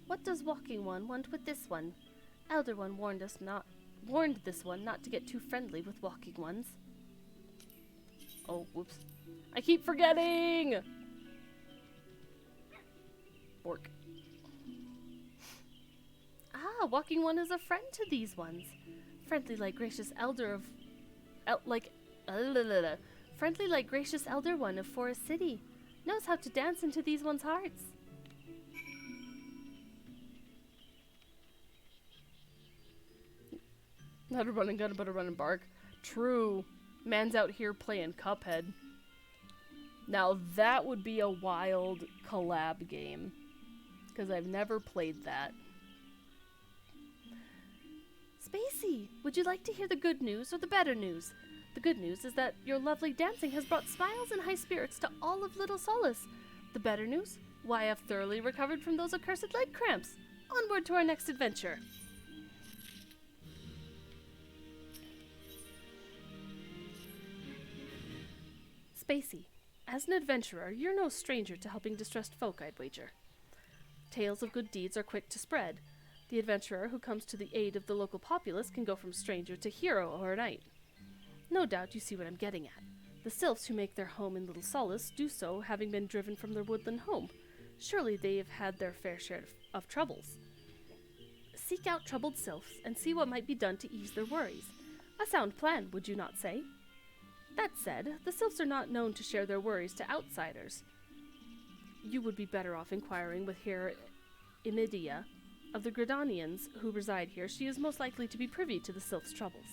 What does Walking One want with this one? Elder One warned this one not to get too friendly with Walking Ones. Oh, whoops. I keep forgetting! Bork. Ah, Walking One is a friend to these ones. Friendly like gracious elder of... friendly like gracious elder one of Forest City. Knows how to dance into these ones' hearts. Not a run and gun, but a run and bark. True. Man's out here playing Cuphead. Now that would be a wild collab game. Because I've never played that. Spacey, would you like to hear the good news or the better news? The good news is that your lovely dancing has brought smiles and high spirits to all of Little Solace. The better news? Why, I've thoroughly recovered from those accursed leg cramps. Onward to our next adventure. Spacey, as an adventurer, you're no stranger to helping distressed folk, I'd wager. Tales of good deeds are quick to spread. The adventurer who comes to the aid of the local populace can go from stranger to hero overnight. No doubt you see what I'm getting at. The sylphs who make their home in Little Solace do so having been driven from their woodland home. Surely they have had their fair share of troubles. Seek out troubled sylphs and see what might be done to ease their worries. A sound plan, would you not say? That said, the sylphs are not known to share their worries to outsiders. You would be better off inquiring with Herr Imidia of the Gridanians who reside here. She is most likely to be privy to the sylphs' troubles.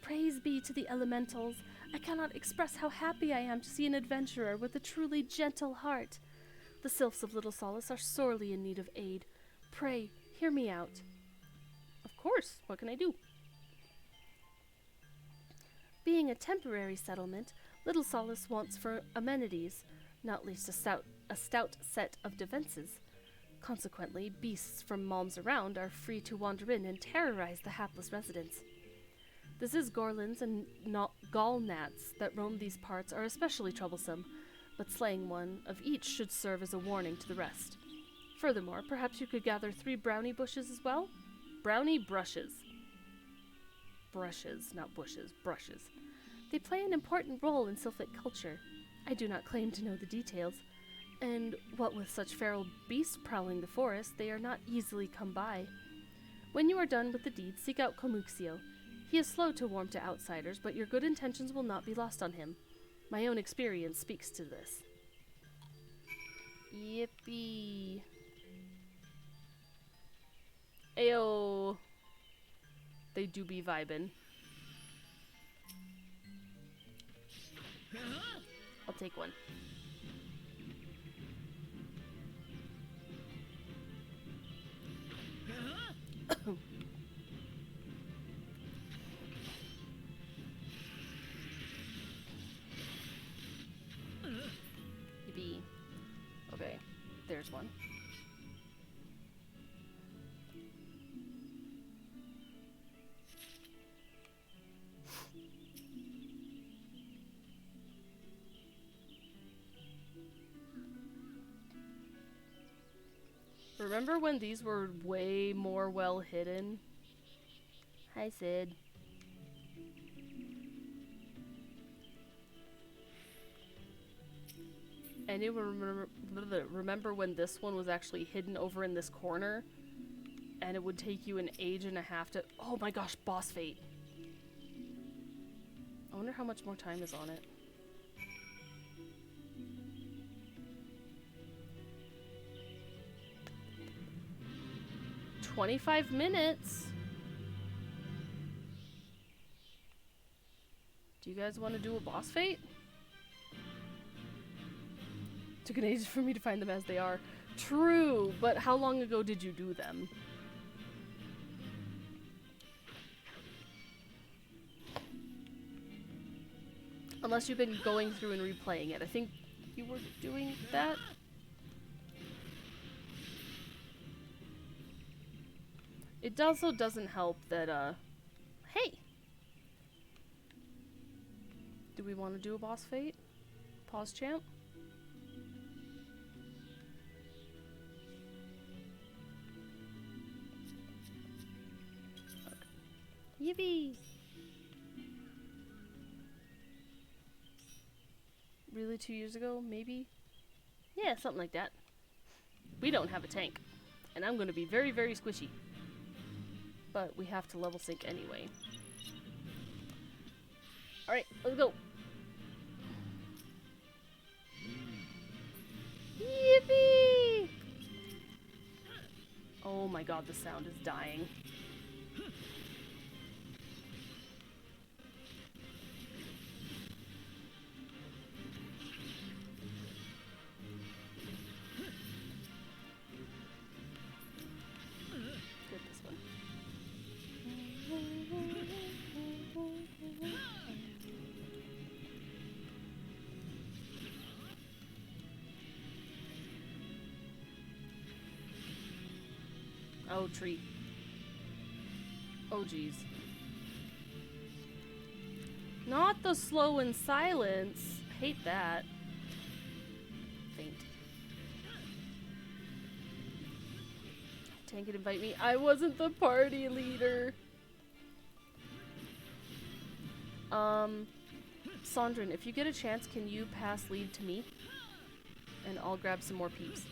Praise be to the elementals. I cannot express how happy I am to see an adventurer with a truly gentle heart. The sylphs of Little Solace are sorely in need of aid. Pray, hear me out. Of course, what can I do? Being a temporary settlement, Little Solace wants for amenities, not least a stout set of defenses. Consequently, beasts from malms around are free to wander in and terrorize the hapless residents. The Zizgorlins and Gallnats that roam these parts are especially troublesome, but slaying one of each should serve as a warning to the rest. Furthermore, perhaps you could gather 3 brownie bushes as well? Brownie brushes. Brushes, not bushes, brushes. They play an important role in sylphic culture. I do not claim to know the details, and what with such feral beasts prowling the forest, they are not easily come by. When you are done with the deed, seek out Comuxio. He is slow to warm to outsiders, but your good intentions will not be lost on him. My own experience speaks to this. Yippee. Ayo. They do be vibin'. I'll take one. Yippee. Okay, there's one. Remember when these were way more well hidden? Hi, Sid. Anyone remember when this one was actually hidden over in this corner? And it would take you an age and a half to... Oh my gosh, boss fate. I wonder how much more time is on it. "25 minutes. Do you guys want to do a boss fight? Took an age for me to find them as they are. True, but how long ago did you do them? Unless you've been going through and replaying it. I think you were doing that. It also doesn't help that, hey! Do we want to do a boss fight? Pause champ? Okay. Yippee! Really 2 years ago, maybe? Yeah, something like that. We don't have a tank. And I'm gonna be very, very squishy. But we have to level sync anyway. Alright, let's go. Yippee! Oh my god, the sound is dying. Get this one. Oh, tree. Oh, geez. Not the slow and silence. Hate that. Faint. Tank could invite me. I wasn't the party leader. Sondrin, if you get a chance, can you pass lead to me? And I'll grab some more peeps.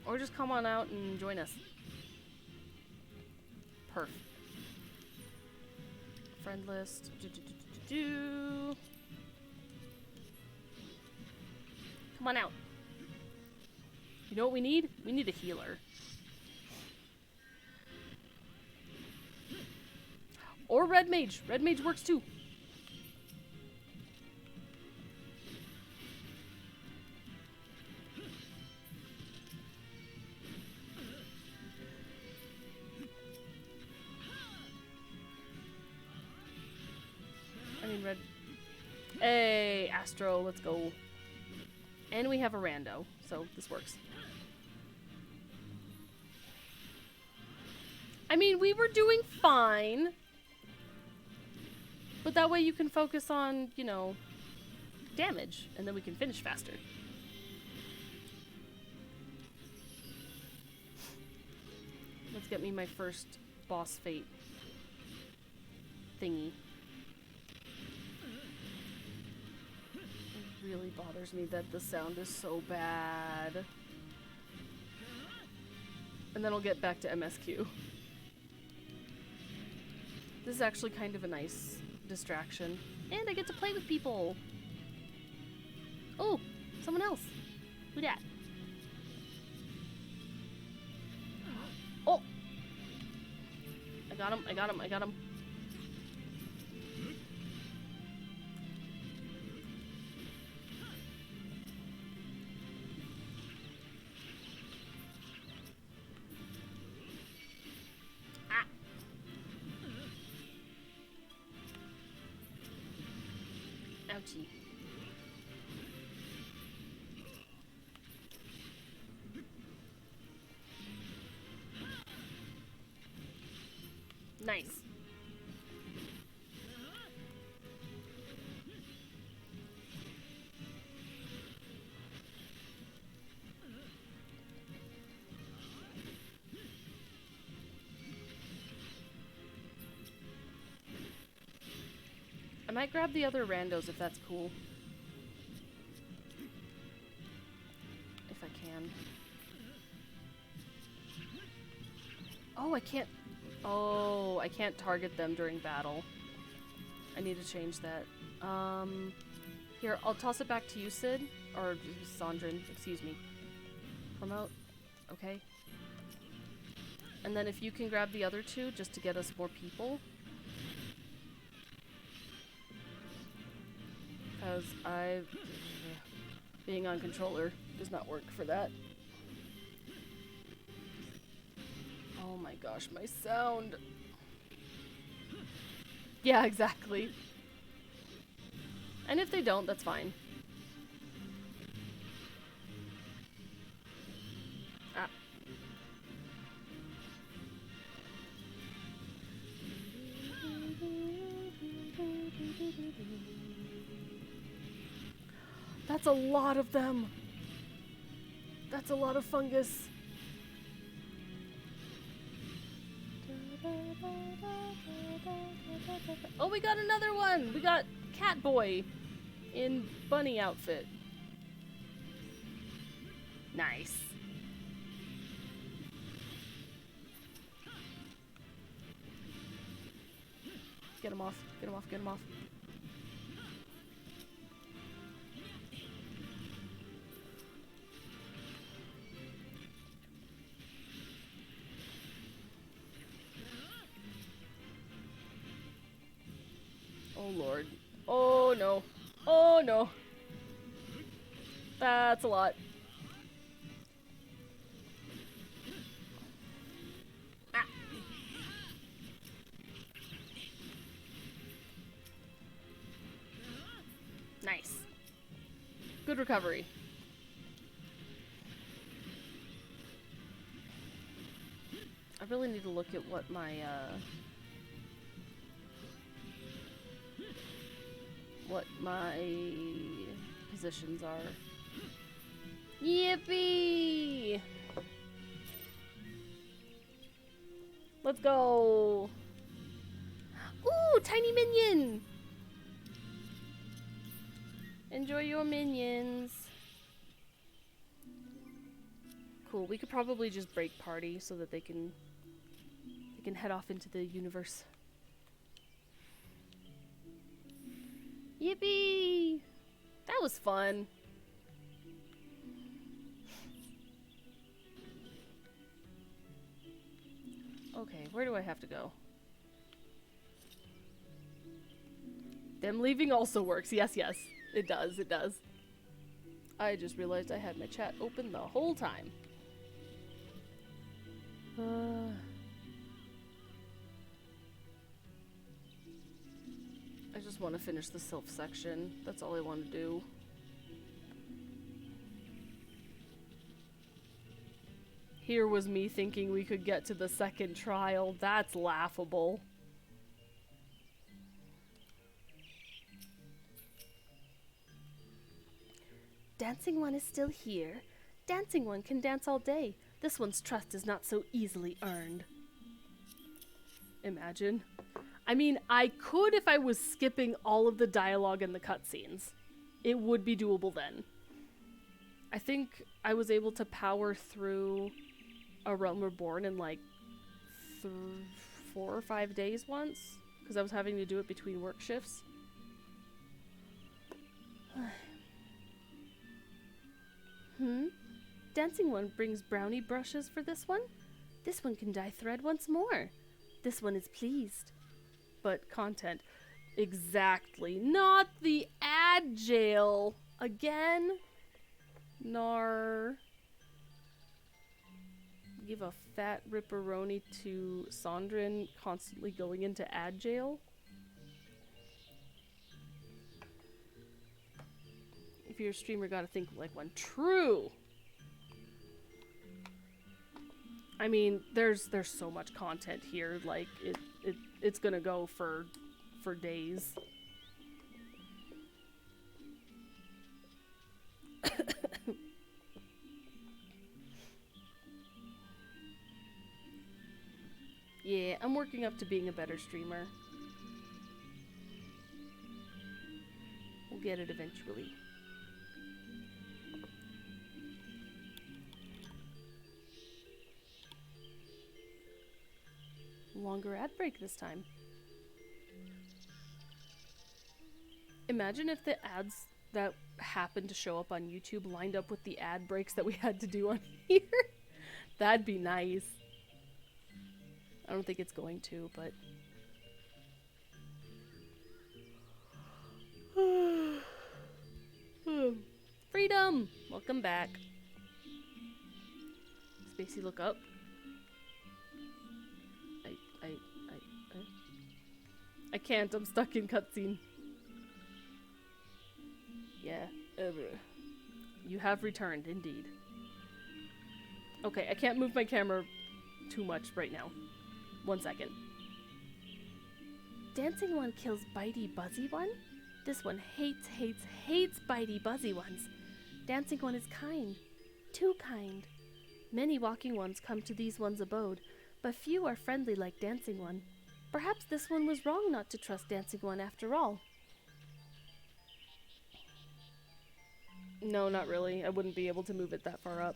Or just come on out and join us. Perf. Friend list. Come on out. You know what we need? We need a healer. Or red mage. Red mage works too. I mean red. Hey, Astro, let's go. And we have a rando, so this works. I mean, we were doing fine. But that way you can focus on, you know, damage, and then we can finish faster. Let's get me my first boss fate thingy. It really bothers me that the sound is so bad. And then I'll get back to MSQ. This is actually kind of a nice distraction. And I get to play with people. Oh, someone else. Who dat? Oh! I got him, I got him, I got him. Ouchie. Nice. I might grab the other randos if that's cool. If I can. Oh, I can't. Oh, I can't target them during battle. I need to change that. Here, I'll toss it back to you, Sid. Or Sondrin, excuse me. Promote. Okay. And then if you can grab the other two just to get us more people. Because being on controller does not work for that. Oh my gosh, my sound. Yeah, exactly. And if they don't, that's fine. Ah. That's a lot of them. That's a lot of fungus. Oh, we got another one. We got Catboy in bunny outfit. Nice. Get him off. Get him off. Get him off. Oh lord. Oh no. Oh no. That's a lot. Ah. Nice. Good recovery. I really need to look at what my positions are. Yippee! Let's go. Ooh, tiny minion. Enjoy your minions. Cool. We could probably just break party so that they can head off into the universe. Yippee! That was fun. Okay, where do I have to go? Them leaving also works. Yes, yes. It does, it does. I just realized I had my chat open the whole time. I just want to finish the Sylph section. That's all I want to do. Here was me thinking we could get to the second trial. That's laughable. Dancing One is still here. Dancing One can dance all day. This one's trust is not so easily earned. Imagine. I mean, I could if I was skipping all of the dialogue and the cutscenes. It would be doable then. I think I was able to power through A Realm Reborn in like 4 or 5 days once, because I was having to do it between work shifts. Dancing One brings brownie brushes for this one. This one can dye thread once more. This one is pleased. But content. Exactly. Not the ad jail. Again? Nar. Give a fat ripperoni to Sondrin constantly going into ad jail. If you're a streamer, gotta think like one. True! I mean, there's so much content here, like, it's gonna go for days. Yeah, I'm working up to being a better streamer. We'll get it eventually. Longer ad break this time. Imagine if the ads that happened to show up on YouTube lined up with the ad breaks that we had to do on here. That'd be nice. I don't think it's going to, but... Freedom! Welcome back. Spacey, look up. I can't, I'm stuck in cutscene. Yeah. You have returned, indeed. Okay, I can't move my camera too much right now. 1 second. Dancing One kills Bitey Buzzy One? This one hates Bitey Buzzy Ones. Dancing One is kind. Too kind. Many walking ones come to these ones' abode, but few are friendly like Dancing One. Perhaps this one was wrong not to trust Dancing One after all. No, not really. I wouldn't be able to move it that far up.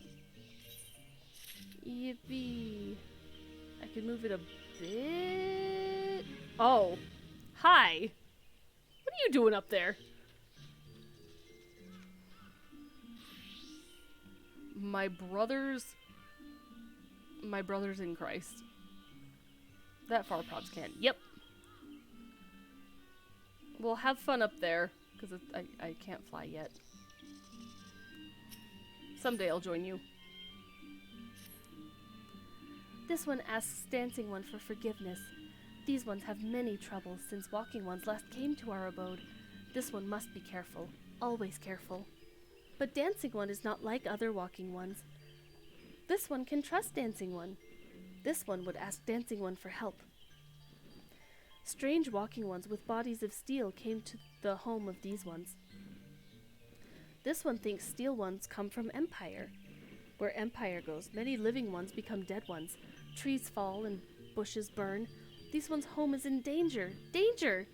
Yippee. I can move it a bit. Oh. Hi. What are you doing up there? My brothers in Christ. That far props can't. Yep. Well, have fun up there, because I can't fly yet. Someday I'll join you. This one asks Dancing One for forgiveness. These ones have many troubles since walking ones last came to our abode. This one must be careful. Always careful. But Dancing One is not like other walking ones. This one can trust Dancing One. This one would ask Dancing One for help. Strange walking ones with bodies of steel came to the home of these ones. This one thinks steel ones come from Empire. Where Empire goes, many living ones become dead ones. Trees fall and bushes burn. These one's home is in danger. Danger!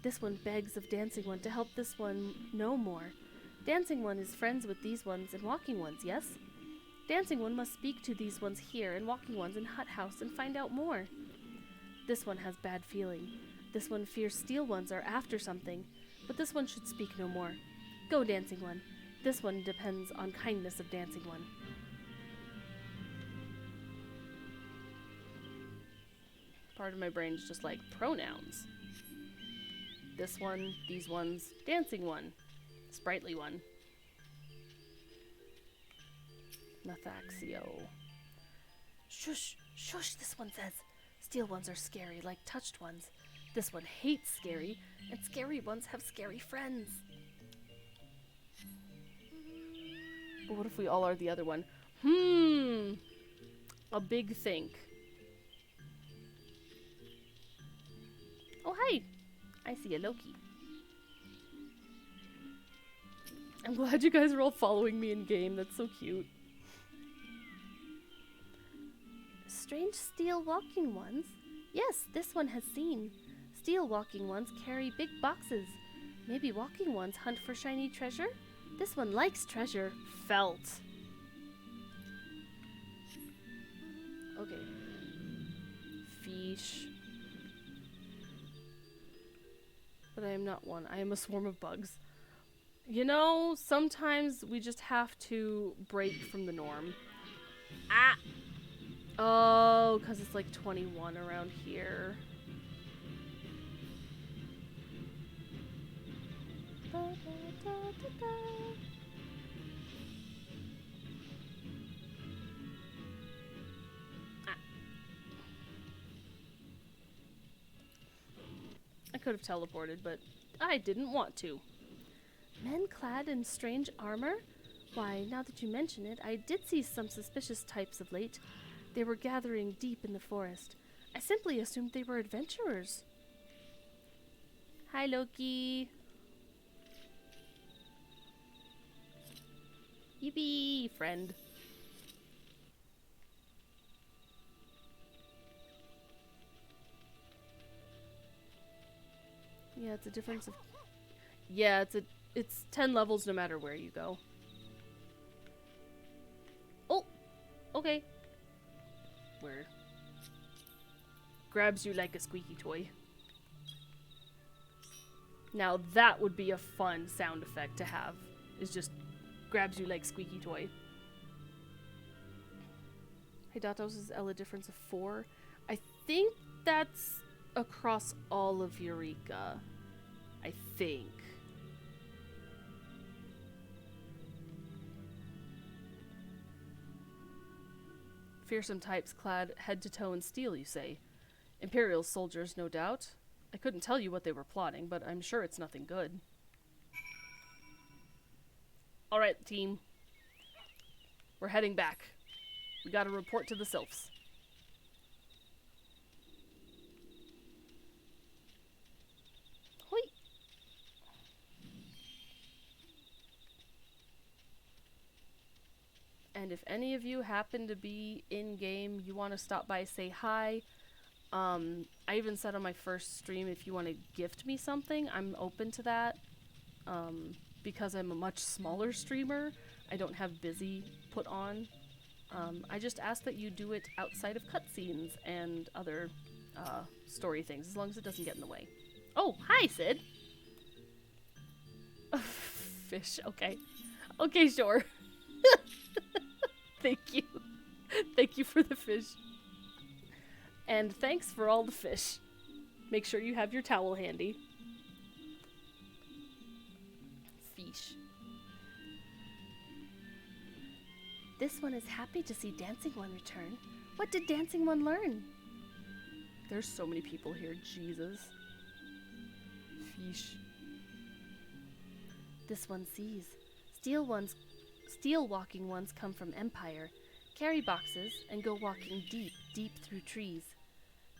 This one begs of Dancing One to help this one know more. Dancing One is friends with these ones and Walking Ones, yes? Dancing One must speak to these ones here and Walking Ones in Hut House and find out more. This one has bad feeling. This one fears Steel Ones are after something, but this one should speak no more. Go, Dancing One. This one depends on kindness of Dancing One. Part of my brain is just like pronouns. This one, these ones, Dancing One, Sprightly One. Nathaxio. Shush, shush, this one says. Steel ones are scary, like touched ones. This one hates scary, and scary ones have scary friends. But what if we all are the other one? A big think. Oh, hi! I see a Loki. I'm glad you guys are all following me in game. That's so cute. Strange steel walking ones? Yes, this one has seen. Steel walking ones carry big boxes. Maybe walking ones hunt for shiny treasure? This one likes treasure. Felt. Okay. Fish. But I am not one. I am a swarm of bugs. You know, sometimes we just have to break from the norm. Ah! Oh, because it's like 21 around here. Da, da, da, da, da. Ah. I could have teleported, but I didn't want to. Men clad in strange armor? Why, now that you mention it, I did see some suspicious types of late. They were gathering deep in the forest. I simply assumed they were adventurers. Hi, Loki. Yippee, friend. Yeah, it's a difference of... Yeah, it's 10 levels no matter where you go. Oh! Okay. Where? Grabs you like a squeaky toy. Now that would be a fun sound effect to have. Is just grabs you like squeaky toy. Hydatos is Ella difference of 4. I think that's across all of Eureka. I think. Fearsome types clad head to toe in steel, you say? Imperial soldiers, no doubt. I couldn't tell you what they were plotting, but I'm sure it's nothing good. Alright, team. We're heading back. We gotta report to the Sylphs. Hoi! And if any of you happen to be in-game, you want to stop by, say hi. I even said on my first stream, if you want to gift me something, I'm open to that. Because I'm a much smaller streamer, I don't have busy put on. I just ask that you do it outside of cutscenes and other story things, as long as it doesn't get in the way. Oh, hi, Sid! Fish, okay. Okay, sure. Thank you. Thank you for the fish. And thanks for all the fish. Make sure you have your towel handy. Fish. This one is happy to see Dancing One return. What did Dancing One learn? There's so many people here, Jesus. Fish. This one sees. Steel walking ones come from Empire, carry boxes, and go walking deep, deep through trees.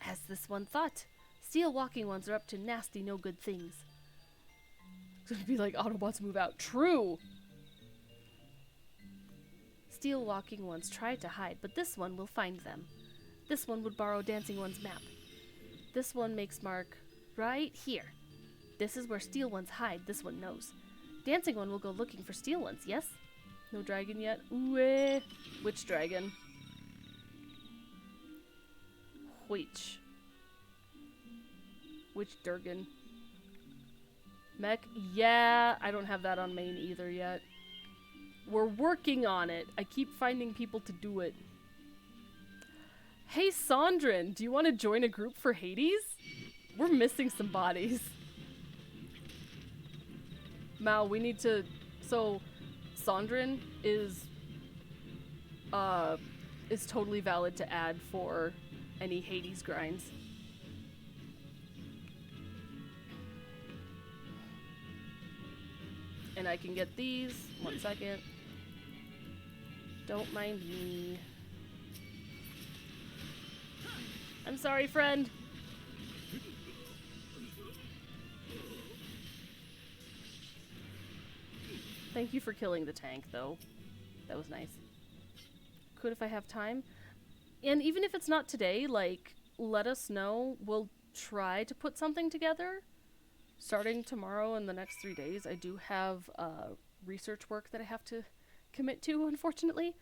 As this one thought, steel walking ones are up to nasty, no good things. It's gonna be like Autobots move out. True! Steel walking ones try to hide, but this one will find them. This one would borrow Dancing One's map. This one makes mark right here. This is where Steel Ones hide. This one knows. Dancing One will go looking for Steel Ones, yes? No dragon yet? Ooh, which dragon? Which Durgan? Mech? Yeah, I don't have that on main either yet. We're working on it. I keep finding people to do it. Hey, Sondrin, do you want to join a group for Hades? We're missing some bodies. Mal, we need to... So, Sondrin is totally valid to add for any Hades grinds. And I can get these. 1 second. Don't mind me. I'm sorry, friend. Thank you for killing the tank, though. That was nice. Could if I have time. And even if it's not today, like, let us know. We'll try to put something together. Starting tomorrow and the next 3 days, I do have research work that I have to commit to, unfortunately.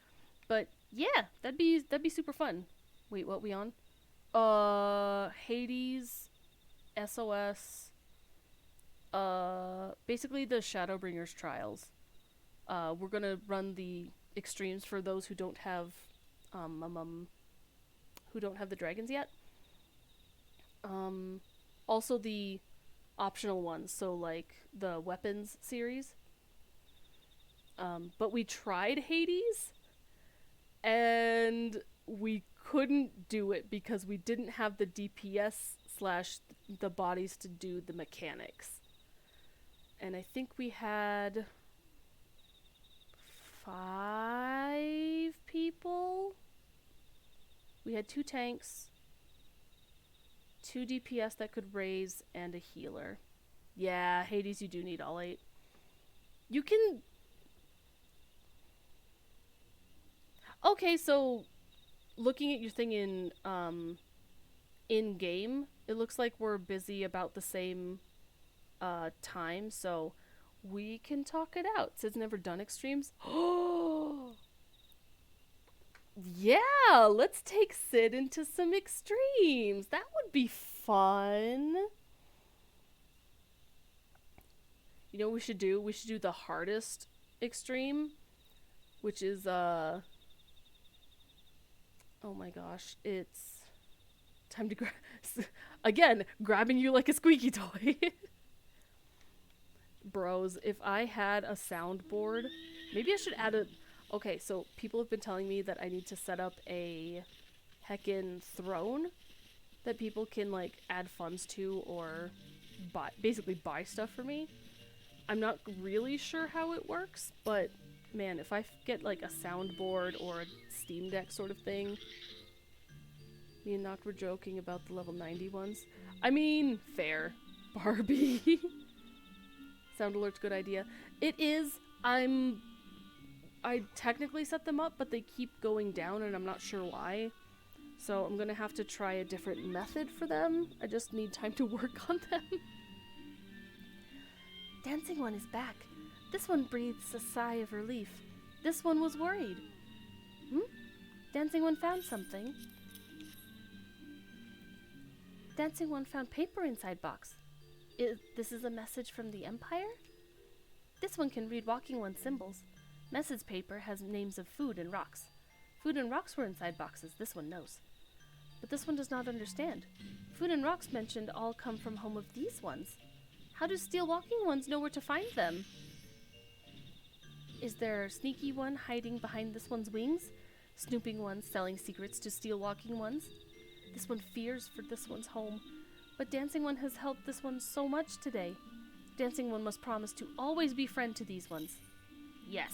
But yeah, that'd be super fun. Wait, what we on? Hades, SOS, basically the Shadowbringers trials. We're gonna run the extremes for those who don't have the dragons yet. Also the optional ones, so like the weapons series. But we tried Hades, and we couldn't do it because we didn't have the DPS / the bodies to do the mechanics. And I think we had 5 people. We had 2 tanks, 2 DPS that could raise, and a healer. Yeah, Hades, you do need all 8. You can... Okay, so looking at your thing in game, it looks like we're busy about the same time, so we can talk it out. Sid's never done extremes. Oh, yeah, let's take Sid into some extremes. That would be fun. You know what we should do? We should do the hardest extreme, which is oh my gosh, it's time to again, grabbing you like a squeaky toy. Bros, if I had a soundboard, maybe I should add a... Okay, so people have been telling me that I need to set up a heckin' throne that people can, like, add funds to or basically buy stuff for me. I'm not really sure how it works, but man, if I get, like, a soundboard or a Steam Deck sort of thing... Me and Noct were joking about the level 90 ones. I mean, fair. Barbie. Sound alert's good idea. It is. I technically set them up, but they keep going down and I'm not sure why. So I'm gonna have to try a different method for them. I just need time to work on them. Dancing One is back. This one breathes a sigh of relief. This one was worried. Dancing One found something. Dancing One found paper inside box. This is a message from the Empire? This one can read Walking One's symbols. Message paper has names of food and rocks. Food and rocks were inside boxes, this one knows. But this one does not understand. Food and rocks mentioned all come from home of these ones. How do Steel Walking Ones know where to find them? Is there a sneaky one hiding behind this one's wings? Snooping ones selling secrets to Steel Walking Ones? This one fears for this one's home. But Dancing One has helped this one so much today. Dancing One must promise to always be friend to these ones. Yes.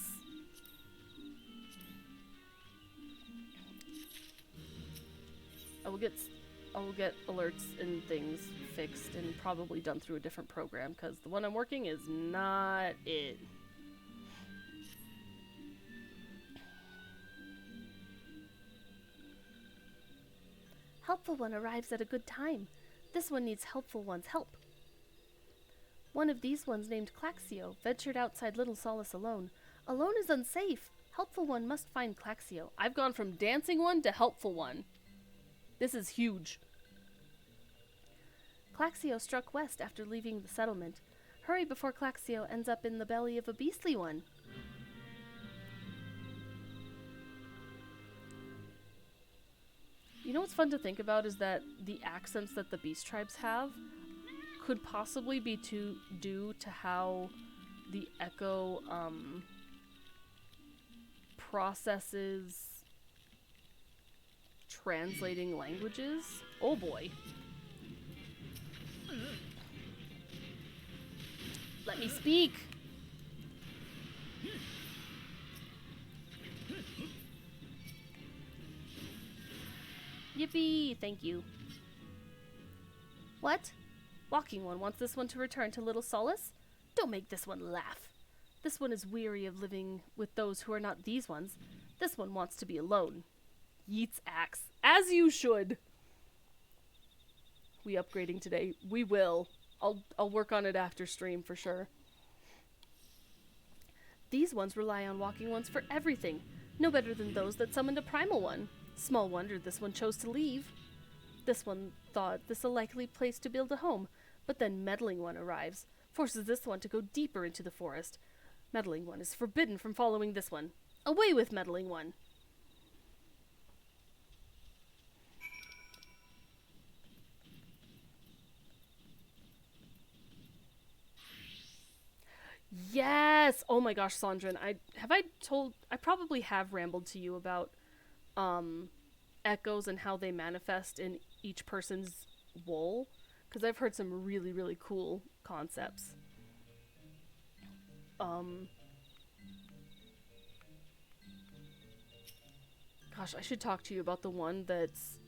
I will get alerts and things fixed and probably done through a different program because the one I'm working is not it. Helpful One arrives at a good time. This one needs Helpful One's help. One of these ones, named Claxio, ventured outside Little Solace alone. Alone is unsafe. Helpful One must find Claxio. I've gone from Dancing One to Helpful One. This is huge. Claxio struck west after leaving the settlement. Hurry before Claxio ends up in the belly of a beastly one. You know what's fun to think about is that the accents that the beast tribes have could possibly be due to how the Echo processes translating languages. Oh boy. Let me speak. Yippee! Thank you. What? Walking One wants this one to return to Little Solace? Don't make this one laugh. This one is weary of living with those who are not these ones. This one wants to be alone. Yeats axe. As you should. We upgrading today. We will. I'll work on it after stream for sure. These ones rely on Walking Ones for everything. No better than those that summoned a Primal One. Small wonder this one chose to leave. This one thought this a likely place to build a home, but then Meddling One arrives, forces this one to go deeper into the forest. Meddling One is forbidden from following this one. Away with Meddling One! Yes! Oh my gosh, Sandrin, I probably have rambled to you about echoes and how they manifest in each person's wool, because I've heard some really, really cool concepts. Gosh, I should talk to you about the one that's...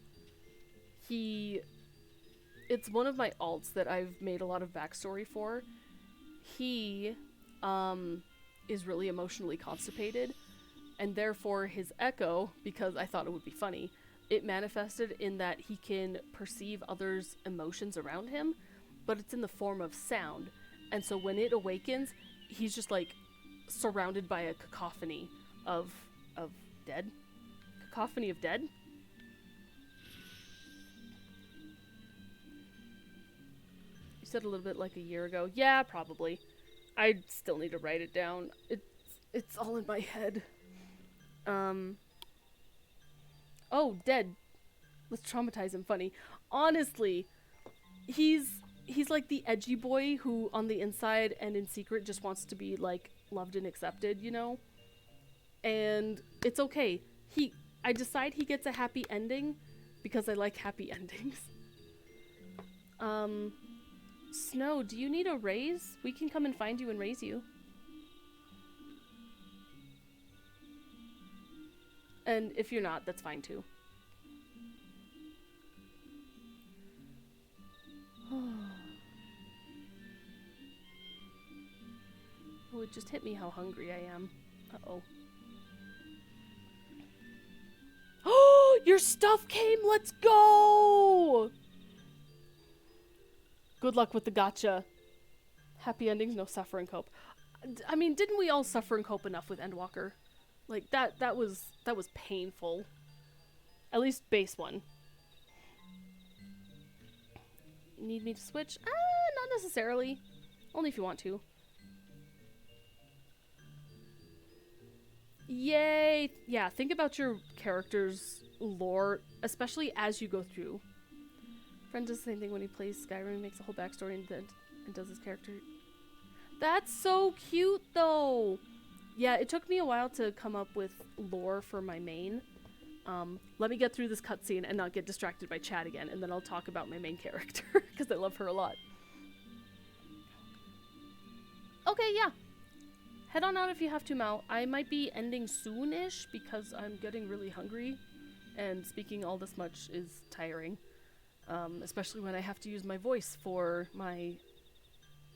It's one of my alts that I've made a lot of backstory for. He is really emotionally constipated, and therefore his echo, because I thought it would be funny, it manifested in that he can perceive others' emotions around him, but it's in the form of sound. And so when it awakens, he's just like surrounded by a cacophony of dead. Cacophony of dead? You said a little bit like a year ago. Yeah, probably. I still need to write it down. It's all in my head. Oh, dead. Let's traumatize him funny. Honestly, he's like the edgy boy who on the inside and in secret just wants to be like loved and accepted, you know? And it's okay. I decide he gets a happy ending because I like happy endings. Snow, do you need a raise? We can come and find you and raise you. And if you're not, that's fine too. Oh, it just hit me how hungry I am. Uh-oh. Oh, your stuff came! Let's go! Good luck with the gacha. Happy endings, no suffer and cope. I mean, didn't we all suffer and cope enough with Endwalker? Like, that was painful. At least base one. Need me to switch? Not necessarily. Only if you want to. Yay! Yeah, think about your character's lore, especially as you go through. Friend does the same thing when he plays Skyrim. He makes a whole backstory and does his character. That's so cute, though! Yeah, it took me a while to come up with lore for my main. Let me get through this cutscene and not get distracted by chat again, and then I'll talk about my main character, because I love her a lot. Okay, yeah. Head on out if you have to, Mal. I might be ending soon-ish, because I'm getting really hungry, and speaking all this much is tiring. Especially when I have to use my voice for my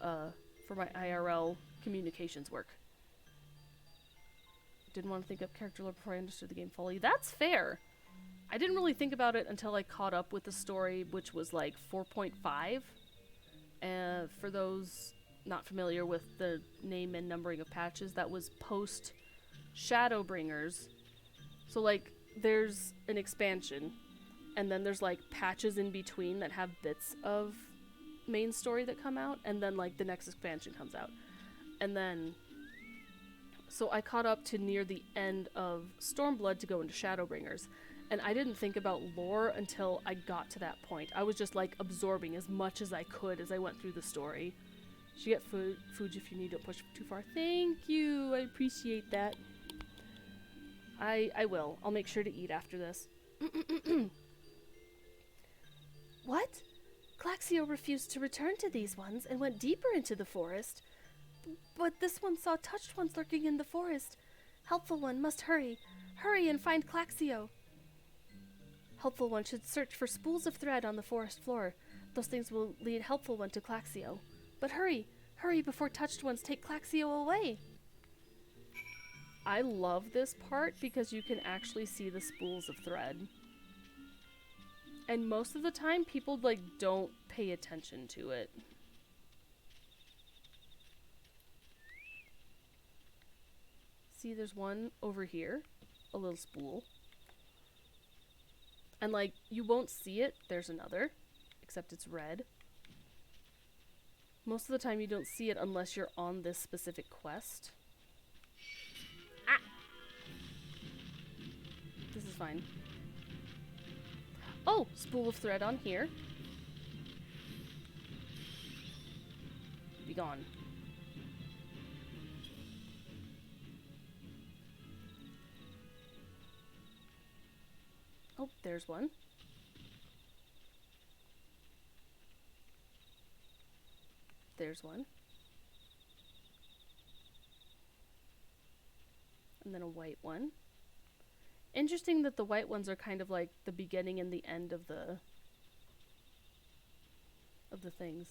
IRL communications work. Didn't want to think up character lore before I understood the game fully. That's fair! I didn't really think about it until I caught up with the story, which was like 4.5. For those not familiar with the name and numbering of patches, that was post Shadowbringers. So like there's an expansion, and then there's like patches in between that have bits of main story that come out, and then like the next expansion comes out. And then so I caught up to near the end of Stormblood to go into Shadowbringers, and I didn't think about lore until I got to that point. I was just like absorbing as much as I could as I went through the story. You get food if you need, don't push too far. Thank you, I appreciate that. I will. I'll make sure to eat after this. What? Claxio refused to return to these ones and went deeper into the forest. But this one saw touched ones lurking in the forest. Helpful one must hurry. Hurry and find Claxio. Helpful one should search for spools of thread on the forest floor. Those things will lead Helpful one to Claxio. But hurry! Hurry before touched ones take Claxio away! I love this part because you can actually see the spools of thread. And most of the time, people, like, don't pay attention to it. See, there's one over here. A little spool. And, like, you won't see it. There's another. Except it's red. Most of the time, you don't see it unless you're on this specific quest. Ah! This is fine. Oh, spool of thread on here. Be gone. Oh, there's one. There's one. And then a white one. Interesting that the white ones are kind of like the beginning and the end of the things.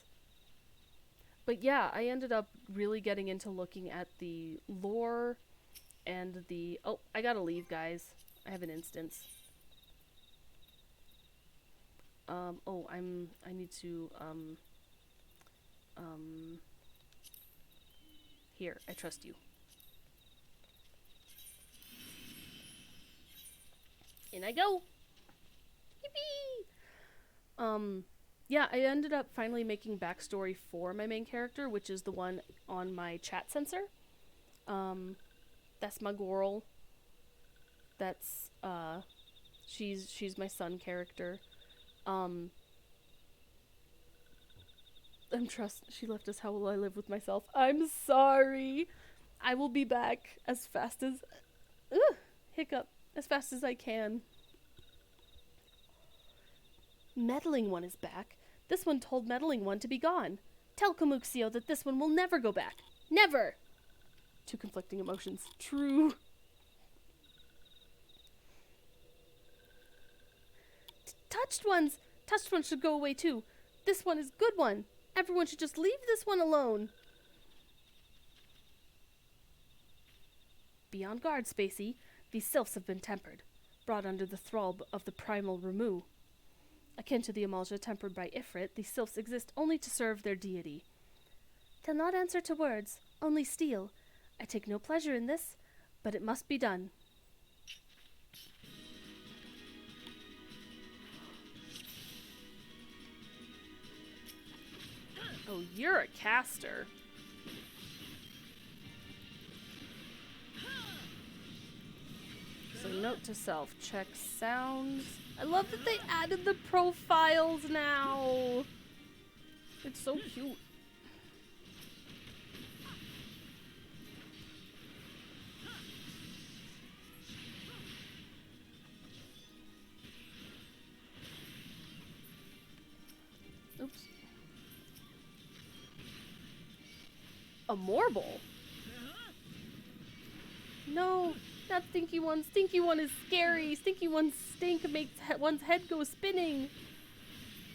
But yeah, I ended up really getting into looking at the lore and the... Oh, I gotta leave, guys. I have an instance. I need to, here, I trust you. In I go! Yippee! Yeah, I ended up finally making backstory for my main character, which is the one on my chat sensor. That's my girl. That's, she's my son character. She left us. How will I live with myself? I'm sorry. I will be back as fast as, hiccup, as fast as I can. Meddling one is back. This one told Meddling one to be gone. Tell Kamuxio that this one will never go back. Never! Two conflicting emotions. True. Touched ones! Touched ones should go away too. This one is good one. Everyone should just leave this one alone. Be on guard, Spacey. These sylphs have been tempered, brought under the thrall of the primal Ramu. Akin to the Amalja tempered by Ifrit, these sylphs exist only to serve their deity. They'll not answer to words, only steal. I take no pleasure in this, but it must be done. Oh, you're a caster. So note to self, check sounds. I love that they added the profiles now. It's so cute. Oops. A Morble? No, not Stinky One. Stinky One is scary. Stinky One's stink makes one's head go spinning.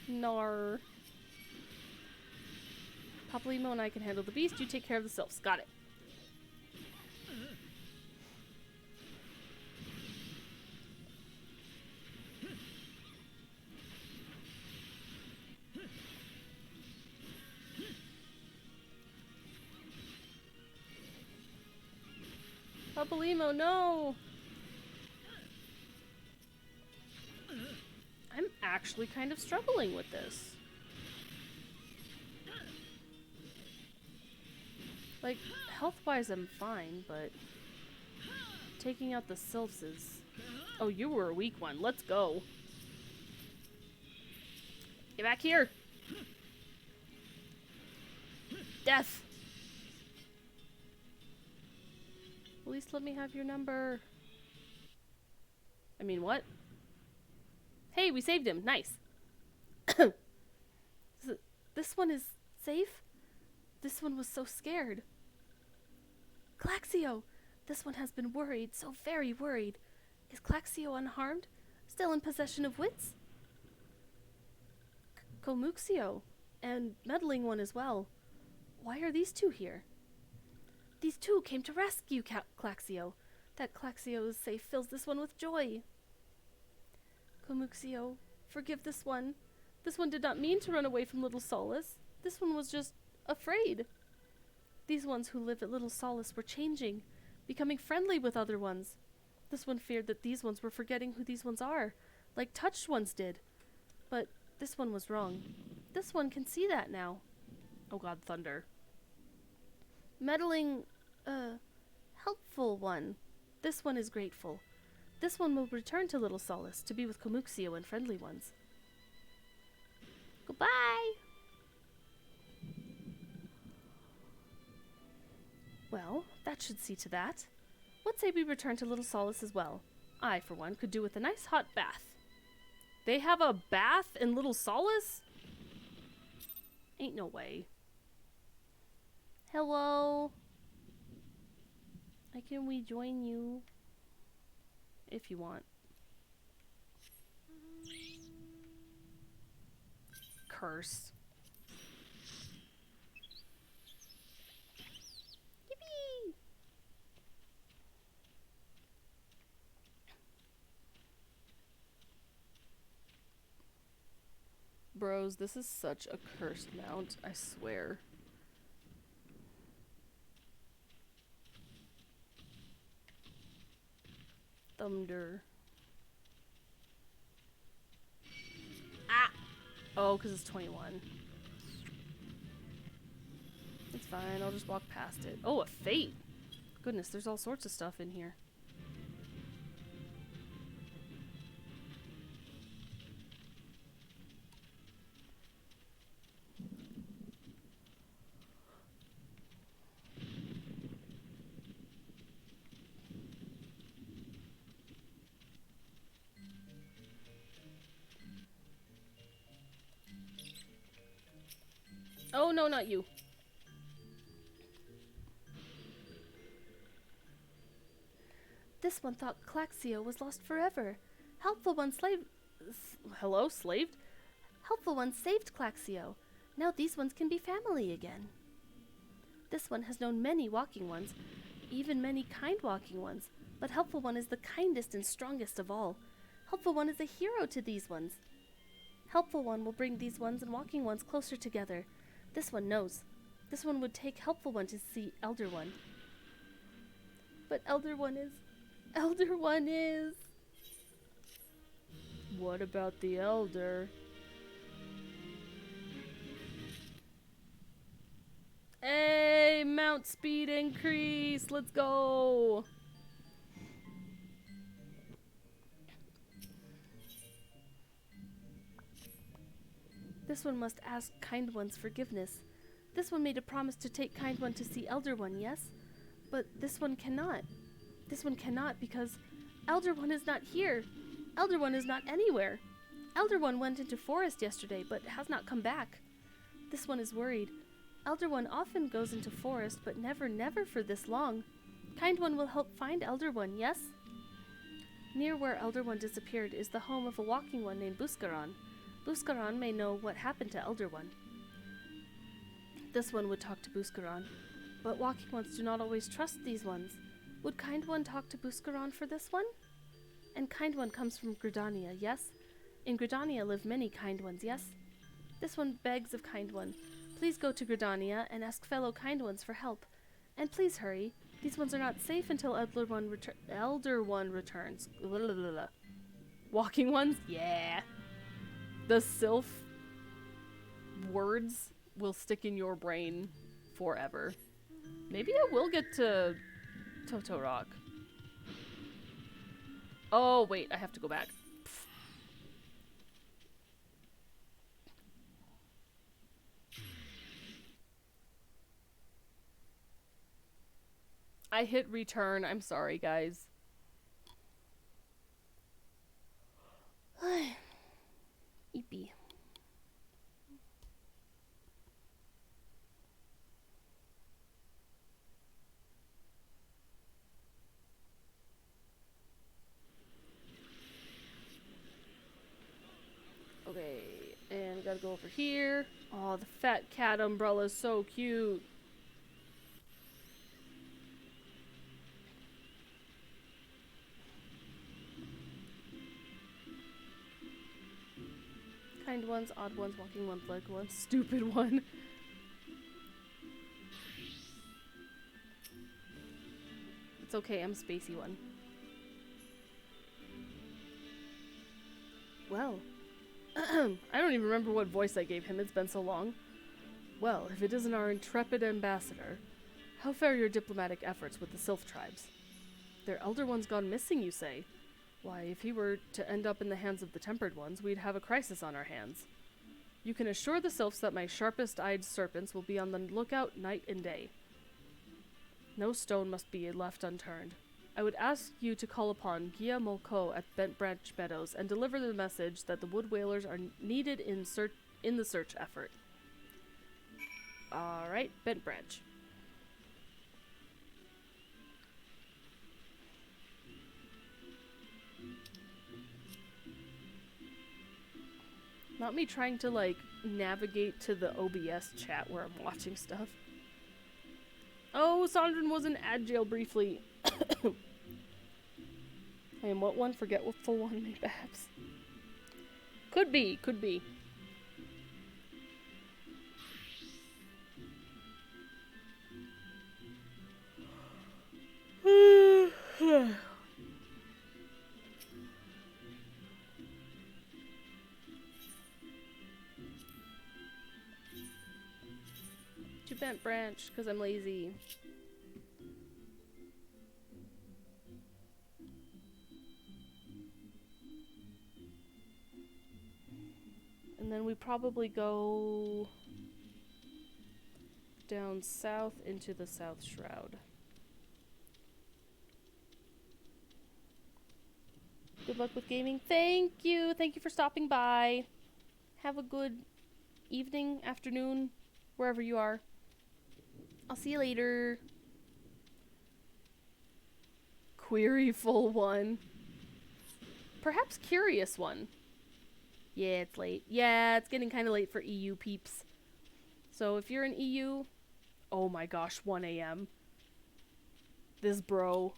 Nar. Papalymo and I can handle the beast. You take care of the sylphs. Got it. Papalymo, no! I'm actually kind of struggling with this. Like, health-wise I'm fine, but taking out the sylphs is... Oh, you were a weak one. Let's go. Get back here! Death! At least let me have your number. I mean, what? Hey, we saved him. Nice. This one is safe? This one was so scared. Claxio! This one has been worried, so very worried. Is Claxio unharmed? Still in possession of wits? Comuxio. And meddling one as well. Why are these two here? These two came to rescue Claxio. That Claxio is safe fills this one with joy. Comuxio, forgive this one. This one did not mean to run away from Little Solace. This one was just afraid. These ones who live at Little Solace were changing, becoming friendly with other ones. This one feared that these ones were forgetting who these ones are, like touched ones did. But this one was wrong. This one can see that now. Oh god, thunder. Meddling, helpful one. This one is grateful. This one will return to Little Solace to be with Comuxio and friendly ones. Goodbye! Well, that should see to that. What say we return to Little Solace as well? I, for one, could do with a nice hot bath. They have a bath in Little Solace? Ain't no way. Hello? Can we join you? If you want. Curse. Yippee! Bros, this is such a cursed mount, I swear. Thunder. Ah! Oh, because it's 21. It's fine, I'll just walk past it. Oh, a fate! Goodness, there's all sorts of stuff in here. Oh, no, not you. This one thought Claxio was lost forever. Helpful one Hello, slaved? Helpful one saved Claxio. Now these ones can be family again. This one has known many walking ones, even many kind walking ones, but Helpful one is the kindest and strongest of all. Helpful one is a hero to these ones. Helpful one will bring these ones and walking ones closer together. This one knows. This one would take Helpful one to see Elder One. But Elder One is... What about the Elder? Hey, mount speed increase. Let's go. This one must ask Kind One's forgiveness. This one made a promise to take Kind One to see Elder One, yes? But this one cannot. This one cannot because Elder One is not here. Elder One is not anywhere. Elder One went into forest yesterday, but has not come back. This one is worried. Elder One often goes into forest, but never for this long. Kind One will help find Elder One, yes? Near where Elder One disappeared is the home of a walking one named Buscaron. Buscaron may know what happened to Elder One. This one would talk to Buscaron, but walking ones do not always trust these ones. Would Kind One talk to Buscaron for this one? And Kind One comes from Gridania, yes? In Gridania live many Kind Ones, yes? This one begs of Kind One, please go to Gridania and ask fellow Kind Ones for help. And please hurry. These ones are not safe until Elder One returns. Blah, blah, blah, blah. Walking ones? Yeah. The Sylph words will stick in your brain forever. Maybe I will get to Toto Rock. Oh, wait, I have to go back. I hit return. I'm sorry, guys. Eepy. Okay, and gotta go over here. Oh, the fat cat umbrella is so cute. Kind ones, odd ones, walking ones, leg ones, stupid one. It's okay, I'm spacey one. Well, I don't even remember what voice I gave him, it's been so long. Well, if it isn't our intrepid ambassador, how fare your diplomatic efforts with the Sylph tribes? Their elder one's gone missing, you say? Why, if he were to end up in the hands of the Tempered Ones, we'd have a crisis on our hands. You can assure the Sylphs that my sharpest-eyed serpents will be on the lookout night and day. No stone must be left unturned. I would ask you to call upon Gia Molko at Bent Branch Meadows and deliver the message that the Wood Whalers are needed in the search effort. Alright, Bent Branch. Not me trying to, like, navigate to the OBS chat where I'm watching stuff. Oh, Sandrin was in ad jail briefly. I am what one? Forgetful one, maybe perhaps. Could be, could be. To Bent Branch, because I'm lazy. And then we probably go down south into the South Shroud. Good luck with gaming. Thank you. Thank you for stopping by. Have a good evening, afternoon, wherever you are. I'll see you later. Queryful one. Perhaps curious one. Yeah, it's late. Yeah, it's getting kind of late for EU peeps. So if you're in EU, oh my gosh, 1 a.m. This bro.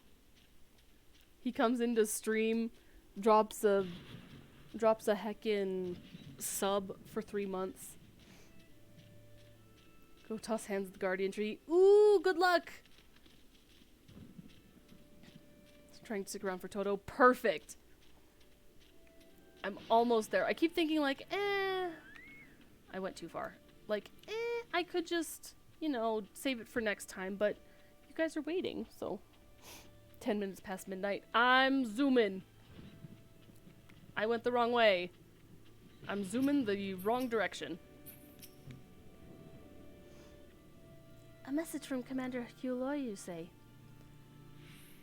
He comes into stream, drops a heckin' sub for 3 months. Go toss hands at the Guardian Tree. Ooh, good luck! Trying to stick around for Toto. Perfect! I'm almost there. I keep thinking like, I went too far. Like, I could just, you know, save it for next time, but you guys are waiting, so 10 minutes past midnight. I'm zooming. I went the wrong way. I'm zooming the wrong direction. A message from Commander Huloy, you say?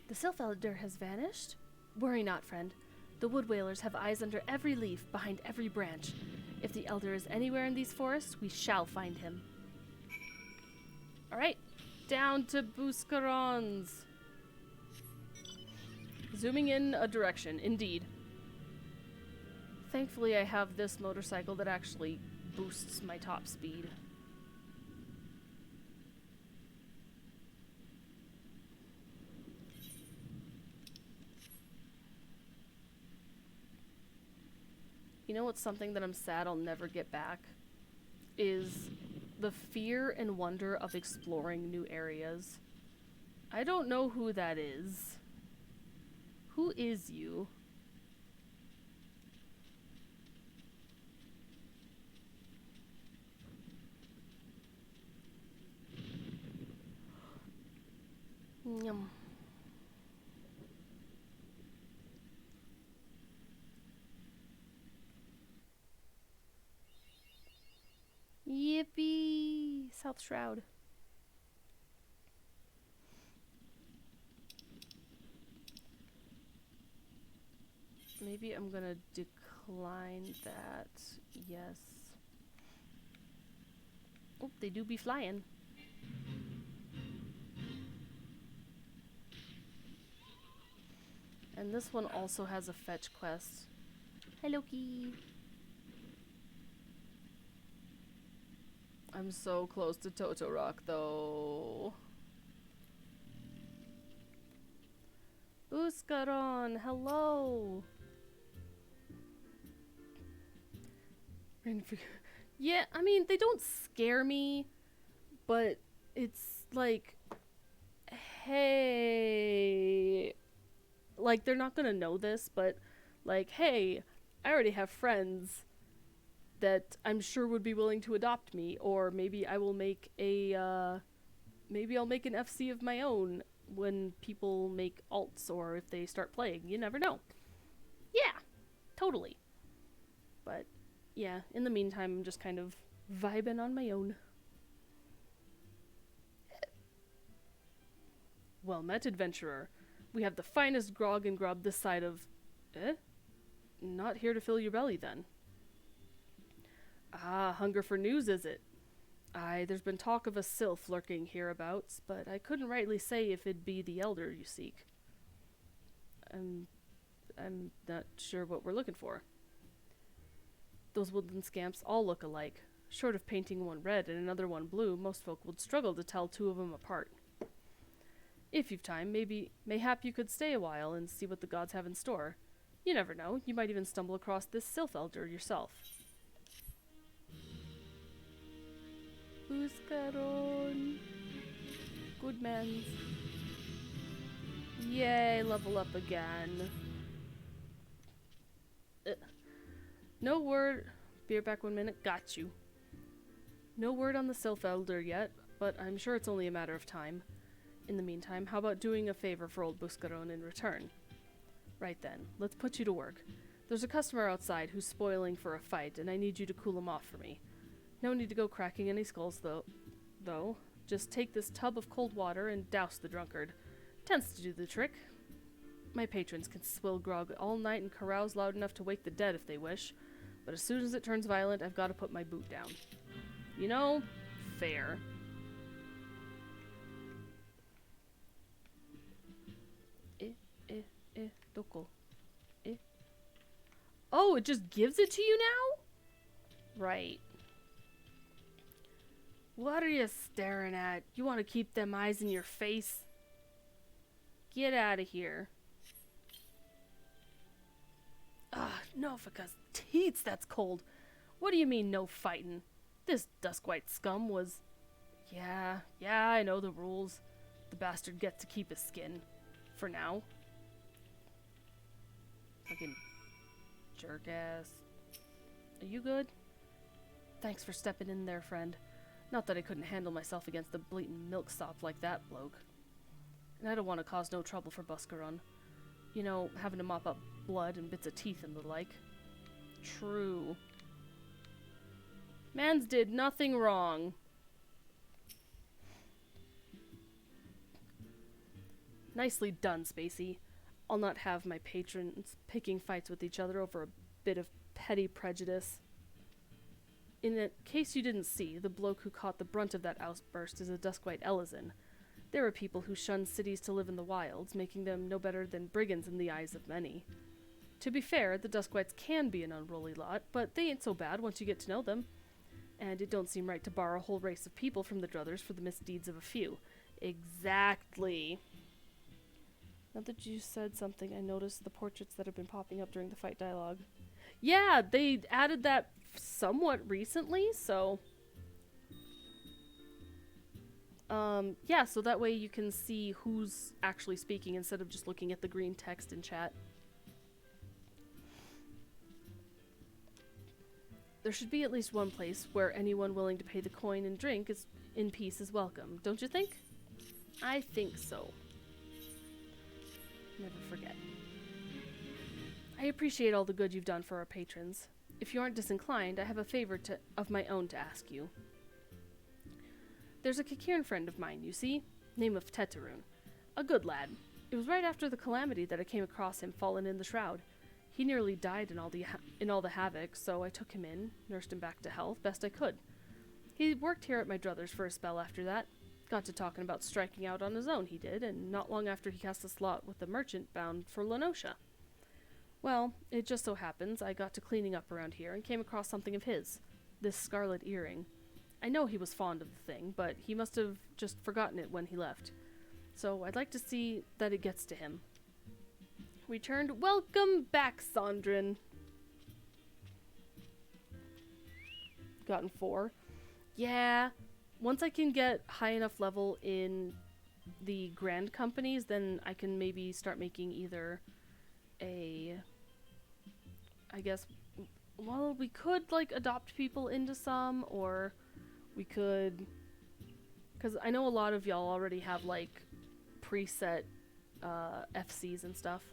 The Sylph Elder has vanished? Worry not, friend. The Wood Whalers have eyes under every leaf, behind every branch. If the Elder is anywhere in these forests, we shall find him. Alright, down to Buscarons. Zooming in a direction, indeed. Thankfully I have this motorcycle that actually boosts my top speed. You know what's something that I'm sad I'll never get back? Is the fear and wonder of exploring new areas. I don't know who that is. Who is you? Yum. Yippee! South Shroud. Maybe I'm gonna decline that. Yes. Oh, they do be flying. And this one also has a fetch quest. Hi, Loki. I'm so close to Toto Rock, though. Buscaron, hello. Yeah, I mean, they don't scare me, but it's like, hey, like, they're not gonna know this, but like, hey, I already have friends that I'm sure would be willing to adopt me, or maybe I will make a, maybe I'll make an FC of my own when people make alts, or if they start playing. You never know. Yeah, totally. But yeah, in the meantime, I'm just kind of vibing on my own. Well met, adventurer. We have the finest grog and grub this side of... Not here to fill your belly, then. Ah, hunger for news, is it? Aye, there's been talk of a sylph lurking hereabouts, but I couldn't rightly say if it'd be the elder you seek. I'm not sure what we're looking for. Those woodland scamps all look alike. Short of painting one red and another one blue, most folk would struggle to tell two of them apart. If you've time, mayhap you could stay a while and see what the gods have in store. You never know, you might even stumble across this sylph elder yourself. Buscaron. Good mans. Yay, level up again. No word. Beer back 1 minute. Got you. No word on the Sylph Elder yet, but I'm sure it's only a matter of time. In the meantime, how about doing a favor for old Buscaron in return? Right then, let's put you to work. There's a customer outside who's spoiling for a fight, and I need you to cool him off for me. No need to go cracking any skulls, though. Just take this tub of cold water and douse the drunkard. Tends to do the trick. My patrons can swill grog all night and carouse loud enough to wake the dead if they wish, but as soon as it turns violent, I've got to put my boot down. You know, fair. Doko. Oh, it just gives it to you now? Right. What are you staring at? You want to keep them eyes in your face? Get out of here. Ah, no, because teats, that's cold. What do you mean, no fighting? This Duskwhite scum was... Yeah, I know the rules. The bastard gets to keep his skin. For now. Fucking jerk ass. Are you good? Thanks for stepping in there, friend. Not that I couldn't handle myself against a bleatin' milksop like that bloke. And I don't want to cause no trouble for Buscaron. You know, having to mop up blood and bits of teeth and the like. True. Mans did nothing wrong. Nicely done, Spacey. I'll not have my patrons picking fights with each other over a bit of petty prejudice. In case you didn't see, the bloke who caught the brunt of that outburst is a Duskwhite Elizin. There are people who shun cities to live in the wilds, making them no better than brigands in the eyes of many. To be fair, the Duskwhites can be an unruly lot, but they ain't so bad once you get to know them. And it don't seem right to bar a whole race of people from the druthers for the misdeeds of a few. Exactly. Now that you said something, I noticed the portraits that have been popping up during the fight dialogue. Yeah, they added that somewhat recently, so... Yeah, so that way you can see who's actually speaking instead of just looking at the green text in chat. There should be at least one place where anyone willing to pay the coin and drink is in peace is welcome, don't you think? I think so. Never forget. I appreciate all the good you've done for our patrons. If you aren't disinclined, I have a favor of my own to ask you. There's a Kikiran friend of mine, you see, name of Tetarun. A good lad. It was right after the calamity that I came across him fallen in the shroud. He nearly died in all the havoc, so I took him in, nursed him back to health best I could. He worked here at my druthers for a spell after that. Got to talking about striking out on his own, he did, and not long after he cast a slot with a merchant bound for Lenosha. Well, it just so happens I got to cleaning up around here and came across something of his, this scarlet earring. I know he was fond of the thing, but he must have just forgotten it when he left. So I'd like to see that it gets to him. Returned. Welcome back, Sandrin. Gotten 4. Yeah, once I can get high enough level in the grand companies, then I can maybe start making either I guess, well, we could, like, adopt people into some, or we could, because I know a lot of y'all already have, like, preset FCs and stuff.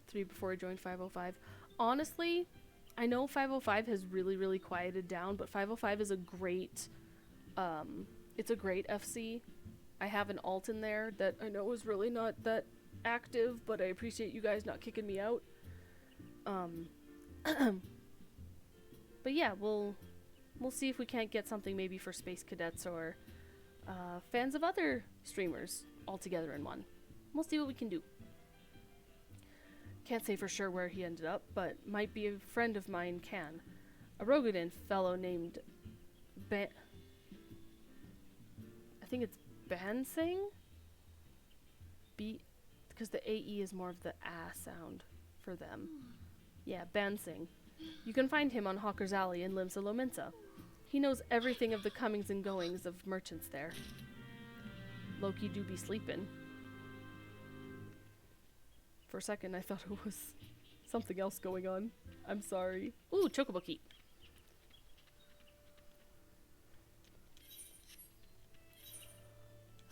3 before I joined 505. Honestly, I know 505 has really, really quieted down, but 505 is a great, it's a great FC. I have an alt in there that I know is really not that active, but I appreciate you guys not kicking me out. But yeah, we'll see if we can't get something maybe for Space Cadets or fans of other streamers all together in one. We'll see what we can do. Can't say for sure where he ended up, but might be a friend of mine can. A Rogadin fellow named I think it's Bansing? Because the AE is more of the sound for them. Yeah, Bansing. You can find him on Hawker's Alley in Limsa Lominsa. He knows everything of the comings and goings of merchants there. Loki do be sleepin'. For a second, I thought it was something else going on. I'm sorry. Ooh, Chocobo Key.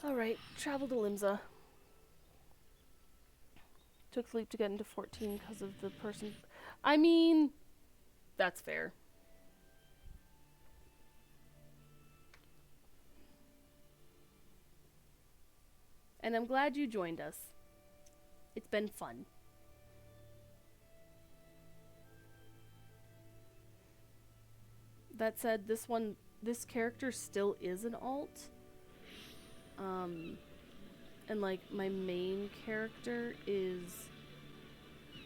Alright, travel to Limsa. Took sleep to get into 14 because of the person. I mean, that's fair. And I'm glad you joined us. It's been fun. That said, this character still is an alt. And like my main character is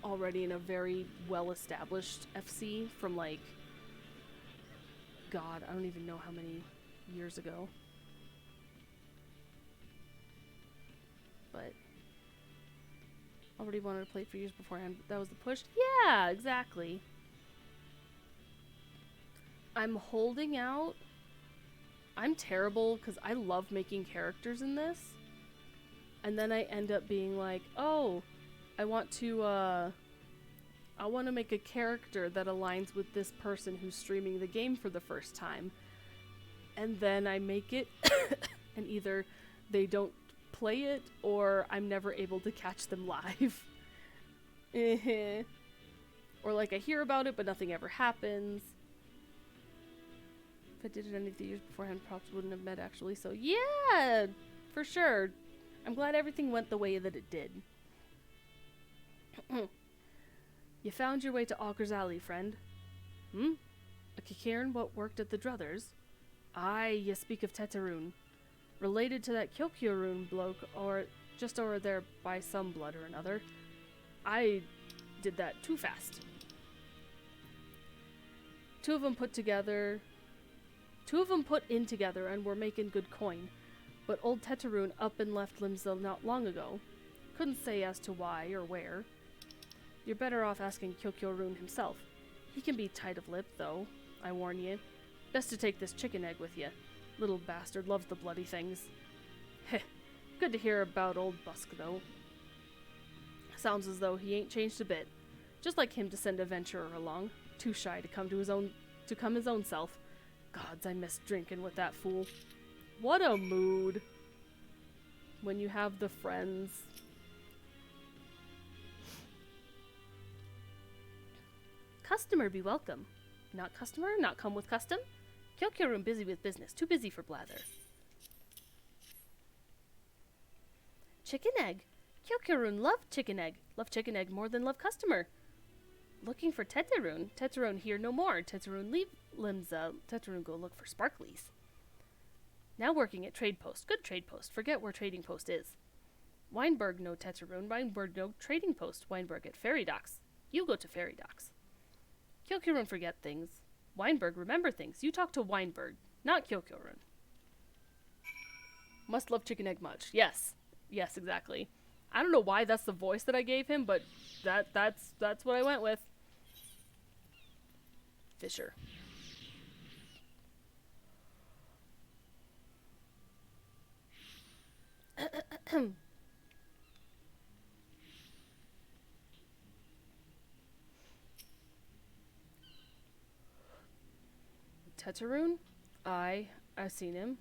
already in a very well-established FC from like, God, I don't even know how many years ago. But already wanted to play for years beforehand. That was the push. Yeah, exactly. I'm holding out. I'm terrible because I love making characters in this. And then I end up being like, oh, I want to make a character that aligns with this person who's streaming the game for the first time. And then I make it, and either they don't play it, or I'm never able to catch them live. Or like I hear about it, but nothing ever happens. If I did it any of the years beforehand, props wouldn't have met actually, so yeah, for sure. I'm glad everything went the way that it did. You found your way to Auger's Alley, friend. A Kikiran what worked at the Druthers? Aye, ye speak of Tetarun. Related to that Kyokyorun bloke, or just over there by some blood or another. I did that too fast. Two of them put in together and were making good coin. But old Tetarun up and left Limsa not long ago. Couldn't say as to why or where. You're better off asking Kyokyorun himself. He can be tight of lip, though, I warn ye. Best to take this chicken egg with you. Little bastard loves the bloody things. Heh. Good to hear about old Busk, though. Sounds as though he ain't changed a bit. Just like him to send a venturer along. Too shy to come his own self. Gods, I miss drinking with that fool. What a mood. When you have the friends. Customer be welcome. Not customer, not come with custom. Kyokyo-run busy with business, too busy for blather. Chicken egg. Kyokyo-run love chicken egg. Love chicken egg more than love customer. Looking for Teterun. Teterun here no more. Teterun leave Limza. Teterun go look for sparklies. Now working at trade post. Good trade post. Forget where trading post is. Weinberg no Teterun. Weinberg no trading post. Weinberg at ferry docks. You go to ferry docks. Kyokyo-run forget things. Weinberg remember things. You talk to Weinberg, not Kyokyo-run. Must love chicken egg much. Yes. Yes, exactly. I don't know why that's the voice that I gave him, but that's what I went with. Fisher. Teterun? I've seen him.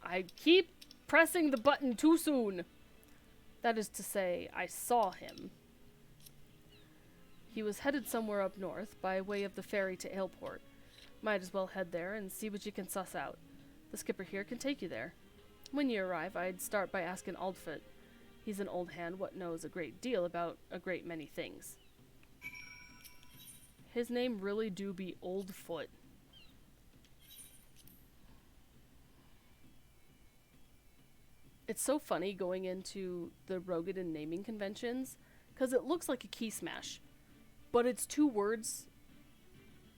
I keep pressing the button too soon. That is to say, I saw him. He was headed somewhere up north by way of the ferry to Aleport. Might as well head there and see what you can suss out. The skipper here can take you there. When you arrive, I'd start by asking Aldfoot. He's an old hand what knows a great deal about a great many things. His name really do be Oldfoot. It's so funny going into the Rogadin naming conventions, because it looks like a key smash, but it's two words,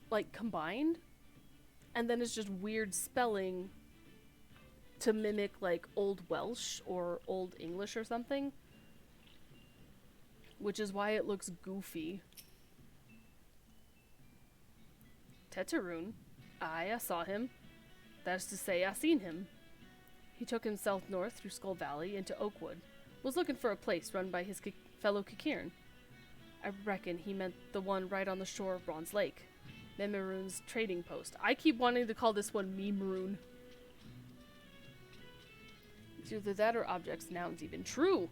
like, combined, and then it's just weird spelling to mimic, like, Old Welsh or Old English or something, which is why it looks goofy. Teterun. I saw him. That is to say, I seen him. He took himself north through Skull Valley into Oakwood. Was looking for a place run by his fellow Kikirin. I reckon he meant the one right on the shore of Bronze Lake. Memeroon's trading post. I keep wanting to call this one Memeroon. It's either that or objects, nouns even. True!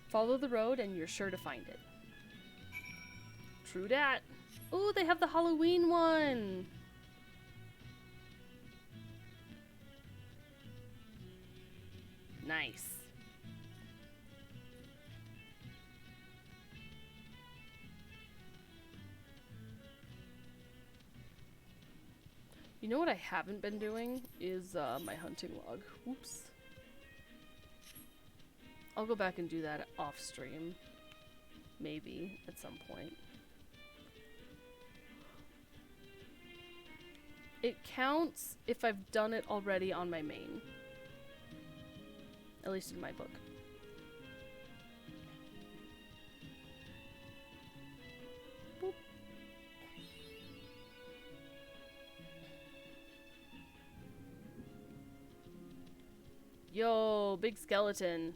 Follow the road and you're sure to find it. True dat. Ooh, they have the Halloween one! Nice. You know what I haven't been doing is my hunting log. Oops. I'll go back and do that off stream. Maybe at some point. It counts if I've done it already on my main. At least in my book. Boop. Yo, big skeleton.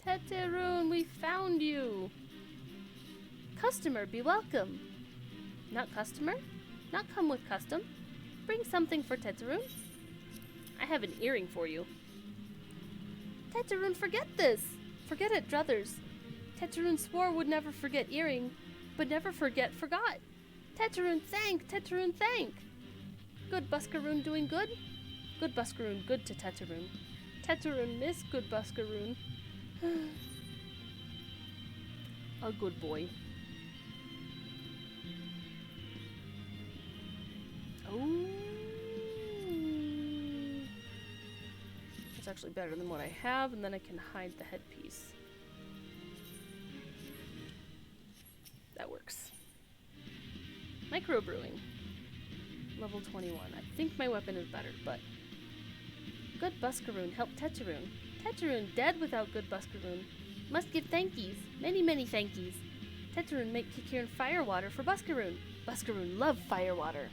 Teterun, we found you! Customer, be welcome. Not customer? Not come with custom. Bring something for Teterun. I have an earring for you. Teterun, forget this! Forget it, druthers. Teterun swore would never forget earring, but never forget forgot. Teterun, thank! Teterun, thank! Good Buscaroon doing good? Good Buscaroon, good to Teterun. Teterun miss good Buscaroon. A good boy. Oh, it's actually better than what I have, and then I can hide the headpiece. That works. Microbrewing. Level 21. I think my weapon is better, but... Good Buscaroon, help Teteroon. Teteroon dead without good Buscaroon. Must give thankies, many, many thankies. Teteroon make Kikirin firewater for Buscaroon. Buscaroon love firewater.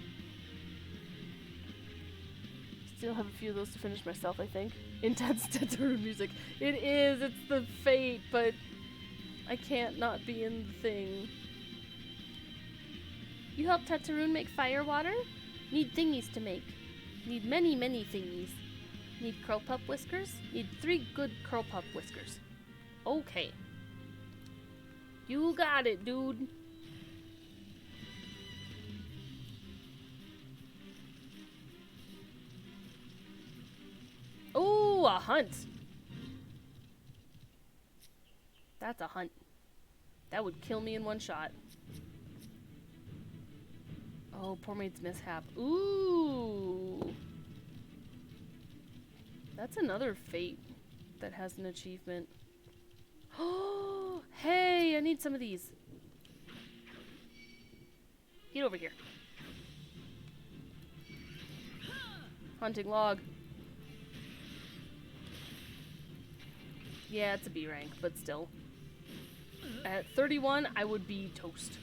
Still have a few of those to finish myself, I think. Intense Teteroon music. It is, it's the fate, but I can't not be in the thing. You help Teteroon make firewater? Need thingies to make. Need many, many thingies. Need curl pup whiskers? Need 3 good curl pup whiskers. Okay. You got it, dude. Ooh, a hunt. That's a hunt. That would kill me in one shot. Oh, poor mate's mishap. Ooh. That's another fate that has an achievement. Oh, hey, I need some of these. Get over here. Hunting log. Yeah, it's a B rank, but still. At 31, I would be toast.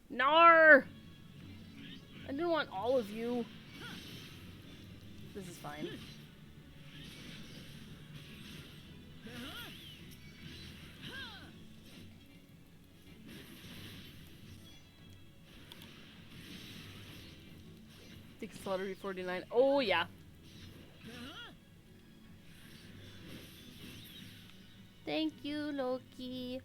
Nar! I didn't want all of you. This is fine. Think Slaughter 49. Oh yeah. Thank you, Loki.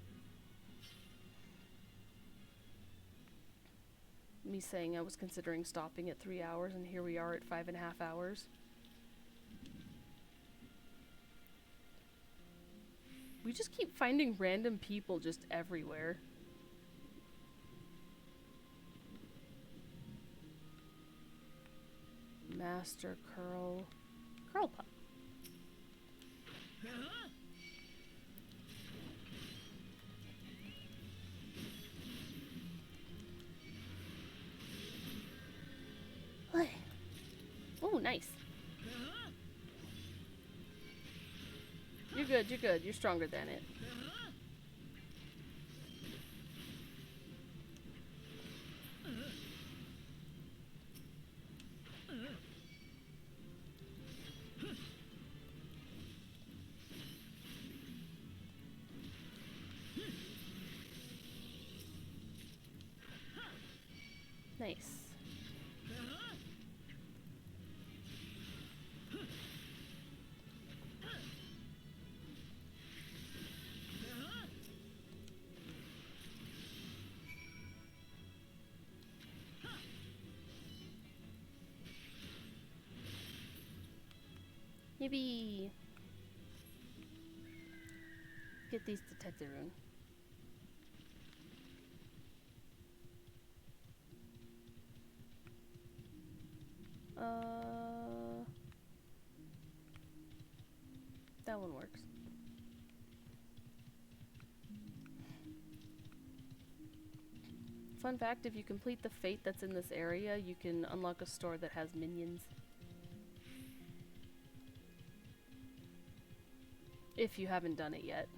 Me saying I was considering stopping at 3 hours, and here we are at 5.5 hours. We just keep finding random people just everywhere. Master Curl. Curl Pup. Oh, nice. You're good, you're good. You're stronger than it. Nice. Yippee! Get these to Teteroon. That one works. Fun fact, if you complete the fate that's in this area, you can unlock a store that has minions. If you haven't done it yet.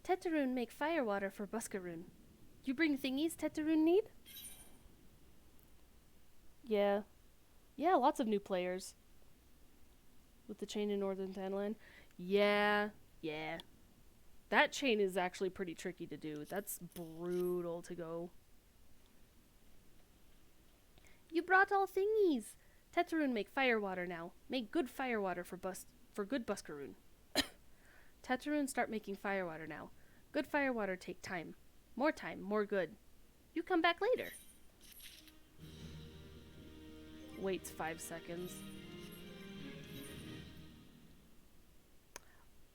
Teteroon make firewater for Buscaroon. You bring thingies Teteroon need? Yeah. Yeah, lots of new players. With the chain in Northern Thanalan. Yeah. Yeah. That chain is actually pretty tricky to do. That's brutal to go. You brought all thingies. Teteroon make firewater now. Make good firewater for good Buscaroon. Teteroon start making firewater now. Good firewater take time. More good. You come back later. Waits 5 seconds.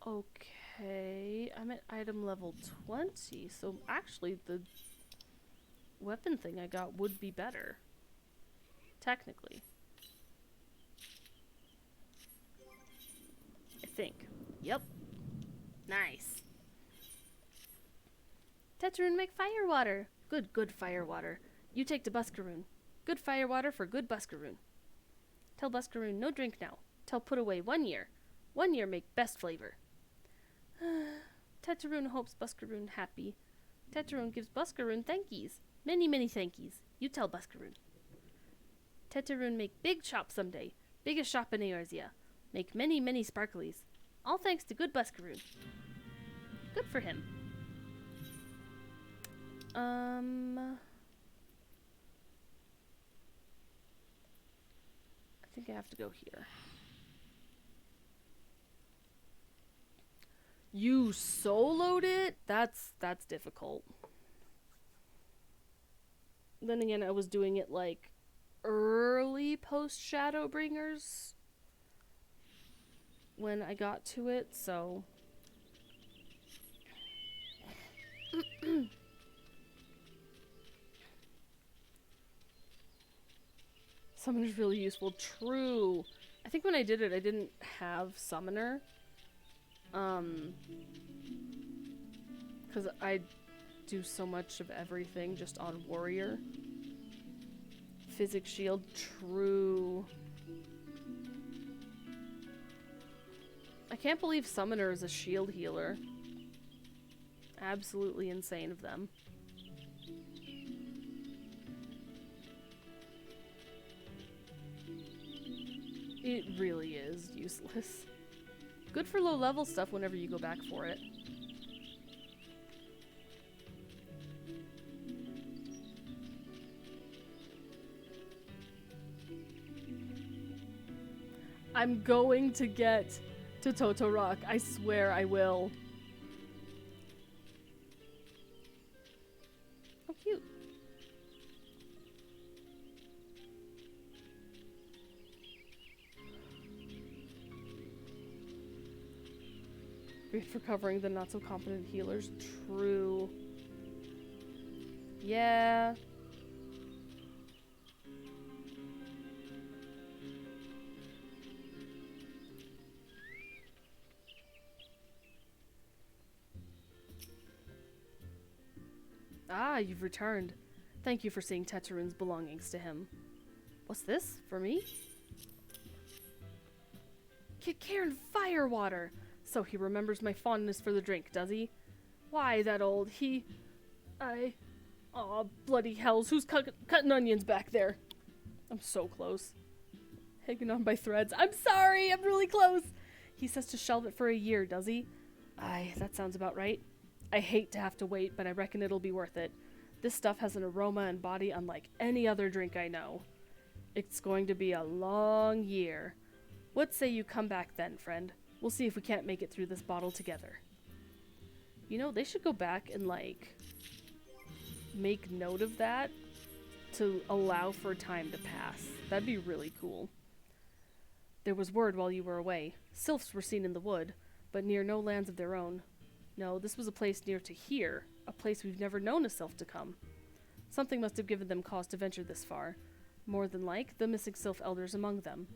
Okay. Okay, I'm at item level 20, so actually the weapon thing I got would be better. Technically. I think. Yep. Nice. Tetraroon make fire water. Good fire water. You take to Buscaroon. Good fire water for good Buscaroon. Tell Buscaroon no drink now. Tell put away 1 year. 1 year make best flavor. Tetraroon hopes Buscaroon happy. Tetraroon gives Buscaroon thankies. Many thankies. You tell Buscaroon. Tetraroon make big shop someday. Biggest shop in Eorzea. Make many sparklies. All thanks to good Buscaroon. Good for him. I think I have to go here. You soloed it? That's difficult. Then again, I was doing it like early post Shadowbringers when I got to it, so Summoner's really useful. True. I think when I did it, I didn't have Summoner. Because I do so much of everything just on Warrior. Physics Shield. True. I can't believe Summoner is a shield healer. Absolutely insane of them. It really is useless. Good for low level stuff whenever you go back for it. I'm going to get to Totorok. I swear I will. How cute. Great for covering the not so competent healers. True. Yeah. Ah, you've returned. Thank you for seeing Tetraroon's belongings to him. What's this? For me? Kit Cairn Firewater! So he remembers my fondness for the drink, does he? Why, that old... Aw, bloody hells, who's cutting onions back there? I'm so close. Hanging on by threads. I'm sorry, I'm really close! He says to shelve it for a year, does he? Aye, that sounds about right. I hate to have to wait, but I reckon it'll be worth it. This stuff has an aroma and body unlike any other drink I know. It's going to be a long year. What say you come back then, friend? We'll see if we can't make it through this bottle together. You know, they should go back and, like, make note of that to allow for time to pass. That'd be really cool. There was word while you were away. Sylphs were seen in the wood, but near no lands of their own. No, this was a place near to here, a place we've never known a Sylph to come. Something must have given them cause to venture this far. More than like, the missing Sylph elders among them.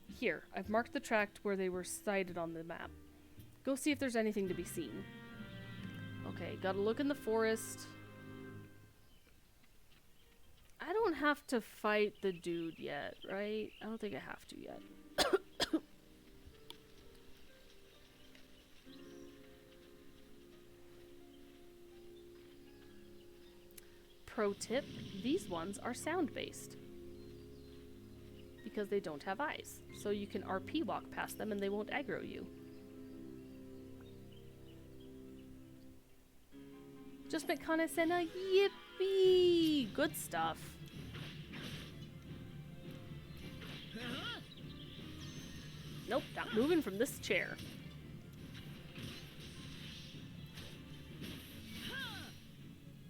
Here, I've marked the tract where they were sighted on the map. Go see if there's anything to be seen. Okay, gotta look in the forest. I don't have to fight the dude yet, right? I don't think I have to yet. Pro tip, these ones are sound-based. Because they don't have eyes. So you can RP walk past them and they won't aggro you. Just met Kana Senna, yippee! Good stuff. Nope, not moving from this chair.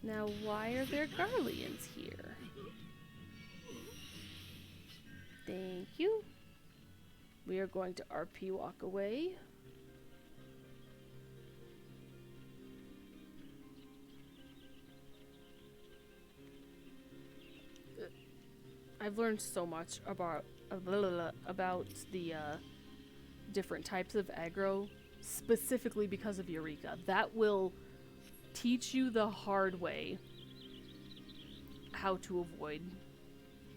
Now, why are there Garleans here? Thank you. We are going to RP walk away. I've learned so much about the different types of aggro, specifically because of Eureka. That will teach you the hard way how to avoid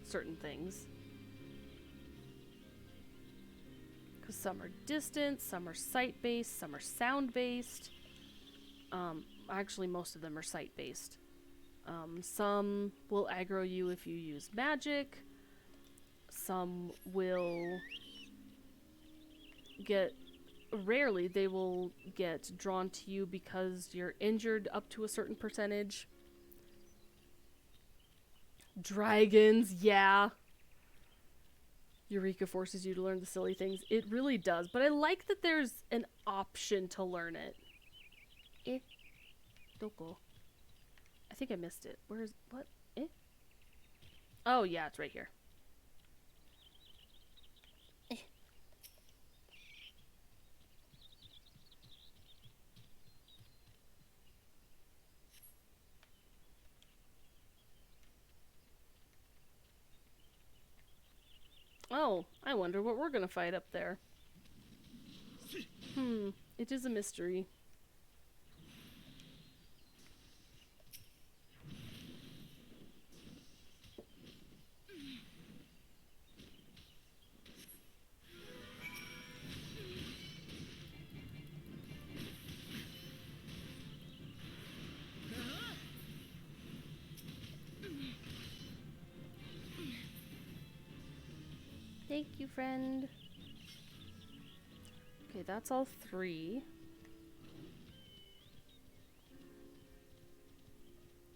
certain things. Because some are distant, some are sight-based, some are sound-based. Actually, most of them are sight-based. Some will aggro you if you use magic. Some will get... Rarely, they will get drawn to you because you're injured up to a certain percentage. Dragons, yeah. Eureka forces you to learn the silly things. It really does, but I like that there's an option to learn it. Doko. I think I missed it. Where's... what? Oh, yeah, it's right here. Oh, I wonder what we're gonna fight up there. It is a mystery. Thank you, friend. Okay, that's all 3.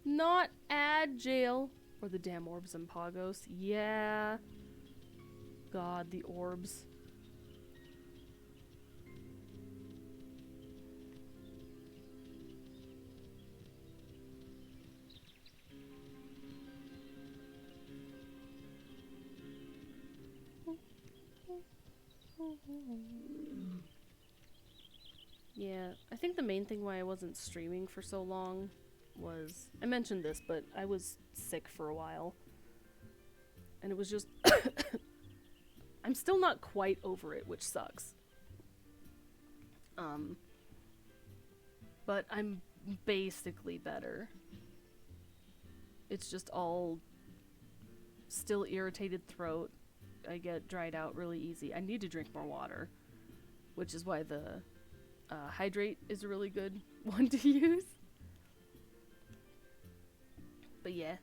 Not agile. Or the damn orbs and Pagos. Yeah. God, the orbs. Yeah, I think the main thing why I wasn't streaming for so long was... I mentioned this, but I was sick for a while. And it was just... I'm still not quite over it, which sucks. But I'm basically better. It's just all still irritated throat. I get dried out really easy. I need to drink more water, which is why the hydrate is a really good one to use. But yeah.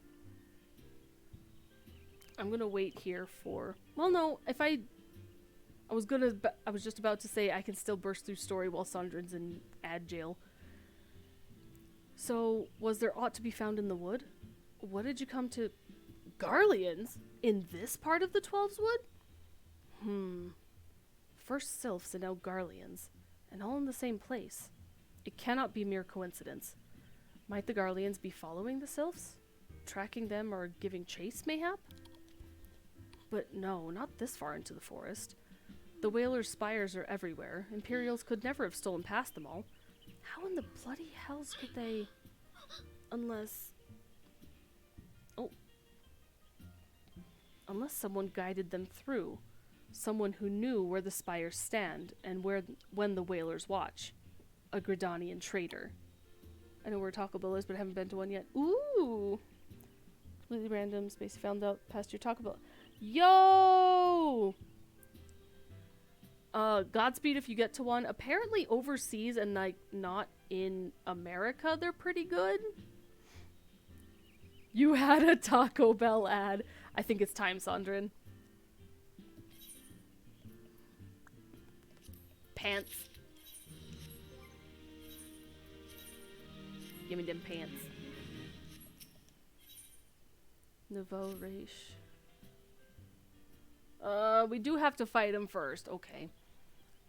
I'm gonna wait here for... Well, no, if I was just about to say I can still burst through story while Sandrin's in ad jail. So, was there aught to be found in the wood? What did you come to... Garleans? In this part of the Twelves Wood? First sylphs and now Garleans. And all in the same place. It cannot be mere coincidence. Might the Garleans be following the sylphs? Tracking them or giving chase, mayhap? But no, not this far into the forest. The Whalers' spires are everywhere. Imperials could never have stolen past them all. How in the bloody hells could they... Unless... Oh. Unless someone guided them through. Someone who knew where the spires stand and when the Whalers watch. A Gridanian traitor. I know where Taco Bell is, but I haven't been to one yet. Ooh! Completely random. Space found out past your Taco Bell. Yo! Godspeed if you get to one. Apparently overseas and like not in America, they're pretty good. You had a Taco Bell ad. I think it's time, Sandrin. Pants. Give me them pants. Nouveau Riche. We do have to fight him first. Okay.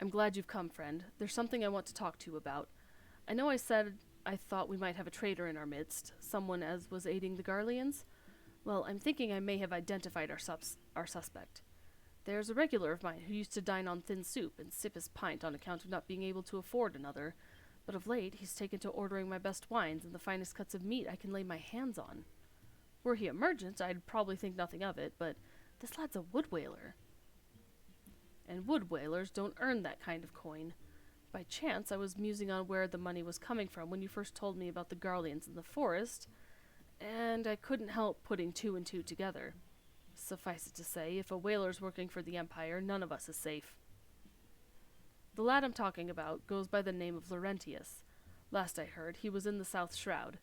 I'm glad you've come, friend. There's something I want to talk to you about. I know I said I thought we might have a traitor in our midst, someone as was aiding the Garleans. Well, I'm thinking I may have identified our suspect. There's a regular of mine who used to dine on thin soup and sip his pint on account of not being able to afford another, but of late he's taken to ordering my best wines and the finest cuts of meat I can lay my hands on. Were he a merchant, I'd probably think nothing of it, but This lad's a wood whaler. And wood whalers don't earn that kind of coin. By chance, I was musing on where the money was coming from when you first told me about the Garleans in the forest, and I couldn't help putting two and two together. Suffice it to say, if a whaler's working for the Empire, none of us is safe. The lad I'm talking about goes by the name of Laurentius. Last I heard, he was in the South Shroud.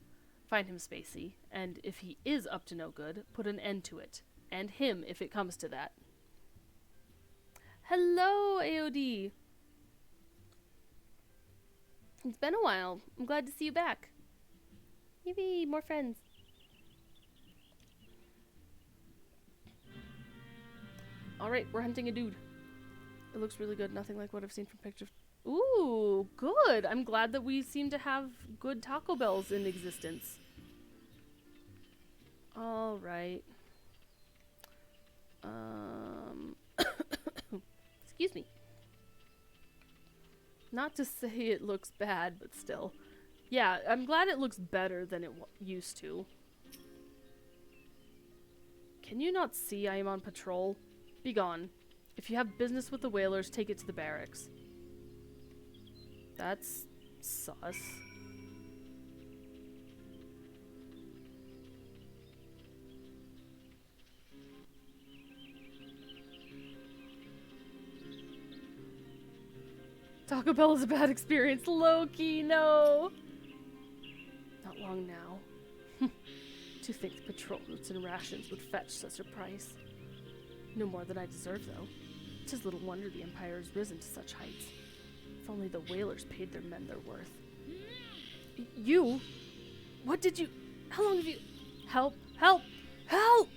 Find him, Spacey, and if he is up to no good, put an end to it. And him, if it comes to that. Hello, AOD! It's been a while. I'm glad to see you back. Maybe more friends. Alright, we're hunting a dude. It looks really good. Nothing like what I've seen from pictures. Ooh, good. I'm glad that we seem to have good Taco Bells in existence. Alright. Excuse me. Not to say it looks bad, but still. Yeah, I'm glad it looks better than it used to. Can you not see I am on patrol? Be gone. If you have business with the whalers, take it to the barracks. That's sus. Taco Bell is a bad experience. Low-key, no. Not long now. To think the patrol routes and rations would fetch such a price. No more than I deserve, though. 'Tis little wonder the Empire has risen to such heights. If only the whalers paid their men their worth. You? What did you... How long have you... Help! Help! Help!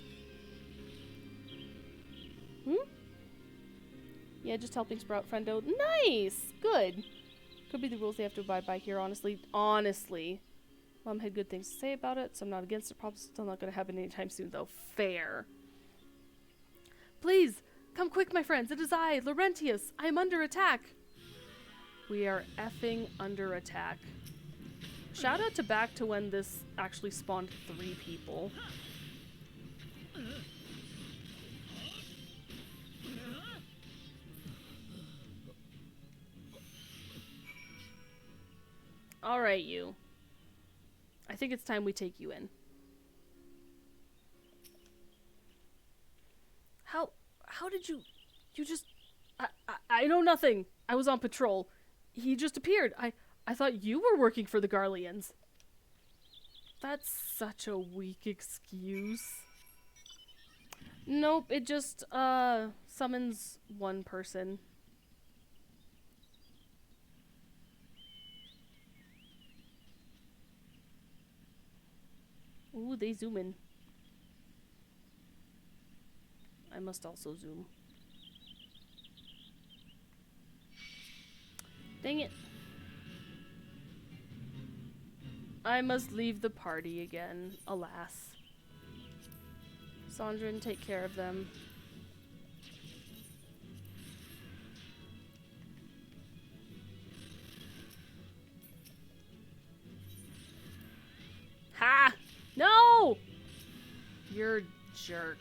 Yeah, just helping Sprout Friendo. Nice! Good. Could be the rules they have to abide by here, honestly. Honestly. Mom had good things to say about it, so I'm not against it. Probably still not going to happen anytime soon, though. Fair. Please, come quick, my friends. It is I, Laurentius. I am under attack. We are effing under attack. Shout out to back to when this actually spawned 3 people. Alright, you. I think it's time we take you in. How did you just... I know nothing. I was on patrol. He just appeared. I thought you were working for the Garleans. That's such a weak excuse. Nope, it just, summons one person. Ooh, they zoom in. I must also zoom. Dang it. I must leave the party again, alas. Sandrine, take care of them. Ha! No! You're a jerk.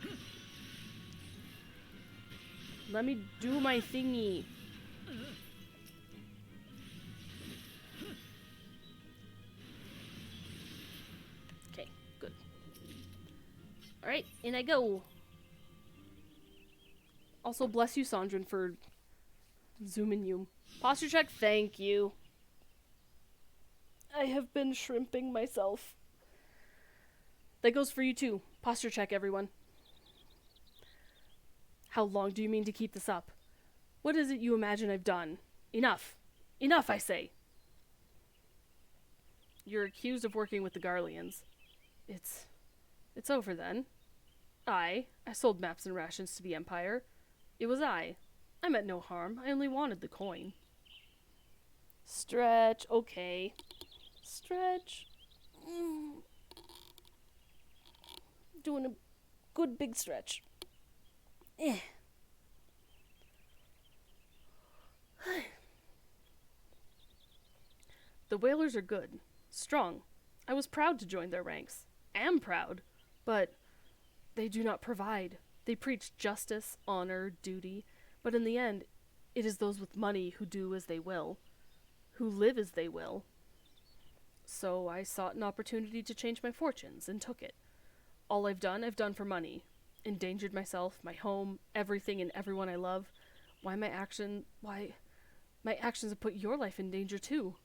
Let me do my thingy. Okay, good. Alright, in I go. Also, bless you, Sandrine, for zooming you. Posture check, thank you. I have been shrimping myself. That goes for you too. Posture check, everyone. How long do you mean to keep this up? What is it you imagine I've done? Enough. Enough, I say. You're accused of working with the Garleans. It's over then. I sold maps and rations to the Empire. It was I meant no harm. I only wanted the coin. Stretch, okay. Stretch. Doing a good big stretch. The whalers are good. Strong. I was proud to join their ranks. Am proud. But they do not provide. They preach justice, honor, duty, but in the end, it is those with money who do as they will, who live as they will. So I sought an opportunity to change my fortunes, and took it. All I've done for money. Endangered myself, my home, everything and everyone I love. Why my actions have put your life in danger too.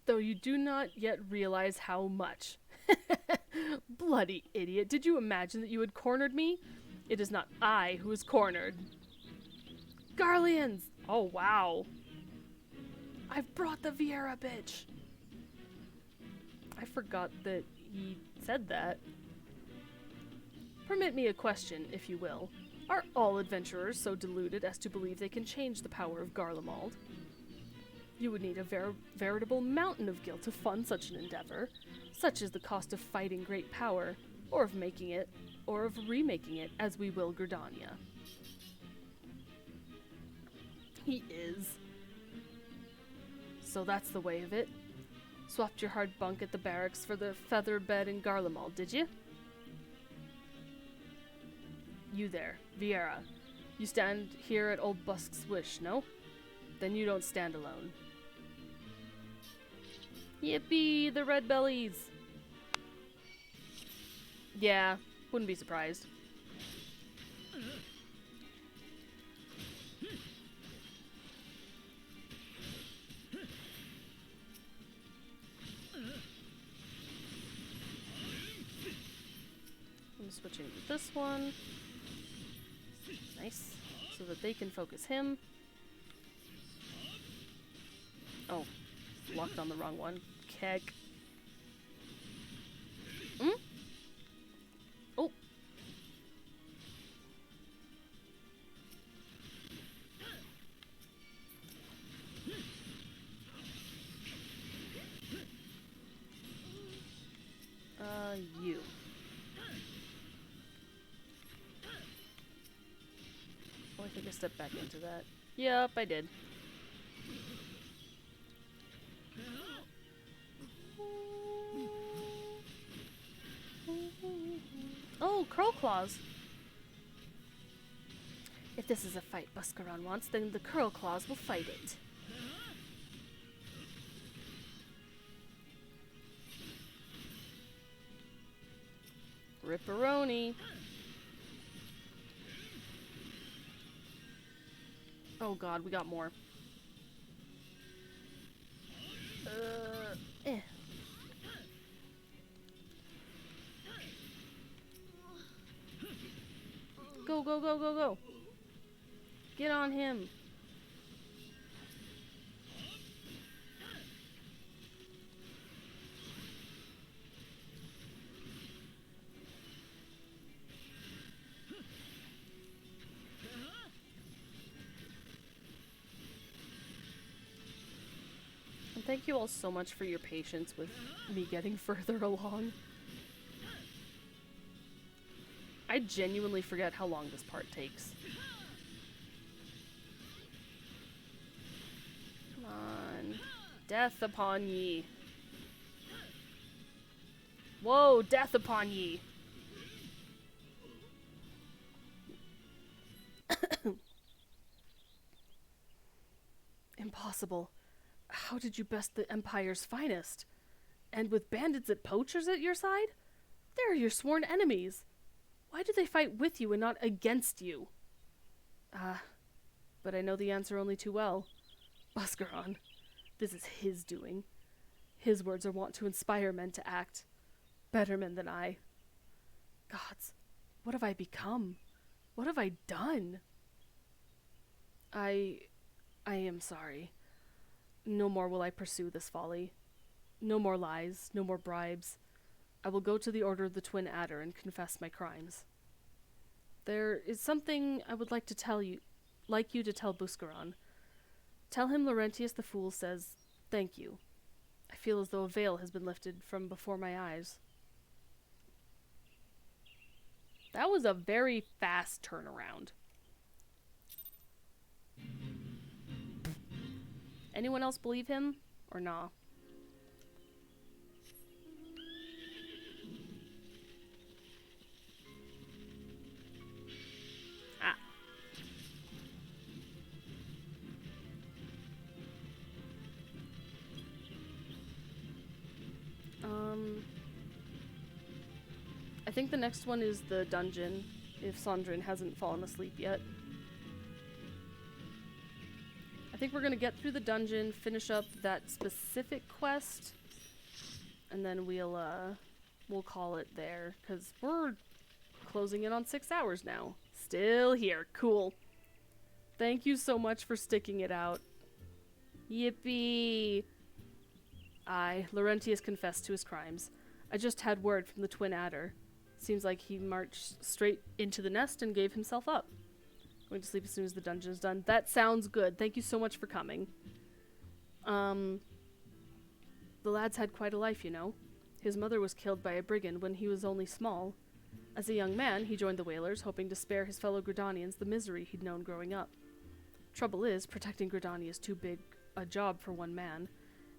Though you do not yet realize how much. Bloody idiot, did you imagine that you had cornered me? It is not I who is cornered. Garleans! Oh, wow. I've brought the Vieira bitch. I forgot that he said that. Permit me a question, if you will. Are all adventurers so deluded as to believe they can change the power of Garlemald? You would need a veritable mountain of guilt to fund such an endeavor. Such is the cost of fighting great power, or of making it, or of remaking it, as we will Gridania. He is. So that's the way of it. Swapped your hard bunk at the barracks for the feather bed in Garlemald, did you? You there, Vieira. You stand here at Old Busk's wish, no? Then you don't stand alone. Yippee, the red bellies! Yeah, wouldn't be surprised. I'm switching to this one. Nice. So that they can focus him. Oh, locked on the wrong one. Keck. Oh. You. Oh, I think I stepped back into that. Yep, I did. Oh, Crow Claws. If this is a fight Buscaron wants, then the Curl Claws will fight it. Ripperoni. Oh god, we got more. Eh. Go, go, go, go, go. Get on him. And thank you all so much for your patience with me getting further along. I genuinely forget how long this part takes. Come on. Death upon ye. Whoa, death upon ye. Impossible. How did you best the Empire's finest? And with bandits and poachers at your side? They're your sworn enemies. Why do they fight with you and not against you? But I know the answer only too well. Buscaron. This is his doing. His words are wont to inspire men to act. Better men than I. Gods, what have I become? What have I done? I am sorry. No more will I pursue this folly. No more lies, no more bribes. I will go to the Order of the Twin Adder and confess my crimes. There is something I would like you to tell Buscaron. Tell him Laurentius the Fool says, thank you. I feel as though a veil has been lifted from before my eyes. That was a very fast turnaround. Anyone else believe him? Or nah? Ah. I think the next one is the dungeon, if Sandrine hasn't fallen asleep yet. I think we're gonna get through the dungeon, finish up that specific quest, and then we'll call it there, because we're closing in on 6 hours now. Still here. Cool. Thank you so much for sticking it out. Yippee! Laurentius confessed to his crimes. I just had word from the Twin Adder. Seems like he marched straight into the nest and gave himself up. Going to sleep as soon as the dungeon is done. That sounds good. Thank you so much for coming. The lad's had quite a life, you know. His mother was killed by a brigand when he was only small. As a young man, he joined the Whalers, hoping to spare his fellow Gridanians the misery he'd known growing up. Trouble is, protecting Gridania is too big a job for one man,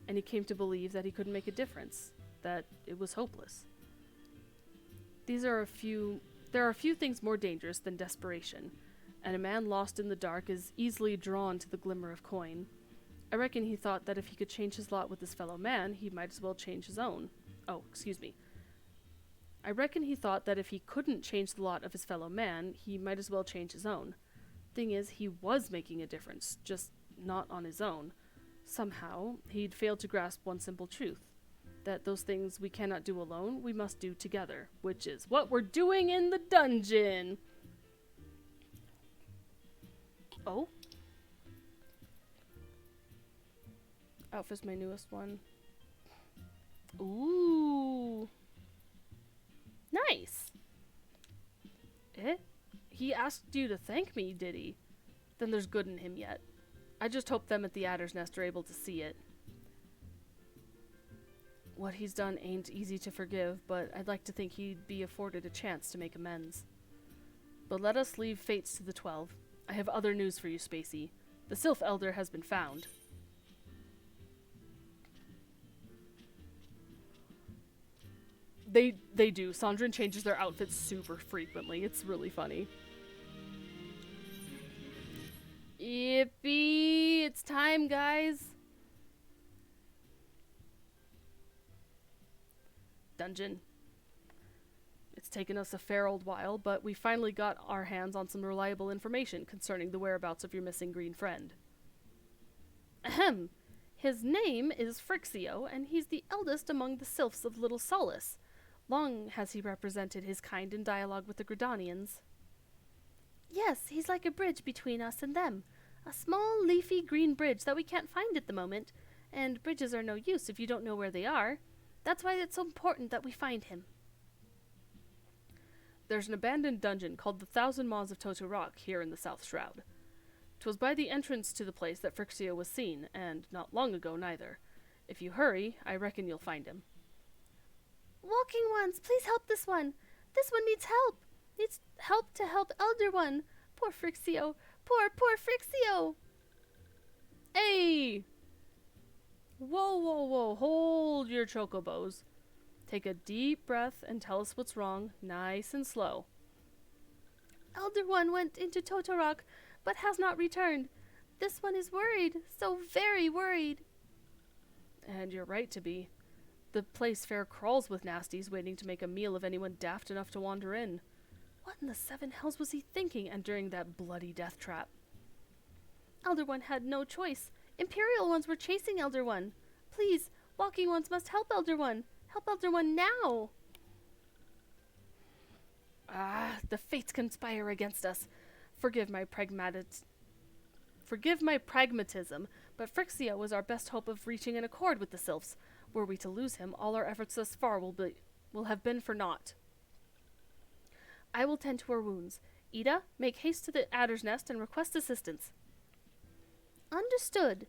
and he came to believe that he couldn't make a difference, that it was hopeless. There are a few things more dangerous than desperation, and a man lost in the dark is easily drawn to the glimmer of coin. I reckon he thought that if he could change his lot with his fellow man, he might as well change his own. Oh, excuse me. I reckon he thought that if he couldn't change the lot of his fellow man, he might as well change his own. Thing is, he was making a difference, just not on his own. Somehow, he'd failed to grasp one simple truth. That those things we cannot do alone, we must do together. Which is what we're doing in the dungeon! Oh? Alpha's my newest one. Ooh! Nice! Eh? He asked you to thank me, did he? Then there's good in him yet. I just hope them at the Adder's Nest are able to see it. What he's done ain't easy to forgive, but I'd like to think he'd be afforded a chance to make amends. But let us leave fates to the 12. I have other news for you, Spacey. The Sylph Elder has been found. They do. Sandrine changes their outfits super frequently. It's really funny. Yippee! It's time, guys! Dungeon. It's taken us a fair old while, but we finally got our hands on some reliable information concerning the whereabouts of your missing green friend. Ahem. His name is Frixio, and he's the eldest among the Sylphs of Little Solace. Long has he represented his kind in dialogue with the Gridanians. Yes, he's like a bridge between us and them. A small, leafy green bridge that we can't find at the moment, and bridges are no use if you don't know where they are. That's why it's so important that we find him. There's an abandoned dungeon called the 1,000 Maws of Toto Rock here in the South Shroud. 'Twas by the entrance to the place that Frixio was seen, and not long ago neither. If you hurry, I reckon you'll find him. Walking Ones, please help this one. This one needs help. Needs help to help Elder One. Poor Frixio. Poor Frixio. Hey! Whoa. Hold your chocobos. Take a deep breath and tell us what's wrong, nice and slow. Elder One went into Totorok, but has not returned. This one is worried, so very worried. And you're right to be. The place fair crawls with nasties waiting to make a meal of anyone daft enough to wander in. What in the seven hells was he thinking entering that bloody death trap? Elder One had no choice. Imperial Ones were chasing Elder One. Please, Walking Ones must help Elder One. Help Elder One now. The fates conspire against us. Forgive my pragmatism, but Frixio was our best hope of reaching an accord with the Sylphs. Were we to lose him, all our efforts thus far will have been for naught. I will tend to her wounds. Ida, make haste to the Adder's Nest and request assistance. Understood.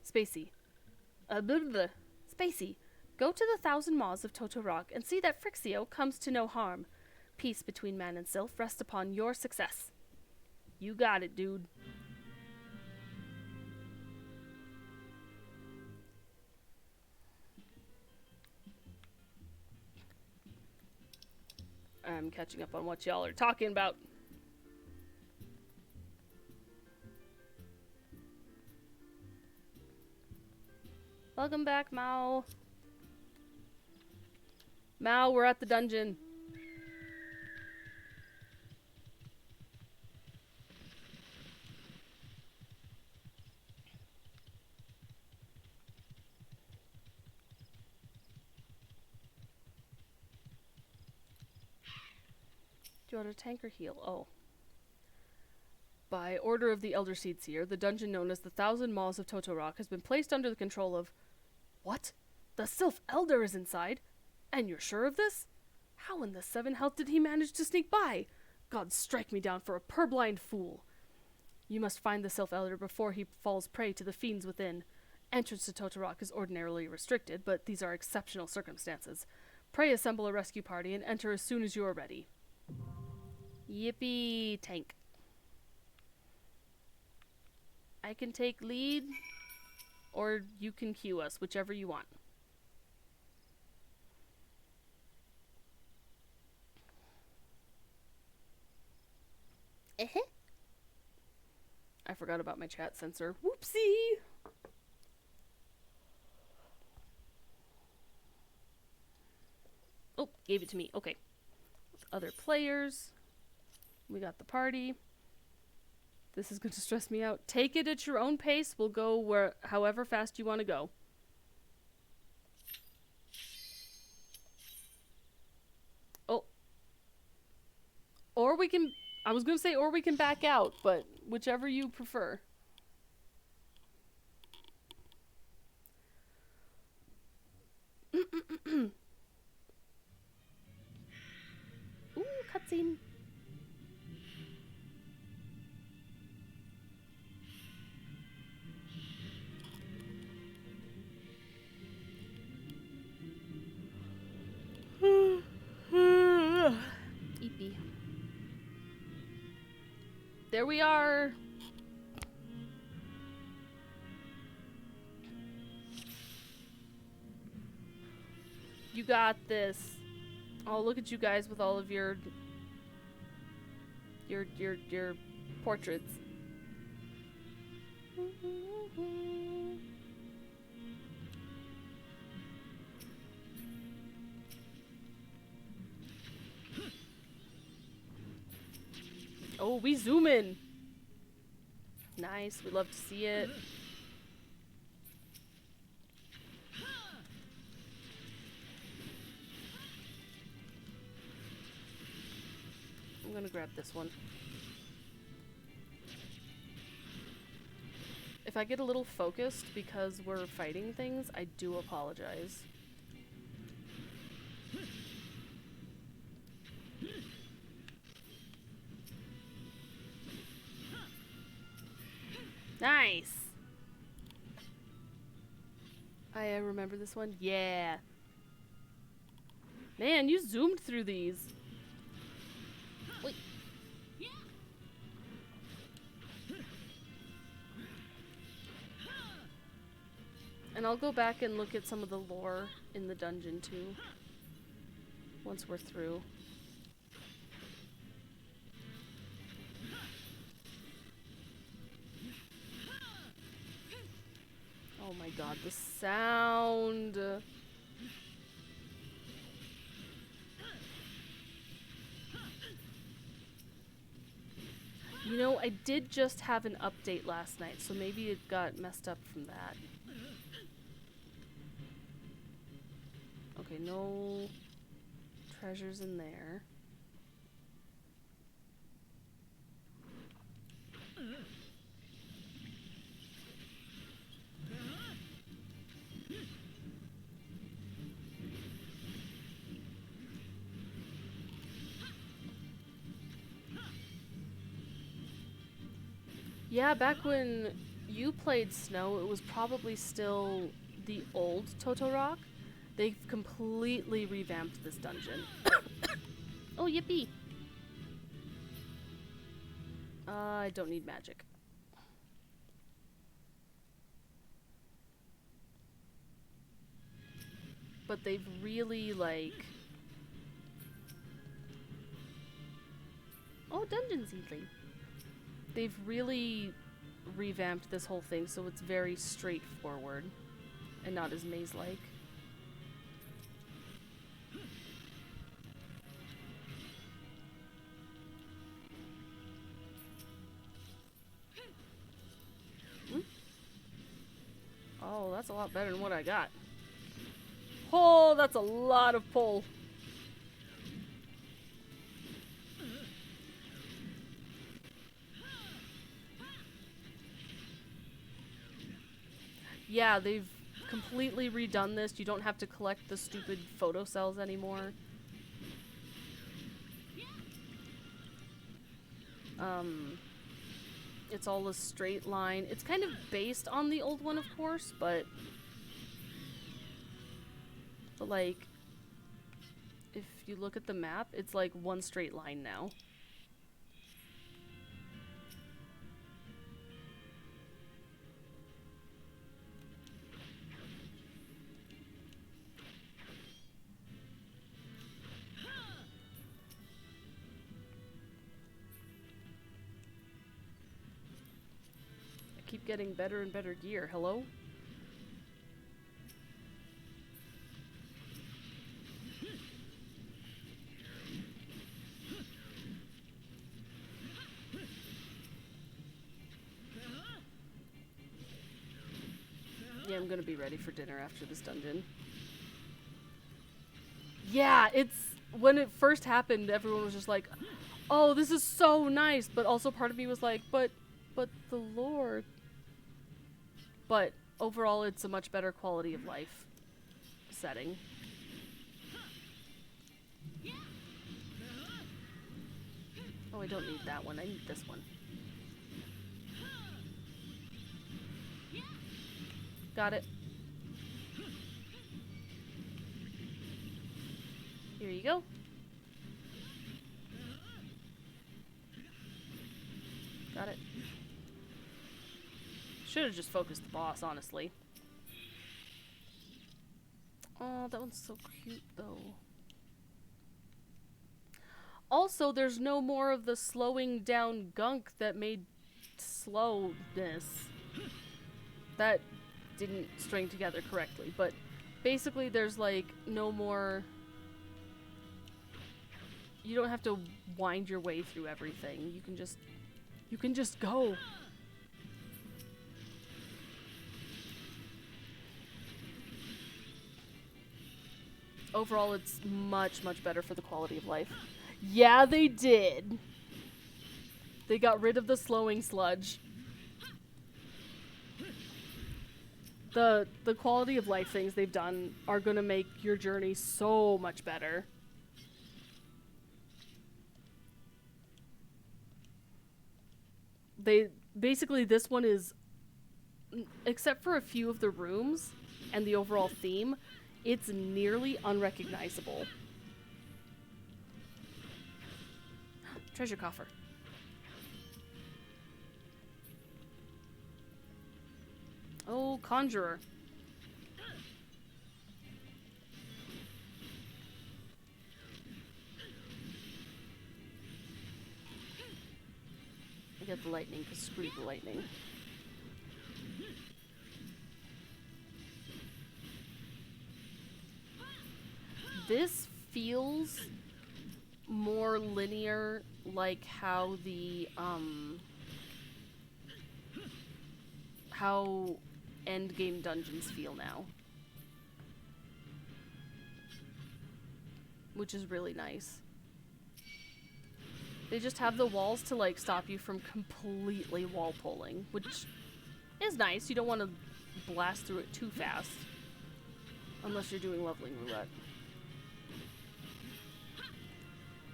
Spacey. Spacey, go to the 1,000 Maws of Totorok and see that Frixio comes to no harm. Peace between man and sylph rests upon your success. You got it, dude. I'm catching up on what y'all are talking about. Welcome back, Mao. Mao, we're at the dungeon. Do you want a tank or heal? Oh. By order of the Elder Seed Seer, the dungeon known as the Thousand Maws of Totorok has been placed under the control of... What? The Sylph Elder is inside? And you're sure of this? How in the seven health did he manage to sneak by? God strike me down for a purblind fool. You must find the Sylph Elder before he falls prey to the fiends within. Entrance to Totorok is ordinarily restricted, but these are exceptional circumstances. Pray assemble a rescue party and enter as soon as you are ready. Yippee, tank. I can take lead, or you can queue us, whichever you want. I forgot about my chat sensor. Whoopsie! Oh, gave it to me. Okay. Other players. We got the party. This is going to stress me out. Take it at your own pace. We'll go however fast you want to go. Oh. Or we can... I was going to say, or we can back out, but whichever you prefer. Ooh, cutscene. Eepy. There we are. You got this. Oh, look at you guys with all of your portraits. Oh, we zoom in. Nice. We love to see it. I'm gonna grab this one. If I get a little focused because we're fighting things, I do apologize. Nice! I remember this one? Yeah. Man, you zoomed through these. Wait. And I'll go back and look at some of the lore in the dungeon too. Once we're through. Oh my god, the sound! You know, I did just have an update last night, so maybe it got messed up from that. Okay, no treasures in there. Yeah, back when you played Snow, it was probably still the old Totorok. They've completely revamped this dungeon. Oh, yippee! I don't need magic. But they've really, like... Oh, dungeon seedling. They've really revamped this whole thing so it's very straightforward and not as maze-like. Oh, that's a lot better than what I got. Oh, that's a lot of pull. Yeah, they've completely redone this. You don't have to collect the stupid photo cells anymore. It's all a straight line. It's kind of based on the old one, of course, but like, if you look at the map, it's like one straight line now. Keep getting better and better gear. Hello? Yeah, I'm gonna be ready for dinner after this dungeon. Yeah, it's... When it first happened, everyone was just like, oh, this is so nice, but also part of me was like, but the lore... But overall, it's a much better quality of life setting. Oh, I don't need that one. I need this one. Got it. Here you go. Got it. Should have just focused the boss, honestly. Oh, that one's so cute, though. Also, there's no more of the slowing down gunk that made slowness. That didn't string together correctly, but basically there's, like, no more... You don't have to wind your way through everything. You can just go. Overall, it's much, much better for the quality of life. Yeah, they did. They got rid of the slowing sludge. The quality of life things they've done are going to make your journey so much better. Basically, this one is, except for a few of the rooms and the overall theme, it's nearly unrecognizable. Treasure coffer. Oh, conjurer. I get the lightning, because screw the lightning. This feels more linear, like how the, how endgame dungeons feel now. Which is really nice. They just have the walls to, like, stop you from completely wall pulling, which is nice. You don't want to blast through it too fast. Unless you're doing leveling roulette.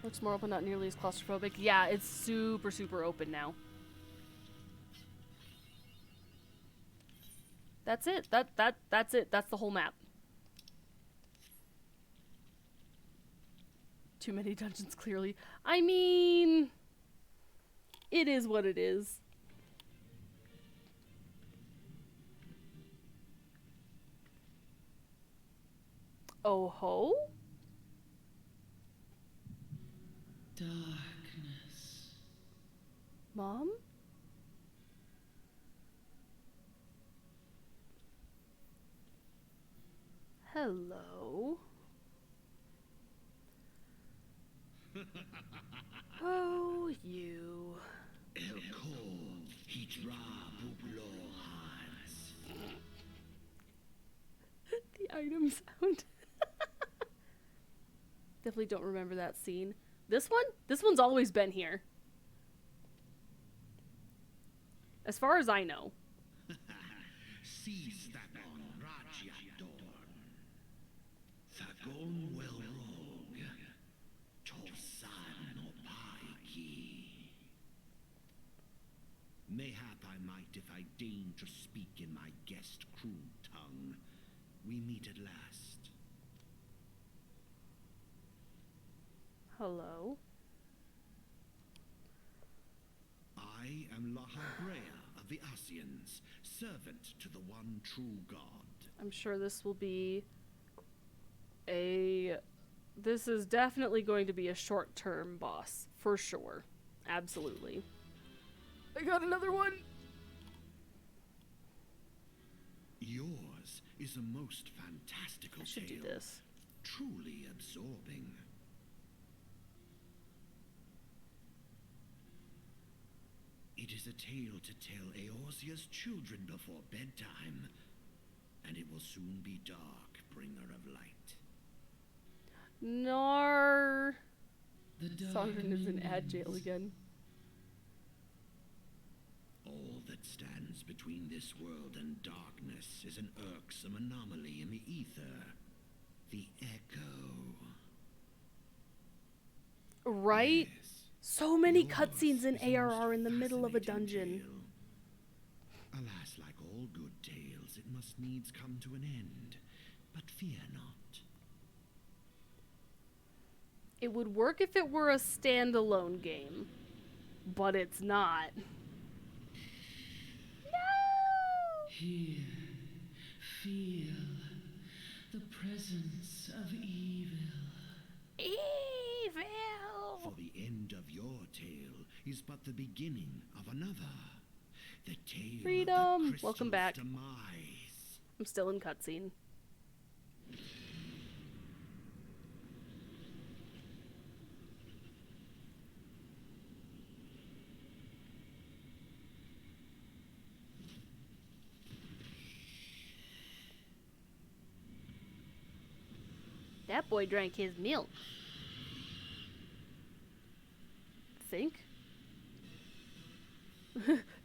Looks more open, not nearly as claustrophobic. Yeah, it's super, super open now. That's it. That's it. That's the whole map. Too many dungeons, clearly. I mean... It is what it is. Oh ho? Darkness. Mom? Hello. Oh, you. The item sound. Definitely don't remember that scene. This one? This one's always been here. As far as I know. Mayhap I might if I deign to speak in my guest crude tongue. We meet at last. Hello. I am Lahabrea of the Asians, servant to the one true God. I'm sure this will be a... This is definitely going to be a short-term boss. For sure. Absolutely. I got another one! Yours is a most fantastical I should do tale. this. Truly absorbing. It is a tale to tell Eorzea's children before bedtime, and it will soon be dark, bringer of light. Nar. The Sovereign is in ad jail again. All that stands between this world and darkness is an irksome anomaly in the ether. The echo. Right? Yes. So many Yours cutscenes in is a most ARR in the middle of a fascinating dungeon. tale. Alas, like all good tales, it must needs come to an end. But fear not. It would work if it were a standalone game, but it's not. Here, feel the presence of evil. Evil! For the end of your tale is but the beginning of another. The tale Freedom! of the crystal's Welcome back. demise. I'm still in cutscene. That boy drank his milk. Think?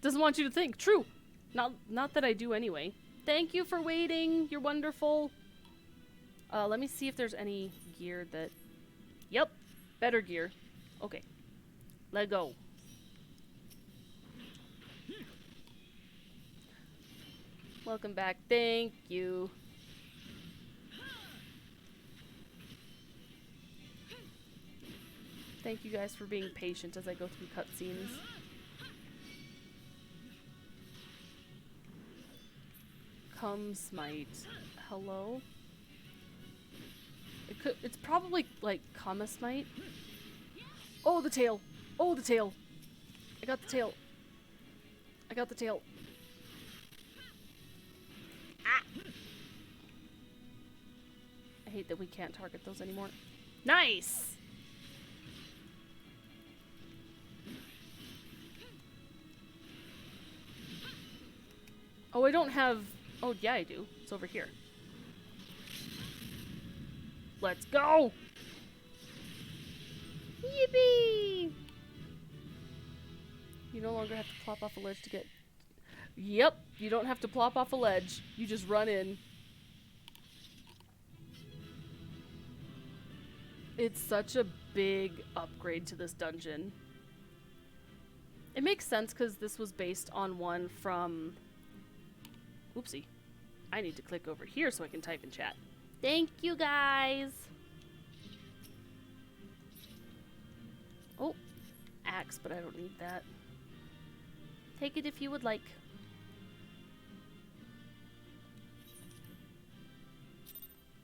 Doesn't want you to think. True. Not that I do anyway. Thank you for waiting. You're wonderful. Let me see if there's any gear that... Yep. Better gear. Okay. Let go. Welcome back. Thank you. Thank you guys for being patient as I go through cutscenes. Come smite. Hello? It's probably like comma smite. Oh, the tail. Oh, the tail. I got the tail. I got the tail. Ah! I hate that we can't target those anymore. Nice! Oh, I don't have... Oh, yeah, I do. It's over here. Let's go! Yippee! You no longer have to plop off a ledge to get... Yep, you don't have to plop off a ledge. You just run in. It's such a big upgrade to this dungeon. It makes sense because this was based on one from... Oopsie. I need to click over here so I can type in chat. Thank you, guys! Oh, axe, but I don't need that. Take it if you would like.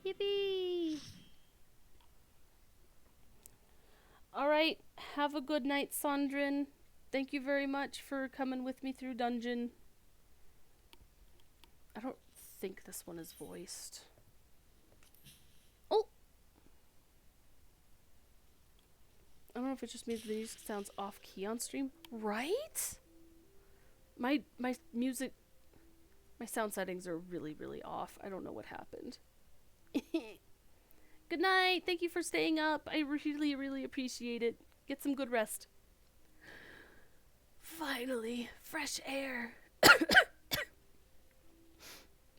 Yippee! Alright, have a good night, Sondrin. Thank you very much for coming with me through dungeon. I don't think this one is voiced. Oh! I don't know if it just means the music sounds off key on stream. Right? My music, my sound settings are really, really off. I don't know what happened. Good night. Thank you for staying up. I really, really appreciate it. Get some good rest. Finally, fresh air.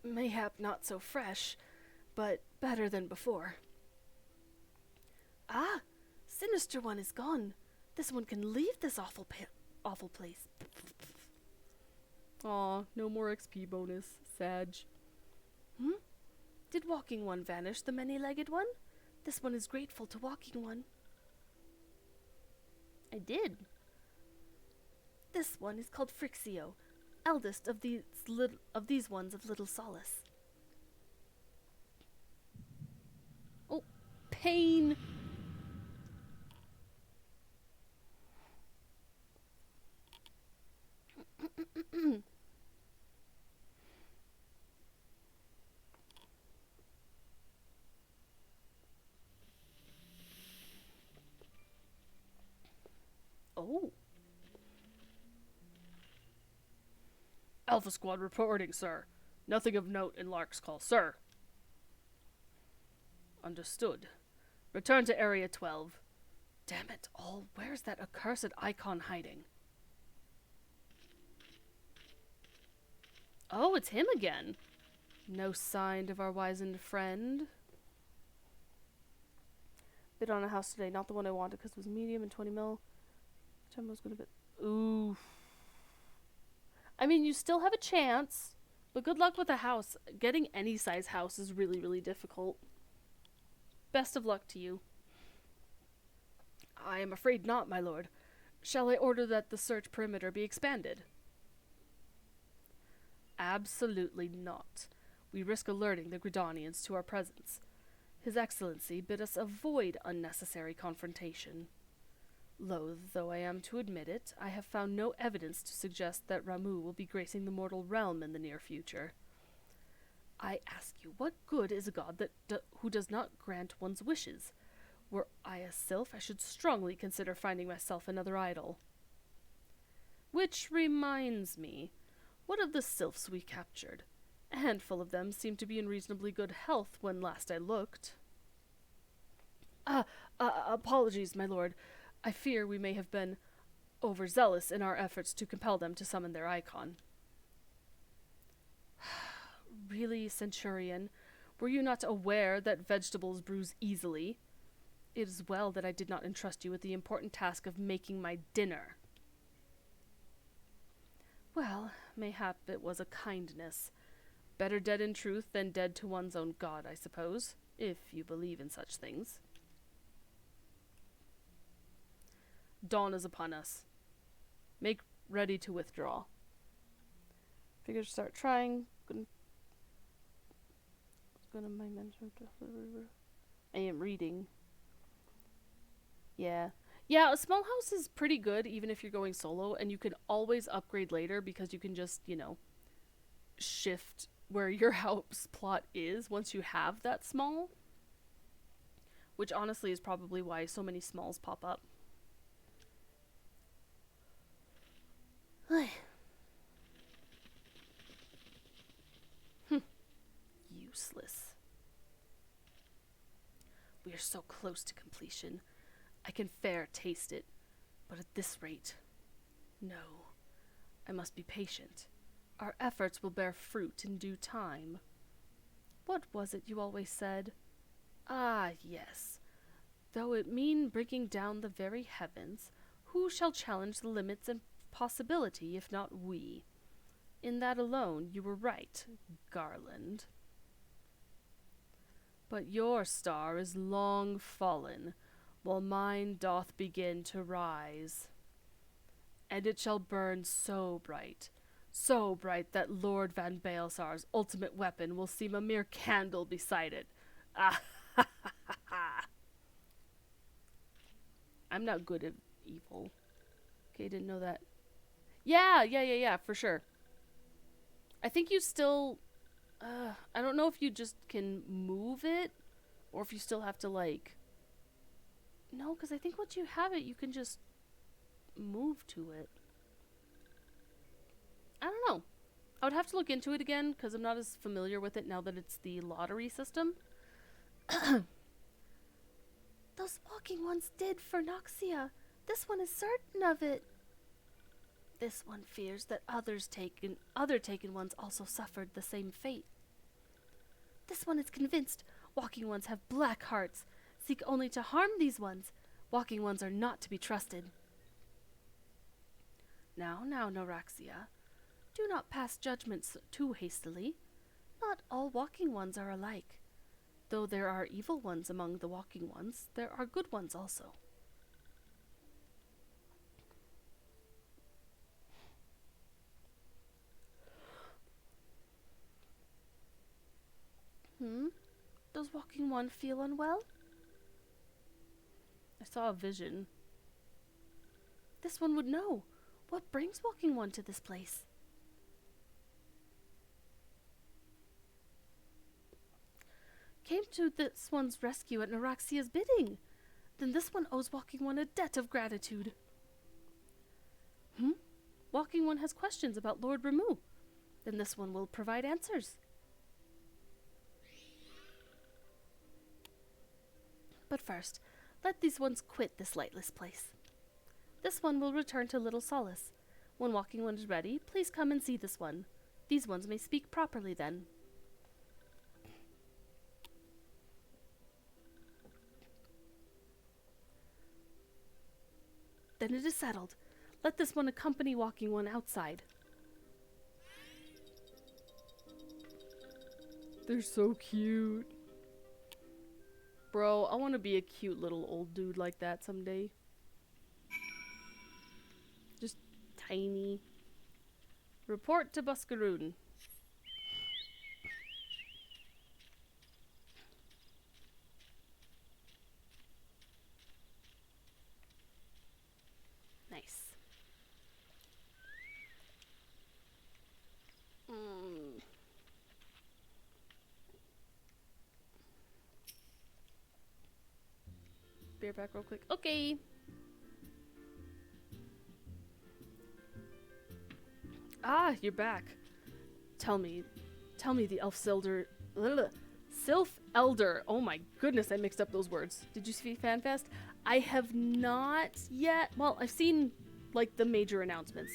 Mayhap not so fresh, but better than before. Ah, Sinister One is gone. This one can leave this awful place. Aw, no more XP bonus. Sag. Did Walking One vanish, the many-legged one? This one is grateful to Walking One. I did. This one is called Frixio, eldest of these ones of little solace. Oh, pain! Oh. Alpha Squad reporting, sir. Nothing of note in Lark's call, sir. Understood. Return to Area 12. Damn it all, where's that accursed icon hiding? Oh, it's him again. No sign of our wizened friend. Bid on a house today, not the one I wanted because it was medium and 20 mil. Which I was gonna bid. Ooh. I mean, you still have a chance, but good luck with a house. Getting any size house is really, really difficult. Best of luck to you. I am afraid not, my lord. Shall I order that the search perimeter be expanded? Absolutely not. We risk alerting the Gridanians to our presence. His Excellency bid us avoid unnecessary confrontation. Loath though I am to admit it, I have found no evidence to suggest that Ramu will be gracing the mortal realm in the near future. I ask you, what good is a god who does not grant one's wishes? Were I a sylph, I should strongly consider finding myself another idol. Which reminds me, what of the sylphs we captured? A handful of them seemed to be in reasonably good health when last I looked. Apologies, my lord. I fear we may have been overzealous in our efforts to compel them to summon their icon. Really, Centurion? Were you not aware that vegetables bruise easily? It is well that I did not entrust you with the important task of making my dinner. Well, mayhap it was a kindness. Better dead in truth than dead to one's own god, I suppose, if you believe in such things. Dawn is upon us. Make ready to withdraw. Figures start trying. I am reading. Yeah. Yeah, a small house is pretty good even if you're going solo, and you can always upgrade later because you can just, shift where your house plot is once you have that small. Which honestly is probably why so many smalls pop up. Useless. We are so close to completion. I can fair taste it, but at this rate, no. I must be patient. Our efforts will bear fruit in due time. What was it you always said? Ah, yes. Though it mean bringing down the very heavens, who shall challenge the limits and possibility if not we? In that alone you were right, Garland. But your star is long fallen, while mine doth begin to rise. and it shall burn so bright that Lord Van Baelsar's ultimate weapon will seem a mere candle beside it. Ah, ha, ha, ha, ha. I'm not good at evil. Okay, didn't know that. Yeah, for sure. I think you still... I don't know if you just can move it, or if you still have to, like... No, because I think once you have it, you can just move to it. I don't know. I would have to look into it again, because I'm not as familiar with it now that it's the lottery system. Those walking ones did for Noxia. This one is certain of it. This one fears that other taken ones also suffered the same fate. This one is convinced walking ones have black hearts, seek only to harm these ones. Walking ones are not to be trusted. Now, Noraxia, do not pass judgments too hastily. Not all walking ones are alike. Though there are evil ones among the walking ones, there are good ones also. Does walking one feel unwell? I saw a vision. This one would know. What brings walking one to this place? Came to this one's rescue at Noraxia's bidding. Then this one owes walking one a debt of gratitude. Walking one has questions about Lord Ramu. Then this one will provide answers. But first, let these ones quit this lightless place. This one will return to Little Solace. When walking one is ready, please come and see this one. These ones may speak properly then. Then it is settled. Let this one accompany walking one outside. They're so cute. Bro, I want to be a cute little old dude like that someday. Just tiny. Report to Buscaroon. Nice. Beer back real quick. Okay. Ah, you're back. Tell me the Sylph Elder. Oh my goodness, I mixed up those words. Did you see FanFest? I have not yet. Well, I've seen like the major announcements.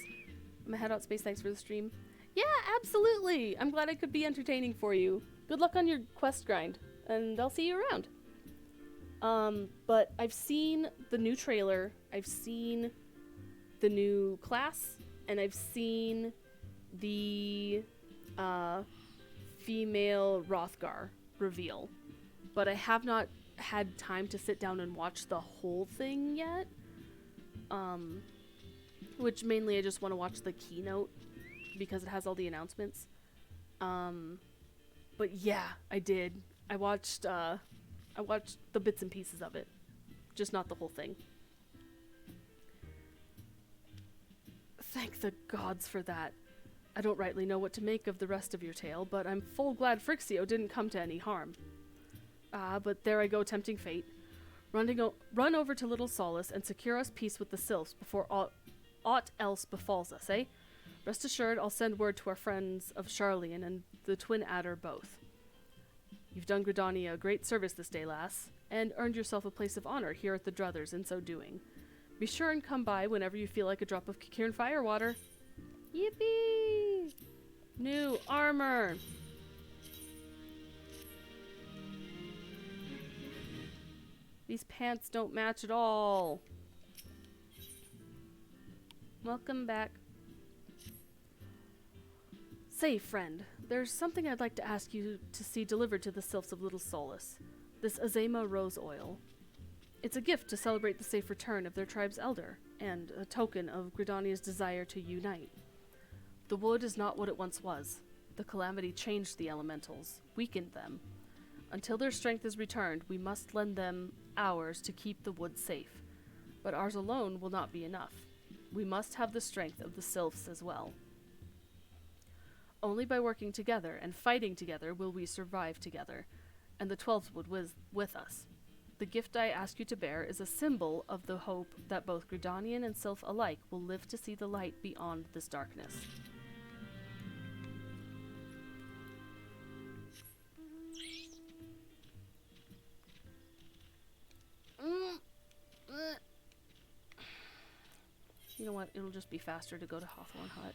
I'm gonna head out space. Thanks for the stream. Yeah, absolutely. I'm glad I could be entertaining for you. Good luck on your quest grind, and I'll see you around. But I've seen the new trailer, I've seen the new class, and I've seen the, female Rothgar reveal. But I have not had time to sit down and watch the whole thing yet. Which mainly I just want to watch the keynote, because it has all the announcements. But yeah, I did. I watched the bits and pieces of it, just not the whole thing. Thank the gods for that. I don't rightly know what to make of the rest of your tale, but I'm full glad Frixio didn't come to any harm. But there I go, tempting fate. Run over to Little Solace and secure us peace with the Sylphs before aught else befalls us, eh? Rest assured, I'll send word to our friends of Charlian and the Twin Adder both. You've done Gridania a great service this day, lass, and earned yourself a place of honor here at the Druthers in so doing. Be sure and come by whenever you feel like a drop of Kikirn firewater. Yippee! New armor! These pants don't match at all. Welcome back. Say, friend, there's something I'd like to ask you to see delivered to the Sylphs of Little Solace. This Azema rose oil. It's a gift to celebrate the safe return of their tribe's elder, and a token of Gridania's desire to unite. The wood is not what it once was. The calamity changed the elementals, weakened them. Until their strength is returned, we must lend them ours to keep the wood safe. But ours alone will not be enough. We must have the strength of the sylphs as well. Only by working together and fighting together will we survive together, and the 12th wood with us. The gift I ask you to bear is a symbol of the hope that both Gridanian and sylph alike will live to see the light beyond this darkness. You know what? It'll just be faster to go to Hawthorne Hut.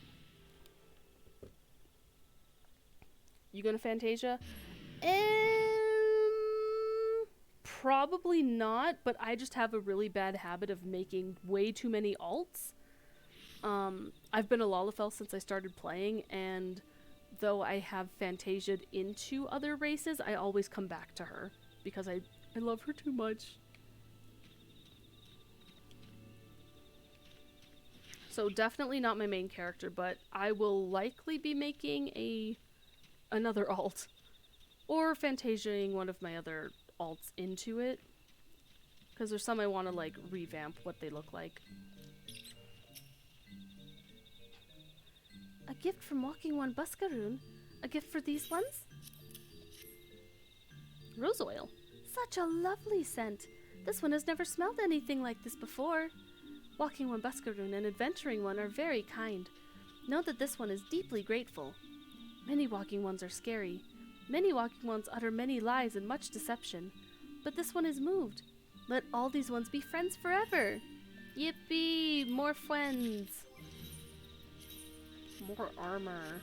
You going to Fantasia? Probably not, but I just have a really bad habit of making way too many alts. I've been a Lalafell since I started playing, and though I have Fantasia'd into other races, I always come back to her because I love her too much. So definitely not my main character, but I will likely be making another alt. Or Fantasiaing one of my other alts into it. Because there's some I want to like revamp what they look like. A gift from Walking One Buscaroon? A gift for these ones? Rose oil. Such a lovely scent. This one has never smelled anything like this before. Walking One Buscaroon and Adventuring One are very kind. Know that this one is deeply grateful. Many Walking Ones are scary. Many Walking Ones utter many lies and much deception. But this one is moved. Let all these ones be friends forever. Yippee! More friends. More armor.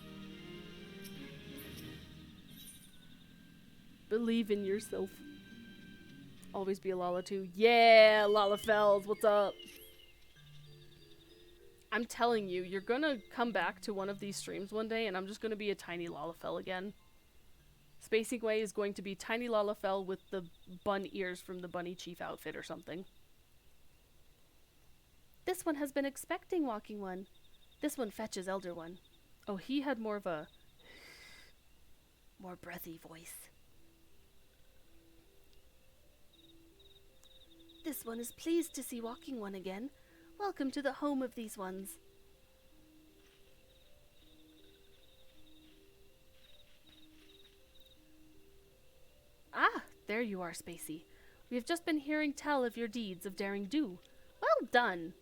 Believe in yourself. Always be a Lala too. Yeah, Lalafells, what's up? I'm telling you, you're gonna come back to one of these streams one day and I'm just gonna be a tiny Lalafell again. Spacing Way is going to be tiny Lalafell with the bun ears from the Bunny Chief outfit or something. This one has been expecting Walking One. This one fetches Elder One. Oh, he had more of a... more breathy voice. This one is pleased to see Walking One again. Welcome to the home of these ones. Ah, there you are, Spacey. We have just been hearing tell of your deeds of daring do. Well done!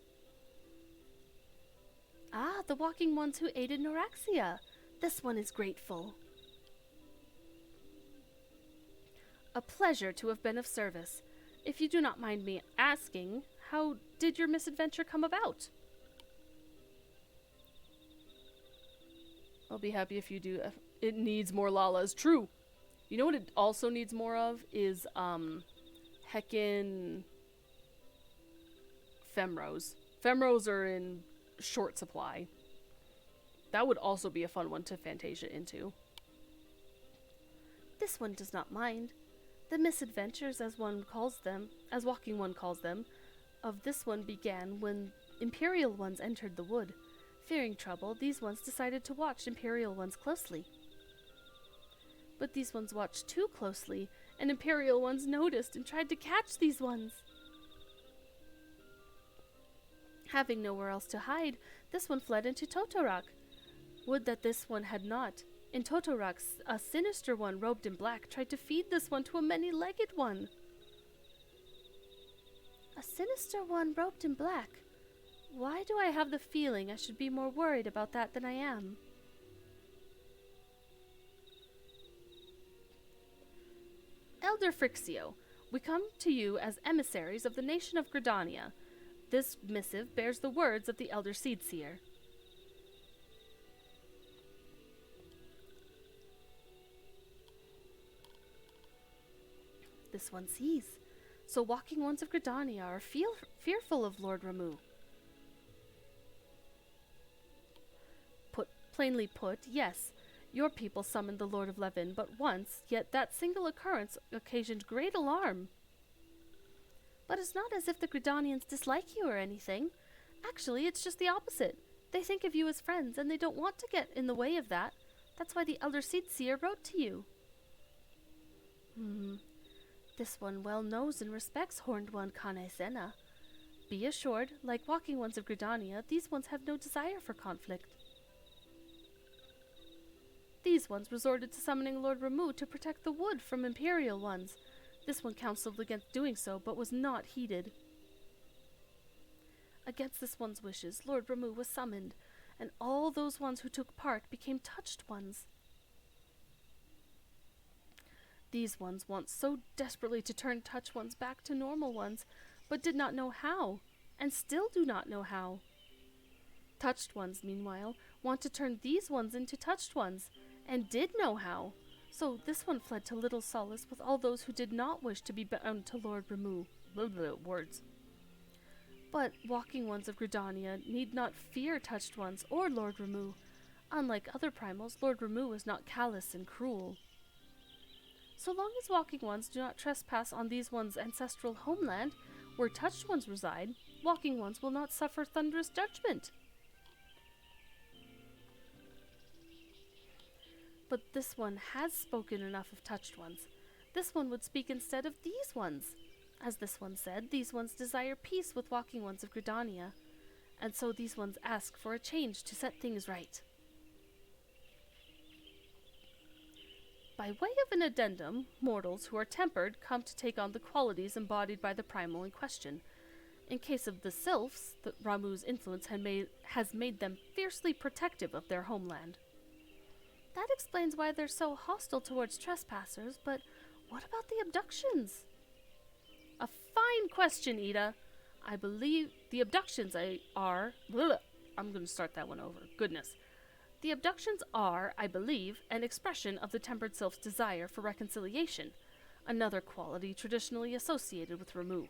Ah, the Walking Ones who aided Noraxia. This one is grateful. A pleasure to have been of service. If you do not mind me asking, how did your misadventure come about? I'll be happy if you do. It needs more Lalas. True. You know what it also needs more of is, heckin' Femros. Femros are in short supply. That would also be a fun one to Fantasia into. This one does not mind. The misadventures, as Walking One calls them, of this one began when Imperial Ones entered the wood. Fearing trouble, these ones decided to watch Imperial Ones closely. But these ones watched too closely, and Imperial Ones noticed and tried to catch these ones. Having nowhere else to hide, this one fled into Totorak. Would that this one had not. In Totorak, a sinister one robed in black tried to feed this one to a many-legged one. A sinister one robed in black. Why do I have the feeling I should be more worried about that than I am? Elder Frixio, we come to you as emissaries of the nation of Gridania. This missive bears the words of the Elder Seedseer. This one sees. So Walking Ones of Gridania are fearful of Lord Ramu. Plainly put, yes. Your people summoned the Lord of Levin but once, yet that single occurrence occasioned great alarm. But it's not as if the Gridanians dislike you or anything. Actually, it's just the opposite. They think of you as friends, and they don't want to get in the way of that. That's why the Elder Seer wrote to you. This one well knows and respects Horned One Kanesena. Be assured, like Walking Ones of Gridania, these ones have no desire for conflict. These ones resorted to summoning Lord Ramu to protect the wood from Imperial ones. This one counseled against doing so, but was not heeded. Against this one's wishes, Lord Ramu was summoned, and all those ones who took part became touched ones. These ones want so desperately to turn touched ones back to normal ones, but did not know how, and still do not know how. Touched ones, meanwhile, want to turn these ones into touched ones, and did know how. So this one fled to little solace with all those who did not wish to be bound to Lord Ramu. Words. But Walking Ones of Gridania need not fear touched ones or Lord Ramu. Unlike other primals, Lord Ramu is not callous and cruel. So long as Walking Ones do not trespass on these ones' ancestral homeland, where touched ones reside, Walking Ones will not suffer thunderous judgment. But this one has spoken enough of touched ones. This one would speak instead of these ones. As this one said, these ones desire peace with Walking Ones of Gridania, and so these ones ask for a change to set things right. By way of an addendum, mortals who are tempered come to take on the qualities embodied by the primal in question. In case of the sylphs, Ramu's influence has made them fiercely protective of their homeland. That explains why they're so hostile towards trespassers, but what about the abductions? A fine question, Ida. I believe the abductions are... I'm going to start that one over. Goodness. The abductions are, I believe, an expression of the tempered sylph's desire for reconciliation, another quality traditionally associated with Ramu.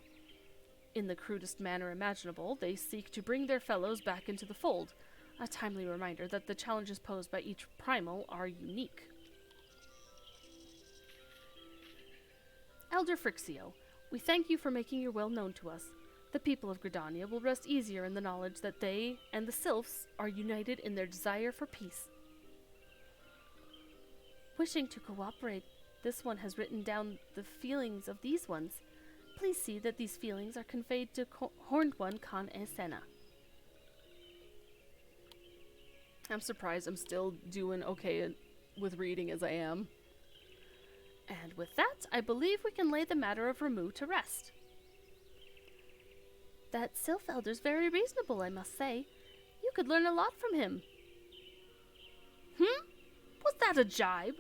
In the crudest manner imaginable, they seek to bring their fellows back into the fold, a timely reminder that the challenges posed by each primal are unique. Elder Frixio, we thank you for making your will known to us. The people of Gridania will rest easier in the knowledge that they and the sylphs are united in their desire for peace. Wishing to cooperate, this one has written down the feelings of these ones. Please see that these feelings are conveyed to Horned One Khan Esena. I'm surprised I'm still doing okay with reading as I am. And with that, I believe we can lay the matter of Ramu to rest. That Sylph Elder's very reasonable, I must say. You could learn a lot from him. Was that a jibe?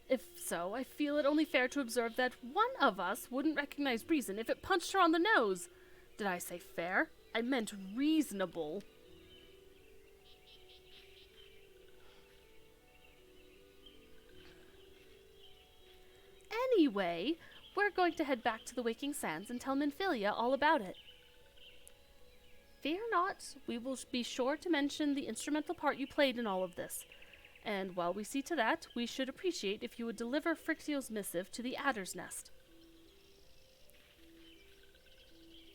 If so, I feel it only fair to observe that one of us wouldn't recognize reason if it punched her on the nose. Did I say fair? I meant reasonable. Anyway, we're going to head back to the Waking Sands and tell Minfilia all about it. Fear not, we will be sure to mention the instrumental part you played in all of this. And while we see to that, we should appreciate if you would deliver Frixio's missive to the Adder's Nest.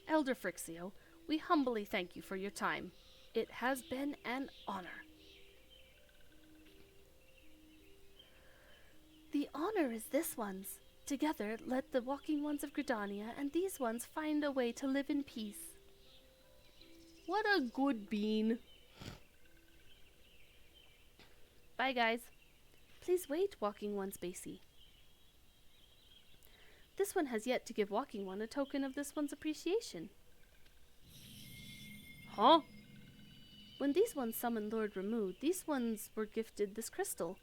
Elder Frixio, we humbly thank you for your time. It has been an honor. The honor is this one's. Together, let the Walking Ones of Gridania and these ones find a way to live in peace. What a good bean. Bye, guys. Please wait, Walking One Spacey. This one has yet to give Walking One a token of this one's appreciation. Huh? When these ones summoned Lord Ramu, these ones were gifted this crystal.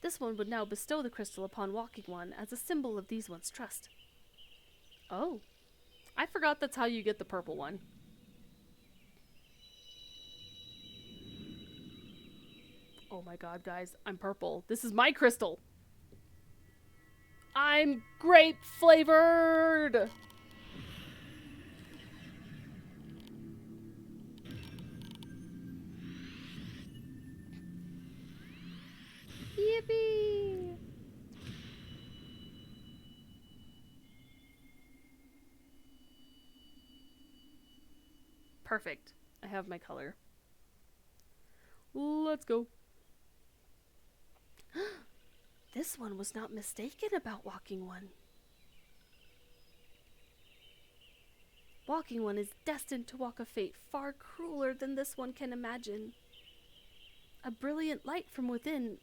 This one would now bestow the crystal upon Walking One as a symbol of these ones' trust. Oh. I forgot that's how you get the purple one. Oh my god, guys. I'm purple. This is my crystal. I'm grape flavored! Yippee! Perfect. I have my color. Let's go. This one was not mistaken about Walking One. Walking One is destined to walk a fate far crueler than this one can imagine. A brilliant light from within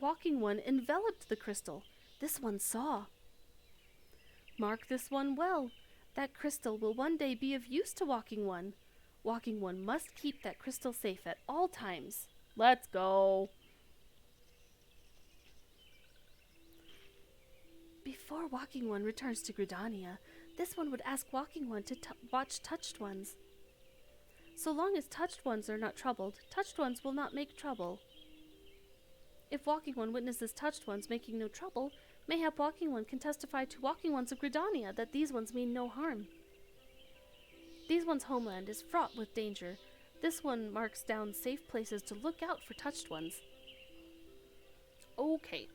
Walking One enveloped the crystal. This one saw. Mark this one well. That crystal will one day be of use to Walking One. Walking One must keep that crystal safe at all times. Let's go. Before Walking One returns to Gridania, this one would ask Walking One to watch Touched Ones. So long as Touched Ones are not troubled, Touched Ones will not make trouble. If Walking One witnesses Touched Ones making no trouble, mayhap Walking One can testify to Walking Ones of Gridania that these ones mean no harm. These ones' homeland is fraught with danger. This one marks down safe places to look out for Touched Ones. Okay.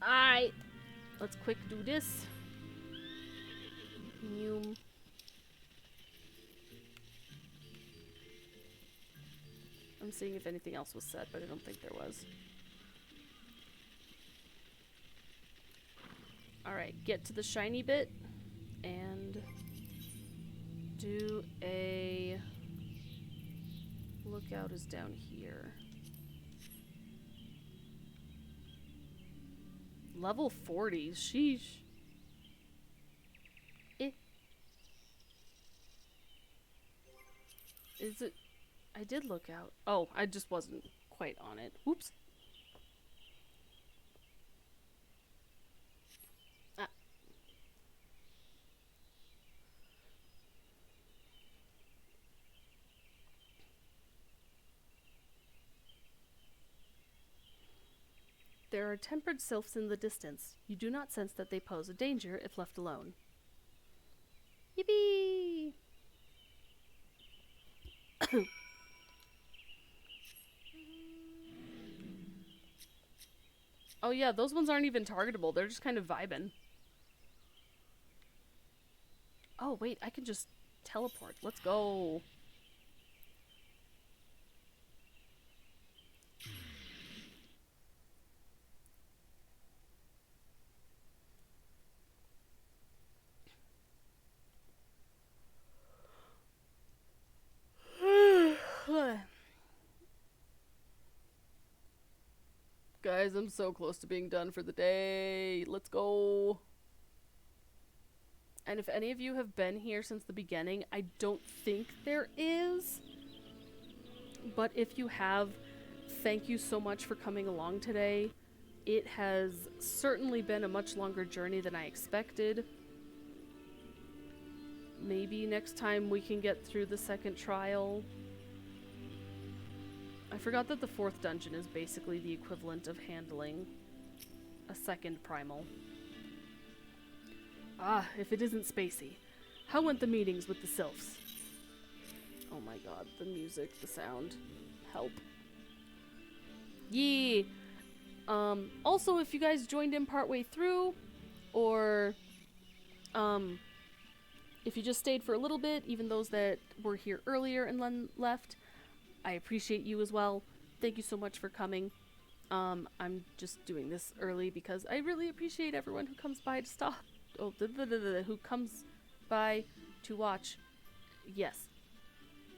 Alright. Let's quick do this. Noom. I'm seeing if anything else was said, but I don't think there was. Alright, get to the shiny bit and do a lookout is down here. Level 40, sheesh. Is it? I did look out. Oh, I just wasn't quite on it. Whoops. Ah. There are tempered sylphs in the distance. You do not sense that they pose a danger if left alone. Yippee! Oh yeah, those ones aren't even targetable. They're just kind of vibing. Oh wait, I can just teleport. Let's go. Guys, I'm so close to being done for the day. Let's go. And if any of you have been here since the beginning, I don't think there is. But if you have, thank you so much for coming along today. It has certainly been a much longer journey than I expected. Maybe next time we can get through the second trial. I forgot that the fourth dungeon is basically the equivalent of handling a second primal. Ah, if it isn't spacey. How went the meetings with the sylphs? Oh my god, the music, the sound. Help. Yee! Also, if you guys joined in partway through, or, if you just stayed for a little bit, even those that were here earlier and then left, I appreciate you as well. Thank you so much for coming. I'm just doing this early because I really appreciate everyone who comes by to stop. Oh, who comes by to watch. Yes.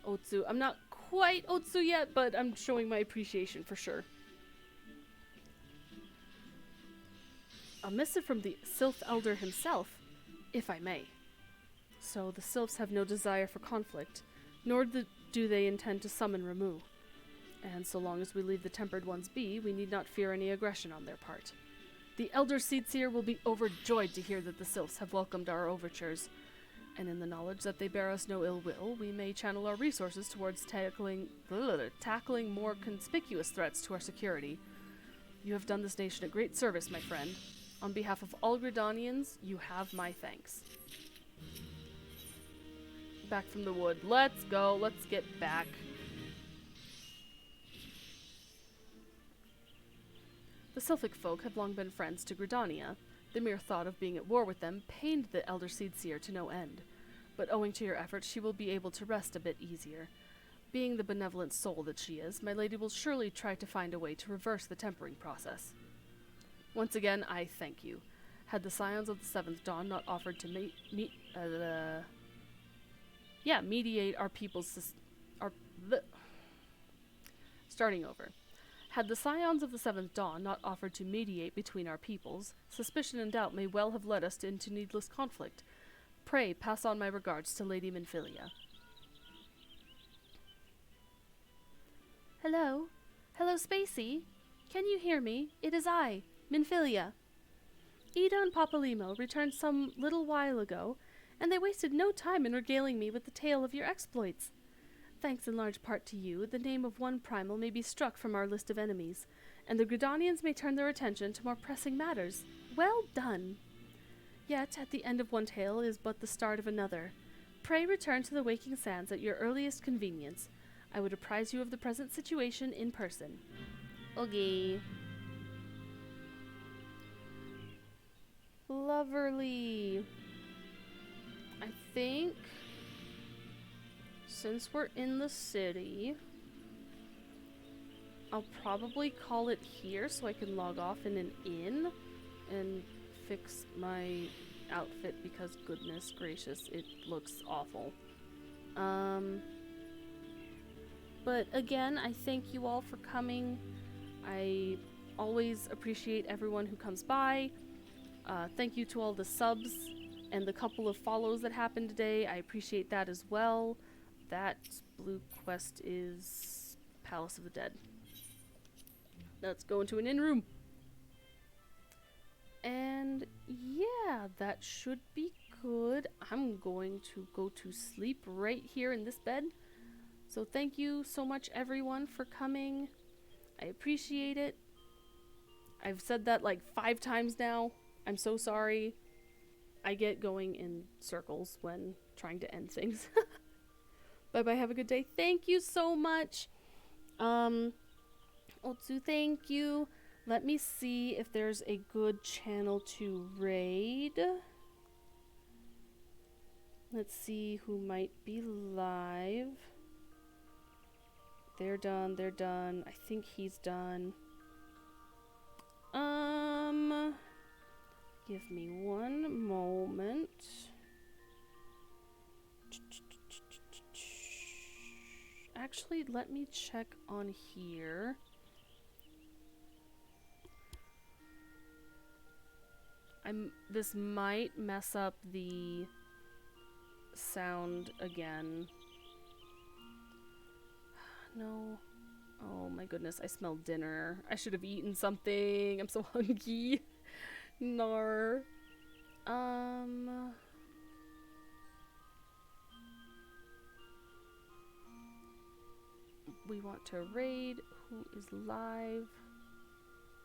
Otsu. I'm not quite Otsu yet, but I'm showing my appreciation for sure. A missive from the Sylph Elder himself, if I may. So the Sylphs have no desire for conflict, nor do they intend to summon Ramu. And so long as we leave the Tempered Ones be, we need not fear any aggression on their part. The Elder Seatseer will be overjoyed to hear that the Sylphs have welcomed our overtures, and in the knowledge that they bear us no ill will, we may channel our resources towards tackling more conspicuous threats to our security. You have done this nation a great service, my friend. On behalf of all Gridanians, you have my thanks. Back from the wood. Let's go. Let's get back. The Sylphic folk have long been friends to Gridania. The mere thought of being at war with them pained the Elder Seedseer to no end, but owing to your efforts she will be able to rest a bit easier. Being the benevolent soul that she is, my lady will surely try to find a way to reverse the tempering process. Once again, I thank you. Had the Scions of the Seventh Dawn not offered to mediate our people's starting over. Had the Scions of the Seventh Dawn not offered to mediate between our peoples, suspicion and doubt may well have led us into needless conflict. Pray pass on my regards to Lady Minfilia. Hello? Hello, Spacey? Can you hear me? It is I, Minfilia. Ida and Papalimo returned some little while ago, and they wasted no time in regaling me with the tale of your exploits. Thanks in large part to you, the name of one primal may be struck from our list of enemies, and the Gridanians may turn their attention to more pressing matters. Well done! Yet, at the end of one tale is but the start of another. Pray return to the Waking Sands at your earliest convenience. I would apprise you of the present situation in person. Okay. Loverly. I think since we're in the city, I'll probably call it here so I can log off in an inn and fix my outfit because goodness gracious, it looks awful. But again, I thank you all for coming. I always appreciate everyone who comes by. Thank you to all the subs and the couple of follows that happened today. I appreciate that as well. That blue quest is Palace of the Dead. Let's go into an inn room. And yeah, that should be good. I'm going to go to sleep right here in this bed. So thank you so much everyone for coming. I appreciate it. I've said that like 5 times now. I'm so sorry. I get going in circles when trying to end things. Bye bye, have a good day. Thank you so much. Otsu, thank you. Let me see if there's a good channel to raid. Let's see who might be live. They're done, they're done. I think he's done. Give me one moment. Actually, let me check on here. This might mess up the sound again. No. Oh my goodness, I smell dinner. I should have eaten something. I'm so hungry. Nar. We want to raid. Who is live?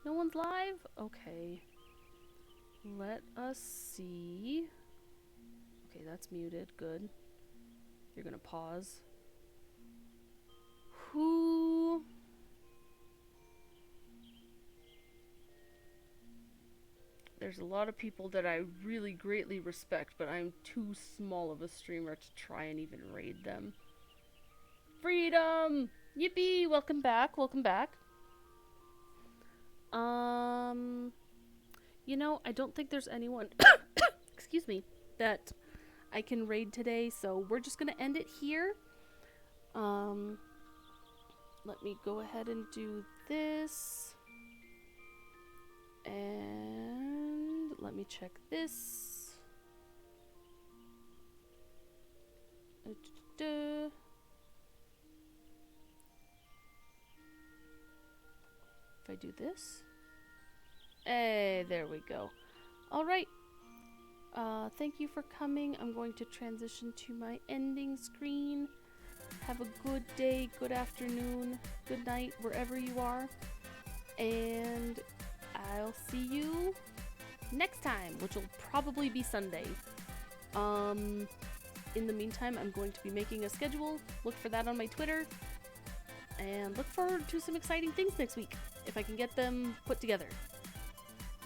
No one's live? Okay. Let us see. Okay, that's muted. Good. You're gonna pause. Who? There's a lot of people that I really greatly respect, but I'm too small of a streamer to try and even raid them. Freedom! Yippee! Welcome back, welcome back. You know, I don't think there's anyone, excuse me, that I can raid today, so we're just gonna end it here. Let me go ahead and do this. And let me check this. If I do this. Hey, there we go. Alright. Thank you for coming. I'm going to transition to my ending screen. Have a good day, good afternoon, good night, wherever you are. And I'll see you next time, which will probably be Sunday. In the meantime, I'm going to be making a schedule. Look for that on my Twitter. And look forward to some exciting things next week, if I can get them put together.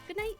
Good night!